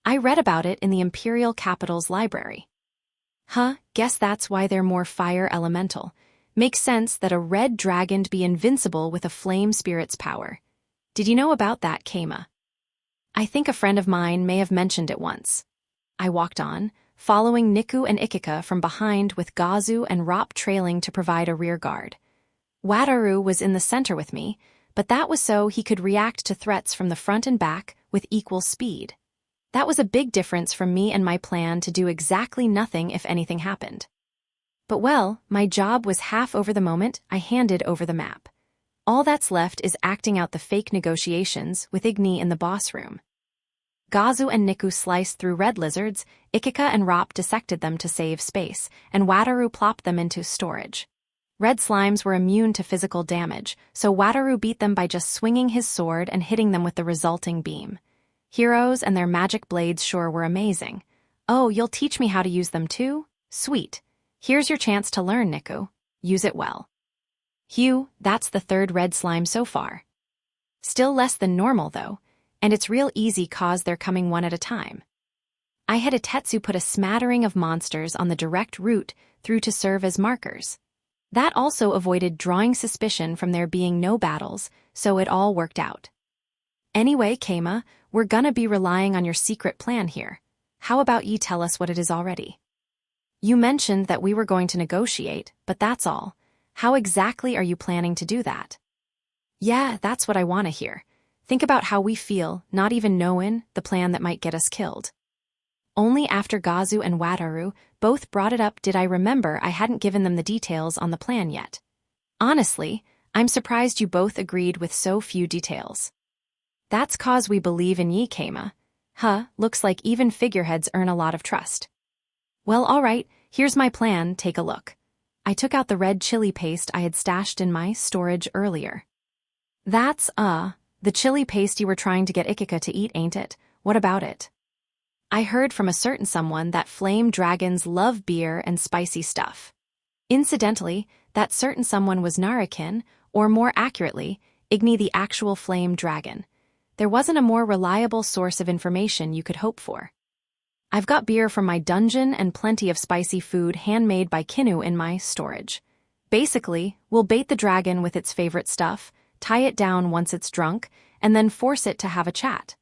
I read about it in the Imperial Capital's library. Huh, guess that's why they're more fire elemental. Makes sense that a red dragon'd be invincible with a flame spirit's power. Did you know about that, Keima? I think a friend of mine may have mentioned it once. I walked on, following Niku and Ikika from behind with Gazu and Rop trailing to provide a rear guard. Wataru was in the center with me, but that was so he could react to threats from the front and back with equal speed. That was a big difference from me and my plan to do exactly nothing if anything happened. But well, my job was half over the moment I handed over the map. All that's left is acting out the fake negotiations with Igni in the boss room. Gazu and Niku sliced through red lizards, Ikika and Rop dissected them to save space, and Wataru plopped them into storage. Red slimes were immune to physical damage, so Wataru beat them by just swinging his sword and hitting them with the resulting beam. Heroes and their magic blades sure were amazing. Oh, you'll teach me how to use them too? Sweet. Here's your chance to learn, Niku. Use it well. Hugh, that's the 3rd red slime so far. Still less than normal, though, and it's real easy 'cause they're coming one at a time. I had Itetsu put a smattering of monsters on the direct route through to serve as markers. That also avoided drawing suspicion from there being no battles, so it all worked out. Anyway, Keima, we're gonna be relying on your secret plan here. How about you tell us what it is already? You mentioned that we were going to negotiate, but that's all. How exactly are you planning to do that? Yeah, that's what I want to hear. Think about how we feel, not even knowing the plan that might get us killed. Only after Gazu and Wataru both brought it up did I remember I hadn't given them the details on the plan yet. Honestly, I'm surprised you both agreed with so few details. That's 'cause we believe in ye, Keima. Huh, looks like even figureheads earn a lot of trust. Well, alright, here's my plan, take a look. I took out the red chili paste I had stashed in my storage earlier. That's, the chili paste you were trying to get Ikika to eat, ain't it? What about it? I heard from a certain someone that flame dragons love beer and spicy stuff. Incidentally, that certain someone was Narakin, or more accurately, Igni the actual flame dragon. There wasn't a more reliable source of information you could hope for. I've got beer from my dungeon and plenty of spicy food handmade by Kinu in my storage. Basically, we'll bait the dragon with its favorite stuff, tie it down once it's drunk, and then force it to have a chat.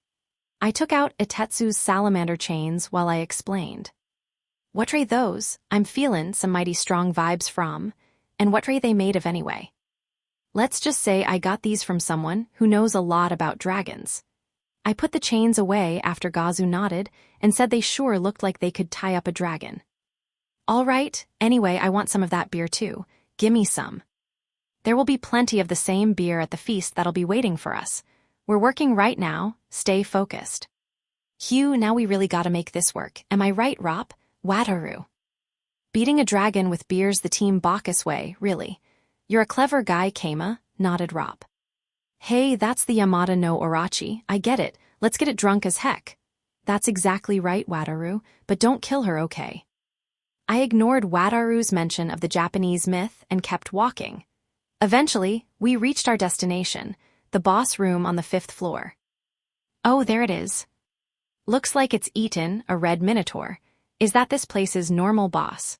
I took out Itetsu's salamander chains while I explained. What ray those? I'm feelin' some mighty strong vibes from, and what ray they made of anyway? Let's just say I got these from someone who knows a lot about dragons. I put the chains away after Gazu nodded and said they sure looked like they could tie up a dragon. All right, anyway, I want some of that beer too. Gimme some. There will be plenty of the same beer at the feast that'll be waiting for us. We're working right now, stay focused. Hugh, now we really gotta make this work. Am I right, Rop? Wataru. Beating a dragon with beer's the Team Bacchus way, really. You're a clever guy, Keima, nodded Rop. Hey, that's the Yamada no Orochi, I get it, let's get it drunk as heck. That's exactly right, Wataru, but don't kill her, okay? I ignored Wataru's mention of the Japanese myth and kept walking. Eventually, we reached our destination, the boss room on the 5th floor. Oh, there it is. Looks like it's Eaton, a red minotaur. Is that this place's normal boss?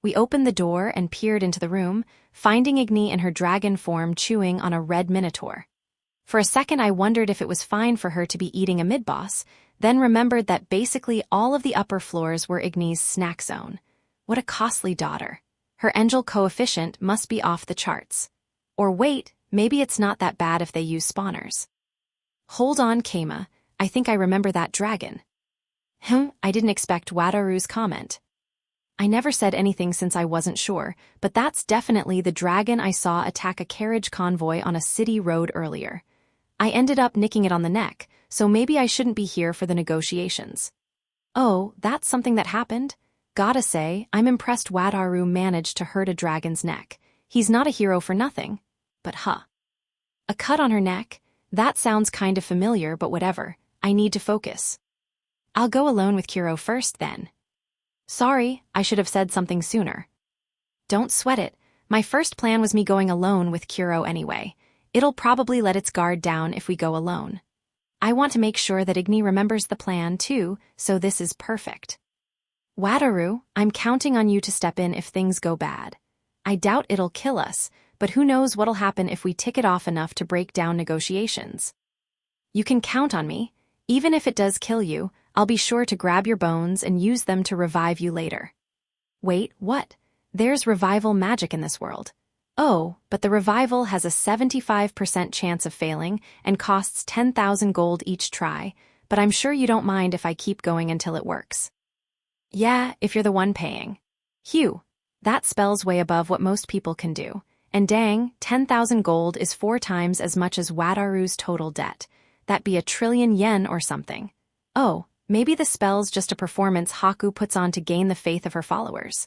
We opened the door and peered into the room, finding Igni in her dragon form chewing on a red minotaur. For a second I wondered if it was fine for her to be eating a mid-boss, then remembered that basically all of the upper floors were Igni's snack zone. What a costly daughter. Her angel coefficient must be off the charts. Or wait, maybe it's not that bad if they use spawners. Hold on, Keima, I think I remember that dragon. I didn't expect Wataru's comment. I never said anything since I wasn't sure, but that's definitely the dragon I saw attack a carriage convoy on a city road earlier. I ended up nicking it on the neck, so maybe I shouldn't be here for the negotiations. Oh, that's something that happened? Gotta say, I'm impressed Wataru managed to hurt a dragon's neck. He's not a hero for nothing. But a cut on her neck? That sounds kind of familiar, but whatever. I need to focus. I'll go alone with Kuro first then. Sorry, I should have said something sooner. Don't sweat it. My first plan was me going alone with Kuro anyway. It'll probably let its guard down if we go alone. I want to make sure that Igni remembers the plan too, so this is perfect. Wataru, I'm counting on you to step in if things go bad. I doubt it'll kill us, but who knows what'll happen if we tick it off enough to break down negotiations. You can count on me. Even if it does kill you, I'll be sure to grab your bones and use them to revive you later. Wait, what? There's revival magic in this world. Oh, but the revival has a 75% chance of failing and costs 10,000 gold each try, but I'm sure you don't mind if I keep going until it works. Yeah, if you're the one paying. Hugh, that spell's way above what most people can do, and dang, 10,000 gold is 4 times as much as Wataru's total debt. That'd be 1,000,000,000 yen or something. Oh, maybe the spell's just a performance Haku puts on to gain the faith of her followers.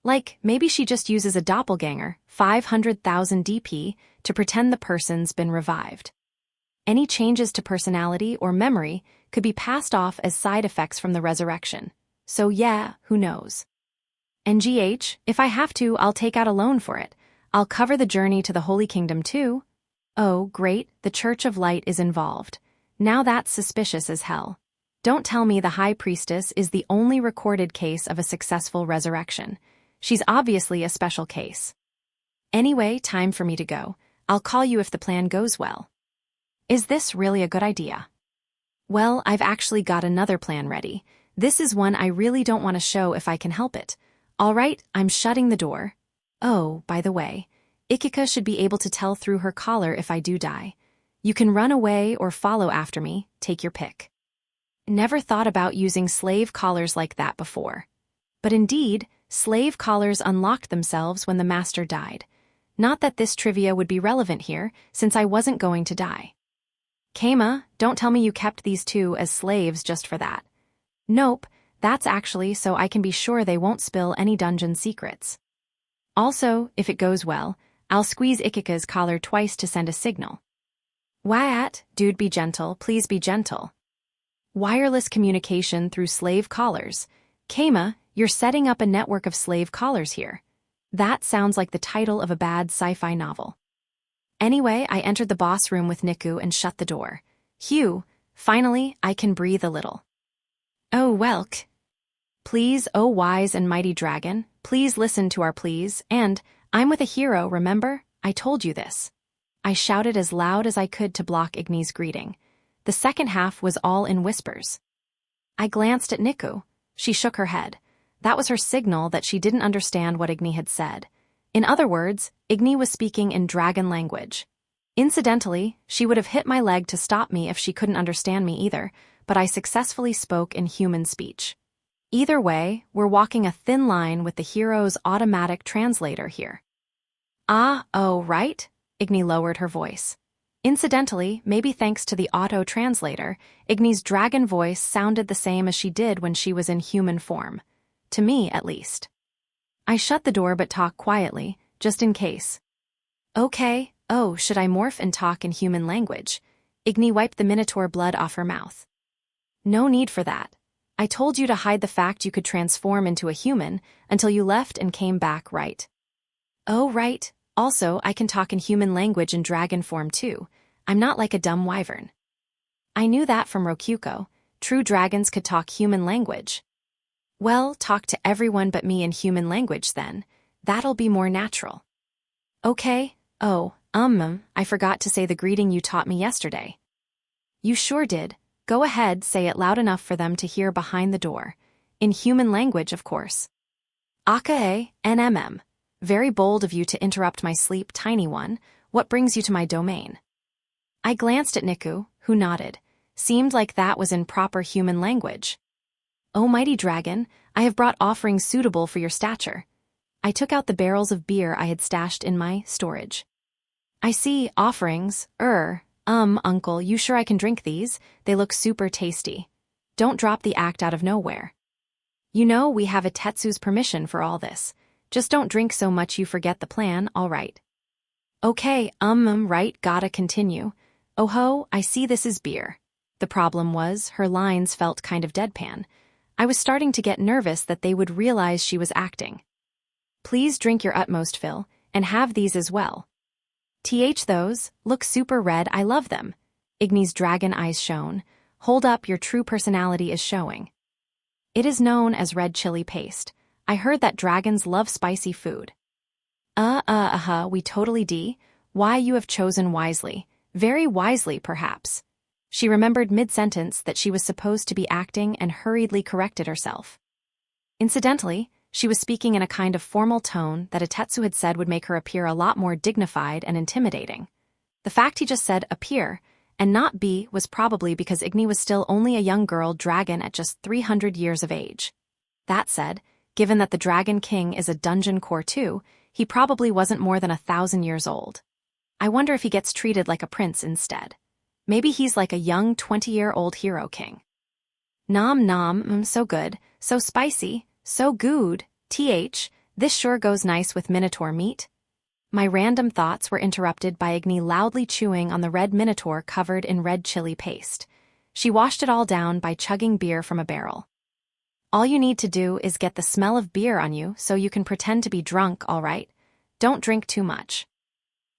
Like, maybe she just uses a doppelganger, 500,000 DP, to pretend the person's been revived. Any changes to personality or memory could be passed off as side effects from the resurrection. So yeah, who knows? And GH, if I have to, I'll take out a loan for it. I'll cover the journey to the Holy Kingdom too. Oh, great, the Church of Light is involved. Now that's suspicious as hell. Don't tell me the High Priestess is the only recorded case of a successful resurrection. She's obviously a special case. Anyway, time for me to go. I'll call you if the plan goes well. Is this really a good idea? Well, I've actually got another plan ready. This is one I really don't want to show if I can help it. All right, I'm shutting the door. Oh, by the way, Ikika should be able to tell through her collar if I do die. You can run away or follow after me, take your pick. Never thought about using slave collars like that before. But indeed, slave collars unlocked themselves when the master died. Not that this trivia would be relevant here, since I wasn't going to die. Keima, don't tell me you kept these two as slaves just for that. Nope, that's actually so I can be sure they won't spill any dungeon secrets. Also, if it goes well, I'll squeeze Ikika's collar twice to send a signal. Wyatt, dude, be gentle, please be gentle. Wireless communication through slave collars. Keima, you're setting up a network of slave collars here. That sounds like the title of a bad sci-fi novel. Anyway, I entered the boss room with Niku and shut the door. Phew, finally, I can breathe a little. Oh, welk. Please, oh wise and mighty dragon, please listen to our pleas, and, I'm with a hero, remember? I told you this. I shouted as loud as I could to block Igni's greeting. The second half was all in whispers. I glanced at Niku. She shook her head. That was her signal that she didn't understand what Igni had said. In other words, Igni was speaking in dragon language. Incidentally, she would have hit my leg to stop me if she couldn't understand me either, but I successfully spoke in human speech. Either way, we're walking a thin line with the hero's automatic translator here. Ah, oh, right? Igni lowered her voice. Incidentally, maybe thanks to the auto-translator, Igni's dragon voice sounded the same as she did when she was in human form. To me, at least. I shut the door but talked quietly, just in case. Okay, oh, should I morph and talk in human language? Igni wiped the minotaur blood off her mouth. No need for that. I told you to hide the fact you could transform into a human until you left and came back, right? Oh, right. Also, I can talk in human language in dragon form too. I'm not like a dumb wyvern. I knew that from Rokuko. True dragons could talk human language. Well, talk to everyone but me in human language then. That'll be more natural. Okay, oh, I forgot to say the greeting you taught me yesterday. You sure did. Go ahead, say it loud enough for them to hear behind the door. In human language, of course. Akae, NMM. Very bold of you to interrupt my sleep, tiny one. What brings you to my domain? I glanced at Niku, who nodded. Seemed like that was in proper human language. Oh, mighty dragon, I have brought offerings suitable for your stature. I took out the barrels of beer I had stashed in my storage. I see, offerings, uncle, you sure I can drink these? They look super tasty. Don't drop the act out of nowhere. You know we have a Tetsu's permission for all this. Just don't drink so much you forget the plan, all right. Okay, right, gotta continue. Oh ho, I see this is beer. The problem was, her lines felt kind of deadpan. I was starting to get nervous that they would realize she was acting. Please drink your utmost, Phil, and have these as well. Those, look super red, I love them. Igni's dragon eyes shone. Hold up, your true personality is showing. It is known as red chili paste. I heard that dragons love spicy food. We totally do. Why you have chosen wisely. Very wisely, perhaps. She remembered mid-sentence that she was supposed to be acting and hurriedly corrected herself. Incidentally, she was speaking in a kind of formal tone that Atetsu had said would make her appear a lot more dignified and intimidating. The fact he just said appear and not be was probably because Igni was still only a young girl dragon at just 300 years of age. That said, given that the Dragon King is a dungeon core too, he probably wasn't more than 1,000 years old. I wonder if he gets treated like a prince instead. Maybe he's like a young 20-year-old hero king. Nom, so good, so spicy, so good, this sure goes nice with minotaur meat. My random thoughts were interrupted by Igni loudly chewing on the red minotaur covered in red chili paste. She washed it all down by chugging beer from a barrel. All you need to do is get the smell of beer on you so you can pretend to be drunk, all right? Don't drink too much.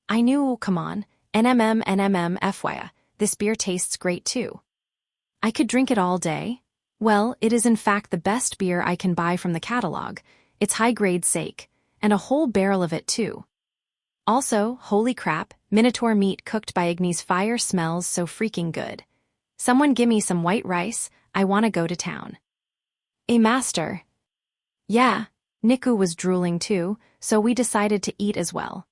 I knew, come on, NMM, FYI, this beer tastes great too. I could drink it all day. Well, it is in fact the best beer I can buy from the catalog. It's high-grade sake, and a whole barrel of it too. Also, holy crap, minotaur meat cooked by Igni's fire smells so freaking good. Someone gimme some white rice, I wanna go to town. A master. Yeah, Niku was drooling too, so we decided to eat as well.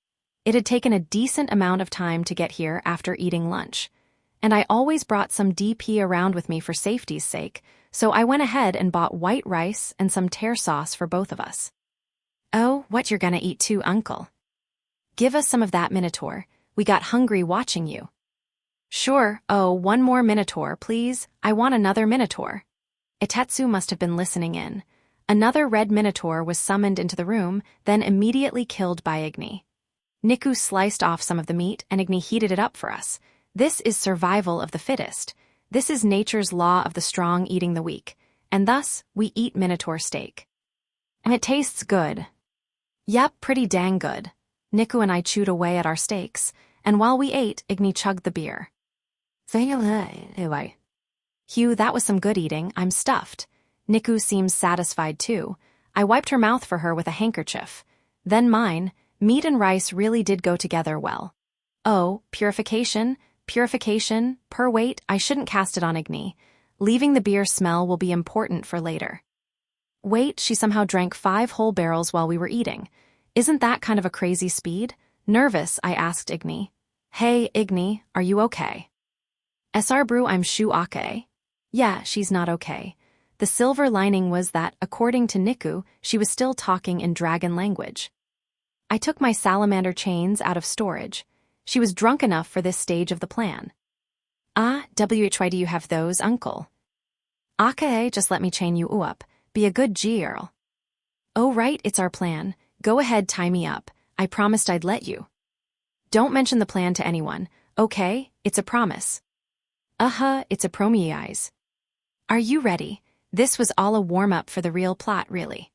It had taken a decent amount of time to get here after eating lunch, and I always brought some DP around with me for safety's sake, so I went ahead and bought white rice and some tear sauce for both of us. Oh, what you're gonna eat too, uncle? Give us some of that minotaur, we got hungry watching you. Sure, oh, one more minotaur, please, I want another minotaur. Itetsu must have been listening in. Another red minotaur was summoned into the room, then immediately killed by Igni. Niku sliced off some of the meat and Igni heated it up for us. This is survival of the fittest. This is nature's law of the strong eating the weak, and thus, we eat minotaur steak. And it tastes good. Yep, pretty dang good. Niku and I chewed away at our steaks, and while we ate, Igni chugged the beer. Hugh, that was some good eating, I'm stuffed. Niku seems satisfied too. I wiped her mouth for her with a handkerchief. Then mine. Meat and rice really did go together well. Oh, purification, per wait, I shouldn't cast it on Igni. Leaving the beer smell will be important for later. Wait, she somehow drank 5 whole barrels while we were eating. Isn't that kind of a crazy speed? Nervous, I asked Igni. Hey, Igni, are you okay? Sr brew I'm shu ake. Yeah, she's not okay. The silver lining was that, according to Niku, she was still talking in dragon language. I took my salamander chains out of storage. She was drunk enough for this stage of the plan. Ah, why do you have those, uncle? Ake, just let me chain you up. Be a good girl. Oh right, it's our plan. Go ahead, tie me up. I promised I'd let you. Don't mention the plan to anyone, okay? It's a promise. It's a promise. Are you ready? This was all a warm-up for the real plot, really.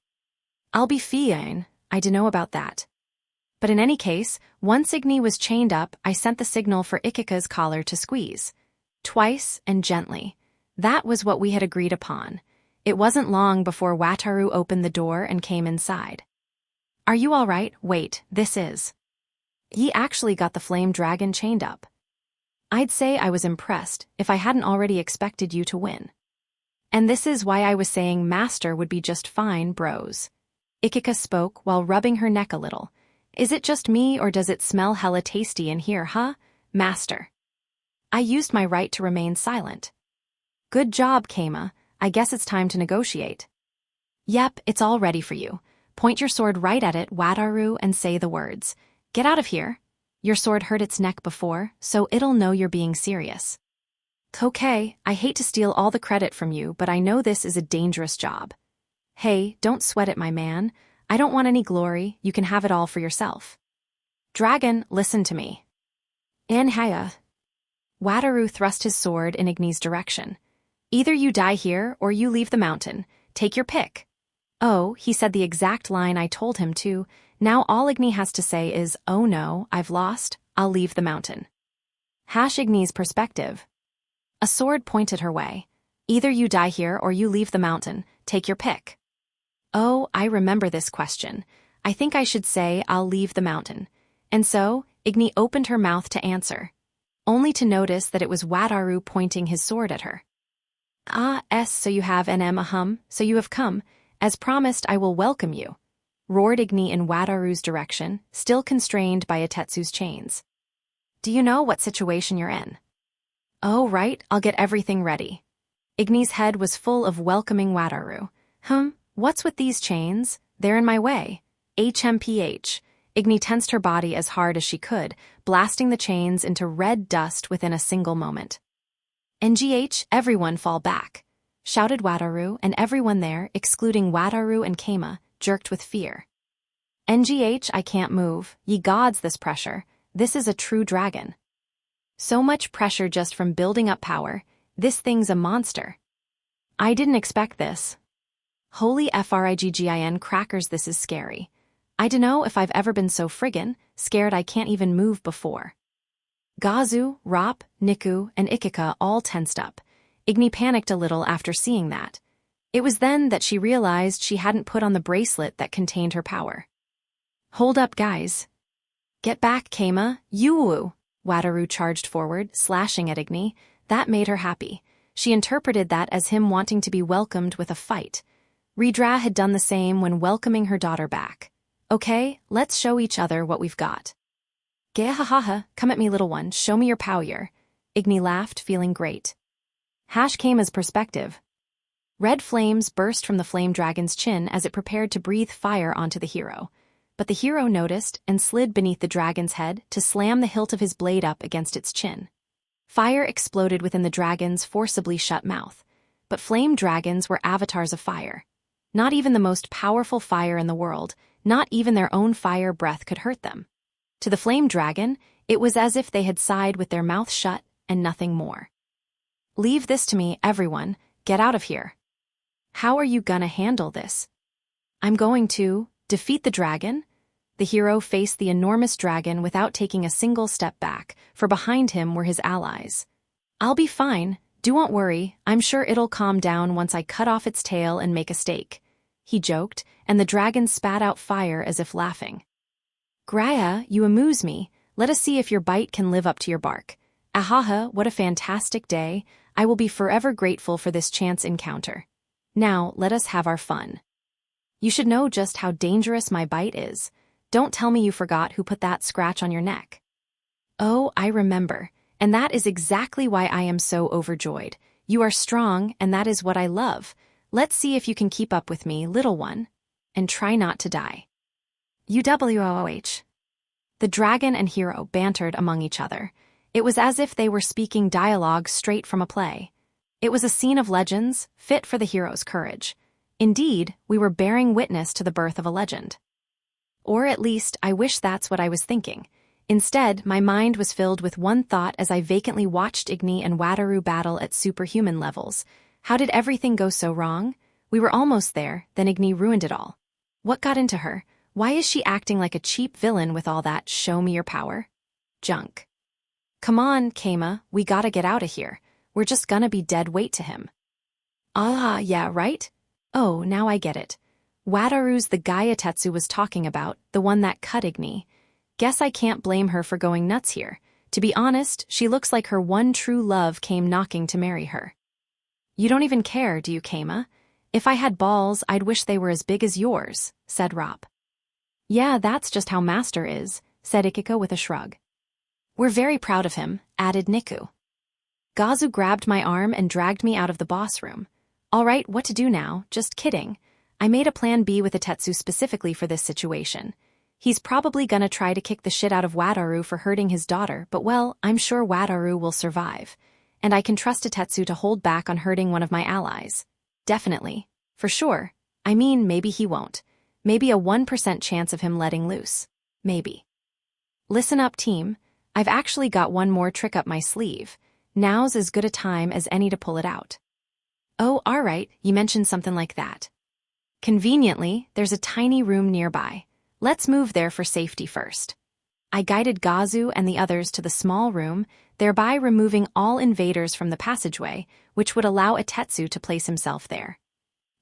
I'll be fine, I dunno about that. But in any case, once Igni was chained up, I sent the signal for Ikika's collar to squeeze. Twice and gently. That was what we had agreed upon. It wasn't long before Wataru opened the door and came inside. Are you all right? Wait, this is. He actually got the flame dragon chained up. I'd say I was impressed if I hadn't already expected you to win. And this is why I was saying Master would be just fine, bros. Ikika spoke while rubbing her neck a little. Is it just me or does it smell hella tasty in here, huh? Master. I used my right to remain silent. Good job, Keima. I guess it's time to negotiate. Yep, it's all ready for you. Point your sword right at it, Wataru, and say the words. Get out of here. Your sword hurt its neck before, so it'll know you're being serious. Okay, I hate to steal all the credit from you, but I know this is a dangerous job. Hey, don't sweat it, my man. I don't want any glory, you can have it all for yourself. Dragon, listen to me. Inhaya. Wataru thrust his sword in Igni's direction. Either you die here or you leave the mountain. Take your pick. Oh, he said the exact line I told him to. Now all Igni has to say is, oh no, I've lost, I'll leave the mountain. Igni's perspective. A sword pointed her way. Either you die here or you leave the mountain. Take your pick. Oh, I remember this question. I think I should say I'll leave the mountain. And so, Igni opened her mouth to answer, only to notice that it was Wataru pointing his sword at her. So you have so you have come. As promised, I will welcome you, roared Igni in Wataru's direction, still constrained by Itetsu's chains. Do you know what situation you're in? Oh, right, I'll get everything ready. Igni's head was full of welcoming Wataru. What's with these chains? They're in my way. HMPH. Igni tensed her body as hard as she could, blasting the chains into red dust within a single moment. NGH, everyone fall back, shouted Wataru, and everyone there, excluding Wataru and Keima, jerked with fear. NGH, I can't move. Ye gods, this pressure. This is a true dragon. So much pressure just from building up power. This thing's a monster. I didn't expect this. Holy friggin crackers, this is scary. I dunno if I've ever been so friggin' scared I can't even move before. Gazu, Rop, Niku, and Ikika all tensed up. Igni panicked a little after seeing that. It was then that she realized she hadn't put on the bracelet that contained her power. Hold up, guys. Get back, Keima, you! Wataru charged forward, slashing at Igni. That made her happy. She interpreted that as him wanting to be welcomed with a fight. Ridra had done the same when welcoming her daughter back. Okay, let's show each other what we've got. Gehahaha, come at me, little one, show me your power. Igni laughed, feeling great. Keima's perspective. Red flames burst from the flame dragon's chin as it prepared to breathe fire onto the hero. But the hero noticed and slid beneath the dragon's head to slam the hilt of his blade up against its chin. Fire exploded within the dragon's forcibly shut mouth. But flame dragons were avatars of fire. Not even the most powerful fire in the world, not even their own fire breath could hurt them. To the flame dragon, it was as if they had sighed with their mouth shut and nothing more. Leave this to me, everyone. Get out of here. How are you gonna handle this? I'm going to defeat the dragon. The hero faced the enormous dragon without taking a single step back, for behind him were his allies. I'll be fine. Don't worry. I'm sure it'll calm down once I cut off its tail and make a stake. He joked, and the dragon spat out fire as if laughing. Graya, you amuse me. Let us see if your bite can live up to your bark. Ahaha, what a fantastic day. I will be forever grateful for this chance encounter. Now, let us have our fun. You should know just how dangerous my bite is. Don't tell me you forgot who put that scratch on your neck. Oh, I remember. And that is exactly why I am so overjoyed. You are strong, and that is what I love. Let's see if you can keep up with me, little one. And try not to die. UWOOH. The dragon and hero bantered among each other. It was as if they were speaking dialogue straight from a play. It was a scene of legends, fit for the hero's courage. Indeed, we were bearing witness to the birth of a legend. Or at least, I wish that's what I was thinking. Instead, my mind was filled with one thought as I vacantly watched Igni and Wataru battle at superhuman levels. How did everything go so wrong? We were almost there, then Igni ruined it all. What got into her? Why is she acting like a cheap villain with all that show me your power junk? Come on, Keima, we gotta get out of here. We're just gonna be dead weight to him. Ah, yeah, right? Oh, now I get it. Wataru's the guy Atetsu was talking about, the one that cut Igni. Guess I can't blame her for going nuts here. To be honest, she looks like her one true love came knocking to marry her. You don't even care, do you, Keima? If I had balls, I'd wish they were as big as yours, said Rop. Yeah, that's just how Master is, said Ikiko with a shrug. We're very proud of him, added Niku. Gazu grabbed my arm and dragged me out of the boss room. All right, what to do now? Just kidding. I made a plan B with Atetsu specifically for this situation. He's probably gonna try to kick the shit out of Wataru for hurting his daughter, but well, I'm sure Wataru will survive. And I can trust Atetsu to hold back on hurting one of my allies. Definitely. For sure. I mean, maybe he won't. Maybe a 1% chance of him letting loose. Maybe. Listen up, team. I've actually got one more trick up my sleeve. Now's as good a time as any to pull it out. Oh, alright, you mentioned something like that. Conveniently, there's a tiny room nearby. Let's move there for safety first. I guided Gazu and the others to the small room, thereby removing all invaders from the passageway, which would allow Atetsu to place himself there.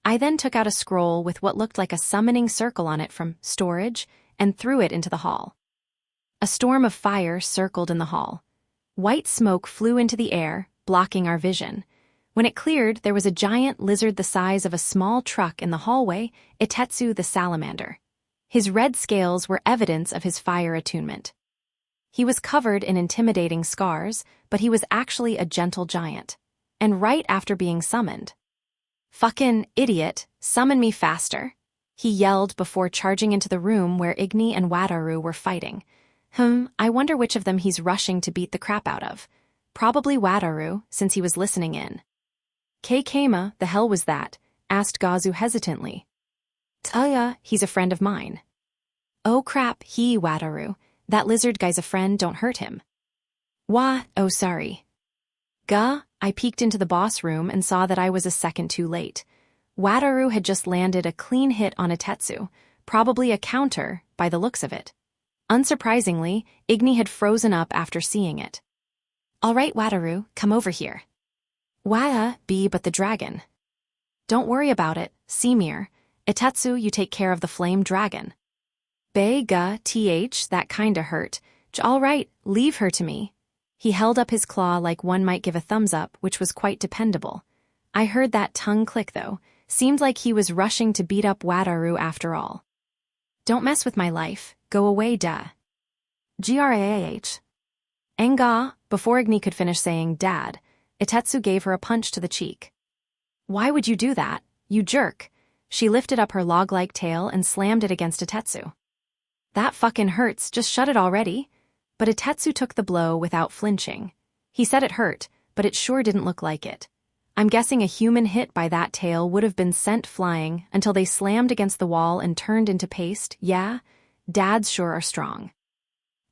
I then took out a scroll with what looked like a summoning circle on it from storage and threw it into the hall. A storm of fire circled in the hall. White smoke flew into the air, blocking our vision. When it cleared, there was a giant lizard the size of a small truck in the hallway, Itetsu the salamander. His red scales were evidence of his fire attunement. He was covered in intimidating scars, but he was actually a gentle giant. And right after being summoned. Fucking idiot, summon me faster, he yelled before charging into the room where Igni and Wataru were fighting. I wonder which of them he's rushing to beat the crap out of. Probably Wataru, since he was listening in. Keima, the hell was that? Asked Gazu hesitantly. Taya, he's a friend of mine. Oh crap, Wataru. That lizard guy's a friend, don't hurt him. Oh sorry. I peeked into the boss room and saw that I was a second too late. Wataru had just landed a clean hit on Itetsu, probably a counter, by the looks of it. Unsurprisingly, Igni had frozen up after seeing it. All right, Wataru, come over here. But the dragon. Don't worry about it, Simir. Itetsu, you take care of the flame dragon. That kinda hurt. All right, leave her to me. He held up his claw like one might give a thumbs up, which was quite dependable. I heard that tongue click though. Seemed like he was rushing to beat up Wataru after all. Don't mess with my life. Go away, duh. Graah. Enga, before Igni could finish saying dad, Itetsu gave her a punch to the cheek. Why would you do that, you jerk? She lifted up her log-like tail and slammed it against Itetsu. That fucking hurts, just shut it already. But Itetsu took the blow without flinching. He said it hurt, but it sure didn't look like it. I'm guessing a human hit by that tail would have been sent flying until they slammed against the wall and turned into paste, yeah? Dads sure are strong.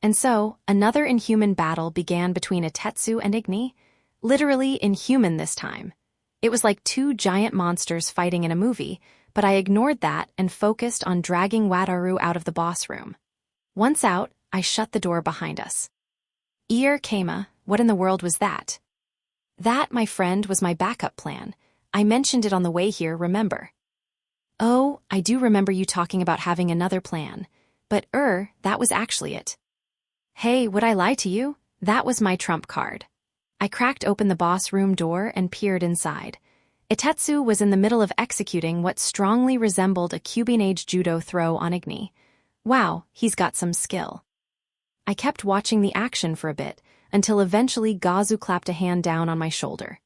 And so, another inhuman battle began between Itetsu and Igni. Literally inhuman this time. It was like two giant monsters fighting in a movie, but I ignored that and focused on dragging Wataru out of the boss room. Once out, I shut the door behind us. Keima, what in the world was that? That, my friend, was my backup plan. I mentioned it on the way here, remember? Oh, I do remember you talking about having another plan. But that was actually it. Hey, would I lie to you? That was my trump card. I cracked open the boss room door and peered inside. Itetsu was in the middle of executing what strongly resembled a Cuban-age judo throw on Igni. Wow, he's got some skill. I kept watching the action for a bit, until eventually Gazu clapped a hand down on my shoulder.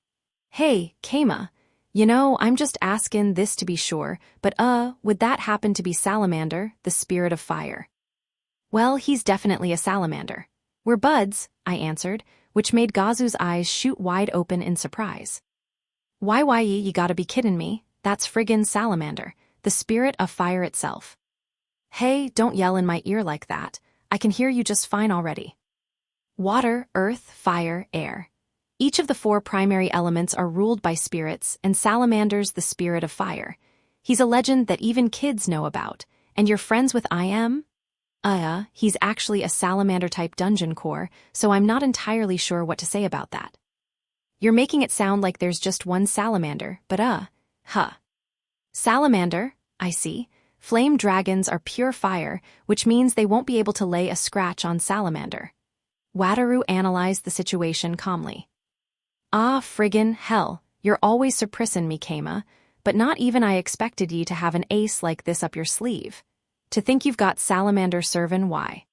Hey, Keima. I'm just asking this to be sure, but would that happen to be Salamander, the spirit of fire? Well, he's definitely a salamander. We're buds, I answered, which made Gazu's eyes shoot wide open in surprise. Why, you gotta be kiddin' me, that's friggin' Salamander, the spirit of fire itself. Hey, don't yell in my ear like that, I can hear you just fine already. Water, earth, fire, air. Each of the 4 primary elements are ruled by spirits, and Salamander's the spirit of fire. He's a legend that even kids know about, and you're friends with I.M.? He's actually a salamander-type dungeon core, so I'm not entirely sure what to say about that. You're making it sound like there's just one salamander, but Salamander, I see. Flame dragons are pure fire, which means they won't be able to lay a scratch on Salamander. Wataru analyzed the situation calmly. Ah, friggin' hell, you're always surprisin' me, Keima, but not even I expected ye to have an ace like this up your sleeve. To think you've got Salamander servin' why?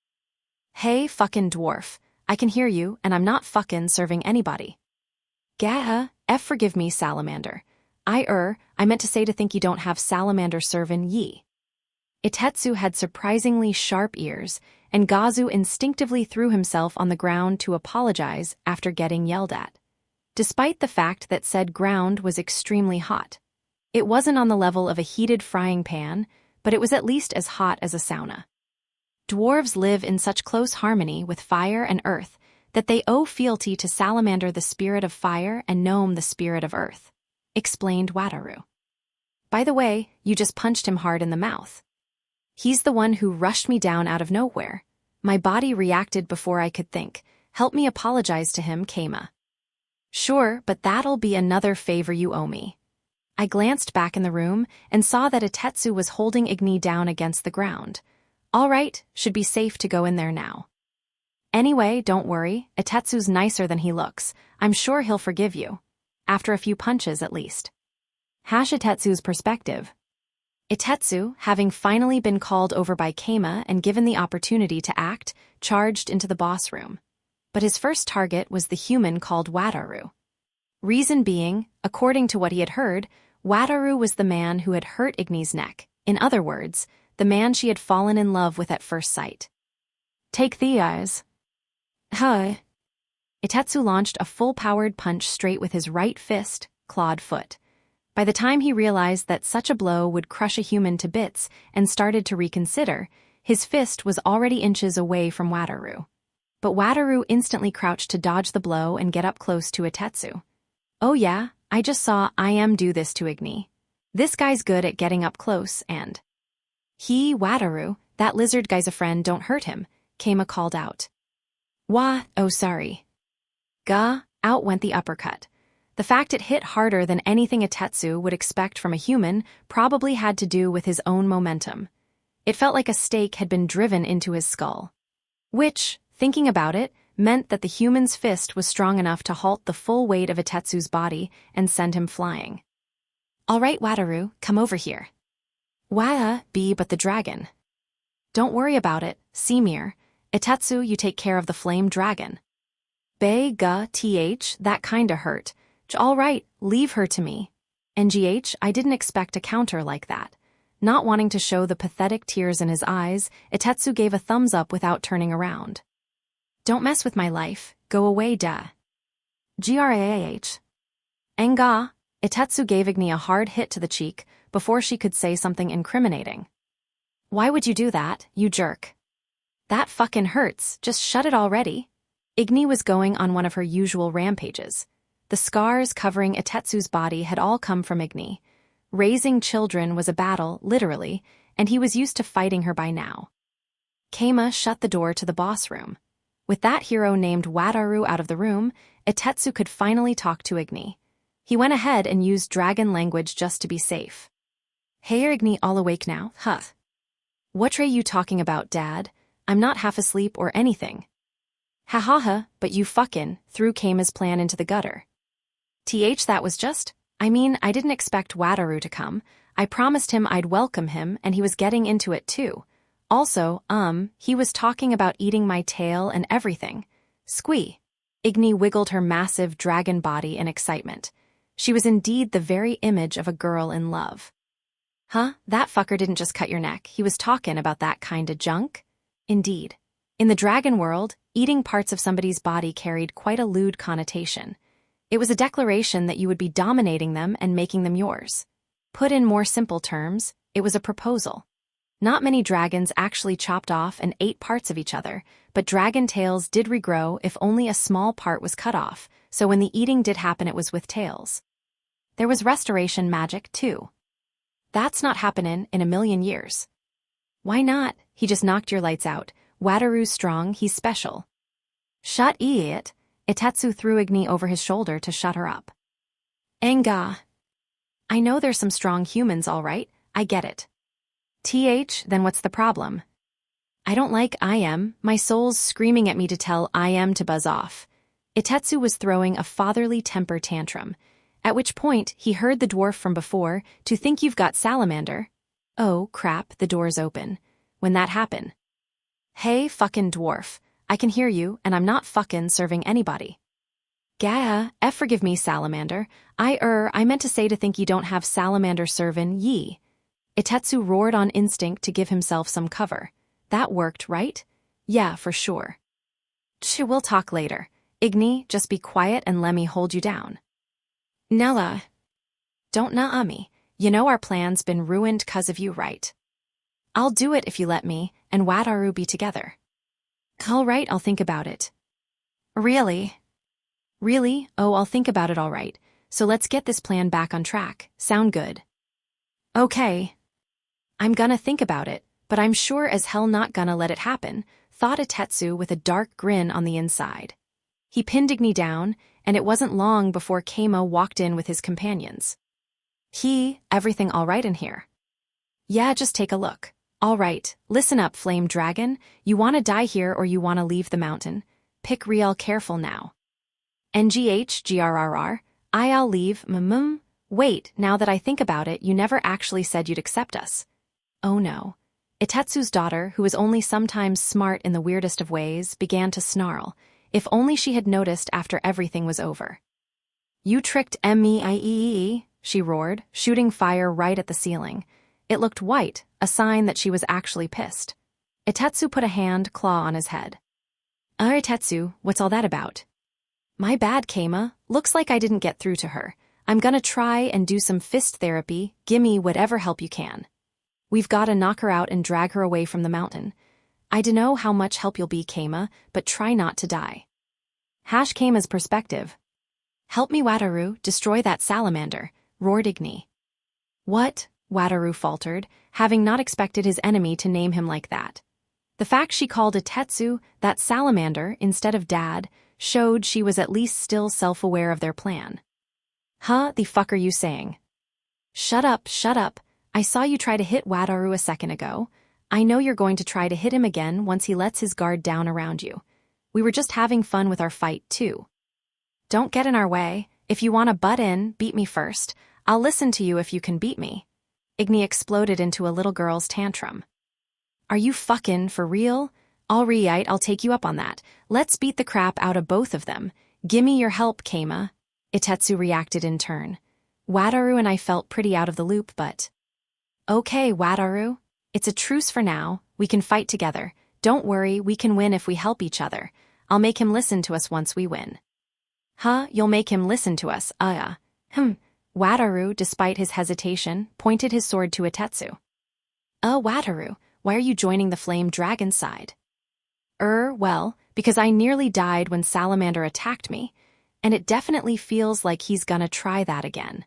Hey, fucking dwarf, I can hear you, and I'm not fucking serving anybody. Forgive me, Salamander. I meant to say to think you don't have Salamander servin' ye. Itetsu had surprisingly sharp ears, and Gazu instinctively threw himself on the ground to apologize after getting yelled at. Despite the fact that said ground was extremely hot. It wasn't on the level of a heated frying pan, but it was at least as hot as a sauna. Dwarves live in such close harmony with fire and earth that they owe fealty to Salamander the spirit of fire and Gnome the spirit of earth, explained Wataru. By the way, you just punched him hard in the mouth. He's the one who rushed me down out of nowhere. My body reacted before I could think. Help me apologize to him, Keima. Sure, but that'll be another favor you owe me. I glanced back in the room and saw that Itetsu was holding Igni down against the ground. All right, should be safe to go in there now. Anyway, don't worry, Itetsu's nicer than he looks. I'm sure he'll forgive you. After a few punches, at least. Itetsu's perspective. Itetsu, having finally been called over by Keima and given the opportunity to act, charged into the boss room. But his first target was the human called Wataru. Reason being, according to what he had heard, Wataru was the man who had hurt Igni's neck. In other words, the man she had fallen in love with at first sight. Take the eyes. Itetsu launched a full-powered punch straight with his right fist, clawed foot. By the time he realized that such a blow would crush a human to bits and started to reconsider, his fist was already inches away from Wataru. But Wataru instantly crouched to dodge the blow and get up close to Itetsu. Oh yeah, I just saw I.M. do this to Igni. This guy's good at getting up close and... Wataru, that lizard guy's a friend, don't hurt him, Keima called out. Oh sorry. Out went the uppercut. The fact it hit harder than anything Itetsu would expect from a human probably had to do with his own momentum. It felt like a stake had been driven into his skull. Which, thinking about it, meant that the human's fist was strong enough to halt the full weight of Itetsu's body and send him flying. All right, Wataru, come over here. But the dragon. Don't worry about it, Simir. Itetsu, you take care of the flame dragon. That kinda hurt. All right, leave her to me. I didn't expect a counter like that. Not wanting to show the pathetic tears in his eyes, Itetsu gave a thumbs up without turning around. Don't mess with my life, go away Grah. Enga, Itetsu gave Igni a hard hit to the cheek before she could say something incriminating. Why would you do that, you jerk? That fucking hurts, just shut it already. Igni was going on one of her usual rampages. The scars covering Itetsu's body had all come from Igni. Raising children was a battle, literally, and he was used to fighting her by now. Keima shut the door to the boss room. With that hero named Wataru out of the room, Itetsu could finally talk to Igni. He went ahead and used dragon language just to be safe. Hey Igni, all awake now? Huh. What are you talking about, Dad? I'm not half asleep or anything. Ha ha ha, but you fucking threw Keima's plan into the gutter. That was just, I didn't expect Wataru to come. I promised him I'd welcome him, and he was getting into it too. Also, he was talking about eating my tail and everything. Squee. Igni wiggled her massive dragon body in excitement. She was indeed the very image of a girl in love. Huh, that fucker didn't just cut your neck, he was talking about that kinda junk? Indeed. In the dragon world, eating parts of somebody's body carried quite a lewd connotation. It was a declaration that you would be dominating them and making them yours. Put in more simple terms, it was a proposal. Not many dragons actually chopped off and ate parts of each other, but dragon tails did regrow if only a small part was cut off, so when the eating did happen it was with tails. There was restoration magic, too. That's not happenin' in a million years. Why not? He just knocked your lights out. Wataru's strong, he's special. Shut it. Itetsu threw Igni over his shoulder to shut her up. Enga. I know there's some strong humans, all right, I get it. Then what's the problem? I don't like my soul's screaming at me to tell to buzz off. Itetsu was throwing a fatherly temper tantrum, at which point he heard the dwarf from before, to think you've got salamander. Oh, crap, the door's open. When that happen? Hey, fucking dwarf, I can hear you, and I'm not fucking serving anybody. Gah, forgive me, salamander. I meant to say to think you don't have salamander servin' ye. Itetsu roared on instinct to give himself some cover. That worked, right? Yeah, for sure. We'll talk later. Igni, just be quiet and let me hold you down. Nella. Don't nah me. You know our plan's been ruined 'cause of you, right? I'll do it if you let me, and Wataru be together. All right, I'll think about it. Really? Really? Oh, I'll think about it all right. So let's get this plan back on track. Sound good? Okay. I'm gonna think about it, but I'm sure as hell not gonna let it happen, thought Itetsu with a dark grin on the inside. He pinned Igni down, and it wasn't long before Keima walked in with his companions. Everything all right in here? Yeah, just take a look. All right, listen up, Flame Dragon. You wanna die here or you wanna leave the mountain? Pick real careful now. NGHGRRR, I'll leave, Wait, now that I think about it, you never actually said you'd accept us. Oh no. Itetsu's daughter, who was only sometimes smart in the weirdest of ways, began to snarl. If only she had noticed after everything was over. You tricked me, she roared, shooting fire right at the ceiling. It looked white, a sign that she was actually pissed. Itetsu put a claw on his head. Itetsu, what's all that about? My bad, Keima. Looks like I didn't get through to her. I'm gonna try and do some fist therapy. Gimme whatever help you can. We've gotta knock her out and drag her away from the mountain. I dunno how much help you'll be, Keima, but try not to die. Keima's perspective. Help me, Wataru, destroy that salamander, roared Igni. What? Wataru faltered, having not expected his enemy to name him like that. The fact she called Itetsu that salamander instead of Dad showed she was at least still self-aware of their plan. The fuck are you saying? Shut up. I saw you try to hit Wataru a second ago. I know you're going to try to hit him again once he lets his guard down around you. We were just having fun with our fight, too. Don't get in our way. If you want to butt in, beat me first. I'll listen to you if you can beat me. Igni exploded into a little girl's tantrum. Are you fucking for real? All right, I'll take you up on that. Let's beat the crap out of both of them. Gimme your help, Keima. Itetsu reacted in turn. Wataru and I felt pretty out of the loop, but... Okay, Wataru. It's a truce for now. We can fight together. Don't worry, we can win if we help each other. I'll make him listen to us once we win. You'll make him listen to us, Wataru, despite his hesitation, pointed his sword to Itetsu. Wataru, why are you joining the Flame Dragon side? Well, because I nearly died when Salamander attacked me. And it definitely feels like he's gonna try that again.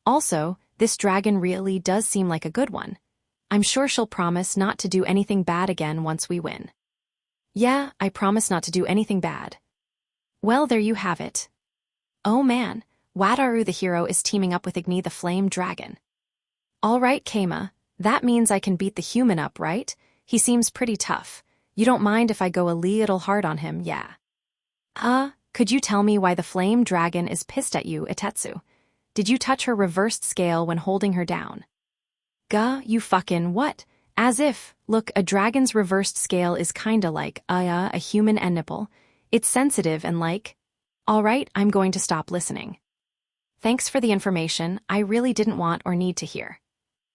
Also, this dragon really does seem like a good one. I'm sure she'll promise not to do anything bad again once we win. Yeah, I promise not to do anything bad. Well, there you have it. Oh man, Wataru the hero is teaming up with Igni the flame dragon. All right, Keima, that means I can beat the human up, right? He seems pretty tough. You don't mind if I go a little hard on him, yeah? Could you tell me why the flame dragon is pissed at you, Itetsu? Did you touch her reversed scale when holding her down? You fucking what? As if, look, a dragon's reversed scale is kinda like, a human and nipple. It's sensitive and like... Alright, I'm going to stop listening. Thanks for the information I really didn't want or need to hear.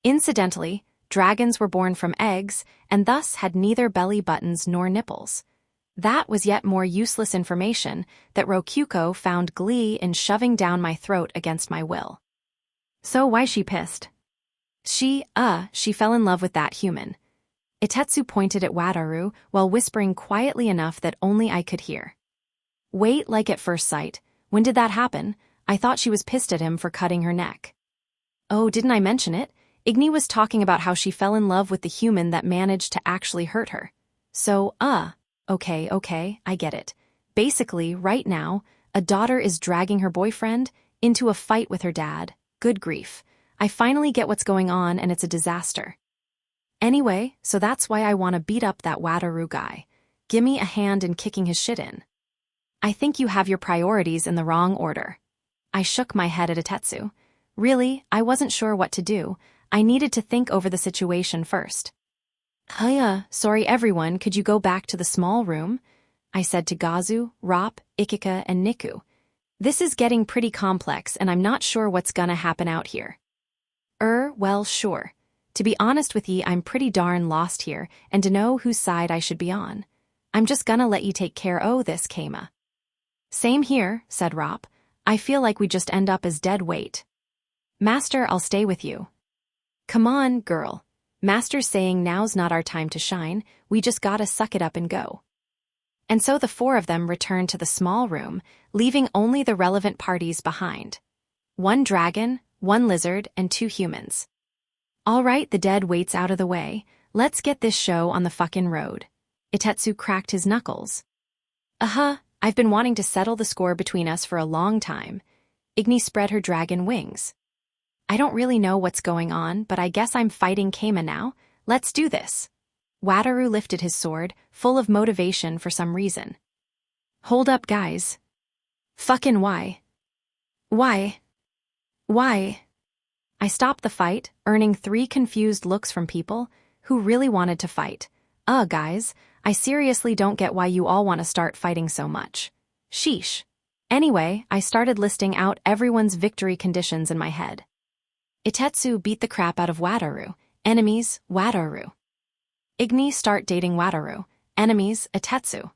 Incidentally, dragons were born from eggs and thus had neither belly buttons nor nipples. That was yet more useless information that Rokyuko found glee in shoving down my throat against my will. So why's she pissed? She fell in love with that human. Itetsu pointed at Wataru while whispering quietly enough that only I could hear. Wait, like at first sight, when did that happen? I thought she was pissed at him for cutting her neck. Oh, didn't I mention it? Igni was talking about how she fell in love with the human that managed to actually hurt her. So, okay, I get it. Basically, right now, a daughter is dragging her boyfriend into a fight with her dad. Good grief. I finally get what's going on and it's a disaster. Anyway, so that's why I want to beat up that Wataru guy. Gimme a hand in kicking his shit in. I think you have your priorities in the wrong order. I shook my head at Itetsu. Really, I wasn't sure what to do. I needed to think over the situation first. Sorry everyone, could you go back to the small room? I said to Gazu, Rop, Ikika, and Niku. This is getting pretty complex and I'm not sure what's gonna happen out here. Well, sure. To be honest with ye, I'm pretty darn lost here and to know whose side I should be on. I'm just gonna let you take care o' this, Keima. Same here, said Rop. I feel like we just end up as dead weight. Master, I'll stay with you. Come on, girl. Master's saying now's not our time to shine, we just gotta suck it up and go. And so the four of them returned to the small room, leaving only the relevant parties behind. One dragon, one lizard, and two humans. All right, the dead weight's out of the way. Let's get this show on the fucking road. Itetsu cracked his knuckles. I've been wanting to settle the score between us for a long time. Igni spread her dragon wings. I don't really know what's going on, but I guess I'm fighting Keima now. Let's do this. Wataru lifted his sword, full of motivation for some reason. Hold up, guys. Fucking why? Why? I stopped the fight, earning 3 confused looks from people who really wanted to fight. Guys, I seriously don't get why you all want to start fighting so much. Sheesh. Anyway, I started listing out everyone's victory conditions in my head. Itetsu beat the crap out of Wataru. Enemies, Wataru. Igni start dating Wataru. Enemies, Itetsu.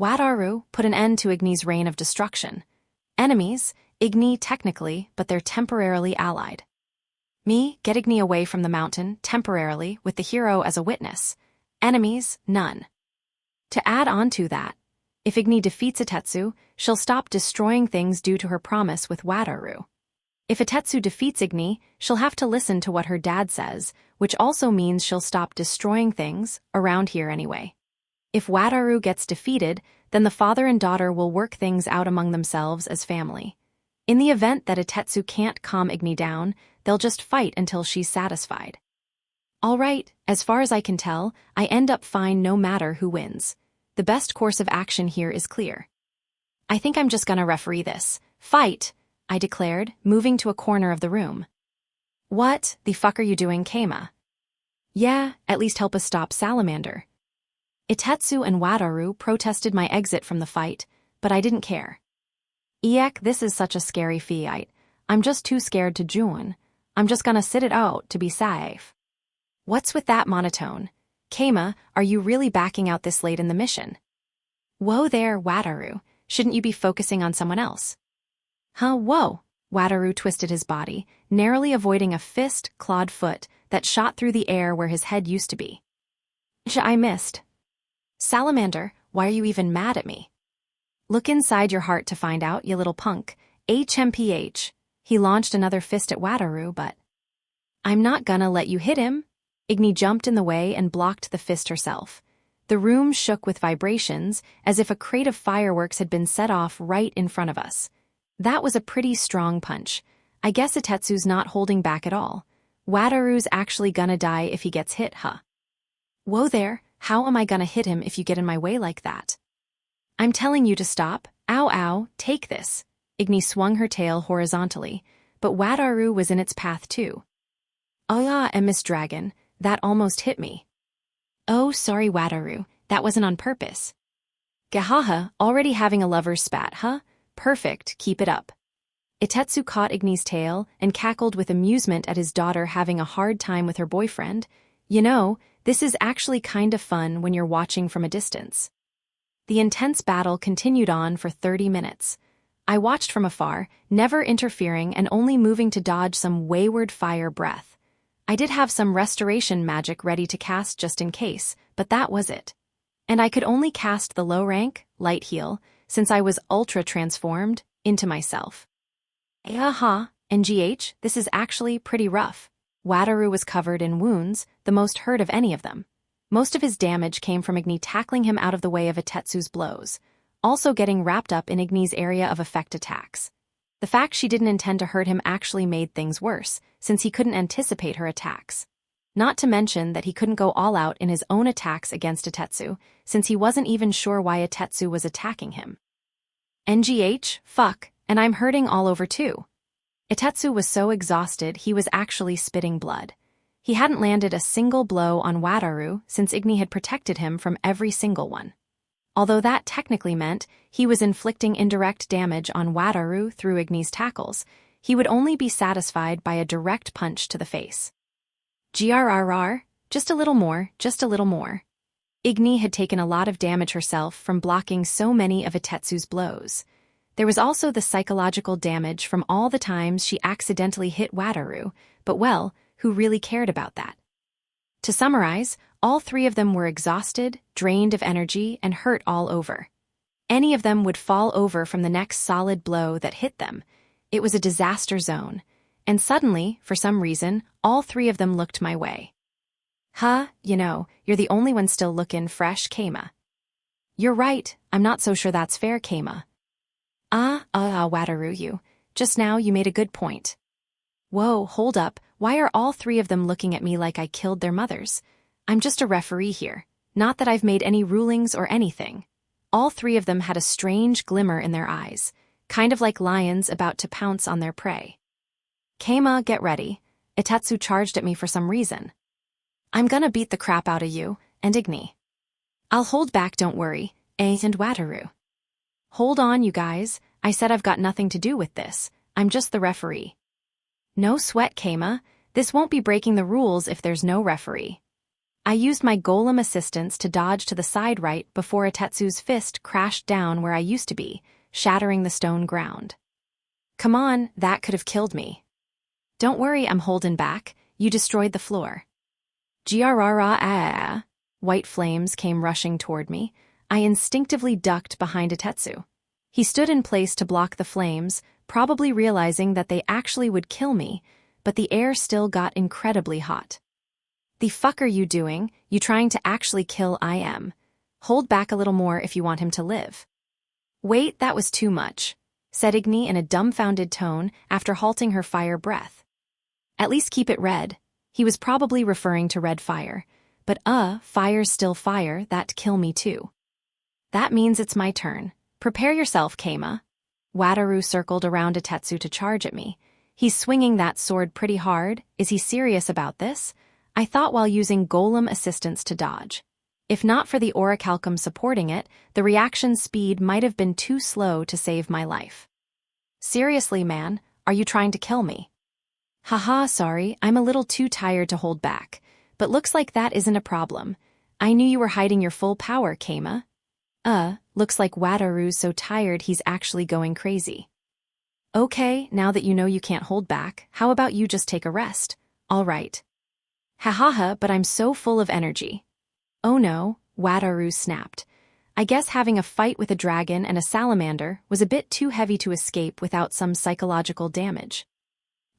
Wataru put an end to Igni's reign of destruction. Enemies, Igni technically, but they're temporarily allied. Me, get Igni away from the mountain, temporarily, with the hero as a witness. Enemies, none. To add on to that, if Igni defeats Itetsu, she'll stop destroying things due to her promise with Wataru. If Itetsu defeats Igni, she'll have to listen to what her dad says, which also means she'll stop destroying things, around here anyway. If Wataru gets defeated, then the father and daughter will work things out among themselves as family. In the event that Itetsu can't calm Igni down, they'll just fight until she's satisfied. All right, as far as I can tell, I end up fine no matter who wins. The best course of action here is clear. I think I'm just gonna referee this. Fight, I declared, moving to a corner of the room. What the fuck are you doing, Keima? Yeah, at least help us stop Salamander. Itetsu and Wataru protested my exit from the fight, but I didn't care. Eek, this is such a scary fight. I'm just too scared to join. I'm just gonna sit it out to be safe. What's with that monotone? Keima, are you really backing out this late in the mission? Whoa there, Wataru. Shouldn't you be focusing on someone else? Whoa. Wataru twisted his body, narrowly avoiding a fist-clawed foot that shot through the air where his head used to be. I missed. Salamander, why are you even mad at me? Look inside your heart to find out, you little punk. HMPH. He launched another fist at Wataru, but... I'm not gonna let you hit him. Igni jumped in the way and blocked the fist herself. The room shook with vibrations, as if a crate of fireworks had been set off right in front of us. That was a pretty strong punch. I guess Itetsu's not holding back at all. Wataru's actually gonna die if he gets hit, huh? Whoa there, how am I gonna hit him if you get in my way like that? I'm telling you to stop. Ow ow, take this. Igni swung her tail horizontally, but Wataru was in its path too. Ah, and Miss Dragon, that almost hit me. Oh, sorry Wataru, that wasn't on purpose. Gahaha, already having a lover's spat, huh? Perfect, keep it up. Itetsu caught Igni's tail and cackled with amusement at his daughter having a hard time with her boyfriend. You know, this is actually kind of fun when you're watching from a distance. The intense battle continued on for 30 minutes. I watched from afar, never interfering and only moving to dodge some wayward fire breath. I did have some restoration magic ready to cast just in case, but that was it. And I could only cast the low rank, light heal, since I was ultra transformed into myself. NGH, this is actually pretty rough. Wataru was covered in wounds, the most hurt of any of them. Most of his damage came from Igni tackling him out of the way of Itetsu's blows, also getting wrapped up in Igni's area of effect attacks. The fact she didn't intend to hurt him actually made things worse, since he couldn't anticipate her attacks. Not to mention that he couldn't go all out in his own attacks against Itetsu, since he wasn't even sure why Itetsu was attacking him. NGH, fuck, and I'm hurting all over too. Itetsu was so exhausted he was actually spitting blood. He hadn't landed a single blow on Wataru since Igni had protected him from every single one. Although that technically meant he was inflicting indirect damage on Wataru through Igni's tackles, he would only be satisfied by a direct punch to the face. GRRR, just a little more, just a little more. Igni had taken a lot of damage herself from blocking so many of Itetsu's blows. There was also the psychological damage from all the times she accidentally hit Wataru, but well, who really cared about that? To summarize, all three of them were exhausted, drained of energy, and hurt all over. Any of them would fall over from the next solid blow that hit them. It was a disaster zone. And suddenly, for some reason, all three of them looked my way. You know, you're the only one still lookin' fresh, Keima. You're right, I'm not so sure that's fair, Keima. Wataru, you. Just now you made a good point. Whoa, hold up, why are all three of them looking at me like I killed their mothers? I'm just a referee here, not that I've made any rulings or anything. All three of them had a strange glimmer in their eyes, kind of like lions about to pounce on their prey. Keima, get ready. Itetsu charged at me for some reason. I'm gonna beat the crap out of you, and Igni. I'll hold back, don't worry, and Wataru. Hold on, you guys, I said I've got nothing to do with this, I'm just the referee. No sweat, Keima, this won't be breaking the rules if there's no referee. I used my golem assistance to dodge to the side right before Itetsu's fist crashed down where I used to be, shattering the stone ground. Come on, that could have killed me. Don't worry, I'm holding back, you destroyed the floor. Grrrrah. White flames came rushing toward me. I instinctively ducked behind Itetsu. He stood in place to block the flames, probably realizing that they actually would kill me, but the air still got incredibly hot. The fuck are you doing? You trying to actually kill IM? Hold back a little more if you want him to live. Wait, that was too much, said Igni in a dumbfounded tone after halting her fire breath. At least keep it red. He was probably referring to red fire, but fire's still fire, that'd kill me too. That means it's my turn. Prepare yourself, Keima. Wataru circled around Itetsu to charge at me. He's swinging that sword pretty hard. Is he serious about this? I thought while using golem assistance to dodge. If not for the orichalcum supporting it, the reaction speed might have been too slow to save my life. Seriously, man, are you trying to kill me? Haha, sorry, I'm a little too tired to hold back, but looks like that isn't a problem. I knew you were hiding your full power, Keima. Looks like Wataru's so tired he's actually going crazy. Okay, now that you know you can't hold back, how about you just take a rest? All right. Hahaha, but I'm so full of energy. Oh no, Wataru snapped. I guess having a fight with a dragon and a salamander was a bit too heavy to escape without some psychological damage.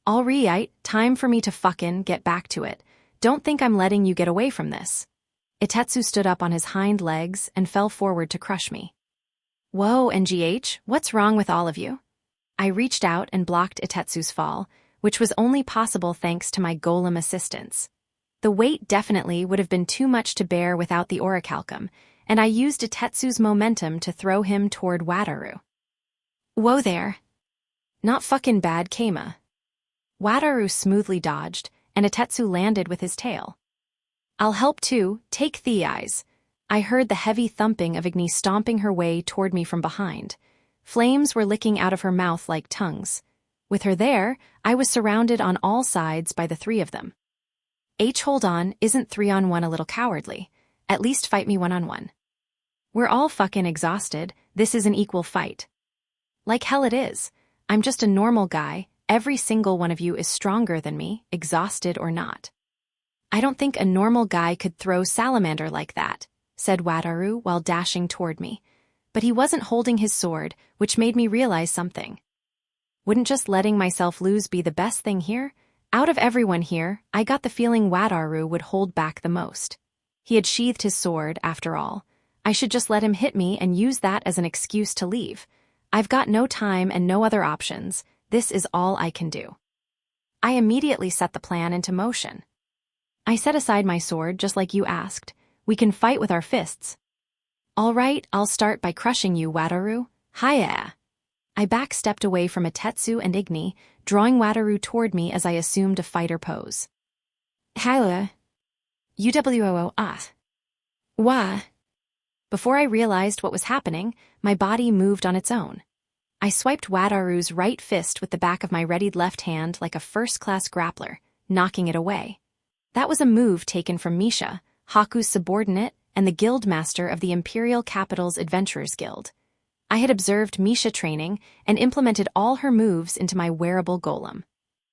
Alright, time for me to fucking get back to it. Don't think I'm letting you get away from this. Itetsu stood up on his hind legs and fell forward to crush me. Whoa, NGH, what's wrong with all of you? I reached out and blocked Itetsu's fall, which was only possible thanks to my golem assistance. The weight definitely would have been too much to bear without the orichalcum, and I used Itetsu's momentum to throw him toward Wataru. Whoa there. Not fucking bad, Keima. Wataru smoothly dodged, and Itetsu landed with his tail. I'll help too, take the eyes. I heard the heavy thumping of Igni stomping her way toward me from behind. Flames were licking out of her mouth like tongues. With her there, I was surrounded on all sides by the three of them. Hold on, isn't 3-on-1 a little cowardly? At least fight me 1-on-1. We're all fucking exhausted, this is an equal fight. Like hell it is. I'm just a normal guy, every single one of you is stronger than me, exhausted or not. I don't think a normal guy could throw salamander like that, said Wataru while dashing toward me. But he wasn't holding his sword, which made me realize something. Wouldn't just letting myself lose be the best thing here? Out of everyone here, I got the feeling Wataru would hold back the most. He had sheathed his sword, after all. I should just let him hit me and use that as an excuse to leave. I've got no time and no other options. This is all I can do. I immediately set the plan into motion. I set aside my sword just like you asked. We can fight with our fists. All right, I'll start by crushing you, Wataru. Hiya! I backstepped away from Itetsu and Igni, drawing Wataru toward me as I assumed a fighter pose. Hiya! UWOO. Wah! Before I realized what was happening, my body moved on its own. I swiped Wataru's right fist with the back of my readied left hand like a first-class grappler, knocking it away. That was a move taken from Misha, Haku's subordinate and the guild master of the Imperial Capital's Adventurers Guild. I had observed Misha training and implemented all her moves into my wearable golem.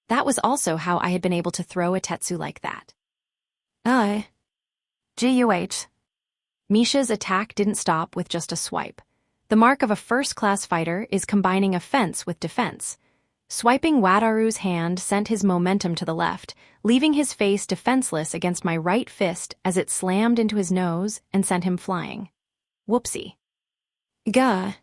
That was also how I had been able to throw Itetsu like that. GUH. Misha's attack didn't stop with just a swipe. The mark of a first-class fighter is combining offense with defense. Swiping Wataru's hand sent his momentum to the left, leaving his face defenseless against my right fist as it slammed into his nose and sent him flying. Whoopsie. Gah.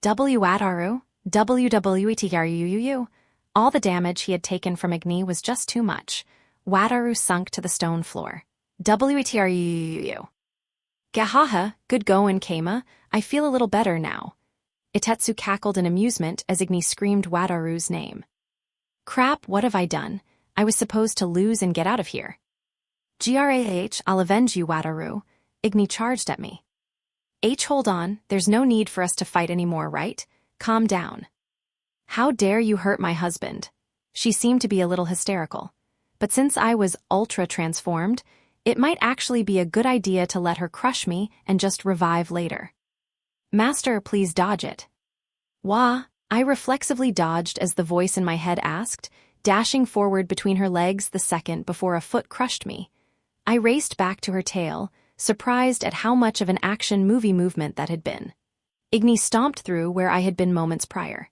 Wataru, WWETRUUU. All the damage he had taken from Igni was just too much. Wataru sunk to the stone floor. WETRUUU. Gahaha, good goin', Keima. I feel a little better now. Itetsu cackled in amusement as Igni screamed Wataru's name. Crap, what have I done? I was supposed to lose and get out of here. GRAH, I'll avenge you, Wataru. Igni charged at me. Hold on, there's no need for us to fight anymore, right? Calm down. How dare you hurt my husband? She seemed to be a little hysterical. But since I was ultra-transformed, it might actually be a good idea to let her crush me and just revive later. Master, please dodge it. Wah, I reflexively dodged as the voice in my head asked, dashing forward between her legs the second before a foot crushed me. I raced back to her tail, surprised at how much of an action movie movement that had been. Igni stomped through where I had been moments prior.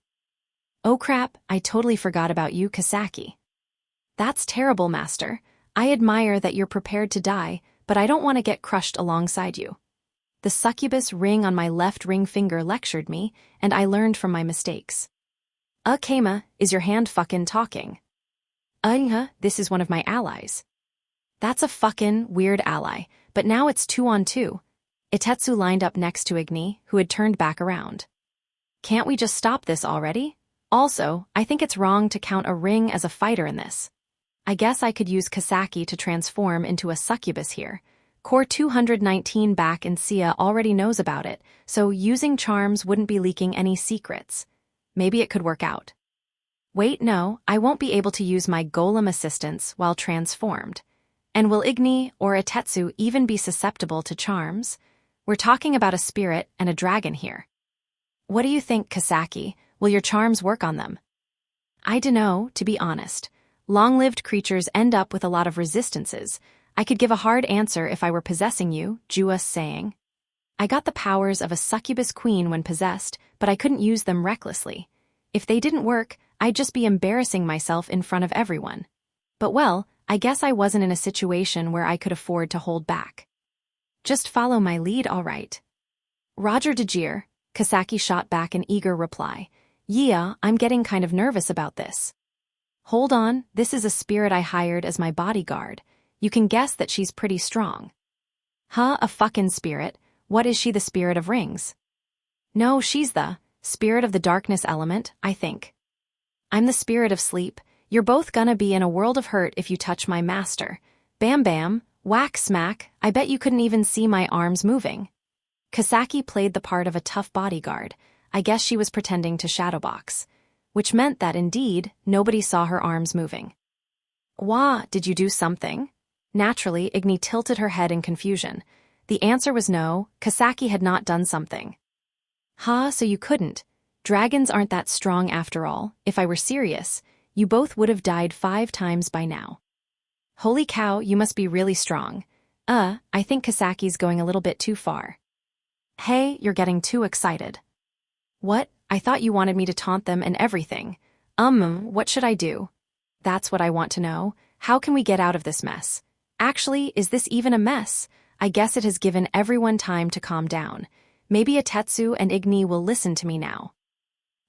Oh crap, I totally forgot about you, Kasaki. That's terrible, Master. I admire that you're prepared to die, but I don't want to get crushed alongside you. The succubus ring on my left ring finger lectured me, and I learned from my mistakes. Keima, is your hand fucking talking? This is one of my allies. That's a fucking weird ally, but now it's 2-on-2. Itetsu lined up next to Igni, who had turned back around. Can't we just stop this already? Also, I think it's wrong to count a ring as a fighter in this. I guess I could use Kasaki to transform into a succubus here. Core 219 back in Sia already knows about it, so using charms wouldn't be leaking any secrets. Maybe it could work out. Wait, no, I won't be able to use my golem assistance while transformed. And will Igni or Itetsu even be susceptible to charms? We're talking about a spirit and a dragon here. What do you think, Kasaki? Will your charms work on them? I dunno, to be honest. Long-lived creatures end up with a lot of resistances. I could give a hard answer if I were possessing you, Juas saying. I got the powers of a succubus queen when possessed, but I couldn't use them recklessly. If they didn't work, I'd just be embarrassing myself in front of everyone. But well, I guess I wasn't in a situation where I could afford to hold back. Just follow my lead, all right. Roger Dejir, Kasaki shot back an eager reply. Yeah, I'm getting kind of nervous about this. Hold on, this is a spirit I hired as my bodyguard. You can guess that she's pretty strong. Huh, a fucking spirit? What is she, the spirit of rings? No, she's the spirit of the darkness element, I think. I'm the spirit of sleep. You're both gonna be in a world of hurt if you touch my master. Bam bam, whack smack, I bet you couldn't even see my arms moving. Kasaki played the part of a tough bodyguard. I guess she was pretending to shadowbox. Which meant that, indeed, nobody saw her arms moving. Wah, did you do something? Naturally, Igni tilted her head in confusion. The answer was no, Kasaki had not done something. So you couldn't. Dragons aren't that strong after all. If I were serious, you both would have died 5 times by now. Holy cow, you must be really strong. I think Kasaki's going a little bit too far. Hey, you're getting too excited. What? I thought you wanted me to taunt them and everything. What should I do? That's what I want to know. How can we get out of this mess? Actually, is this even a mess? I guess it has given everyone time to calm down. Maybe Itetsu and Igni will listen to me now.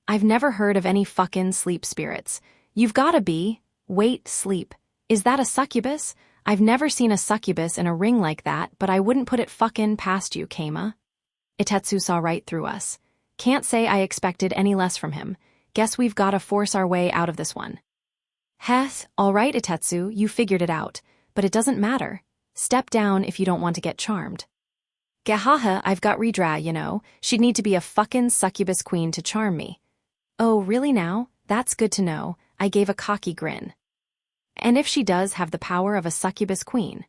I've never heard of any fucking sleep spirits. You've gotta be. Wait, sleep. Is that a succubus? I've never seen a succubus in a ring like that, but I wouldn't put it fucking past you, Keima. Itetsu saw right through us. Can't say I expected any less from him. Guess we've gotta force our way out of this one. Heth, all right, Itetsu, you figured it out. But it doesn't matter. Step down if you don't want to get charmed. Gahaha, I've got Redra, you know. She'd need to be a fucking succubus queen to charm me. Oh, really now? That's good to know. I gave a cocky grin. And if she does have the power of a succubus queen?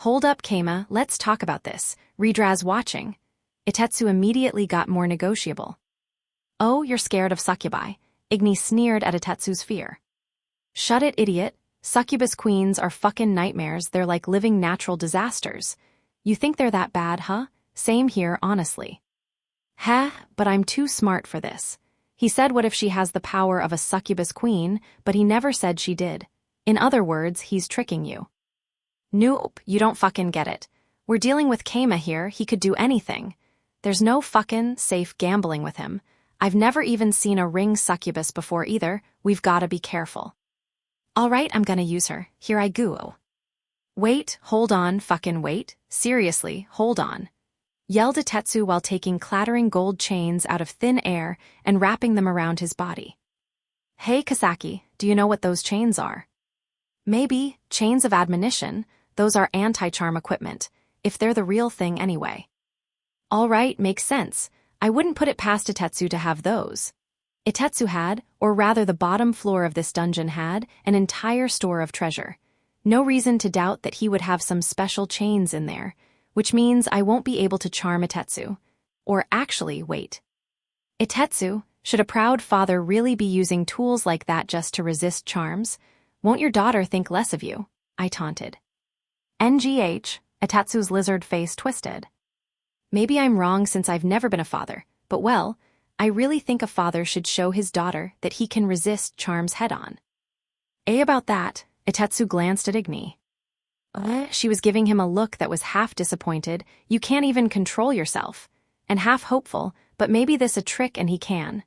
Hold up, Keima, let's talk about this. Redra's watching. Itetsu immediately got more negotiable. Oh, you're scared of succubi. Igni sneered at Itetsu's fear. Shut it, idiot. Succubus queens are fucking nightmares. They're like living natural disasters. You think they're that bad, huh? Same here, honestly. But I'm too smart for this. He said what if she has the power of a succubus queen, but he never said she did. In other words, he's tricking you. Nope, you don't fucking get it. We're dealing with Keima here, he could do anything. There's no fucking safe gambling with him. I've never even seen a ring succubus before either. We've gotta be careful. Alright, I'm gonna use her. Here I go. Wait, hold on, fucking wait. Seriously, hold on. Yelled Itetsu while taking clattering gold chains out of thin air and wrapping them around his body. Hey Kasaki, do you know what those chains are? Maybe, chains of admonition. Those are anti-charm equipment, if they're the real thing anyway. Alright, makes sense. I wouldn't put it past Itetsu to have those. Itetsu had, or rather the bottom floor of this dungeon had, an entire store of treasure. No reason to doubt that he would have some special chains in there, which means I won't be able to charm Itetsu. Or actually, wait. Itetsu, should a proud father really be using tools like that just to resist charms? Won't your daughter think less of you? I taunted. NGH, Itetsu's lizard face twisted. Maybe I'm wrong since I've never been a father, but well, I really think a father should show his daughter that he can resist charms head-on. About that, Itetsu glanced at Igni. She was giving him a look that was half disappointed, you can't even control yourself, and half hopeful, but maybe this a trick and he can.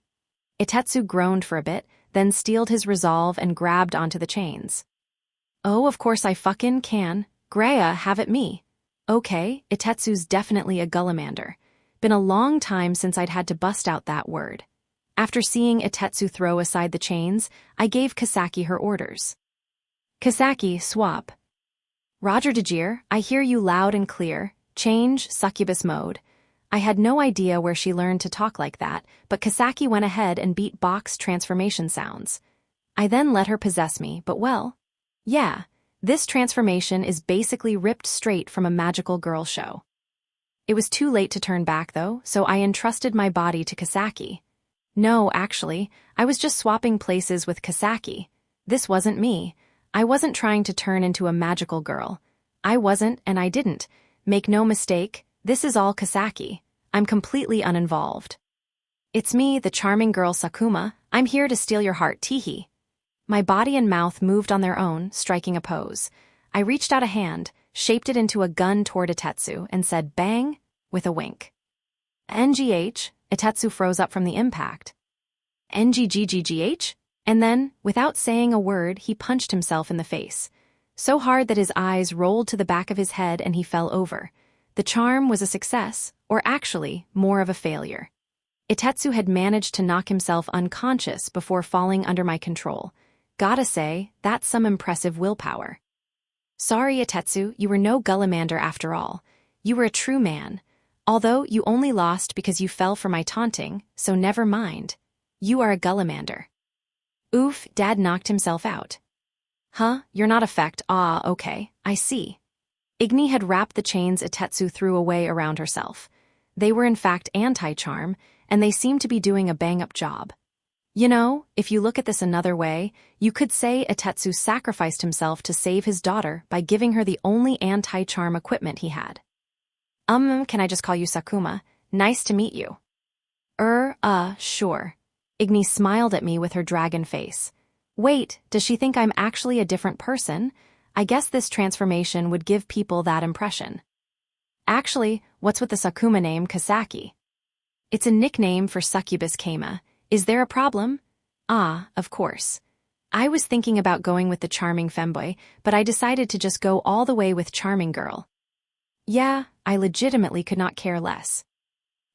Itetsu groaned for a bit, then steeled his resolve and grabbed onto the chains. Oh, of course I fucking can. Greya, have it me. Okay, Itetsu's definitely a Gullamander. Been a long time since I'd had to bust out that word. After seeing Itetsu throw aside the chains, I gave Kasaki her orders. Kasaki, swap. Roger Dejir, I hear you loud and clear. Change, succubus mode. I had no idea where she learned to talk like that, but Kasaki went ahead and beat box transformation sounds. I then let her possess me, but well, yeah, this transformation is basically ripped straight from a magical girl show. It was too late to turn back though, so I entrusted my body to Kasaki. No, actually, I was just swapping places with Kasaki. This wasn't me. I wasn't trying to turn into a magical girl. I wasn't, and I didn't. Make no mistake, This is all Kasaki. I'm completely uninvolved. It's me, the charming girl Sakuma. I'm here to steal your heart, teehee. My body and mouth moved on their own, striking a pose. I reached out a hand, shaped it into a gun toward Itetsu, and said bang, with a wink. NGH, Itetsu froze up from the impact. NGGGGH? And then, without saying a word, he punched himself in the face. So hard that his eyes rolled to the back of his head and he fell over. The charm was a success, or actually, more of a failure. Itetsu had managed to knock himself unconscious before falling under my control. Gotta say, that's some impressive willpower. Sorry, Itetsu, you were no Gullamander after all. You were a true man. Although you only lost because you fell for my taunting, so never mind. You are a Gullamander. Oof, Dad knocked himself out. Huh, you're not effect. Ah, okay, I see. Igni had wrapped the chains Itetsu threw away around herself. They were in fact anti-charm, and they seemed to be doing a bang-up job. You know, if you look at this another way, you could say Itetsu sacrificed himself to save his daughter by giving her the only anti-charm equipment he had. Can I just call you Sakuma? Nice to meet you. Sure. Igni smiled at me with her dragon face. Wait, does she think I'm actually a different person? I guess this transformation would give people that impression. Actually, what's with the Sakuma name Kasaki? It's a nickname for succubus Kama. Is there a problem? Ah, of course. I was thinking about going with the charming femboy, but I decided to just go all the way with charming girl. Yeah, I legitimately could not care less.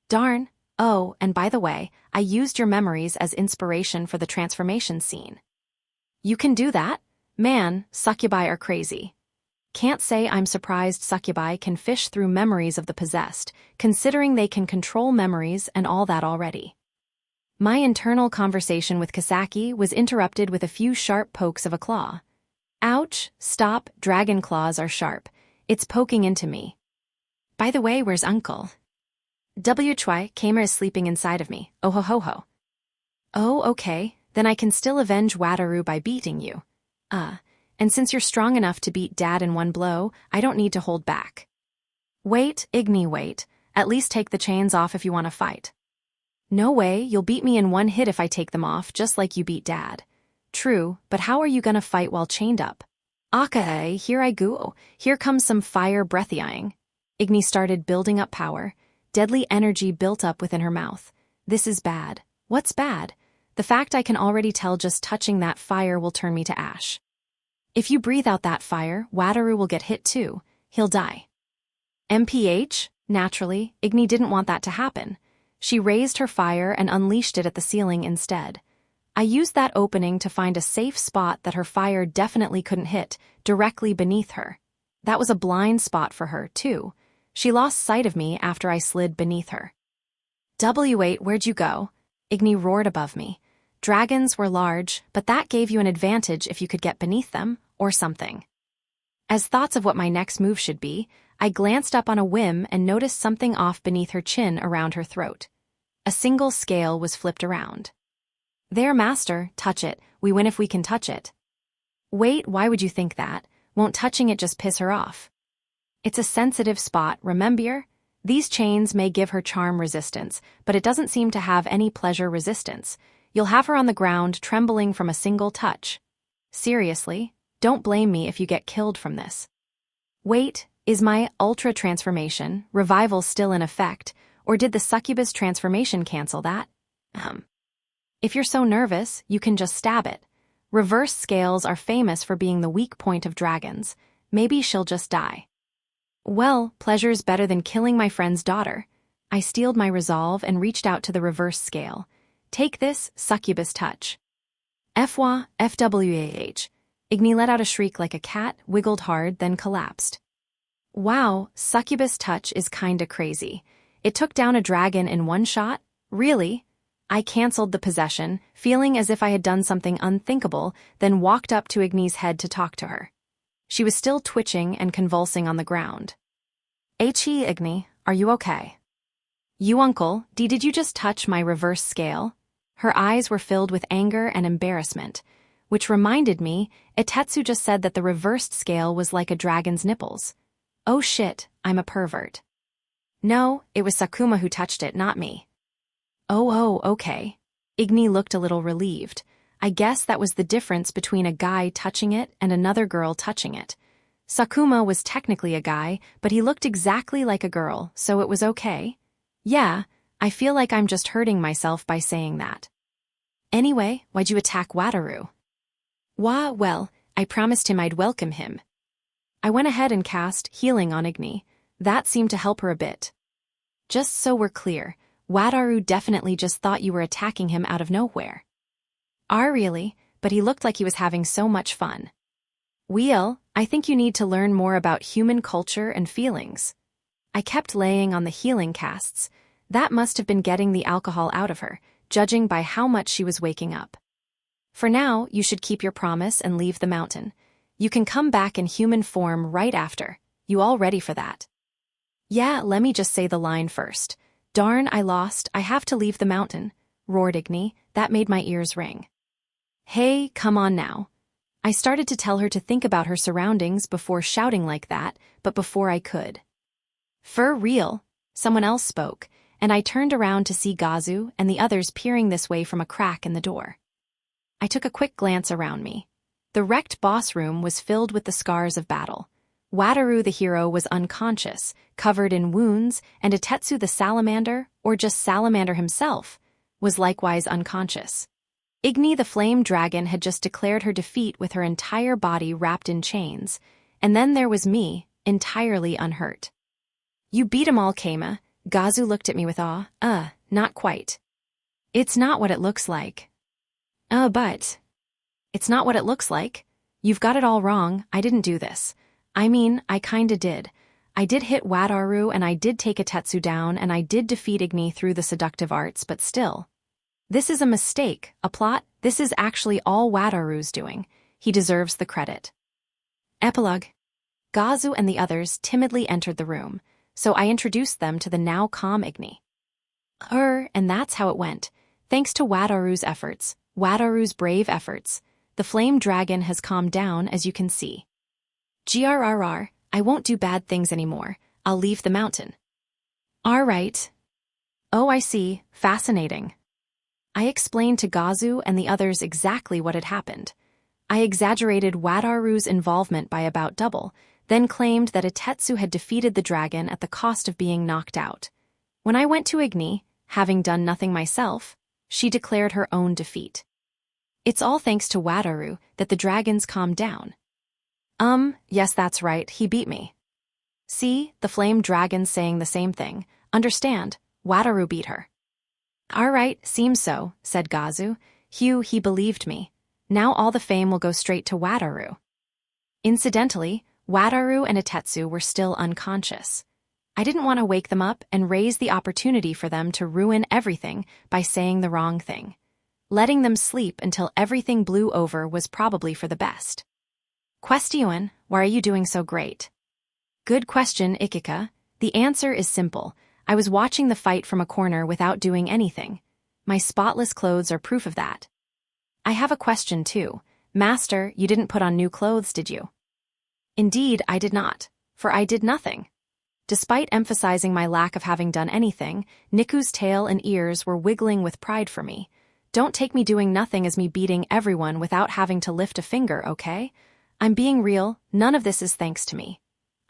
Darn. Oh, and by the way, I used your memories as inspiration for the transformation scene. You can do that? Man, succubi are crazy. Can't say I'm surprised succubi can fish through memories of the possessed, considering they can control memories and all that already. My internal conversation with Kasaki was interrupted with a few sharp pokes of a claw. Ouch, stop, dragon claws are sharp. It's poking into me. By the way, where's Uncle? Choi, Kamer is sleeping inside of me. Oh ho ho ho. Oh, okay, then I can still avenge Wataru by beating you. And since you're strong enough to beat Dad in one blow, I don't need to hold back. Wait, Igni, wait. At least take the chains off if you want to fight. No way, you'll beat me in one hit if I take them off, just like you beat Dad. True, but how are you gonna fight while chained up? Akae, here I go. Here comes some fire breathying. Igni started building up power. Deadly energy built up within her mouth. This is bad. What's bad? The fact I can already tell just touching that fire will turn me to ash. If you breathe out that fire, Wataru will get hit too. He'll die. MPH? Naturally, Igni didn't want that to happen. She raised her fire and unleashed it at the ceiling instead. I used that opening to find a safe spot that her fire definitely couldn't hit, directly beneath her. That was a blind spot for her, too. She lost sight of me after I slid beneath her. W8, where'd you go? Igni roared above me. Dragons were large, but that gave you an advantage if you could get beneath them, or something. As thoughts of what my next move should be, I glanced up on a whim and noticed something off beneath her chin around her throat. A single scale was flipped around. There, master, touch it. We win if we can touch it. Wait, why would you think that? Won't touching it just piss her off? It's a sensitive spot, remember? These chains may give her charm resistance, but it doesn't seem to have any pleasure resistance. You'll have her on the ground trembling from a single touch. Seriously, don't blame me if you get killed from this. Wait, is my ultra transformation, revival still in effect, or did the succubus transformation cancel that? If you're so nervous, you can just stab it. Reverse scales are famous for being the weak point of dragons. Maybe she'll just die. Well, pleasure's better than killing my friend's daughter. I steeled my resolve and reached out to the reverse scale. Take this, succubus touch. FWAH. Igni let out a shriek like a cat, wiggled hard, then collapsed. Wow, succubus touch is kinda crazy. It took down a dragon in one shot? Really? I cancelled the possession, feeling as if I had done something unthinkable, then walked up to Igni's head to talk to her. She was still twitching and convulsing on the ground. He, Igni, are you okay? You, Uncle, did you just touch my reverse scale? Her eyes were filled with anger and embarrassment, which reminded me, Itetsu just said that the reversed scale was like a dragon's nipples. Oh shit, I'm a pervert. No, it was Sakuma who touched it, not me. Oh, okay. Igni looked a little relieved. I guess that was the difference between a guy touching it and another girl touching it. Sakuma was technically a guy, but he looked exactly like a girl, so it was okay. Yeah, I feel like I'm just hurting myself by saying that. Anyway, why'd you attack Wataru? Well, I promised him I'd welcome him. I went ahead and cast Healing on Igni. That seemed to help her a bit. Just so we're clear, Wataru definitely just thought you were attacking him out of nowhere. Really? But he looked like he was having so much fun. Well, I think you need to learn more about human culture and feelings. I kept laying on the healing casts. That must have been getting the alcohol out of her, judging by how much she was waking up. For now, you should keep your promise and leave the mountain. You can come back in human form right after. You all ready for that? Yeah, let me just say the line first. Darn, I lost, I have to leave the mountain, roared Igni. That made my ears ring. Hey, come on now. I started to tell her to think about her surroundings before shouting like that, but before I could. For real, someone else spoke, and I turned around to see Gazu and the others peering this way from a crack in the door. I took a quick glance around me. The wrecked boss room was filled with the scars of battle. Wataru the hero was unconscious, covered in wounds, and Itetsu the salamander, or just salamander himself, was likewise unconscious. Igni the flame dragon had just declared her defeat with her entire body wrapped in chains, and then there was me, entirely unhurt. You beat 'em all, Keima. Gazu looked at me with awe. Not quite. It's not what it looks like. But. It's not what it looks like. You've got it all wrong, I didn't do this. I mean, I kinda did. I did hit Wataru and I did take Itetsu down and I did defeat Igni through the seductive arts, but still. This is a mistake, a plot. This is actually all Wataru's doing. He deserves the credit. Epilogue. Gazu and the others timidly entered the room, so I introduced them to the now calm Igni. And that's how it went. Thanks to Wataru's efforts, Wataru's brave efforts, the flame dragon has calmed down, as you can see. GRRR, I won't do bad things anymore. I'll leave the mountain. Alright. Oh, I see. Fascinating. I explained to Gazu and the others exactly what had happened. I exaggerated Wataru's involvement by about double, then claimed that Itetsu had defeated the dragon at the cost of being knocked out. When I went to Igni, having done nothing myself, she declared her own defeat. It's all thanks to Wataru that the dragons calmed down. Yes, that's right, he beat me. See, the flame dragon's saying the same thing. Understand, Wataru beat her. Alright, seems so, said Gazu. He believed me. Now all the fame will go straight to Wataru. Incidentally, Wataru and Itetsu were still unconscious. I didn't want to wake them up and raise the opportunity for them to ruin everything by saying the wrong thing. Letting them sleep until everything blew over was probably for the best. Question, why are you doing so great? Good question, Ikika. The answer is simple. I was watching the fight from a corner without doing anything. My spotless clothes are proof of that. I have a question too. Master, you didn't put on new clothes, did you? Indeed, I did not, for I did nothing. Despite emphasizing my lack of having done anything, Niku's tail and ears were wiggling with pride for me. Don't take me doing nothing as me beating everyone without having to lift a finger, okay? I'm being real, none of this is thanks to me.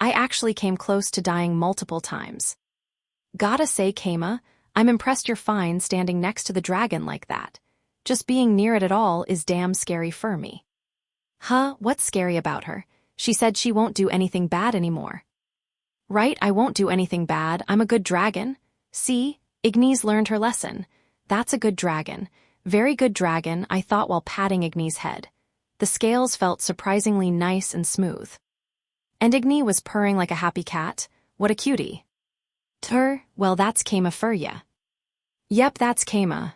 I actually came close to dying multiple times. Gotta say, Keima, I'm impressed you're fine standing next to the dragon like that. Just being near it at all is damn scary for me. What's scary about her? She said she won't do anything bad anymore. Right, I won't do anything bad, I'm a good dragon. See, Igni's learned her lesson. That's a good dragon. Very good dragon, I thought while patting Igni's head. The scales felt surprisingly nice and smooth. And Igni was purring like a happy cat. What a cutie. Well, that's Keima for ya. Yep, that's Keima.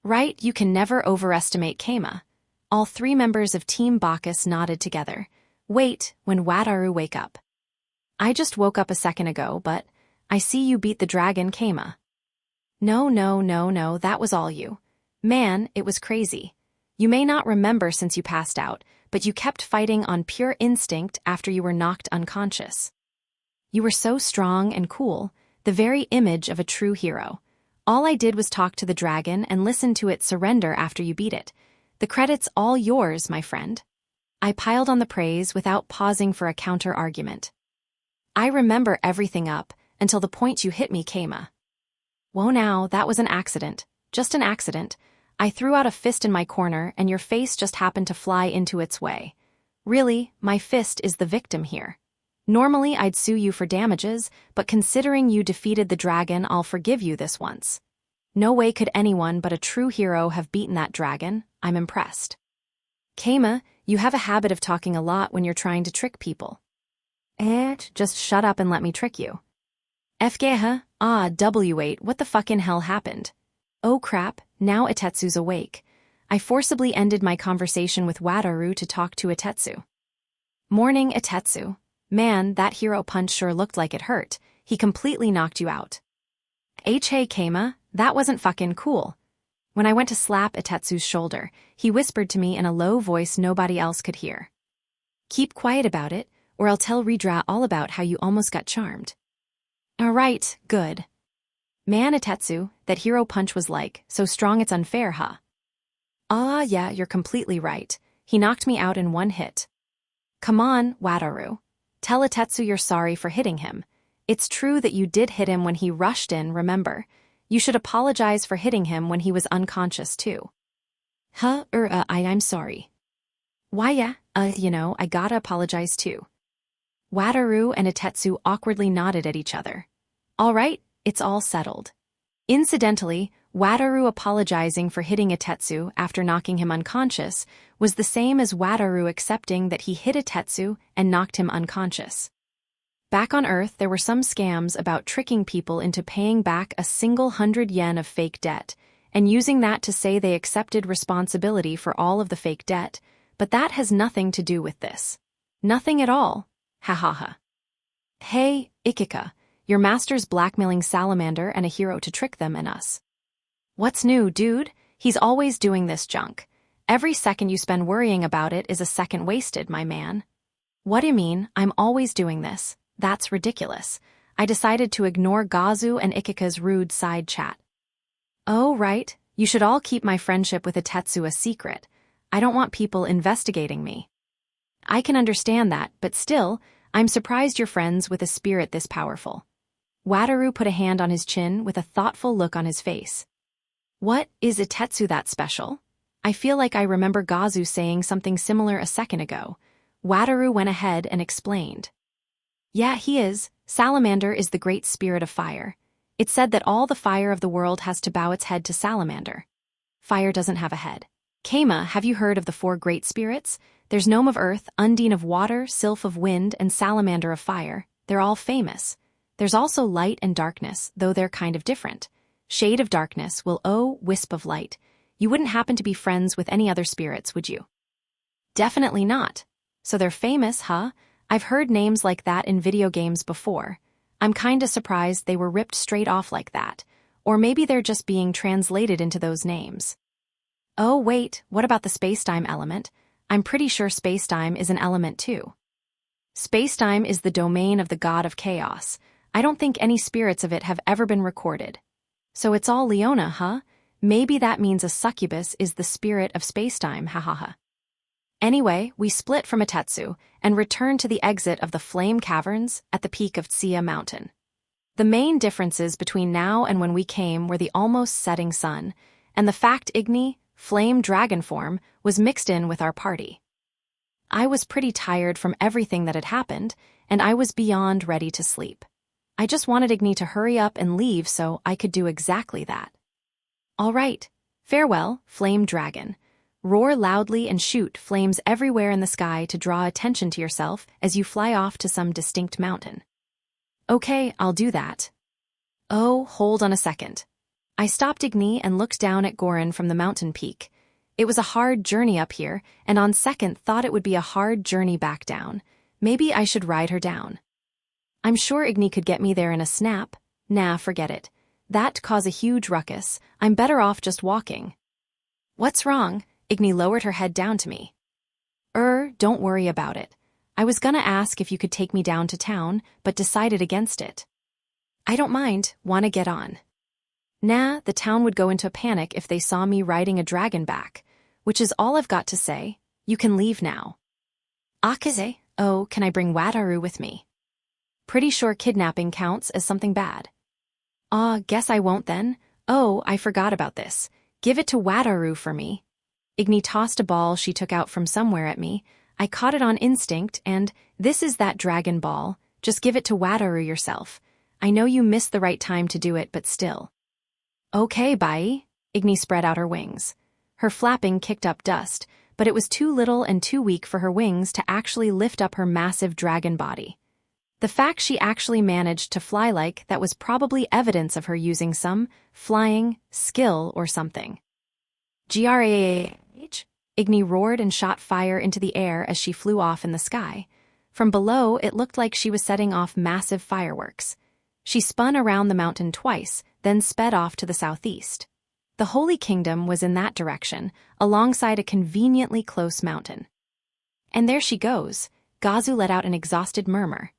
Right, you can never overestimate Keima. All three members of Team Bacchus nodded together. Wait, when Wataru wake up? I just woke up a second ago, but I see you beat the dragon, Keima. No, that was all you. Man, it was crazy. You may not remember since you passed out, but you kept fighting on pure instinct after you were knocked unconscious. You were so strong and cool, the very image of a true hero. All I did was talk to the dragon and listen to it surrender after you beat it. The credit's all yours, my friend. I piled on the praise without pausing for a counter-argument. I remember everything up until the point you hit me, Keima. Whoa now, that was an accident. Just an accident. I threw out a fist in my corner and your face just happened to fly into its way. Really, my fist is the victim here. Normally I'd sue you for damages, but considering you defeated the dragon, I'll forgive you this once. No way could anyone but a true hero have beaten that dragon. I'm impressed. Keima, you have a habit of talking a lot when you're trying to trick people. Just shut up and let me trick you. FGH, W8, what the fucking hell happened? Oh crap, now Itetsu's awake. I forcibly ended my conversation with Wataru to talk to Itetsu. Morning, Itetsu. Man, that hero punch sure looked like it hurt. He completely knocked you out. Hey Keima, that wasn't fucking cool. When I went to slap Itetsu's shoulder, he whispered to me in a low voice nobody else could hear. Keep quiet about it, or I'll tell Ridra all about how you almost got charmed. Alright, good. Man, Itetsu, that hero punch was like, so strong it's unfair, huh? Yeah, you're completely right. He knocked me out in one hit. Come on, Wataru. Tell Itetsu you're sorry for hitting him. It's true that you did hit him when he rushed in, remember? You should apologize for hitting him when he was unconscious, too. I'm sorry. Why, yeah, I gotta apologize, too. Wataru and Itetsu awkwardly nodded at each other. All right, it's all settled. Incidentally, Wataru apologizing for hitting Itetsu after knocking him unconscious was the same as Wataru accepting that he hit Itetsu and knocked him unconscious. Back on Earth, there were some scams about tricking people into paying back a single 100 yen of fake debt, and using that to say they accepted responsibility for all of the fake debt, but that has nothing to do with this. Nothing at all. Ha ha ha. Hey, Ikika, your master's blackmailing Salamander and a hero to trick them and us. What's new, dude? He's always doing this junk. Every second you spend worrying about it is a second wasted, my man. What do you mean, I'm always doing this? That's ridiculous. I decided to ignore Gazu and Ikika's rude side chat. Oh, right. You should all keep my friendship with Itetsu a secret. I don't want people investigating me. I can understand that, but still, I'm surprised you're friends with a spirit this powerful. Wataru put a hand on his chin with a thoughtful look on his face. What, is Itetsu that special? I feel like I remember Gazu saying something similar a second ago. Wataru went ahead and explained. Yeah, he is. Salamander is the great spirit of fire. It's said that all the fire of the world has to bow its head to Salamander. Fire doesn't have a head. Keima, have you heard of the 4 great spirits? There's Gnome of Earth, Undine of Water, Sylph of Wind, and Salamander of Fire. They're all famous. There's also Light and Darkness, though they're kind of different. Shade of Darkness will Wisp of Light. You wouldn't happen to be friends with any other spirits, would you? Definitely not. So they're famous, huh? I've heard names like that in video games before. I'm kinda surprised they were ripped straight off like that. Or maybe they're just being translated into those names. Oh wait, what about the spacetime element? I'm pretty sure spacetime is an element too. Spacetime is the domain of the god of chaos. I don't think any spirits of it have ever been recorded. So it's all Leona, huh? Maybe that means a succubus is the spirit of spacetime, hahaha. Anyway, we split from Itetsu and returned to the exit of the Flame Caverns at the peak of Tsuya Mountain. The main differences between now and when we came were the almost setting sun, and the fact Igni, flame dragon form, was mixed in with our party. I was pretty tired from everything that had happened, and I was beyond ready to sleep. I just wanted Igni to hurry up and leave so I could do exactly that. All right, farewell, flame dragon. Roar loudly and shoot flames everywhere in the sky to draw attention to yourself as you fly off to some distinct mountain. Okay, I'll do that. Oh, hold on a second. I stopped Igni and looked down at Gorin from the mountain peak. It was a hard journey up here, and on second thought it would be a hard journey back down. Maybe I should ride her down. I'm sure Igni could get me there in a snap. Nah, forget it. That'd cause a huge ruckus. I'm better off just walking. What's wrong? Igni lowered her head down to me. Don't worry about it. I was gonna ask if you could take me down to town, but decided against it. I don't mind, wanna get on. Nah, the town would go into a panic if they saw me riding a dragon back, which is all I've got to say. You can leave now. Akaze, oh, can I bring Wataru with me? Pretty sure kidnapping counts as something bad. Guess I won't then. Oh, I forgot about this. Give it to Wataru for me. Igni tossed a ball she took out from somewhere at me. I caught it on instinct and, this is that dragon ball. Just give it to Wataru yourself. I know you missed the right time to do it, but still. Okay, bye. Igni spread out her wings. Her flapping kicked up dust, but it was too little and too weak for her wings to actually lift up her massive dragon body. The fact she actually managed to fly like that was probably evidence of her using some flying skill or something. Grah! Igni roared and shot fire into the air as she flew off in the sky. From below, it looked like she was setting off massive fireworks. She spun around the mountain twice, then sped off to the southeast. The Holy Kingdom was in that direction, alongside a conveniently close mountain. And there she goes. Gazu let out an exhausted murmur.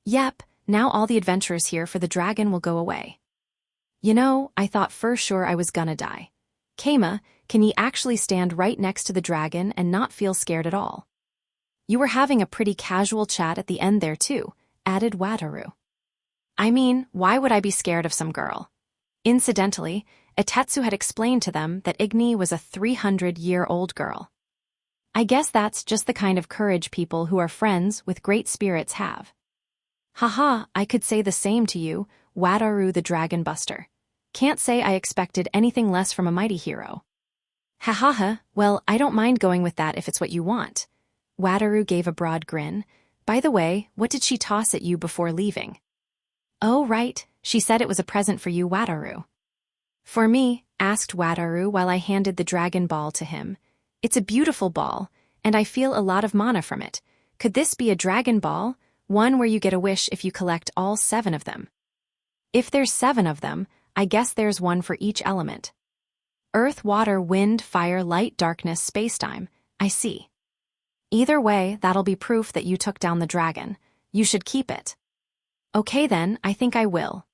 Yep, now all the adventurers here for the dragon will go away. You know, I thought for sure I was gonna die. Keima, can ye actually stand right next to the dragon and not feel scared at all? You were having a pretty casual chat at the end there too, added Wataru. I mean, why would I be scared of some girl? Incidentally, Etetsu had explained to them that Igni was a 300-year-old girl. I guess that's just the kind of courage people who are friends with great spirits have. Haha, I could say the same to you, Wataru the Dragon Buster. Can't say I expected anything less from a mighty hero. Ha, well, I don't mind going with that if it's what you want. Wataru gave a broad grin. By the way, what did she toss at you before leaving? Oh, right, she said it was a present for you, Wataru. For me, asked Wataru while I handed the dragon ball to him. It's a beautiful ball, and I feel a lot of mana from it. Could this be a dragon ball, one where you get a wish if you collect all 7 of them? If there's 7 of them, I guess there's one for each element. Earth, water, wind, fire, light, darkness, spacetime. I see. Either way, that'll be proof that you took down the dragon. You should keep it. Okay then, I think I will.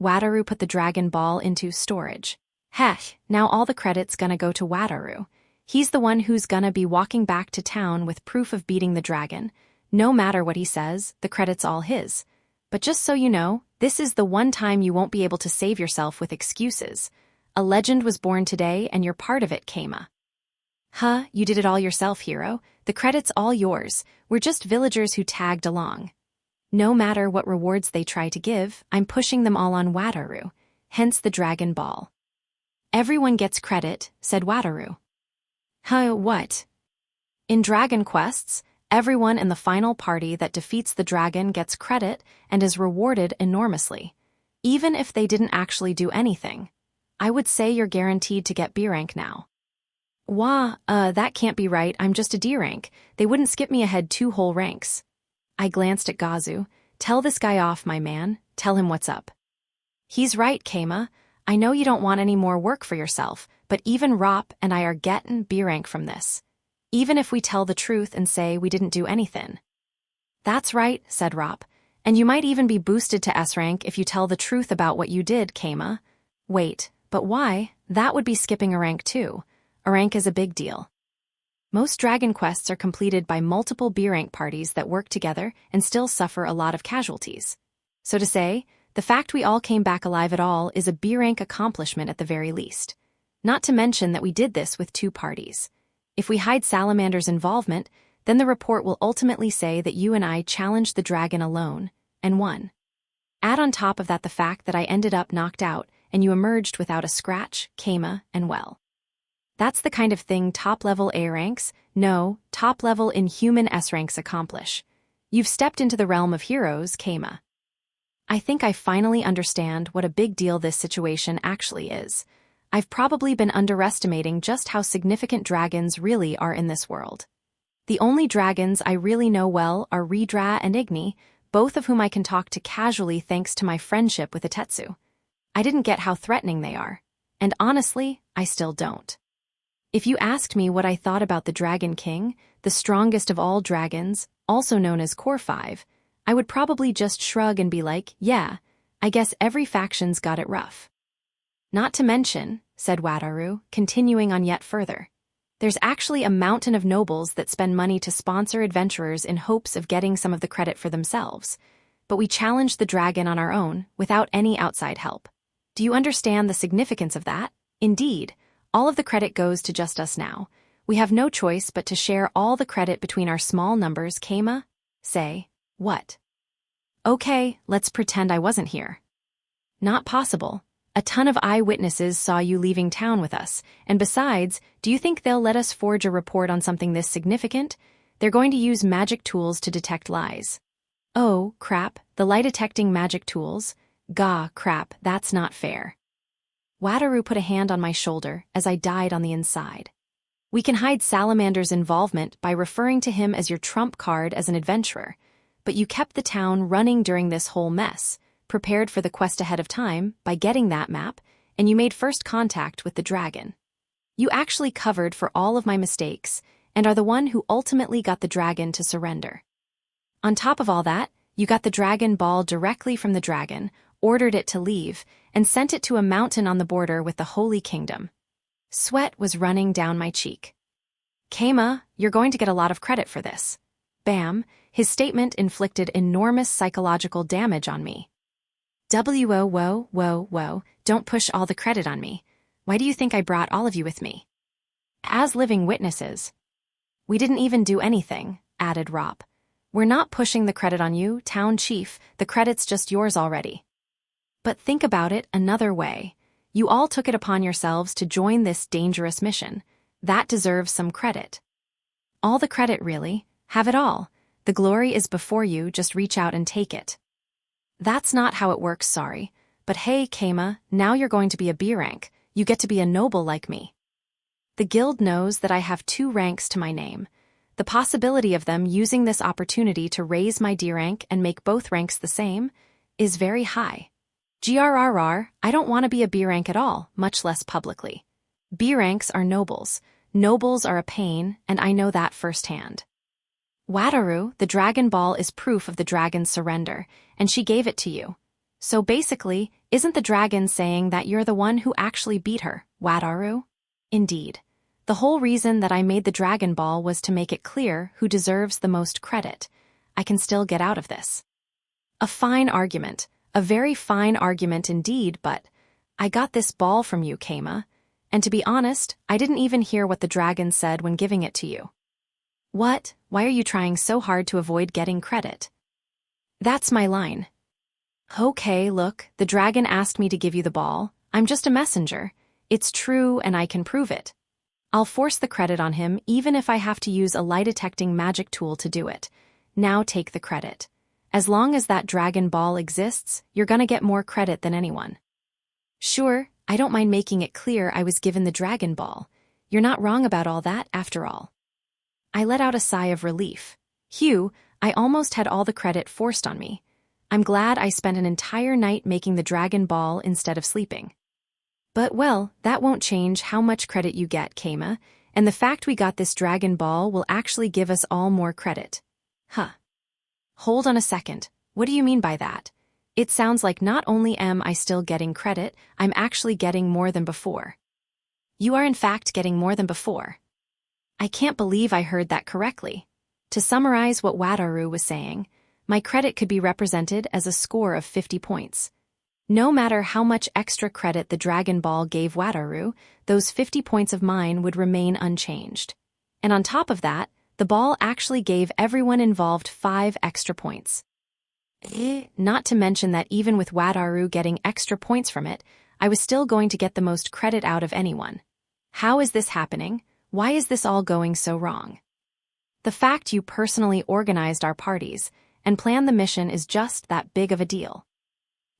Wataru put the dragon ball into storage. Heck, now all the credit's gonna go to Wataru. He's the one who's gonna be walking back to town with proof of beating the dragon. No matter what he says, the credit's all his. But just so you know, this is the one time you won't be able to save yourself with excuses. A legend was born today and you're part of it, Keima. Huh, you did it all yourself, hero. The credit's all yours. We're just villagers who tagged along. No matter what rewards they try to give, I'm pushing them all on Wataru, hence the dragon ball. Everyone gets credit, said Wataru. Huh, what? In Dragon Quests, everyone in the final party that defeats the dragon gets credit and is rewarded enormously, even if they didn't actually do anything. I would say you're guaranteed to get B rank now. Wah, that can't be right, I'm just a D rank. They wouldn't skip me ahead 2 whole ranks. I glanced at Gazu. Tell this guy off, my man. Tell him what's up. He's right, Keima. I know you don't want any more work for yourself, but even Rop and I are gettin' B rank from this. Even if we tell the truth and say we didn't do anything. That's right, said Rop. And you might even be boosted to S rank if you tell the truth about what you did, Keima. Wait, but why? That would be skipping a rank too. A rank is a big deal. Most Dragon Quests are completed by multiple B rank parties that work together and still suffer a lot of casualties. So to say, the fact we all came back alive at all is a B rank accomplishment at the very least. Not to mention that we did this with 2 parties. If we hide Salamander's involvement, then the report will ultimately say that you and I challenged the dragon alone, and won. Add on top of that the fact that I ended up knocked out, and you emerged without a scratch, Keima, and well. That's the kind of thing top-level A ranks, no, top-level Inhuman S ranks accomplish. You've stepped into the realm of heroes, Keima. I think I finally understand what a big deal this situation actually is. I've probably been underestimating just how significant dragons really are in this world. The only dragons I really know well are Ridra and Igni, both of whom I can talk to casually thanks to my friendship with Etetsu. I didn't get how threatening they are, and honestly, I still don't. If you asked me what I thought about the Dragon King, the strongest of all dragons, also known as Core 5, I would probably just shrug and be like, yeah, I guess every faction's got it rough. Not to mention, said Wataru, continuing on yet further, there's actually a mountain of nobles that spend money to sponsor adventurers in hopes of getting some of the credit for themselves. But we challenged the dragon on our own, without any outside help. Do you understand the significance of that? Indeed, all of the credit goes to just us now. We have no choice but to share all the credit between our small numbers, Keima? Say, what? Okay, let's pretend I wasn't here. Not possible. A ton of eyewitnesses saw you leaving town with us, and besides, do you think they'll let us forge a report on something this significant? They're going to use magic tools to detect lies. Oh, crap, the lie-detecting magic tools? Gah, crap, that's not fair. Wataru put a hand on my shoulder as I died on the inside. We can hide Salamander's involvement by referring to him as your trump card as an adventurer, but you kept the town running during this whole mess, prepared for the quest ahead of time by getting that map, and you made first contact with the dragon. You actually covered for all of my mistakes and are the one who ultimately got the dragon to surrender. On top of all that, you got the Dragon Ball directly from the dragon, ordered it to leave, and sent it to a mountain on the border with the Holy Kingdom. Sweat was running down my cheek. Keima, you're going to get a lot of credit for this. Bam, his statement inflicted enormous psychological damage on me. Whoa, don't push all the credit on me. Why do you think I brought all of you with me? As living witnesses. We didn't even do anything, added Rop. We're not pushing the credit on you, town chief, the credit's just yours already. But think about it another way. You all took it upon yourselves to join this dangerous mission. That deserves some credit. All the credit, really. Have it all. The glory is before you, just reach out and take it. That's not how it works, sorry. But hey, Keima, now you're going to be a B rank. You get to be a noble like me. The guild knows that I have 2 ranks to my name. The possibility of them using this opportunity to raise my D rank and make both ranks the same is very high. GRRR, I don't want to be a B rank at all, much less publicly. B ranks are nobles. Nobles are a pain, and I know that firsthand. Wataru, the Dragon Ball is proof of the dragon's surrender, and she gave it to you. So basically, isn't the dragon saying that you're the one who actually beat her, Wataru? Indeed. The whole reason that I made the Dragon Ball was to make it clear who deserves the most credit. I can still get out of this. A fine argument. A very fine argument indeed, but I got this ball from you, Keima. And to be honest, I didn't even hear what the dragon said when giving it to you. What? Why are you trying so hard to avoid getting credit? That's my line. Okay, look, the dragon asked me to give you the ball. I'm just a messenger. It's true and I can prove it. I'll force the credit on him even if I have to use a lie-detecting magic tool to do it. Now take the credit. As long as that Dragon Ball exists, you're gonna get more credit than anyone. Sure, I don't mind making it clear I was given the Dragon Ball. You're not wrong about all that, after all. I let out a sigh of relief. Phew, I almost had all the credit forced on me. I'm glad I spent an entire night making the Dragon Ball instead of sleeping. But well, that won't change how much credit you get, Keima, and the fact we got this Dragon Ball will actually give us all more credit. Huh. Hold on a second, what do you mean by that? It sounds like not only am I still getting credit, I'm actually getting more than before. You are in fact getting more than before. I can't believe I heard that correctly. To summarize what Wataru was saying, my credit could be represented as a score of 50 points. No matter how much extra credit the Dragon Ball gave Wataru, those 50 points of mine would remain unchanged. And on top of that, the ball actually gave everyone involved 5 extra points. Not to mention that even with Wataru getting extra points from it, I was still going to get the most credit out of anyone. How is this happening? Why is this all going so wrong? The fact you personally organized our parties and planned the mission is just that big of a deal.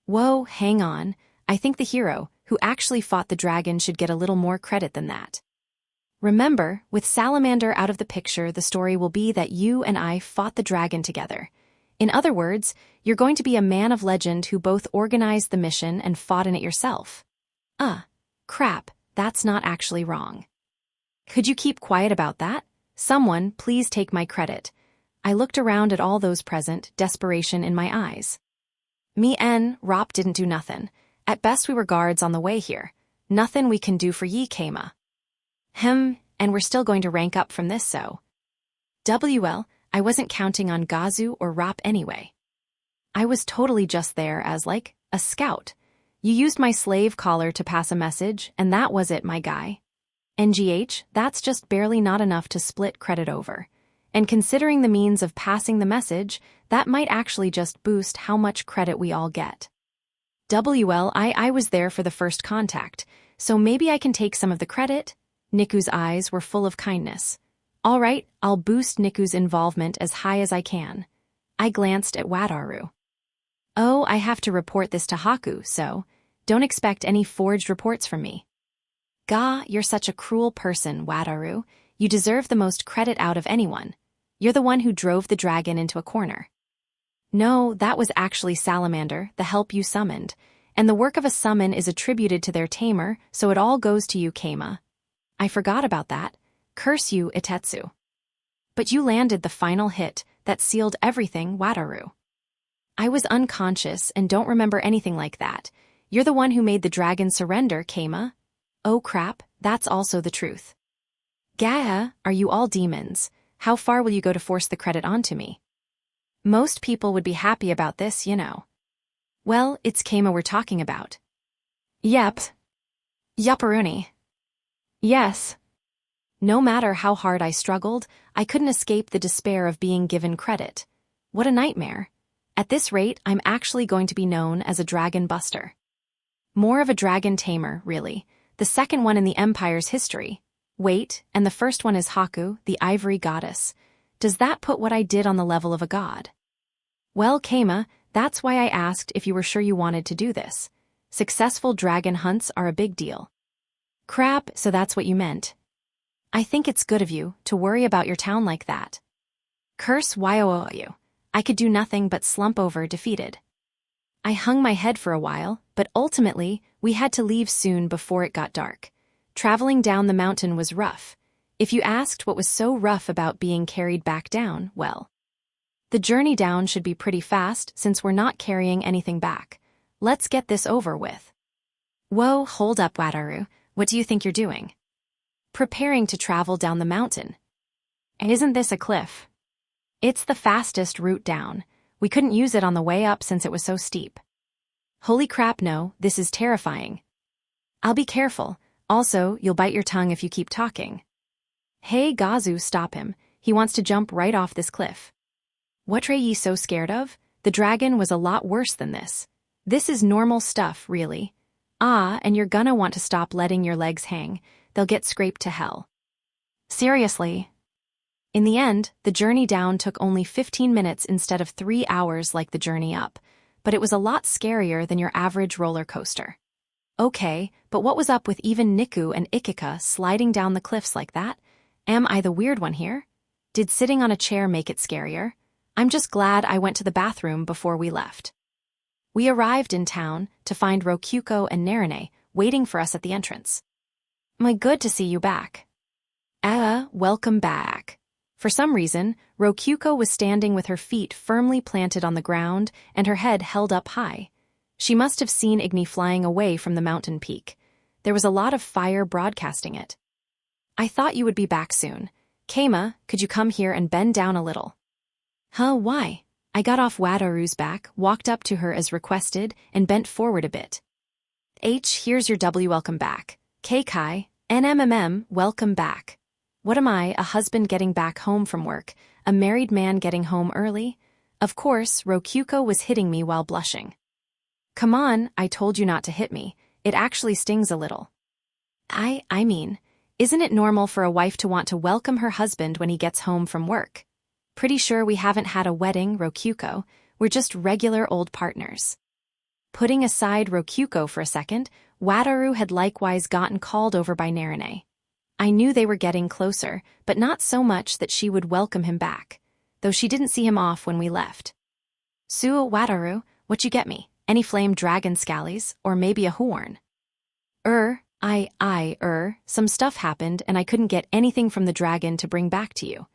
Whoa, hang on. I think the hero, who actually fought the dragon, should get a little more credit than that. Remember, with Salamander out of the picture, the story will be that you and I fought the dragon together. In other words, you're going to be a man of legend who both organized the mission and fought in it yourself. Crap, that's not actually wrong. Could you keep quiet about that? Someone, please take my credit. I looked around at all those present, desperation in my eyes. Me and Rop didn't do nothin'. At best we were guards on the way here. Nothin' we can do for ye, Kama. And we're still going to rank up from this, so. I wasn't counting on Gazu or Rop anyway. I was totally just there as, like, a scout. You used my slave collar to pass a message, and that was it, my guy. NGH, that's just barely not enough to split credit over. And considering the means of passing the message, that might actually just boost how much credit we all get. I was there for the first contact, so maybe I can take some of the credit? Niku's eyes were full of kindness. All right, I'll boost Niku's involvement as high as I can. I glanced at Wataru. Oh, I have to report this to Haku, so don't expect any forged reports from me. Ga, you're such a cruel person, Wataru. You deserve the most credit out of anyone. You're the one who drove the dragon into a corner. No, that was actually Salamander, the help you summoned, and the work of a summon is attributed to their tamer, so it all goes to you, Kama. I forgot about that. Curse you, Itetsu. But you landed the final hit that sealed everything, Wataru. I was unconscious and don't remember anything like that. You're the one who made the dragon surrender, Kama. Oh crap, that's also the truth. Gaia, are you all demons? How far will you go to force the credit onto me? Most people would be happy about this, you know. Well, it's Kama we're talking about. Yep. Yuparuni. Yes. No matter how hard I struggled, I couldn't escape the despair of being given credit. What a nightmare. At this rate, I'm actually going to be known as a dragon buster. More of a dragon tamer, really. The second one in the Empire's history. Wait, and the first one is Haku, the ivory goddess. Does that put what I did on the level of a god? Well, Kama, that's why I asked if you were sure you wanted to do this. Successful dragon hunts are a big deal. Crap, so that's what you meant. I think it's good of you to worry about your town like that. Curse you. I could do nothing but slump over defeated. I hung my head for a while, but ultimately, we had to leave soon before it got dark. Traveling down the mountain was rough. If you asked what was so rough about being carried back down, well, the journey down should be pretty fast since we're not carrying anything back. Let's get this over with. Whoa, hold up, Wataru. What do you think you're doing? Preparing to travel down the mountain. Isn't this a cliff? It's the fastest route down. We couldn't use it on the way up since it was so steep. Holy crap, no, this is terrifying. I'll be careful. Also, you'll bite your tongue if you keep talking. Hey, Gazu, stop him. He wants to jump right off this cliff. What are ye so scared of? The dragon was a lot worse than this. This is normal stuff, really. And you're gonna want to stop letting your legs hang. They'll get scraped to hell. Seriously. In the end, the journey down took only 15 minutes instead of 3 hours like the journey up, but it was a lot scarier than your average roller coaster. Okay, but what was up with even Niku and Ikika sliding down the cliffs like that? Am I the weird one here? Did sitting on a chair make it scarier? I'm just glad I went to the bathroom before we left. We arrived in town to find Rokyuko and Narine waiting for us at the entrance. My good to see you back. Welcome back. For some reason, Rokyuko was standing with her feet firmly planted on the ground and her head held up high. She must have seen Igni flying away from the mountain peak. There was a lot of fire broadcasting it. I thought you would be back soon. Kama, could you come here and bend down a little? Why? I got off Wataru's back, walked up to her as requested, and bent forward a bit. Here's your welcome back. Kai, NMMM, welcome back. What am I, a husband getting back home from work, a married man getting home early? Of course, Rokyuko was hitting me while blushing. Come on, I told you not to hit me. It actually stings a little. I mean, isn't it normal for a wife to want to welcome her husband when he gets home from work? Pretty sure we haven't had a wedding, Rokyuko. We're just regular old partners. Putting aside Rokyuko for a second, Wataru had likewise gotten called over by Narine. I knew they were getting closer, but not so much that she would welcome him back, though she didn't see him off when we left. Wataru, what you get me? Any flame dragon scallies, or maybe a horn? Some stuff happened and I couldn't get anything from the dragon to bring back to you.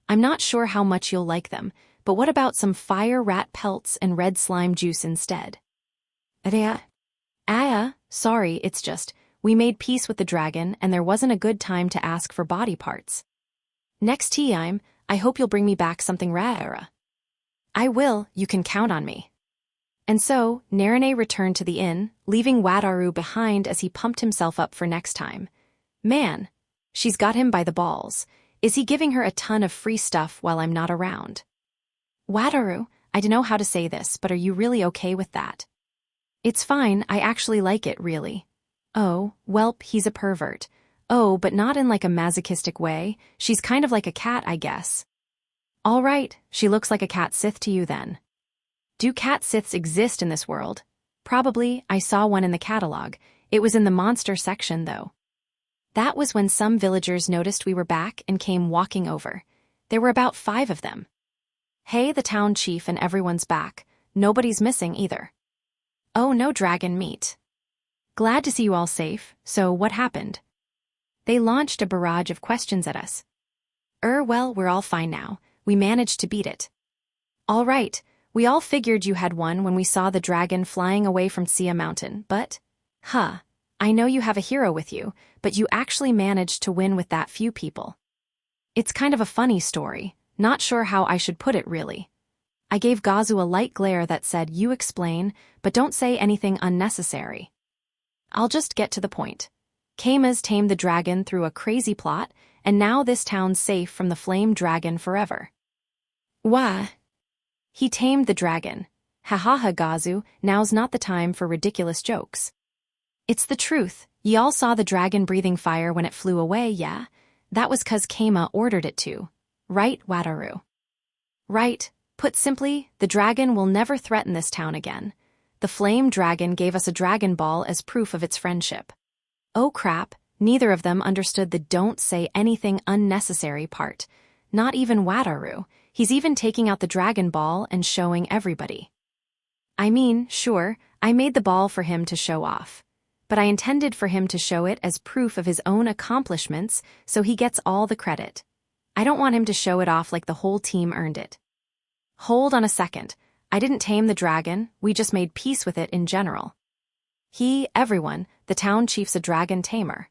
I'm not sure how much you'll like them, but what about some fire rat pelts and red slime juice instead? Sorry, it's just, we made peace with the dragon and there wasn't a good time to ask for body parts. Next time, I hope you'll bring me back something rare. I will, you can count on me. And so, Narine returned to the inn, leaving Wataru behind as he pumped himself up for next time. Man, she's got him by the balls. Is he giving her a ton of free stuff while I'm not around? Wataru, I don't know how to say this, but are you really okay with that? It's fine, I actually like it, really. Oh, welp, he's a pervert. Oh, but not in like a masochistic way, she's kind of like a cat, I guess. All right, she looks like a cat Sith to you then. Do cat Siths exist in this world? Probably, I saw one in the catalog. It was in the monster section, though. That was when some villagers noticed we were back and came walking over. There were about 5 of them. Hey, the town chief and everyone's back. Nobody's missing either. Oh, no dragon meat. Glad to see you all safe, so what happened? They launched a barrage of questions at us. Well, we're all fine now. We managed to beat it. All right, we all figured you had won when we saw the dragon flying away from Sia Mountain, but... I know you have a hero with you, but you actually managed to win with that few people. It's kind of a funny story, not sure how I should put it really. I gave Gazu a light glare that said, you explain, but don't say anything unnecessary. I'll just get to the point. Kama's tamed the dragon through a crazy plot, and now this town's safe from the flame dragon forever. Why? He tamed the dragon. Ha ha ha, Gazu, now's not the time for ridiculous jokes. It's the truth. Ye all saw the dragon breathing fire when it flew away, yeah? That was 'cause Kama ordered it to. Right, Wataru? Right. Put simply, the dragon will never threaten this town again. The flame dragon gave us a dragon ball as proof of its friendship. Oh crap, neither of them understood the don't say anything unnecessary part. Not even Wataru. He's even taking out the dragon ball and showing everybody. I mean, sure, I made the ball for him to show off. But I intended for him to show it as proof of his own accomplishments, so he gets all the credit. I don't want him to show it off like the whole team earned it. Hold on a second. I didn't tame the dragon, we just made peace with it in general. Everyone, the town chief's a dragon tamer.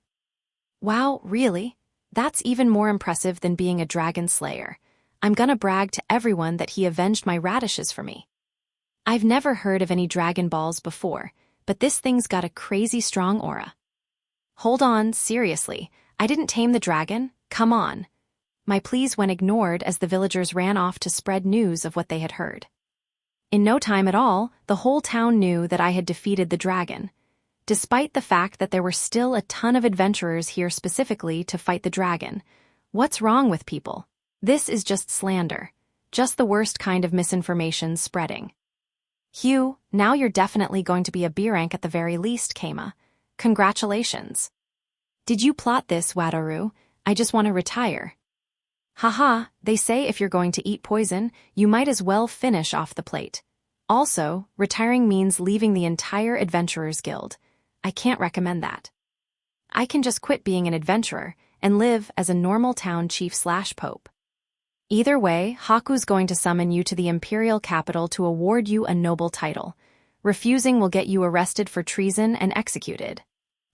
Wow, really? That's even more impressive than being a dragon slayer. I'm gonna brag to everyone that he avenged my radishes for me. I've never heard of any dragon balls before, but this thing's got a crazy strong aura. Hold on, seriously, I didn't tame the dragon, come on. My pleas went ignored as the villagers ran off to spread news of what they had heard. In no time at all, the whole town knew that I had defeated the dragon, despite the fact that there were still a ton of adventurers here specifically to fight the dragon. What's wrong with people? This is just slander. Just the worst kind of misinformation spreading. Hugh, now you're definitely going to be a B rank at the very least, Kama. Congratulations. Did you plot this, Wataru? I just want to retire. Haha, they say if you're going to eat poison, you might as well finish off the plate. Also, retiring means leaving the entire Adventurers Guild. I can't recommend that. I can just quit being an adventurer and live as a normal town chief/pope. Either way, Haku's going to summon you to the imperial capital to award you a noble title. Refusing will get you arrested for treason and executed.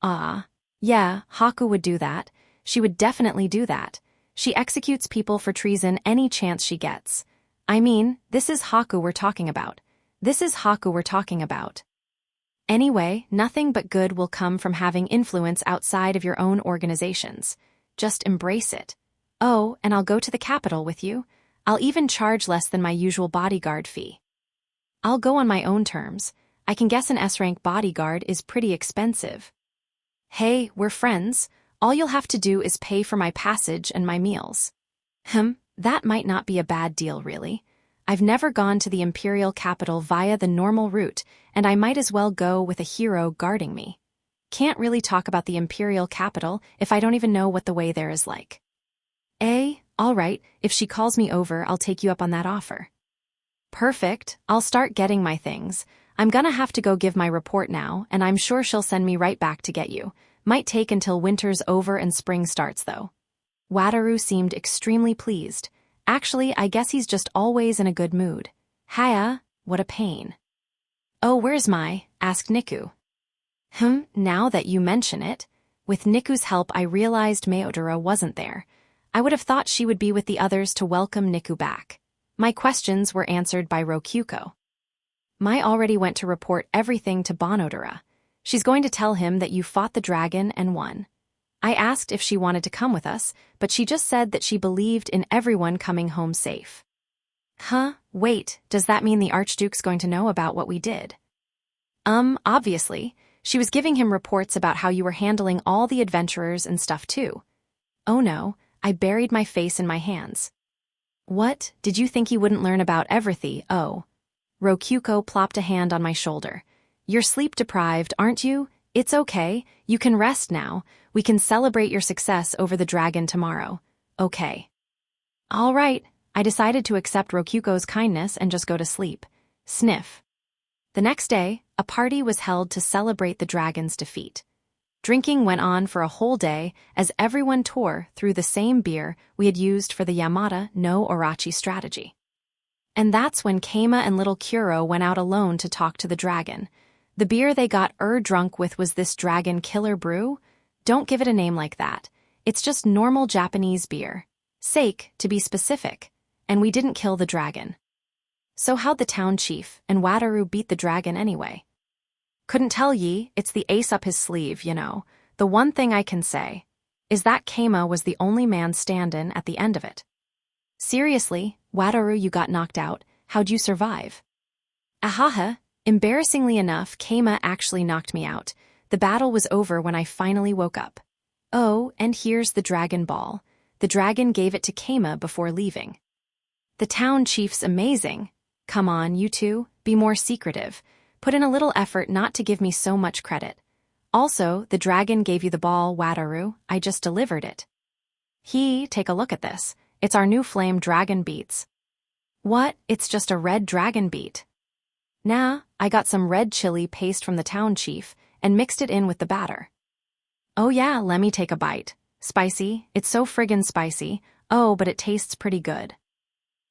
Yeah, Haku would do that. She would definitely do that. She executes people for treason any chance she gets. I mean, this is Haku we're talking about. Anyway, nothing but good will come from having influence outside of your own organizations. Just embrace it. Oh, and I'll go to the capital with you. I'll even charge less than my usual bodyguard fee. I'll go on my own terms. I can guess an S-rank bodyguard is pretty expensive. Hey, we're friends. All you'll have to do is pay for my passage and my meals. That might not be a bad deal, really. I've never gone to the imperial capital via the normal route, and I might as well go with a hero guarding me. Can't really talk about the imperial capital if I don't even know what the way there is like. All right, if she calls me over, I'll take you up on that offer. Perfect, I'll start getting my things. I'm gonna have to go give my report now, and I'm sure she'll send me right back to get you. Might take until winter's over and spring starts, though. Wataru seemed extremely pleased. Actually, I guess he's just always in a good mood. Hiya, what a pain. Oh, where's Mai? Asked Niku. Now that you mention it, with Niku's help I realized Mayodera wasn't there. I would have thought she would be with the others to welcome Niku back. My questions were answered by Rokyuko. Mai already went to report everything to Bonodera. She's going to tell him that you fought the dragon and won. I asked if she wanted to come with us, but she just said that she believed in everyone coming home safe. Wait, does that mean the Archduke's going to know about what we did? Obviously. She was giving him reports about how you were handling all the adventurers and stuff too. Oh no, I buried my face in my hands. What, did you think he wouldn't learn about everything? Oh. Rokyuko plopped a hand on my shoulder. You're sleep-deprived, aren't you? It's okay, you can rest now. We can celebrate your success over the dragon tomorrow. Okay. All right, I decided to accept Rokyuko's kindness and just go to sleep. Sniff. The next day, a party was held to celebrate the dragon's defeat. Drinking went on for a whole day as everyone tore through the same beer we had used for the Yamata no Orochi strategy. And that's when Keima and little Kuro went out alone to talk to the dragon. The beer they got drunk with was this dragon killer brew. Don't give it a name like that. It's just normal Japanese beer. Sake, to be specific. And we didn't kill the dragon. So how'd the town chief and Wataru beat the dragon anyway? Couldn't tell ye, it's the ace up his sleeve, you know. The one thing I can say is that Keima was the only man standin' at the end of it. Seriously, Wataru, you got knocked out, how'd you survive? Ahaha, embarrassingly enough, Keima actually knocked me out. The battle was over when I finally woke up. Oh, and here's the dragon ball. The dragon gave it to Keima before leaving. The town chief's amazing. Come on, you two, be more secretive. Put in a little effort not to give me so much credit. Also, the dragon gave you the ball, Wataru. I just delivered it. Take a look at this. It's our new flame dragon beats. What? It's just a red dragon beat. Nah, I got some red chili paste from the town chief and mixed it in with the batter. Oh yeah, let me take a bite. Spicy, it's so friggin' spicy. Oh, but it tastes pretty good.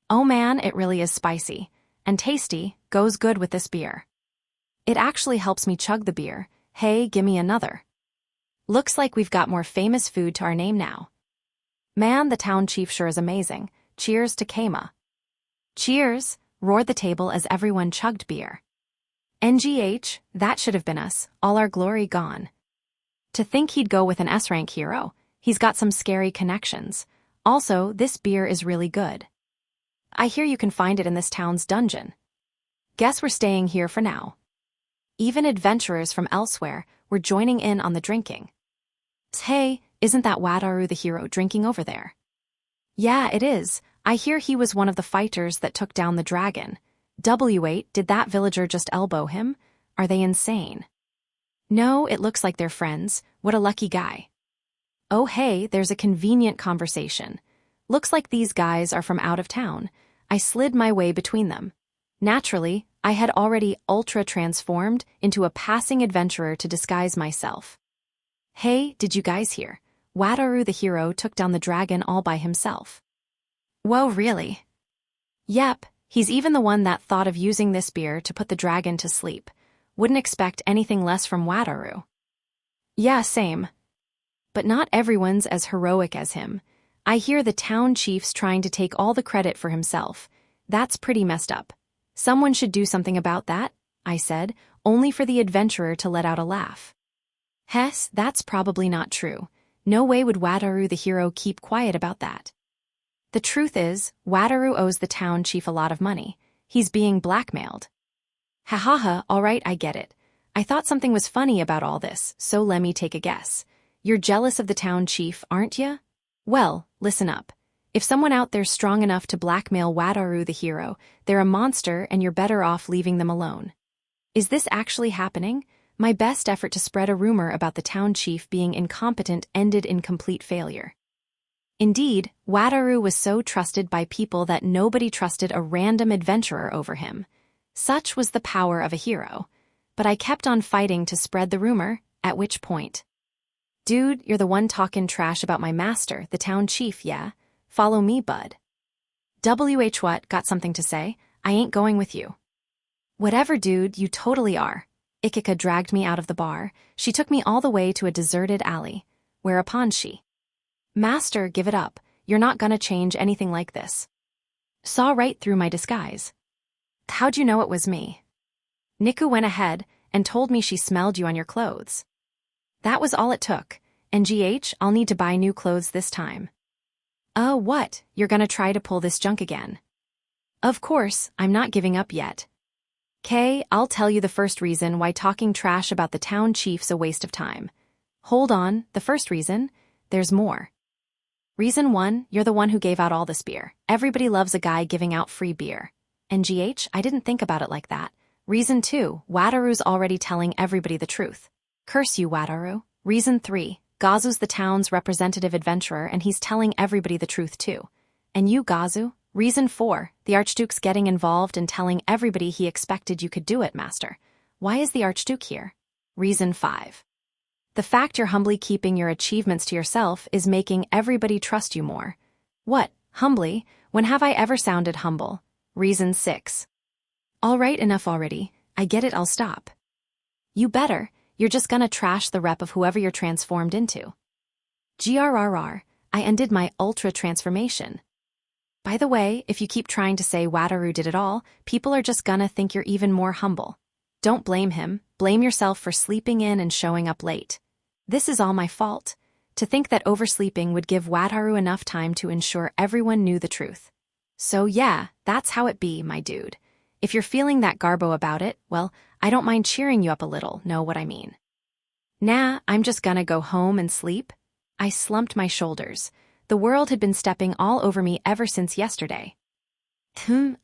Oh man, it really is spicy. And tasty, goes good with this beer. It actually helps me chug the beer. Hey, gimme another. Looks like we've got more famous food to our name now. Man, the town chief sure is amazing. Cheers to Keima. Cheers, roared the table as everyone chugged beer. NGH, that should have been us, all our glory gone. To think he'd go with an S-rank hero. He's got some scary connections. Also, this beer is really good. I hear you can find it in this town's dungeon. Guess we're staying here for now. Even adventurers from elsewhere were joining in on the drinking. Hey, isn't that Wataru the hero drinking over there? Yeah, it is. I hear he was one of the fighters that took down the dragon. W8, did that villager just elbow him? Are they insane? No, it looks like they're friends. What a lucky guy. Oh hey, there's a convenient conversation. Looks like these guys are from out of town. I slid my way between them. Naturally, I had already ultra-transformed into a passing adventurer to disguise myself. Hey, did you guys hear? Wataru the hero took down the dragon all by himself. Whoa, really? Yep, he's even the one that thought of using this beer to put the dragon to sleep. Wouldn't expect anything less from Wataru. Yeah, same. But not everyone's as heroic as him. I hear the town chief's trying to take all the credit for himself. That's pretty messed up. Someone should do something about that, I said, only for the adventurer to let out a laugh. Hess, that's probably not true. No way would Wataru the hero keep quiet about that. The truth is, Wataru owes the town chief a lot of money. He's being blackmailed. Ha, alright, I get it. I thought something was funny about all this, so let me take a guess. You're jealous of the town chief, aren't ya? Well, listen up. If someone out there's strong enough to blackmail Wataru the hero, they're a monster and you're better off leaving them alone. Is this actually happening? My best effort to spread a rumor about the town chief being incompetent ended in complete failure. Indeed, Wataru was so trusted by people that nobody trusted a random adventurer over him. Such was the power of a hero. But I kept on fighting to spread the rumor, at which point. Dude, you're the one talking trash about my master, the town chief, yeah? Follow me, bud. What, got something to say? I ain't going with you. Whatever, dude, you totally are. Ikika dragged me out of the bar. She took me all the way to a deserted alley, whereupon she, Master, give it up. You're not gonna change anything like this. Saw right through my disguise. How'd you know it was me? Niku went ahead and told me she smelled you on your clothes. That was all it took, and I'll need to buy new clothes this time. What? You're gonna try to pull this junk again? Of course, I'm not giving up yet. I'll tell you the first reason why talking trash about the town chief's a waste of time. Hold on, the first reason? There's more. Reason 1, you're the one who gave out all this beer. Everybody loves a guy giving out free beer. And I didn't think about it like that. Reason 2, Wataru's already telling everybody the truth. Curse you, Wataru. Reason 3, Gazu's the town's representative adventurer and he's telling everybody the truth too. And you, Gazu? Reason 4, the Archduke's getting involved and telling everybody he expected you could do it, Master. Why is the Archduke here? Reason 5. The fact you're humbly keeping your achievements to yourself is making everybody trust you more. What, humbly? When have I ever sounded humble? Reason 6. All right, enough already. I get it, I'll stop. You better. You're just gonna trash the rep of whoever you're transformed into. GRRR, I undid my ultra transformation. By the way, if you keep trying to say Wataru did it all, people are just gonna think you're even more humble. Don't blame him, blame yourself for sleeping in and showing up late. This is all my fault. To think that oversleeping would give Wataru enough time to ensure everyone knew the truth. So yeah, that's how it be, my dude. If you're feeling that garbo about it, well, I don't mind cheering you up a little, know what I mean. Nah, I'm just gonna go home and sleep. I slumped my shoulders. The world had been stepping all over me ever since yesterday.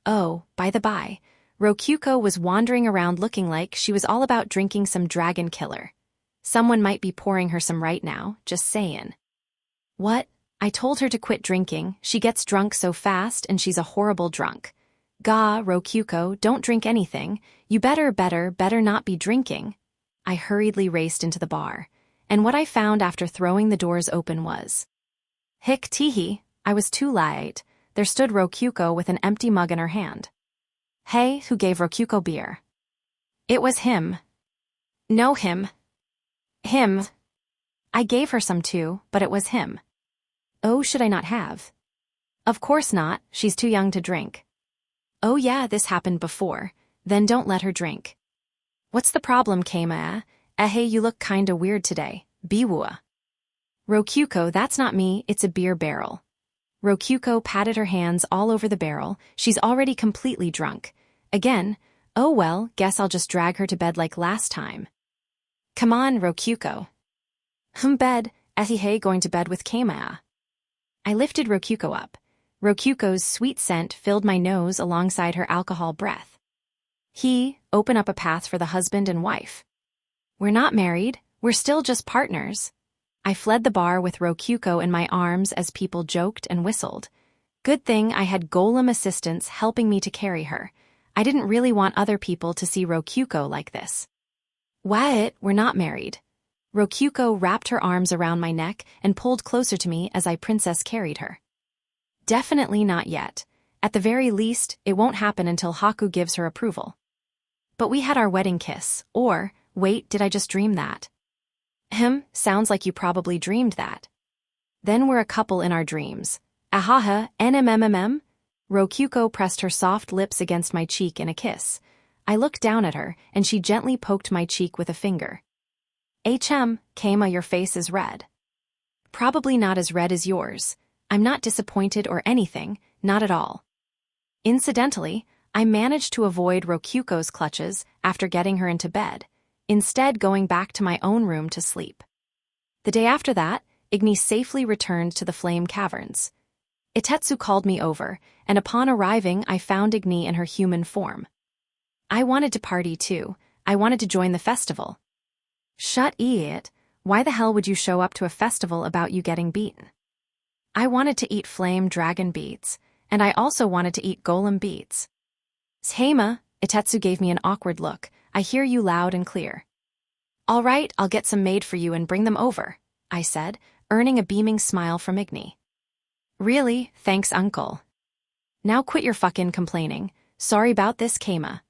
Oh, by the by, Rokyuko was wandering around looking like she was all about drinking some dragon killer. Someone might be pouring her some right now, just saying. What? I told her to quit drinking. She gets drunk so fast and she's a horrible drunk. Rokyuko, don't drink anything. You better not be drinking. I hurriedly raced into the bar, and what I found after throwing the doors open was... Hick teehee, I was too late. There stood Rokyuko with an empty mug in her hand. Hey, who gave Rokyuko beer? It was him. No, him. Him. I gave her some too, but it was him. Oh, should I not have? Of course not, she's too young to drink. Oh yeah, this happened before. Then don't let her drink. What's the problem, Keima? Hey, you look kinda weird today. Biwua. Rokyuko, that's not me, it's a beer barrel. Rokyuko patted her hands all over the barrel. She's already completely drunk. Again, oh well, guess I'll just drag her to bed like last time. Come on, Rokyuko. Bed, Ehihei going to bed with Keima. I lifted Rokyuko up. Rokyuko's sweet scent filled my nose alongside her alcohol breath. Open up a path for the husband and wife. We're not married, we're still just partners. I fled the bar with Rokyuko in my arms as people joked and whistled. Good thing I had golem assistants helping me to carry her. I didn't really want other people to see Rokyuko like this. What? We're not married. Rokyuko wrapped her arms around my neck and pulled closer to me as I princess carried her. Definitely not yet. At the very least, it won't happen until Haku gives her approval. But we had our wedding kiss, or, wait, did I just dream that? Sounds like you probably dreamed that. Then we're a couple in our dreams. Ahaha, NMMMM? Rokyuko pressed her soft lips against my cheek in a kiss. I looked down at her, and she gently poked my cheek with a finger. Keima, your face is red. Probably not as red as yours. I'm not disappointed or anything, not at all. Incidentally, I managed to avoid Rokyuko's clutches after getting her into bed, instead going back to my own room to sleep. The day after that, Igni safely returned to the Flame Caverns. Itetsu called me over, and upon arriving I found Igni in her human form. I wanted to party too. I wanted to join the festival. Shut it. Why the hell would you show up to a festival about you getting beaten? I wanted to eat flame dragon beads, and I also wanted to eat golem beads. Heima, Itetsu gave me an awkward look. I hear you loud and clear. All right, I'll get some made for you and bring them over, I said, earning a beaming smile from Igni. Really, thanks, uncle. Now quit your fucking complaining. Sorry about this, Kama.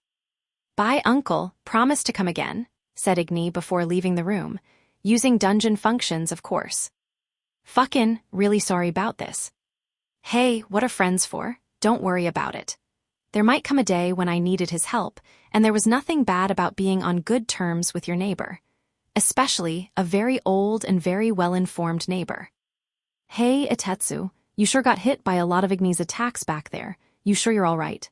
Bye, uncle. Promise to come again, said Igni before leaving the room, using dungeon functions, of course. Fucking really sorry about this. Hey, what are friends for? Don't worry about it. There might come a day when I needed his help, and there was nothing bad about being on good terms with your neighbor. Especially a very old and very well-informed neighbor. Hey, Itetsu, you sure got hit by a lot of Igni's attacks back there. You sure you're all right?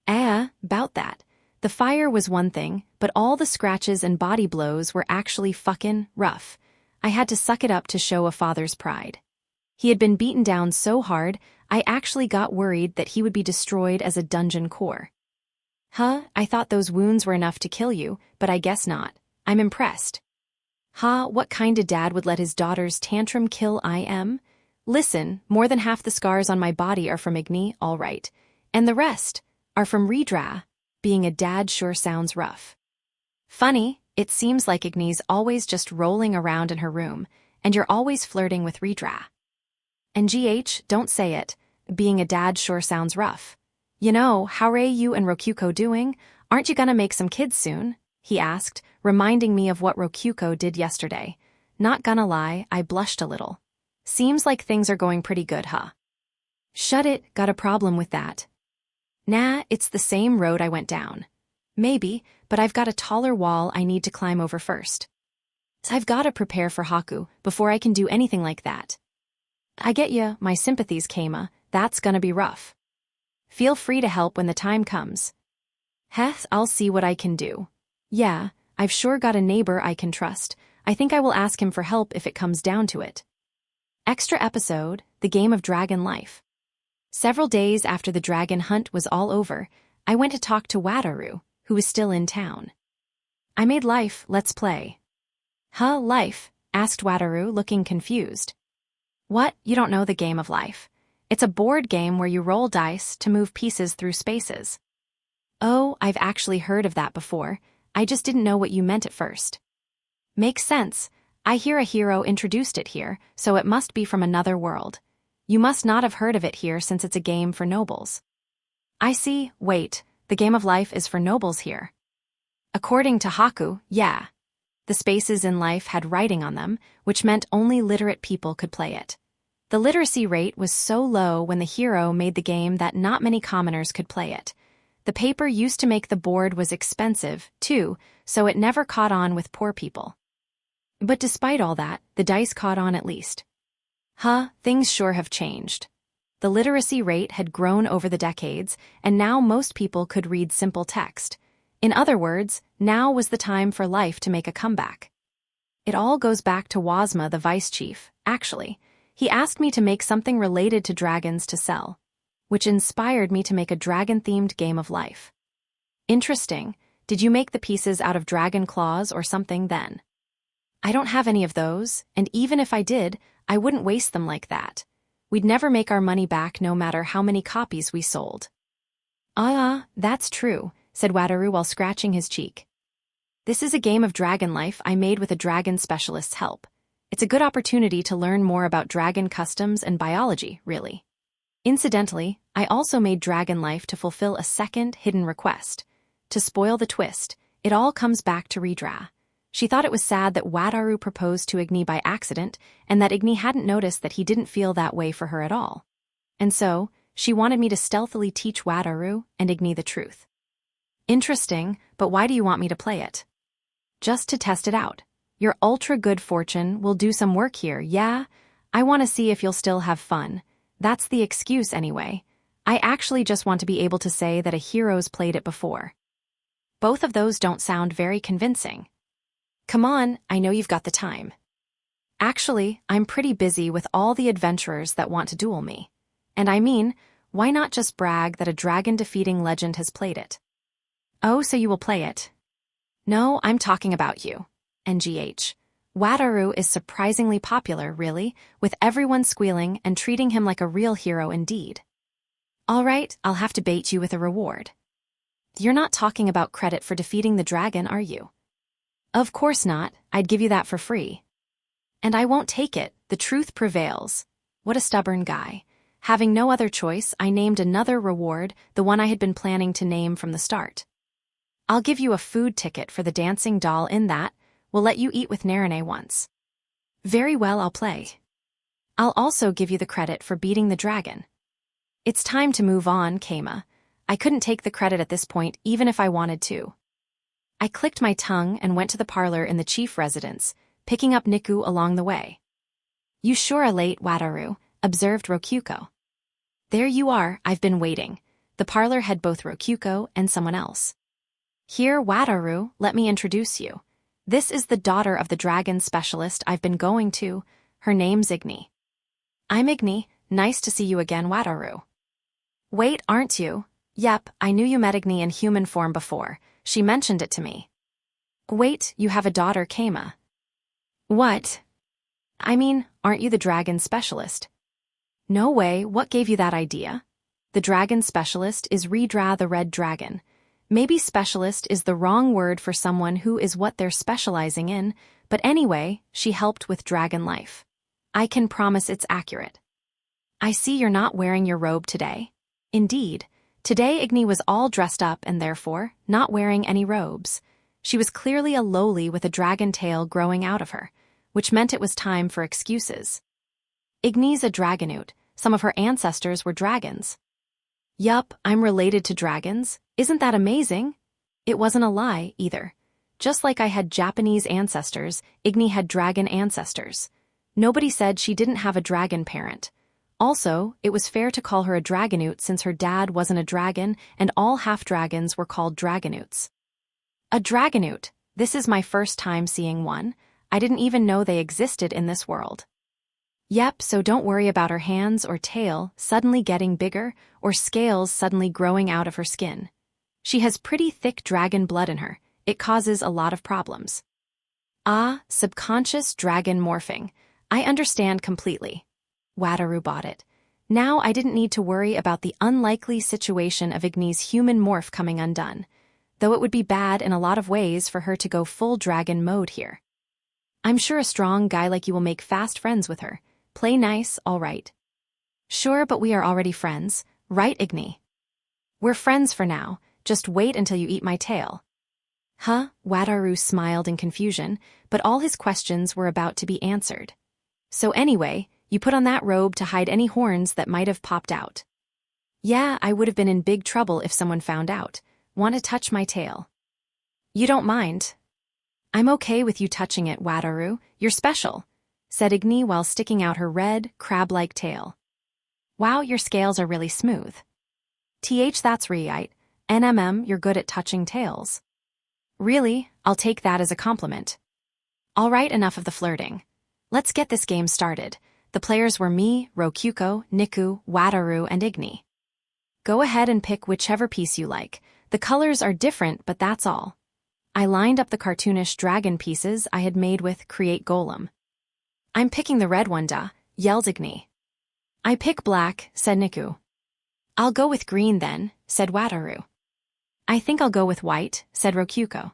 About that. The fire was one thing, but all the scratches and body blows were actually fucking rough. I had to suck it up to show a father's pride. He had been beaten down so hard, I actually got worried that he would be destroyed as a dungeon core. I thought those wounds were enough to kill you, but I guess not. I'm impressed. What kind of dad would let his daughter's tantrum kill I am? Listen, more than half the scars on my body are from Igni, all right. And the rest are from Redra. Being a dad sure sounds rough. Funny, it seems like Igni's always just rolling around in her room, and you're always flirting with Redra. And don't say it. Being a dad sure sounds rough. You know, how are you and Rokuko doing? Aren't you gonna make some kids soon? He asked, reminding me of what Rokuko did yesterday. Not gonna lie, I blushed a little. Seems like things are going pretty good, huh? Shut it, got a problem with that. Nah, it's the same road I went down. Maybe, but I've got a taller wall I need to climb over first. I've gotta prepare for Haku before I can do anything like that. I get ya, my sympathies, Kama, that's gonna be rough. Feel free to help when the time comes. I'll see what I can do. Yeah, I've sure got a neighbor I can trust. I think I will ask him for help if it comes down to it. Extra episode, The Game of Dragon Life. Several days after the dragon hunt was all over, I went to talk to Wataru, who was still in town. I made Life, let's play. Life? Asked Wataru, looking confused. What, you don't know the Game of Life? It's a board game where you roll dice to move pieces through spaces. Oh, I've actually heard of that before. I just didn't know what you meant at first. Makes sense. I hear a hero introduced it here, so it must be from another world. You must not have heard of it here since it's a game for nobles. I see. Wait, the Game of Life is for nobles here. According to Haku, yeah. The spaces in life had writing on them, which meant only literate people could play it. The literacy rate was so low when the hero made the game that not many commoners could play it. The paper used to make the board was expensive, too, so it never caught on with poor people. But despite all that, the dice caught on at least. Things sure have changed. The literacy rate had grown over the decades, and now most people could read simple text. In other words, now was the time for Life to make a comeback. It all goes back to Wasma, the vice chief, actually. He asked me to make something related to dragons to sell, which inspired me to make a dragon-themed Game of Life. Interesting. Did you make the pieces out of dragon claws or something then? I don't have any of those, and even if I did, I wouldn't waste them like that. We'd never make our money back no matter how many copies we sold. That's true, said Wataru while scratching his cheek. This is a game of Dragon Life I made with a dragon specialist's help. It's a good opportunity to learn more about dragon customs and biology, really. Incidentally, I also made Dragon Life to fulfill a second hidden request. To spoil the twist, it all comes back to Redra. She thought it was sad that Wataru proposed to Igni by accident and that Igni hadn't noticed that he didn't feel that way for her at all. And so, she wanted me to stealthily teach Wataru and Igni the truth. Interesting, but why do you want me to play it? Just to test it out. Your ultra good fortune will do some work here, yeah? I want to see if you'll still have fun. That's the excuse anyway. I actually just want to be able to say that a hero's played it before. Both of those don't sound very convincing. Come on, I know you've got the time. Actually, I'm pretty busy with all the adventurers that want to duel me. And I mean, why not just brag that a dragon-defeating legend has played it? Oh, so you will play it? No, I'm talking about you. NGH. Wataru is surprisingly popular, really, with everyone squealing and treating him like a real hero indeed. All right, I'll have to bait you with a reward. You're not talking about credit for defeating the dragon, are you? Of course not, I'd give you that for free. And I won't take it, the truth prevails. What a stubborn guy. Having no other choice, I named another reward, the one I had been planning to name from the start. I'll give you a food ticket for the dancing doll in that. We'll let you eat with Narine once. Very well, I'll play. I'll also give you the credit for beating the dragon. It's time to move on, Keima. I couldn't take the credit at this point even if I wanted to. I clicked my tongue and went to the parlor in the chief residence, picking up Niku along the way. You sure are late, Wataru, observed Rokyuko. There you are, I've been waiting. The parlor had both Rokyuko and someone else. Here, Wataru, let me introduce you. This is the daughter of the dragon specialist I've been going to. Her name's Igni. I'm Igni, nice to see you again, Wataru. Wait, aren't you? Yep, I knew you met Igni in human form before. She mentioned it to me. Wait, you have a daughter, Keima. What? I mean, aren't you the dragon specialist? No way, what gave you that idea? The dragon specialist is Redra the red dragon. Maybe specialist is the wrong word for someone who is what they're specializing in, but anyway, she helped with dragon life. I can promise it's accurate. I see you're not wearing your robe today. Indeed, today Igni was all dressed up and therefore not wearing any robes. She was clearly a lowly with a dragon tail growing out of her, which meant it was time for excuses. Igni's a dragonoot. Some of her ancestors were dragons. Yup, I'm related to dragons. Isn't that amazing? It wasn't a lie, either. Just like I had Japanese ancestors, Igni had dragon ancestors. Nobody said she didn't have a dragon parent. Also, it was fair to call her a dragonoot since her dad wasn't a dragon and all half-dragons were called dragonoots. A dragonoot. This is my first time seeing one. I didn't even know they existed in this world. Yep, so don't worry about her hands or tail suddenly getting bigger or scales suddenly growing out of her skin. She has pretty thick dragon blood in her. It causes a lot of problems. Ah, subconscious dragon morphing. I understand completely. Wataru bought it. Now I didn't need to worry about the unlikely situation of Igni's human morph coming undone, though it would be bad in a lot of ways for her to go full dragon mode here. I'm sure a strong guy like you will make fast friends with her. Play nice, all right. Sure, but we are already friends, right, Igni? We're friends for now, just wait until you eat my tail. Huh? Wataru smiled in confusion, but all his questions were about to be answered. So anyway, you put on that robe to hide any horns that might have popped out. Yeah, I would have been in big trouble if someone found out. Want to touch my tail? You don't mind? I'm okay with you touching it, Wataru. You're special, said Igni while sticking out her red, crab-like tail. Wow, your scales are really smooth. That's right. You're good at touching tails. Really? I'll take that as a compliment. All right, enough of the flirting. Let's get this game started. The players were me, Rokyuko, Niku, Wataru, and Igni. Go ahead and pick whichever piece you like. The colors are different, but that's all. I lined up the cartoonish dragon pieces I had made with Create Golem. I'm picking the red one, yelled Igni. I pick black, said Niku. I'll go with green then, said Wataru. I think I'll go with white, said Rokyuko.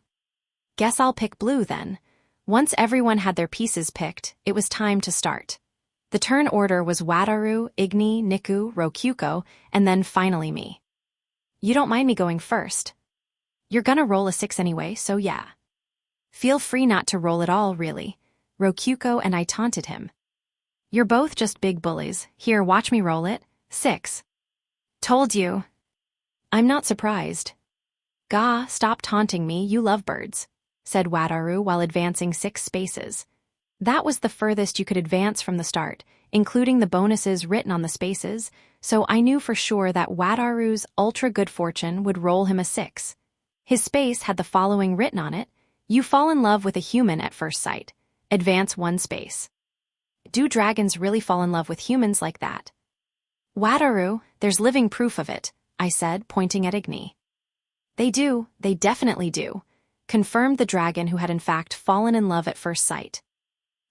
Guess I'll pick blue then. Once everyone had their pieces picked, it was time to start. The turn order was Wataru, Igni, Niku, Rokyuko, and then finally me. You don't mind me going first? You're gonna roll a 6 anyway, so yeah. Feel free not to roll at all, really. Rokyuko and I taunted him. You're both just big bullies. Here, watch me roll it. 6. Told you. I'm not surprised. Gah, stop taunting me, you lovebirds, said Wataru while advancing 6 spaces. That was the furthest you could advance from the start, including the bonuses written on the spaces, so I knew for sure that Wataru's ultra good fortune would roll him a 6. His space had the following written on it: You fall in love with a human at first sight. Advance 1 space. Do dragons really fall in love with humans like that? Wataru, there's living proof of it, I said, pointing at Igni. They do, they definitely do, confirmed the dragon who had in fact fallen in love at first sight.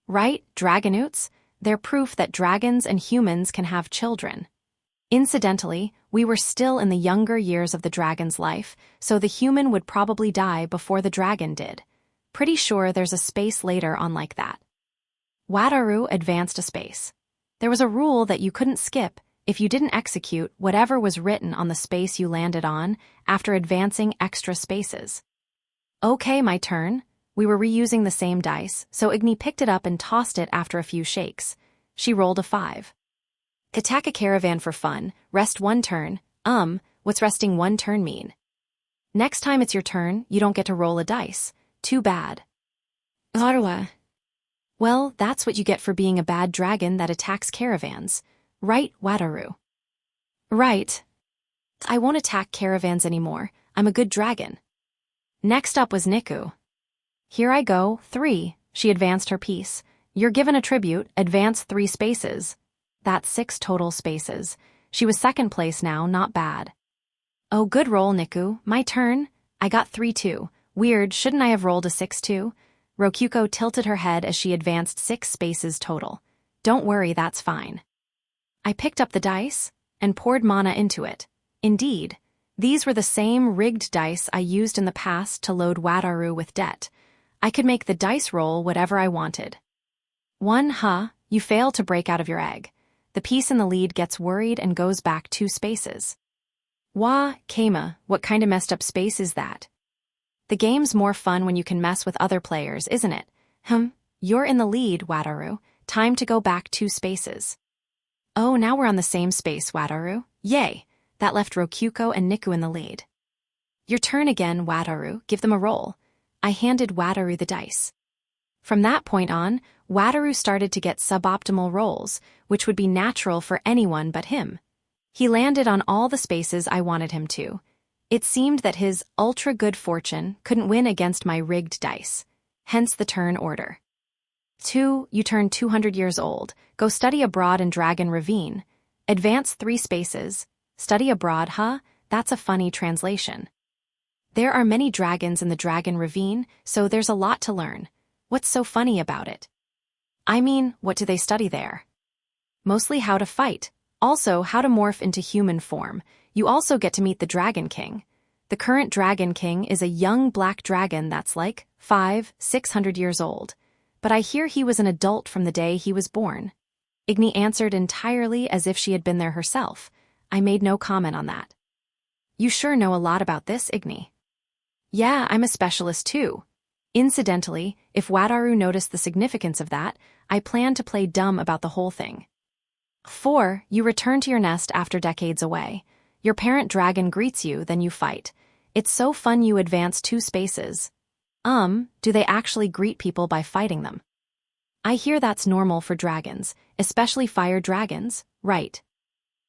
Right, dragonoots? They're proof that dragons and humans can have children. Incidentally, we were still in the younger years of the dragon's life, so the human would probably die before the dragon did. Pretty sure there's a space later on like that. Wataru advanced a space. There was a rule that you couldn't skip, if you didn't execute whatever was written on the space you landed on after advancing extra spaces. Okay, my turn. We were reusing the same dice, so Igni picked it up and tossed it after a few shakes. She rolled a 5. Attack a caravan for fun, rest 1 turn. What's resting 1 turn mean? Next time it's your turn, you don't get to roll a dice. Too bad. Ottawa. Well, that's what you get for being a bad dragon that attacks caravans. Right, Wataru? Right. I won't attack caravans anymore. I'm a good dragon. Next up was Niku. Here I go, 3. She advanced her piece. You're given a tribute, advance 3 spaces. That's 6 total spaces. She was second place now, not bad. Oh, good roll, Niku. My turn. I got 3 too. Weird, shouldn't I have rolled a 6 too? Rokuko tilted her head as she advanced 6 spaces total. Don't worry, that's fine. I picked up the dice and poured mana into it. Indeed, these were the same rigged dice I used in the past to load Wataru with debt. I could make the dice roll whatever I wanted. 1, you fail to break out of your egg. The piece in the lead gets worried and goes back 2 spaces. Wah, Kama, what kind of messed up space is that? The game's more fun when you can mess with other players, isn't it? You're in the lead, Wataru. Time to go back 2 spaces. Oh, now we're on the same space, Wataru. Yay! That left Rokuko and Niku in the lead. Your turn again, Wataru. Give them a roll. I handed Wataru the dice. From that point on, Wataru started to get suboptimal rolls, which would be natural for anyone but him. He landed on all the spaces I wanted him to. It seemed that his ultra-good fortune couldn't win against my rigged dice. Hence the turn order. 2. You turn 200 years old. Go study abroad in Dragon Ravine. Advance 3 spaces. Study abroad, That's a funny translation. There are many dragons in the Dragon Ravine, so there's a lot to learn. What's so funny about it? I mean, what do they study there? Mostly how to fight. Also, how to morph into human form. You also get to meet the Dragon King. The current Dragon King is a young black dragon that's like 600 years old. But I hear he was an adult from the day he was born. Igni answered entirely as if she had been there herself. I made no comment on that. You sure know a lot about this, Igni. Yeah, I'm a specialist too. Incidentally, if Wataru noticed the significance of that, I plan to play dumb about the whole thing. 4. You return to your nest after decades away. Your parent dragon greets you, then you fight. It's so fun you advance 2 spaces. Do they actually greet people by fighting them? I hear that's normal for dragons, especially fire dragons, right?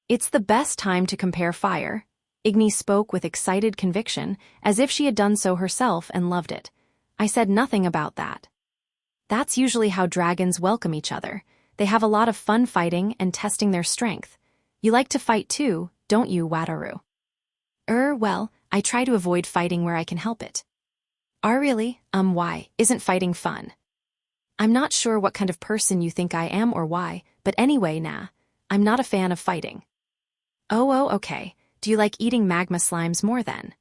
It's the best time to compare fire. Igni spoke with excited conviction, as if she had done so herself and loved it. I said nothing about that. That's usually how dragons welcome each other. They have a lot of fun fighting and testing their strength. You like to fight too, don't you, Wataru? Well, I try to avoid fighting where I can help it. Really? Why? Isn't fighting fun? I'm not sure what kind of person you think I am or why, but anyway, nah. I'm not a fan of fighting. Oh, okay. Do you like eating magma slimes more then?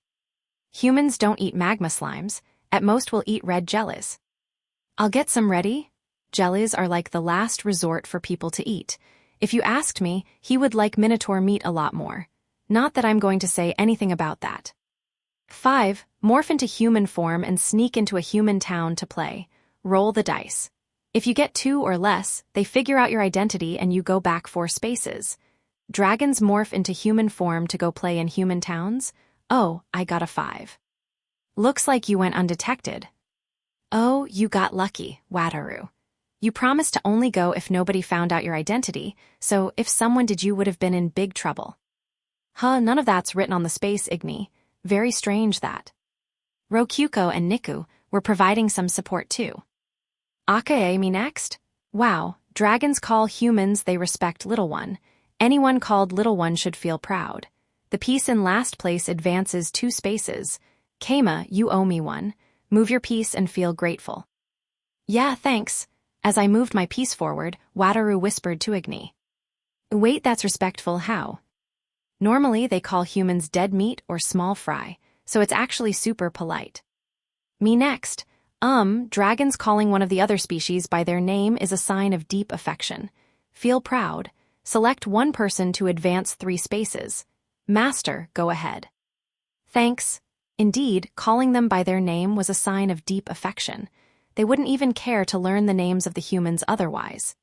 Humans don't eat magma slimes. At most we'll eat red jellies. I'll get some ready. Jellies are like the last resort for people to eat. If you asked me, he would like minotaur meat a lot more. Not that I'm going to say anything about that. 5. Morph into human form and sneak into a human town to play. Roll the dice. If you get 2 or less, they figure out your identity and you go back 4 spaces. Dragons morph into human form to go play in human towns? Oh, I got a 5. Looks like you went undetected. Oh, you got lucky, Wataru. You promised to only go if nobody found out your identity, so if someone did you would have been in big trouble. None of that's written on the space, Igni. Very strange that. Rokuko and Niku were providing some support too. Akae me next? Wow, dragons call humans they respect little one. Anyone called little one should feel proud. The piece in last place advances 2 spaces. Kama, you owe me one. Move your piece and feel grateful. Yeah, thanks. As I moved my piece forward, Wataru whispered to Igni. Wait, that's respectful how? Normally they call humans dead meat or small fry, so it's actually super polite. Me next. Dragons calling one of the other species by their name is a sign of deep affection. Feel proud. Select one person to advance 3 spaces. Master, go ahead. Thanks. Indeed, calling them by their name was a sign of deep affection. They wouldn't even care to learn the names of the humans otherwise.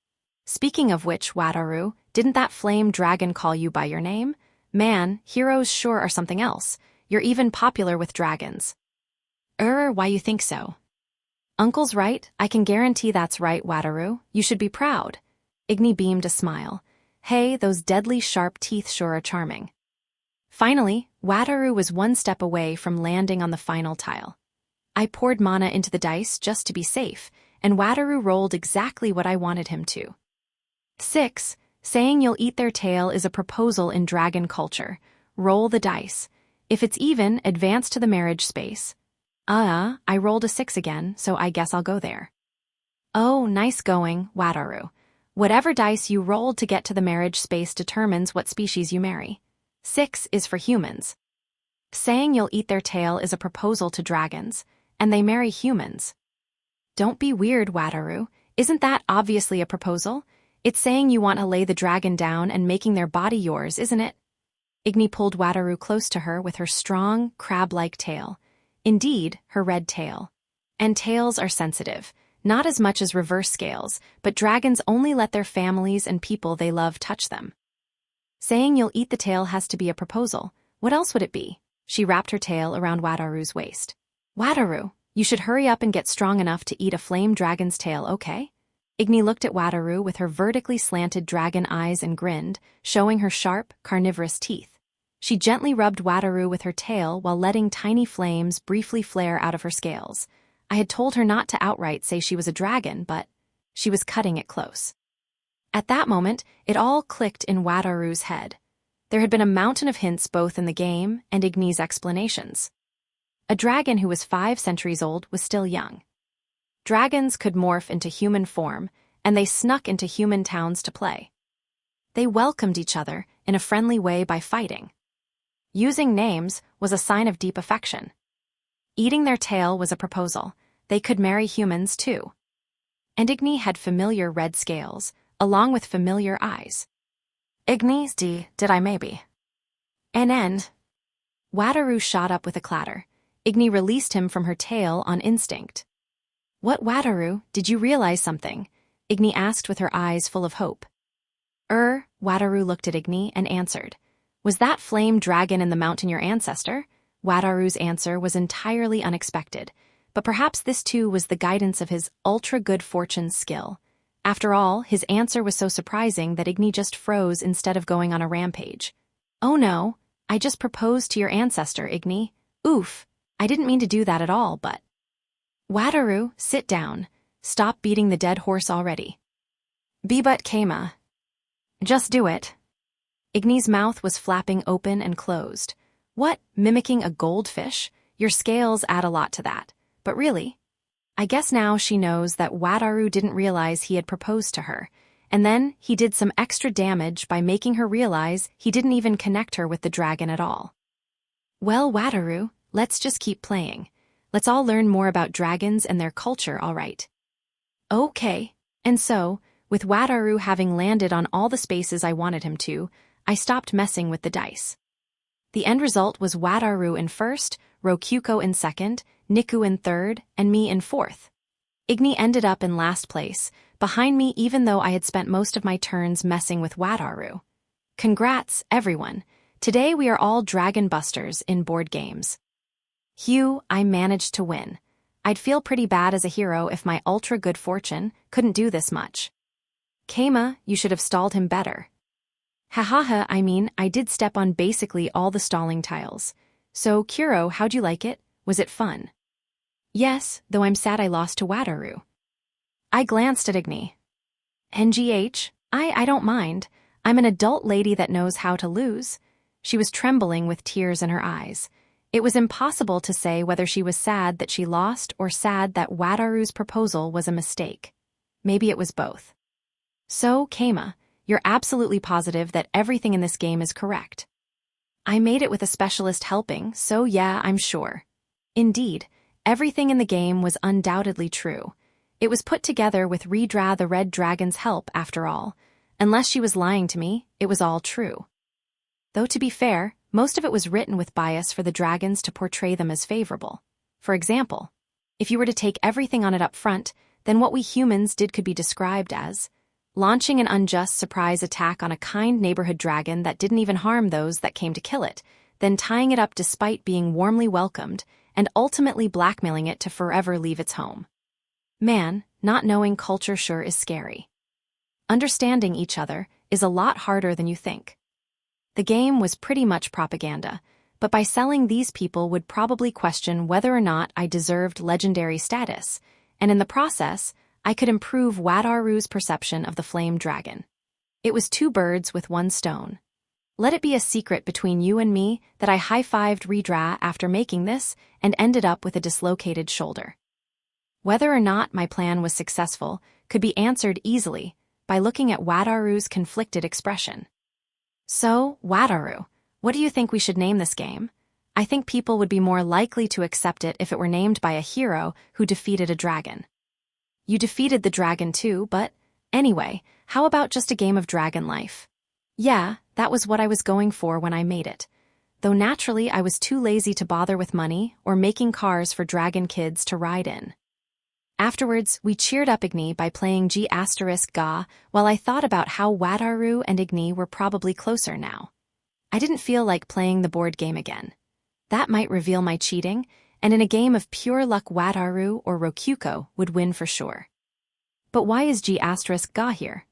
Speaking of which, Wataru, didn't that flame dragon call you by your name? Man, heroes sure are something else. You're even popular with dragons. Why you think so? Uncle's right, I can guarantee that's right, Wataru. You should be proud. Igni beamed a smile. Hey, those deadly sharp teeth sure are charming. Finally, Wataru was one step away from landing on the final tile. I poured mana into the dice just to be safe, and Wataru rolled exactly what I wanted him to. 6. Saying you'll eat their tail is a proposal in dragon culture. Roll the dice. If it's even, advance to the marriage space. I rolled a 6 again, so I guess I'll go there. Oh, nice going, Wataru. Whatever dice you rolled to get to the marriage space determines what species you marry. 6 is for humans. Saying you'll eat their tail is a proposal to dragons, and they marry humans. Don't be weird, Wataru. Isn't that obviously a proposal? It's saying you want to lay the dragon down and making their body yours, isn't it? Igni pulled Wataru close to her with her strong, crab-like tail. Indeed, her red tail. And tails are sensitive, not as much as reverse scales, but dragons only let their families and people they love touch them. Saying you'll eat the tail has to be a proposal. What else would it be? She wrapped her tail around Wataru's waist. Wataru, you should hurry up and get strong enough to eat a flame dragon's tail, okay? Igni looked at Wataru with her vertically slanted dragon eyes and grinned, showing her sharp, carnivorous teeth. She gently rubbed Wataru with her tail while letting tiny flames briefly flare out of her scales. I had told her not to outright say she was a dragon, but she was cutting it close. At that moment, it all clicked in Wataru's head. There had been a mountain of hints both in the game and Igni's explanations. A dragon who was 5 centuries old was still young. Dragons could morph into human form, and they snuck into human towns to play. They welcomed each other in a friendly way by fighting. Using names was a sign of deep affection. Eating their tail was a proposal. They could marry humans, too. And Igni had familiar red scales, along with familiar eyes. Igni, did I maybe? An end. Wataru shot up with a clatter. Igni released him from her tail on instinct. What, Wataru, did you realize something? Igni asked with her eyes full of hope. Wataru looked at Igni and answered. Was that flame dragon in the mountain your ancestor? Wataru's answer was entirely unexpected, but perhaps this too was the guidance of his ultra-good fortune skill. After all, his answer was so surprising that Igni just froze instead of going on a rampage. Oh no, I just proposed to your ancestor, Igni. Oof, I didn't mean to do that at all, but... Wataru, sit down. Stop beating the dead horse already. But Kama. Just do it. Igni's mouth was flapping open and closed. What, mimicking a goldfish? Your scales add a lot to that. But really? I guess now she knows that Wataru didn't realize he had proposed to her, and then he did some extra damage by making her realize he didn't even connect her with the dragon at all. Well, Wataru, let's just keep playing. Let's all learn more about dragons and their culture, all right? Okay. And so, with Wataru having landed on all the spaces I wanted him to, I stopped messing with the dice. The end result was Wataru in first, Rokyuko in second, Niku in third, and me in fourth. Igni ended up in last place, behind me even though I had spent most of my turns messing with Wataru. Congrats, everyone. Today we are all dragon busters in board games. Hugh, I managed to win. I'd feel pretty bad as a hero if my ultra-good fortune couldn't do this much. Kama, you should have stalled him better. Hahaha, I mean, I did step on basically all the stalling tiles. So, Kuro, how'd you like it? Was it fun? Yes, though I'm sad I lost to Wataru. I glanced at Igni. NGH, I don't mind. I'm an adult lady that knows how to lose. She was trembling with tears in her eyes. It was impossible to say whether she was sad that she lost or sad that Wataru's proposal was a mistake. Maybe it was both. So, Kama, you're absolutely positive that everything in this game is correct. I made it with a specialist helping, so yeah, I'm sure. Indeed, everything in the game was undoubtedly true. It was put together with Redra the Red Dragon's help, after all. Unless she was lying to me, it was all true. Though to be fair, most of it was written with bias for the dragons to portray them as favorable. For example, if you were to take everything on it up front, then what we humans did could be described as launching an unjust surprise attack on a kind neighborhood dragon that didn't even harm those that came to kill it, then tying it up despite being warmly welcomed, and ultimately blackmailing it to forever leave its home. Man, not knowing culture sure is scary. Understanding each other is a lot harder than you think. The game was pretty much propaganda, but by selling these people would probably question whether or not I deserved legendary status, and in the process, I could improve Wataru's perception of the flame dragon. It was 2 birds with 1 stone. Let it be a secret between you and me that I high-fived Redra after making this and ended up with a dislocated shoulder. Whether or not my plan was successful could be answered easily by looking at Wataru's conflicted expression. So, Wataru, what do you think we should name this game? I think people would be more likely to accept it if it were named by a hero who defeated a dragon. You defeated the dragon too, but anyway, how about just a game of dragon life? Yeah, that was what I was going for when I made it. Though naturally I was too lazy to bother with money or making cars for dragon kids to ride in. Afterwards, we cheered up Igni by playing G***Ga while I thought about how Wataru and Igni were probably closer now. I didn't feel like playing the board game again. That might reveal my cheating, and in a game of pure luck Wataru or Rokuko would win for sure. But why is G***Ga here?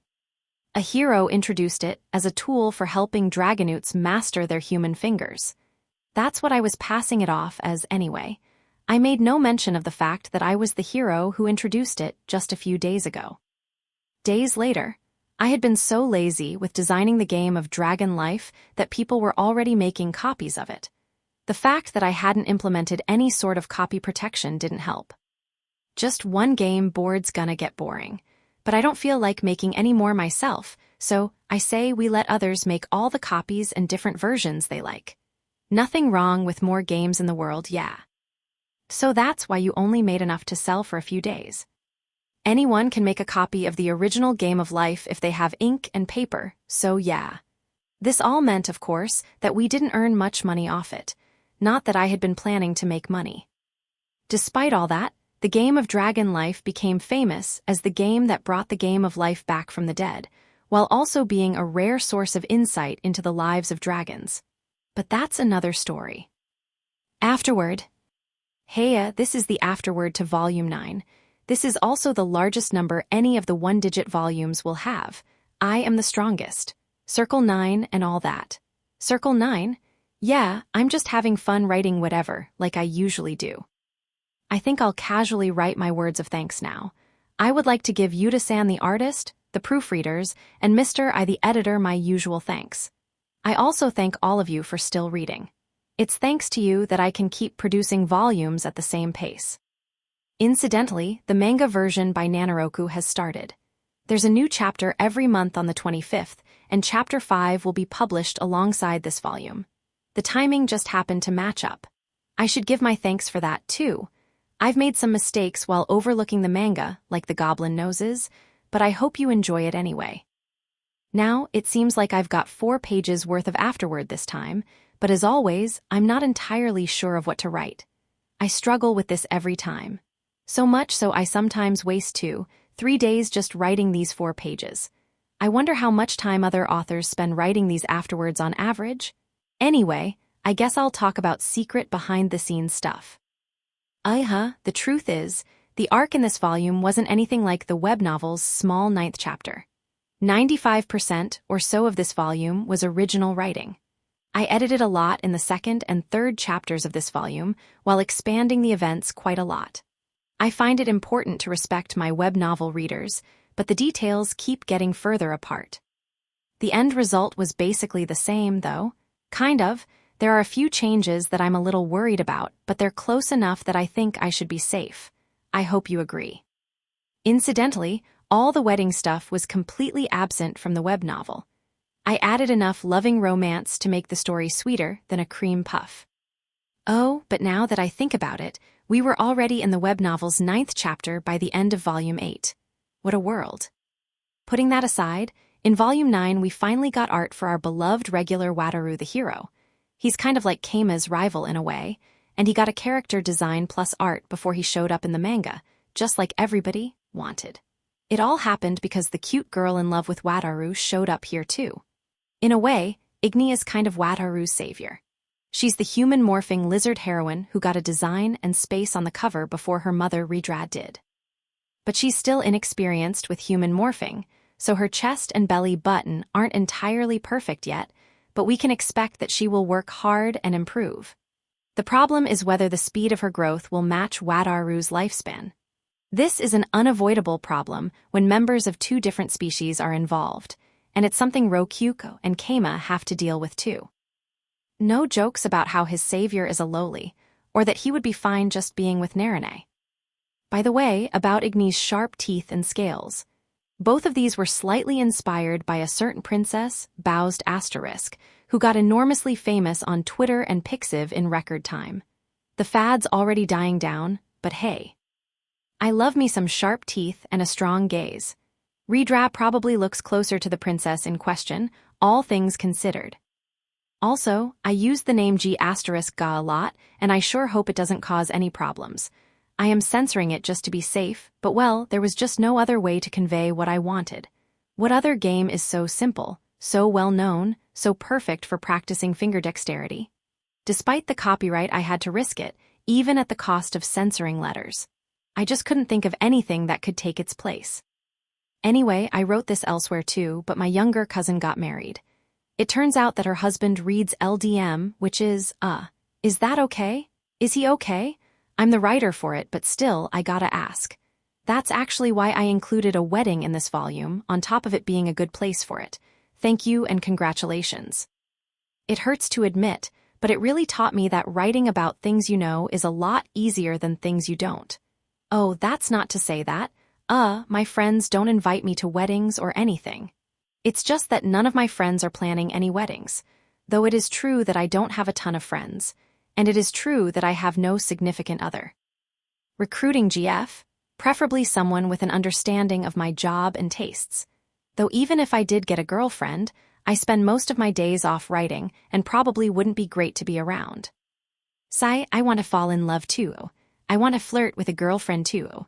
A hero introduced it as a tool for helping dragonutes master their human fingers. That's what I was passing it off as anyway. I made no mention of the fact that I was the hero who introduced it just a few days ago. Days later, I had been so lazy with designing the game of Dragon Life that people were already making copies of it. The fact that I hadn't implemented any sort of copy protection didn't help. Just one game board's gonna get boring, but I don't feel like making any more myself, so I say we let others make all the copies and different versions they like. Nothing wrong with more games in the world, yeah. So that's why you only made enough to sell for a few days. Anyone can make a copy of the original Game of Life if they have ink and paper, so yeah. This all meant, of course, that we didn't earn much money off it. Not that I had been planning to make money. Despite all that, the game of Dragon Life became famous as the game that brought the Game of Life back from the dead, while also being a rare source of insight into the lives of dragons. But that's another story. Afterward. Heya, this is the afterword to Volume 9. This is also the largest number any of the one-digit volumes will have. I am the strongest. Circle 9 and all that. Circle 9? Yeah, I'm just having fun writing whatever, like I usually do. I think I'll casually write my words of thanks now. I would like to give Yuta-san the artist, the proofreaders, and Mr. I the editor my usual thanks. I also thank all of you for still reading. It's thanks to you that I can keep producing volumes at the same pace. Incidentally, the manga version by Nanoroku has started. There's a new chapter every month on the 25th, and Chapter 5 will be published alongside this volume. The timing just happened to match up. I should give my thanks for that, too. I've made some mistakes while overlooking the manga, like the goblin noses, but I hope you enjoy it anyway. Now, it seems like I've got 4 pages worth of afterword this time, but as always, I'm not entirely sure of what to write. I struggle with this every time. So much so I sometimes waste 2-3 days just writing these 4 pages. I wonder how much time other authors spend writing these afterwards on average. Anyway, I guess I'll talk about secret behind-the-scenes stuff. The truth is, the arc in this volume wasn't anything like the web novel's small 9th chapter. 95% or so of this volume was original writing. I edited a lot in the 2nd and 3rd chapters of this volume while expanding the events quite a lot. I find it important to respect my web novel readers, but the details keep getting further apart. The end result was basically the same, though. Kind of. There are a few changes that I'm a little worried about, but they're close enough that I think I should be safe. I hope you agree. Incidentally, all the wedding stuff was completely absent from the web novel. I added enough loving romance to make the story sweeter than a cream puff. Oh, but now that I think about it, we were already in the web novel's 9th chapter by the end of Volume 8. What a world. Putting that aside, In Volume 9, we finally got art for our beloved regular Wataru the hero. He's kind of like Keima's rival in a way, and he got a character design plus art before he showed up in the manga, just like everybody wanted. It all happened because the cute girl in love with Wataru showed up here too. In a way, Igni is kind of Wataru's savior. She's the human-morphing lizard heroine who got a design and space on the cover before her mother Redra did. But she's still inexperienced with human morphing, so her chest and belly button aren't entirely perfect yet, but we can expect that she will work hard and improve. The problem is whether the speed of her growth will match Wataru's lifespan. This is an unavoidable problem when members of two different species are involved, and it's something Rokyuko and Keima have to deal with too. No jokes about how his savior is a lowly, or that he would be fine just being with Narine. By the way, about Igni's sharp teeth and scales. Both of these were slightly inspired by a certain princess, Bowsed Asterisk, who got enormously famous on Twitter and Pixiv in record time. The fad's already dying down, but hey. I love me some sharp teeth and a strong gaze. Redra probably looks closer to the princess in question, all things considered. Also, I use the name G** Ga a lot, and I sure hope it doesn't cause any problems. I am censoring it just to be safe, but well, there was just no other way to convey what I wanted. What other game is so simple, so well known, so perfect for practicing finger dexterity? Despite the copyright, I had to risk it, even at the cost of censoring letters. I just couldn't think of anything that could take its place. Anyway, I wrote this elsewhere too, but my younger cousin got married. It turns out that her husband reads LDM, which is that okay? Is he okay? I'm the writer for it, but still, I gotta ask. That's actually why I included a wedding in this volume, on top of it being a good place for it. Thank you and congratulations. It hurts to admit, but it really taught me that writing about things you know is a lot easier than things you don't. Oh, that's not to say that, my friends don't invite me to weddings or anything. It's just that none of my friends are planning any weddings, though it is true that I don't have a ton of friends. And it is true that I have no significant other. Recruiting GF, preferably someone with an understanding of my job and tastes. Though even if I did get a girlfriend, I spend most of my days off writing and probably wouldn't be great to be around. Sigh, I want to fall in love too. I want to flirt with a girlfriend too.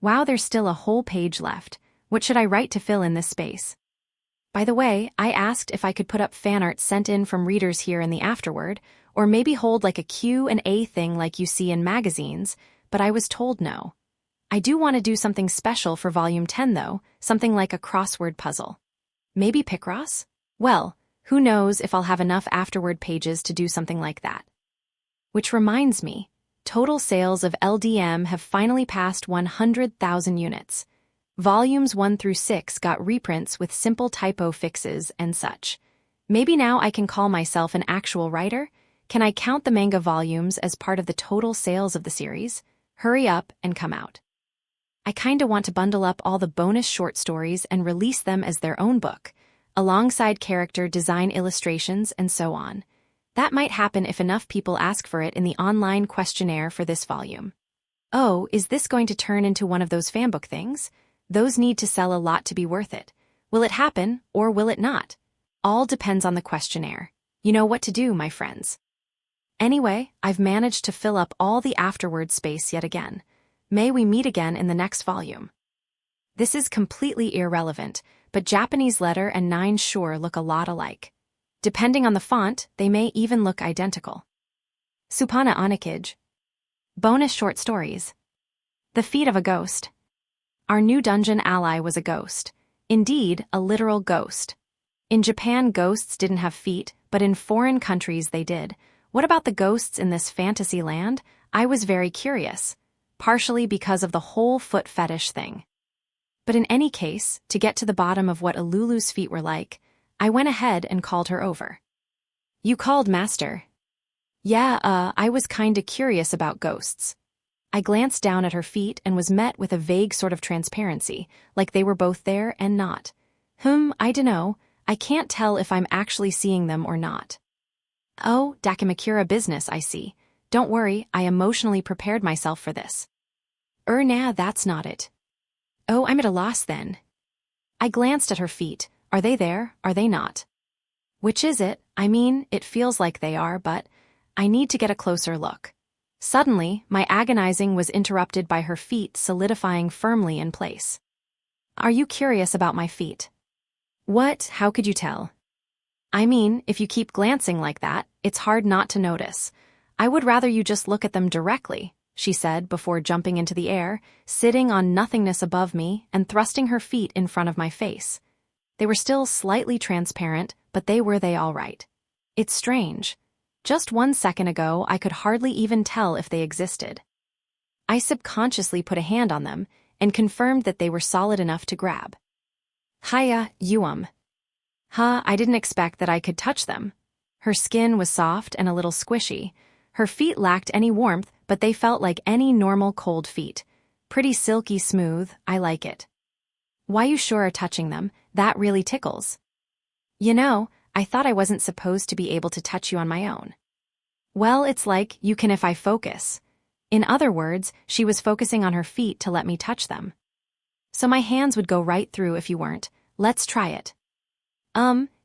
Wow, there's still a whole page left. What should I write to fill in this space? By the way, I asked if I could put up fan art sent in from readers here in the afterword, or maybe hold like a Q&A thing like you see in magazines, but I was told no. I do want to do something special for Volume 10 though, something like a crossword puzzle. Maybe Picross? Well, who knows if I'll have enough afterward pages to do something like that. Which reminds me, total sales of LDM have finally passed 100,000 units. Volumes 1 through 6 got reprints with simple typo fixes and such. Maybe now I can call myself an actual writer? Can I count the manga volumes as part of the total sales of the series? Hurry up and come out. I kinda want to bundle up all the bonus short stories and release them as their own book, alongside character design illustrations and so on. That might happen if enough people ask for it in the online questionnaire for this volume. Oh, is this going to turn into one of those fanbook things? Those need to sell a lot to be worth it. Will it happen, or will it not? All depends on the questionnaire. You know what to do, my friends. Anyway, I've managed to fill up all the afterward space yet again. May we meet again in the next volume. This is completely irrelevant, but Japanese letter and 9 sure look a lot alike. Depending on the font, they may even look identical. Supana Onikage. Bonus short stories. The Feet of a Ghost. Our new dungeon ally was a ghost. Indeed, a literal ghost. In Japan, ghosts didn't have feet, but in foreign countries they did. What about the ghosts in this fantasy land? I was very curious, partially because of the whole foot fetish thing. But in any case, to get to the bottom of what Alulu's feet were like, I went ahead and called her over. You called, Master? Yeah, I was kinda curious about ghosts. I glanced down at her feet and was met with a vague sort of transparency, like they were both there and not. I dunno, I can't tell if I'm actually seeing them or not. Oh, Dakimakura business, I see. Don't worry, I emotionally prepared myself for this. Nah, that's not it. Oh, I'm at a loss then. I glanced at her feet. Are they there? Are they not? Which is it? I mean, it feels like they are, but I need to get a closer look. Suddenly, my agonizing was interrupted by her feet solidifying firmly in place. Are you curious about my feet? What? How could you tell? I mean, if you keep glancing like that, it's hard not to notice. I would rather you just look at them directly, she said before jumping into the air, sitting on nothingness above me and thrusting her feet in front of my face. They were still slightly transparent, but they all right. It's strange. Just 1 second ago, I could hardly even tell if they existed. I subconsciously put a hand on them and confirmed that they were solid enough to grab. Hiya, Yuum. I didn't expect that I could touch them. Her skin was soft and a little squishy. Her feet lacked any warmth, but they felt like any normal cold feet. Pretty silky smooth, I like it. Why you sure are touching them? That really tickles. You know, I thought I wasn't supposed to be able to touch you on my own. Well, it's like you can if I focus. In other words, she was focusing on her feet to let me touch them. So my hands would go right through if you weren't. Let's try it.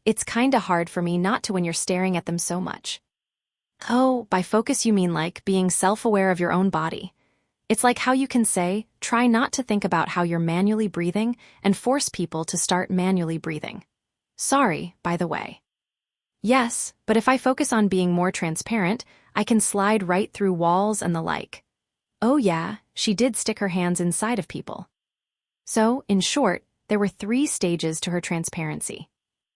It's kinda hard for me not to when you're staring at them so much. Oh, by focus you mean like being self-aware of your own body. It's like how you can say, try not to think about how you're manually breathing and force people to start manually breathing. Sorry, by the way. Yes, but if I focus on being more transparent, I can slide right through walls and the like. Oh yeah, she did stick her hands inside of people. So, in short, there were 3 stages to her transparency.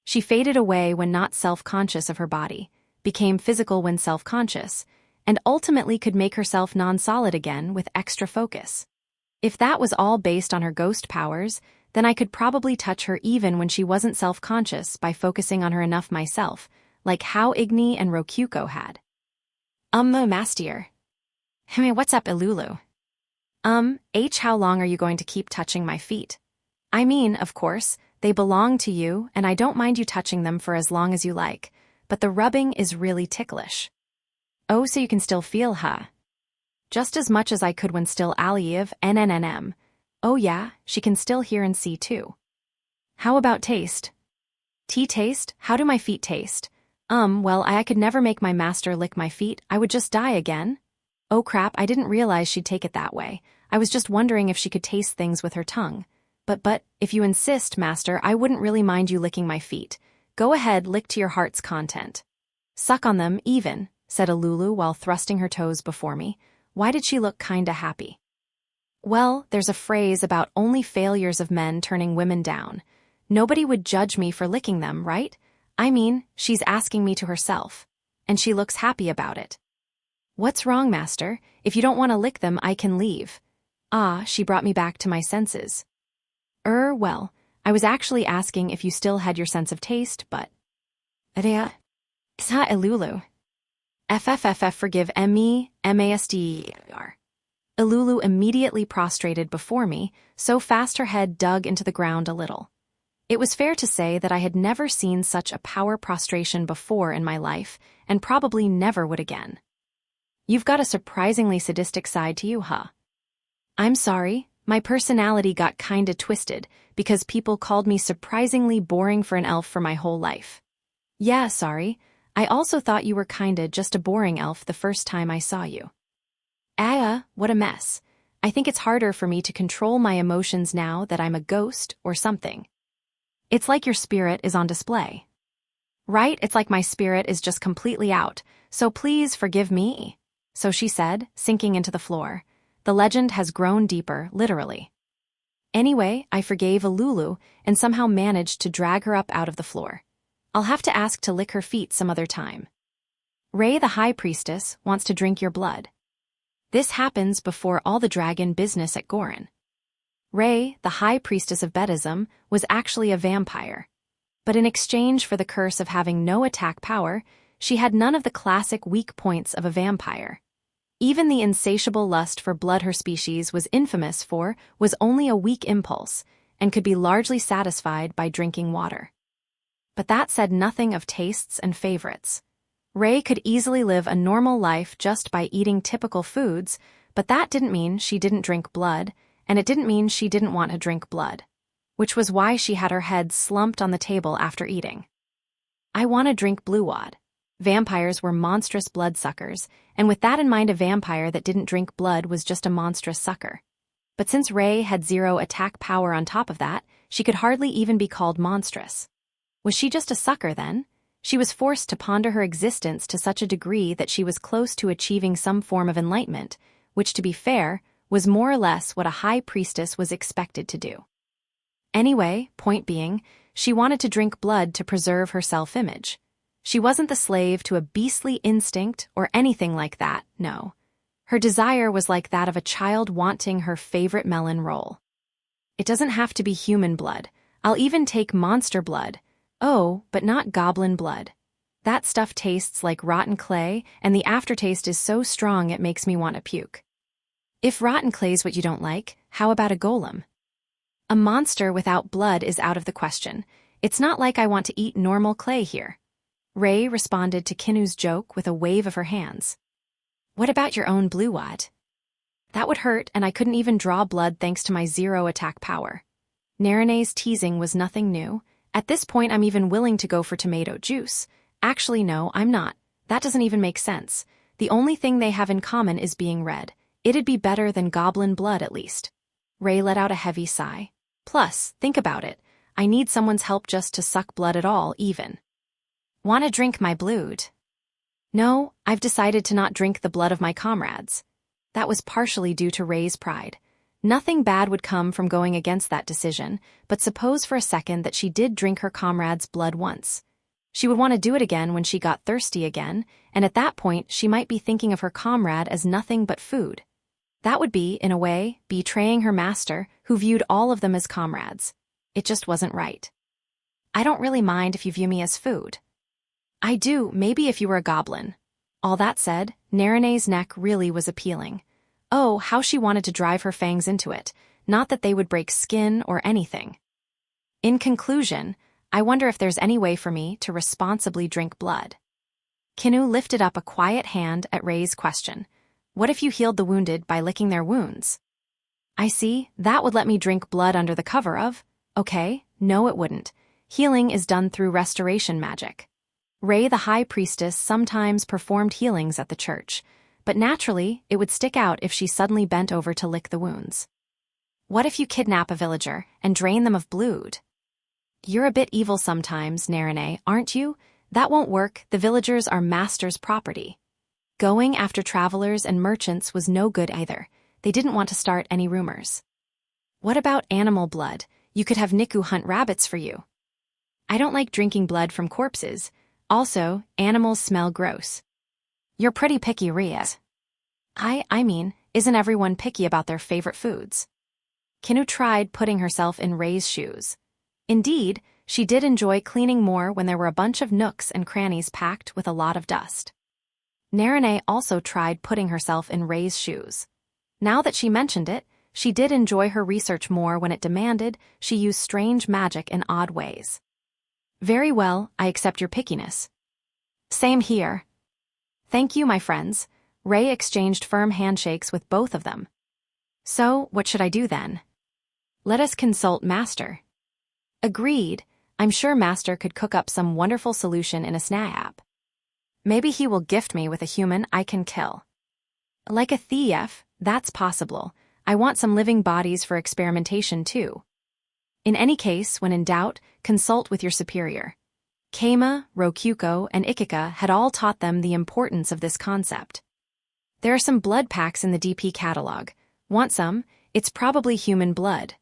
She faded away when not self-conscious of her body, became physical when self-conscious, and ultimately could make herself non-solid again with extra focus. If that was all based on her ghost powers, then I could probably touch her even when she wasn't self-conscious by focusing on her enough myself, like how Igni and Rokuko had. Mastier. Hey, what's up, Ilulu? How long are you going to keep touching my feet? I mean, of course, they belong to you, and I don't mind you touching them for as long as you like, but the rubbing is really ticklish. Oh, so you can still feel, huh? Just as much as I could when still Aliev, NNNM. Oh yeah, she can still hear and see too. How about taste? Tea taste? How do my feet taste? Well, I could never make my master lick my feet, I would just die again. Oh crap, I didn't realize she'd take it that way. I was just wondering if she could taste things with her tongue. But, if you insist, master, I wouldn't really mind you licking my feet. Go ahead, lick to your heart's content. Suck on them, even, said Ilulu while thrusting her toes before me. Why did she look kinda happy? Well, there's a phrase about only failures of men turning women down. Nobody would judge me for licking them, right? I mean, she's asking me to herself. And she looks happy about it. What's wrong, master? If you don't want to lick them, I can leave. She brought me back to my senses. Well, I was actually asking if you still had your sense of taste, but... Sa Ilulu. FFFF forgive me, MASDER. Ilulu immediately prostrated before me, so fast her head dug into the ground a little. It was fair to say that I had never seen such a power prostration before in my life, and probably never would again. You've got a surprisingly sadistic side to you, huh? I'm sorry, my personality got kinda twisted because people called me surprisingly boring for an elf for my whole life. Yeah, sorry. I also thought you were kinda just a boring elf the first time I saw you. What a mess. I think it's harder for me to control my emotions now that I'm a ghost or something. It's like your spirit is on display. Right? It's like my spirit is just completely out, so please forgive me. So she said, sinking into the floor. The legend has grown deeper, literally. Anyway, I forgave Ilulu and somehow managed to drag her up out of the floor. I'll have to ask to lick her feet some other time. Ray, the High Priestess, wants to drink your blood. This happens before all the dragon business at Gorin. Ray, the High Priestess of Bedism, was actually a vampire. But in exchange for the curse of having no attack power, she had none of the classic weak points of a vampire. Even the insatiable lust for blood her species was infamous for was only a weak impulse, and could be largely satisfied by drinking water. But that said nothing of tastes and favorites. Ray could easily live a normal life just by eating typical foods, but that didn't mean she didn't drink blood, and it didn't mean she didn't want to drink blood. which was why she had her head slumped on the table after eating. I want to drink blue wad. Vampires were monstrous bloodsuckers, and with that in mind, a vampire that didn't drink blood was just a monstrous sucker. But since Rei had 0 attack power on top of that, she could hardly even be called monstrous. Was she just a sucker then? She was forced to ponder her existence to such a degree that she was close to achieving some form of enlightenment, which, to be fair, was more or less what a high priestess was expected to do. Anyway, point being, she wanted to drink blood to preserve her self-image. She wasn't the slave to a beastly instinct or anything like that, no. Her desire was like that of a child wanting her favorite melon roll. It doesn't have to be human blood. I'll even take monster blood. Oh, but not goblin blood. That stuff tastes like rotten clay, and the aftertaste is so strong it makes me want to puke. If rotten clay's what you don't like, how about a golem? A monster without blood is out of the question. It's not like I want to eat normal clay here. Rei responded to Kinu's joke with a wave of her hands. What about your own blue wad? That would hurt, and I couldn't even draw blood thanks to my 0 attack power. Narane's teasing was nothing new. At this point, I'm even willing to go for tomato juice. Actually, no, I'm not. That doesn't even make sense. The only thing they have in common is being red. It'd be better than goblin blood, at least. Rei let out a heavy sigh. Plus, think about it. I need someone's help just to suck blood at all, even. Want to drink my blood? No, I've decided to not drink the blood of my comrades. That was partially due to Rei's pride. Nothing bad would come from going against that decision, but suppose for a second that she did drink her comrade's blood once. She would want to do it again when she got thirsty again, and at that point she might be thinking of her comrade as nothing but food. That would be, in a way, betraying her master, who viewed all of them as comrades. It just wasn't right. I don't really mind if you view me as food. I do, maybe if you were a goblin. All that said, Narane's neck really was appealing. Oh, how she wanted to drive her fangs into it, not that they would break skin or anything. In conclusion, I wonder if there's any way for me to responsibly drink blood. Kinu lifted up a quiet hand at Rei's question. What if you healed the wounded by licking their wounds? I see, that would let me drink blood under the cover of. Okay, no it wouldn't. Healing is done through restoration magic. Rei the High Priestess sometimes performed healings at the church, but naturally it would stick out if she suddenly bent over to lick the wounds. What if you kidnap a villager and drain them of blood? You're a bit evil sometimes, Narane, aren't you? That won't work, the villagers are master's property. Going after travelers and merchants was no good either. They didn't want to start any rumors. What about animal blood? You could have Niku hunt rabbits for you. I don't like drinking blood from corpses. Also, animals smell gross. You're pretty picky, Riaz. I mean, isn't everyone picky about their favorite foods? Kinu tried putting herself in Rei's shoes. Indeed, she did enjoy cleaning more when there were a bunch of nooks and crannies packed with a lot of dust. Narane also tried putting herself in Rei's shoes. Now that she mentioned it, she did enjoy her research more when it demanded she use strange magic in odd ways. Very well, I accept your pickiness. Same here. Thank you, my friends. Rei exchanged firm handshakes with both of them. So, what should I do then? Let us consult Master. Agreed. I'm sure Master could cook up some wonderful solution in a snap. Maybe he will gift me with a human I can kill. Like a thief, that's possible. I want some living bodies for experimentation too. In any case, when in doubt, consult with your superior. Keima, Rokyuko, and Ikika had all taught them the importance of this concept. There are some blood packs in the DP catalog. Want some? It's probably human blood.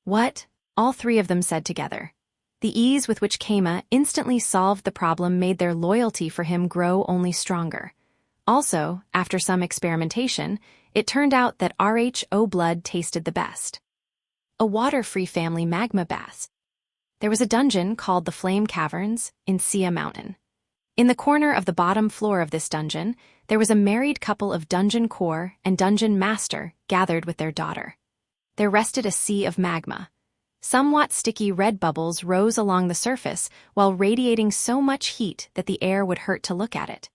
What? All three of them said together. The ease with which Keima instantly solved the problem made their loyalty for him grow only stronger. Also, after some experimentation, it turned out that RHO blood tasted the best. A water-free family magma bath. There was a dungeon called the Flame Caverns in Sia Mountain. In the corner of the bottom floor of this dungeon, there was a married couple of dungeon core and dungeon master gathered with their daughter. There rested a sea of magma. Somewhat sticky red bubbles rose along the surface while radiating so much heat that the air would hurt to look at it.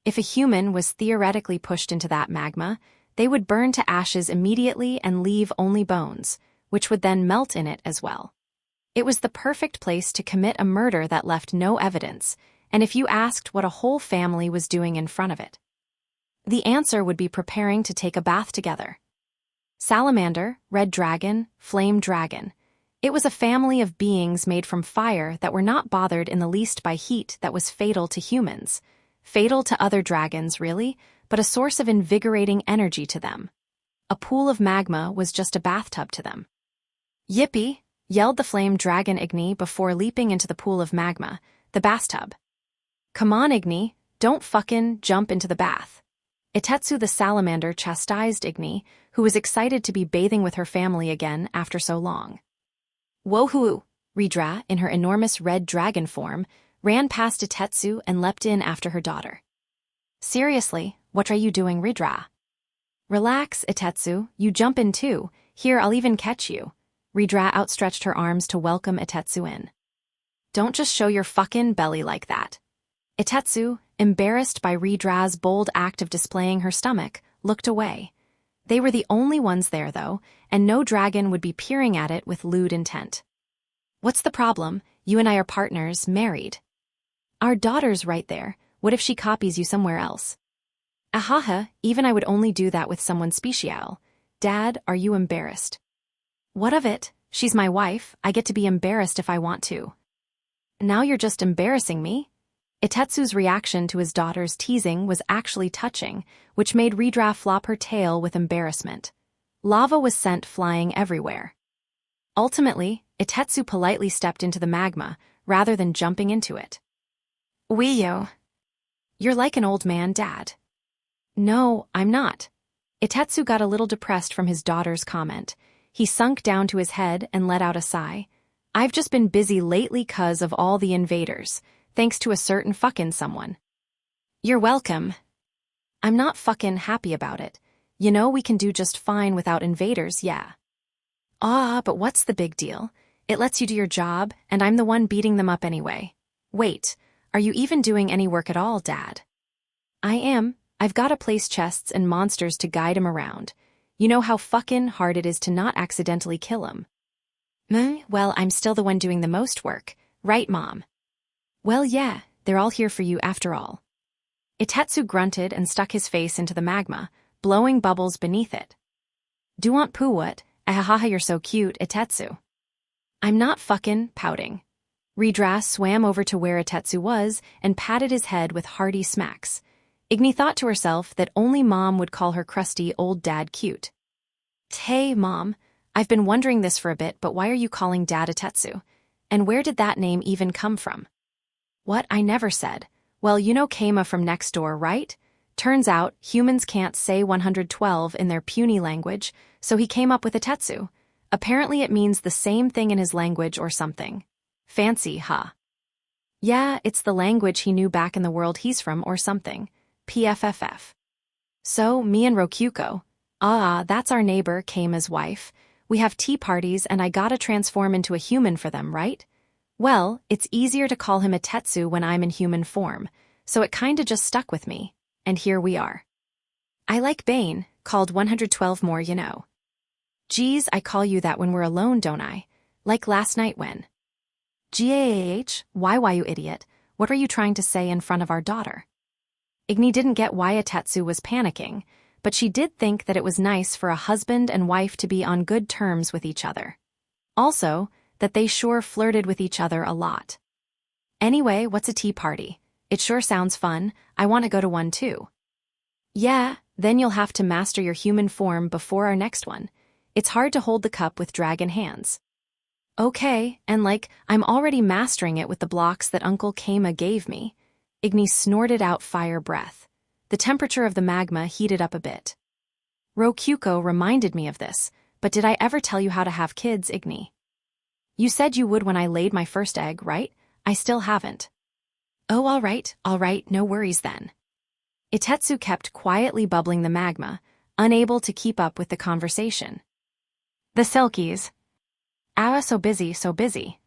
If a human was theoretically pushed into that magma, they would burn to ashes immediately and leave only bones, which would then melt in it as well. It was the perfect place to commit a murder that left no evidence, and if you asked what a whole family was doing in front of it, the answer would be preparing to take a bath together. Salamander, red dragon, flame dragon. It was a family of beings made from fire that were not bothered in the least by heat that was fatal to humans. Fatal to other dragons, really, but a source of invigorating energy to them. A pool of magma was just a bathtub to them. Yippee! Yelled the flame dragon Igni before leaping into the pool of magma, the bathtub. Come on, Igni, don't fucking jump into the bath. Itetsu the salamander chastised Igni, who was excited to be bathing with her family again after so long. Wohoo! Ridra, in her enormous red dragon form, ran past Itetsu and leapt in after her daughter. Seriously, what are you doing, Ridra? Relax, Itetsu, you jump in too. Here, I'll even catch you. Ridra outstretched her arms to welcome Itetsu in. Don't just show your fucking belly like that. Itetsu, embarrassed by Ridra's bold act of displaying her stomach, looked away. They were the only ones there, though, and no dragon would be peering at it with lewd intent. What's the problem? You and I are partners, married. Our daughter's right there. What if she copies you somewhere else? Ahaha, even I would only do that with someone special. Dad, are you embarrassed? What of it? She's my wife. I get to be embarrassed if I want to. Now you're just embarrassing me? Itetsu's reaction to his daughter's teasing was actually touching, which made Ridra flop her tail with embarrassment. Lava was sent flying everywhere. Ultimately, Itetsu politely stepped into the magma, rather than jumping into it. Wee-yo. You're like an old man, Dad. No, I'm not. Itetsu got a little depressed from his daughter's comment. He sunk down to his head and let out a sigh. I've just been busy lately 'cause of all the invaders. Thanks to a certain fucking someone. You're welcome. I'm not fucking happy about it. You know we can do just fine without invaders, yeah. But what's the big deal? It lets you do your job, and I'm the one beating them up anyway. Wait, are you even doing any work at all, Dad? I am. I've got to place chests and monsters to guide him around. You know how fucking hard it is to not accidentally kill him. Well, I'm still the one doing the most work, right, Mom? Well, yeah, they're all here for you after all. Itetsu grunted and stuck his face into the magma, blowing bubbles beneath it. Do want poo what? Ahaha, you're so cute, Itetsu. I'm not fucking pouting. Ridra swam over to where Itetsu was and patted his head with hearty smacks. Igni thought to herself that only Mom would call her crusty old dad cute. Hey, Mom, I've been wondering this for a bit, but why are you calling Dad Itetsu? And where did that name even come from? What? I never said. Well, you know Keima from next door, right? Turns out, humans can't say 112 in their puny language, so he came up with Itetsu. Apparently it means the same thing in his language or something. Fancy, huh? Yeah, it's the language he knew back in the world he's from or something. PFFF. So, me and Rokyuko. That's our neighbor, Keima's wife. We have tea parties and I gotta transform into a human for them, right? Well, it's easier to call him Itetsu when I'm in human form, so it kinda just stuck with me, and here we are. I like Bane, called 112 more, you know. Geez, I call you that when we're alone, don't I? Like last night when. Gah, why you idiot, what are you trying to say in front of our daughter? Igni didn't get why Itetsu was panicking, but she did think that it was nice for a husband and wife to be on good terms with each other. Also, that they sure flirted with each other a lot. Anyway, what's a tea party? It sure sounds fun. I want to go to one too. Yeah, then you'll have to master your human form before our next one. It's hard to hold the cup with dragon hands. Okay, and I'm already mastering it with the blocks that Uncle Keima gave me. Igni snorted out fire breath. The temperature of the magma heated up a bit. Rokyuko reminded me of this, but did I ever tell you how to have kids, Igni? You said you would when I laid my first egg, right? I still haven't. Oh, all right, no worries then. Itetsu kept quietly bubbling the magma, unable to keep up with the conversation. The Silkies. So busy.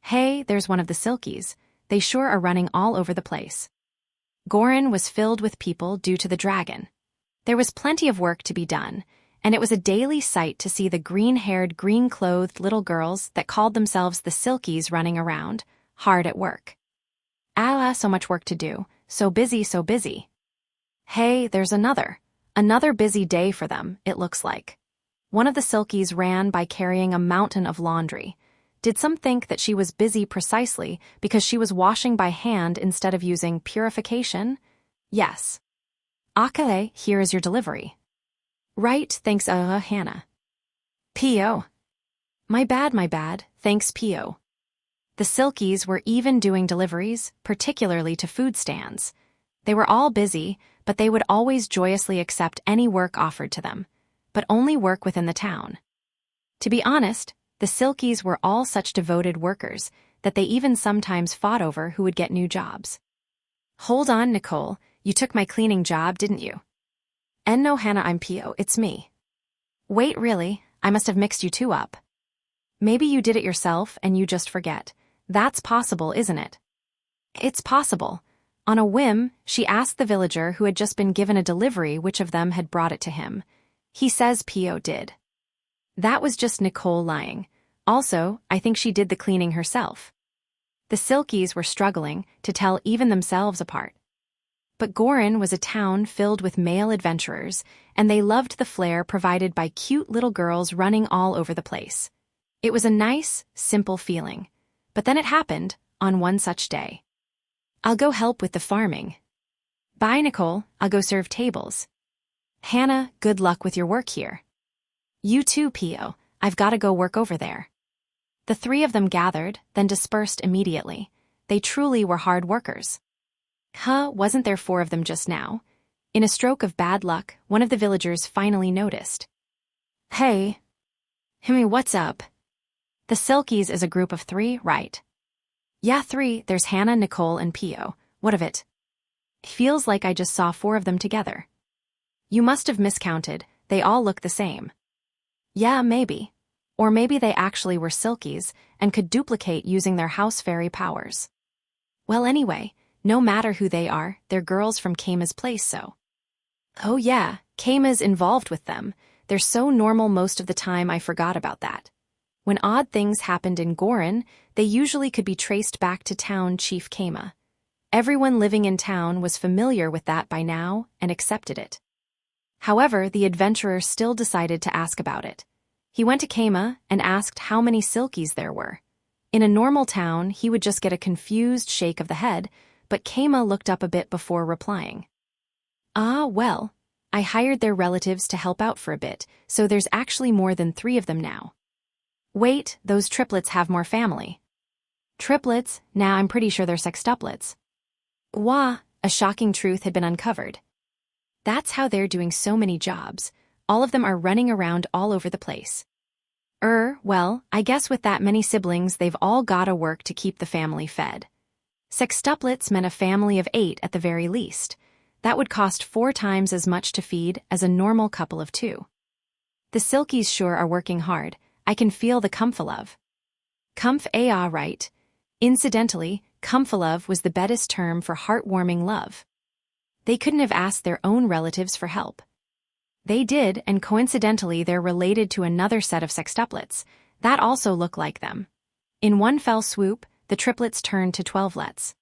Hey, there's one of the Silkies. They sure are running all over the place. Gorin was filled with people due to the dragon. There was plenty of work to be done, and it was a daily sight to see the green-haired, green-clothed little girls that called themselves the Silkies running around, hard at work. Ah, so much work to do, so busy, so busy. Hey, there's another busy day for them, it looks like. One of the Silkies ran by carrying a mountain of laundry. Did some think that she was busy precisely because she was washing by hand instead of using purification? Yes. Akale, here is your delivery. Right, thanks, Hannah. P.O. My bad, thanks, P.O. The Silkies were even doing deliveries, particularly to food stands. They were all busy, but they would always joyously accept any work offered to them, but only work within the town. To be honest, the Silkies were all such devoted workers that they even sometimes fought over who would get new jobs. Hold on, Nicole, you took my cleaning job, didn't you? No, Hannah, I'm P.O., it's me. Wait, really? I must have mixed you two up. Maybe you did it yourself and you just forget. That's possible, isn't it? It's possible. On a whim, she asked the villager who had just been given a delivery which of them had brought it to him. He says P.O. did. That was just Nicole lying. Also, I think she did the cleaning herself. The Silkies were struggling to tell even themselves apart. But Gorin was a town filled with male adventurers, and they loved the flair provided by cute little girls running all over the place. It was a nice, simple feeling. But then it happened, on one such day. I'll go help with the farming. Bye, Nicole, I'll go serve tables. Hannah, good luck with your work here. You too, P.O., I've got to go work over there. The three of them gathered, then dispersed immediately. They truly were hard workers. Wasn't there four of them just now? In a stroke of bad luck, one of the villagers finally noticed. Hey. What's up? The Silkies is a group of three, right? Yeah, three, there's Hannah, Nicole, and P.O. What of it? Feels like I just saw four of them together. You must have miscounted, they all look the same. Yeah, maybe. Or maybe they actually were Silkies and could duplicate using their house fairy powers. Well, anyway, no matter who they are, they're girls from Keima's place, so. Oh yeah, Keima's involved with them. They're so normal most of the time I forgot about that. When odd things happened in Gorin, they usually could be traced back to town chief Keima. Everyone living in town was familiar with that by now and accepted it. However, the adventurer still decided to ask about it. He went to Keima and asked how many Silkies there were. In a normal town, he would just get a confused shake of the head, but Keima looked up a bit before replying. Well, I hired their relatives to help out for a bit, so there's actually more than 3 of them now. Wait, those triplets have more family. Triplets? Nah, I'm pretty sure they're sextuplets. Wah, a shocking truth had been uncovered. That's how they're doing so many jobs. All of them are running around all over the place. Well, I guess with that many siblings they've all gotta work to keep the family fed. Sextuplets meant a family of 8 at the very least. That would cost 4 times as much to feed as a normal couple of 2. The Silkies sure are working hard. I can feel the comfalove. Right. Incidentally, comfalove was the best term for heartwarming love. They couldn't have asked their own relatives for help. They did, and coincidentally they're related to another set of sextuplets. That also look like them. In one fell swoop, the triplets turned to 12lets.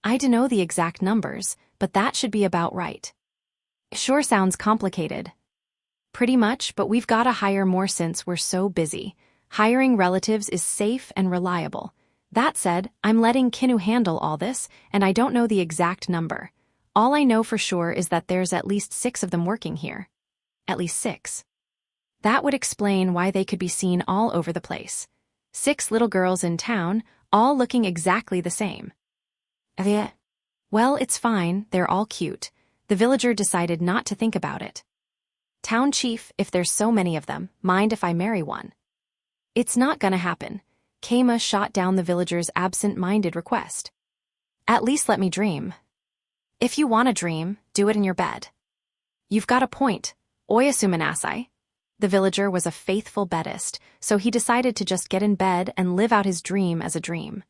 I don't know the exact numbers, but that should be about right. Sure sounds complicated. Pretty much, but we've got to hire more since we're so busy. Hiring relatives is safe and reliable. That said, I'm letting Kinu handle all this, and I don't know the exact number. All I know for sure is that there's at least 6 of them working here. At least 6. That would explain why they could be seen all over the place. 6 little girls in town, all looking exactly the same. Well, it's fine, they're all cute. The villager decided not to think about it. Town chief, if there's so many of them, mind if I marry one? It's not gonna happen. Keima shot down the villager's absent-minded request. At least let me dream. If you want to dream, do it in your bed. You've got a point, Oyasumanasai. The villager was a faithful bedist, so he decided to just get in bed and live out his dream as a dream.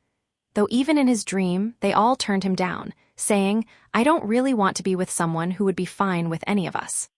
Though even in his dream, they all turned him down, saying, I don't really want to be with someone who would be fine with any of us.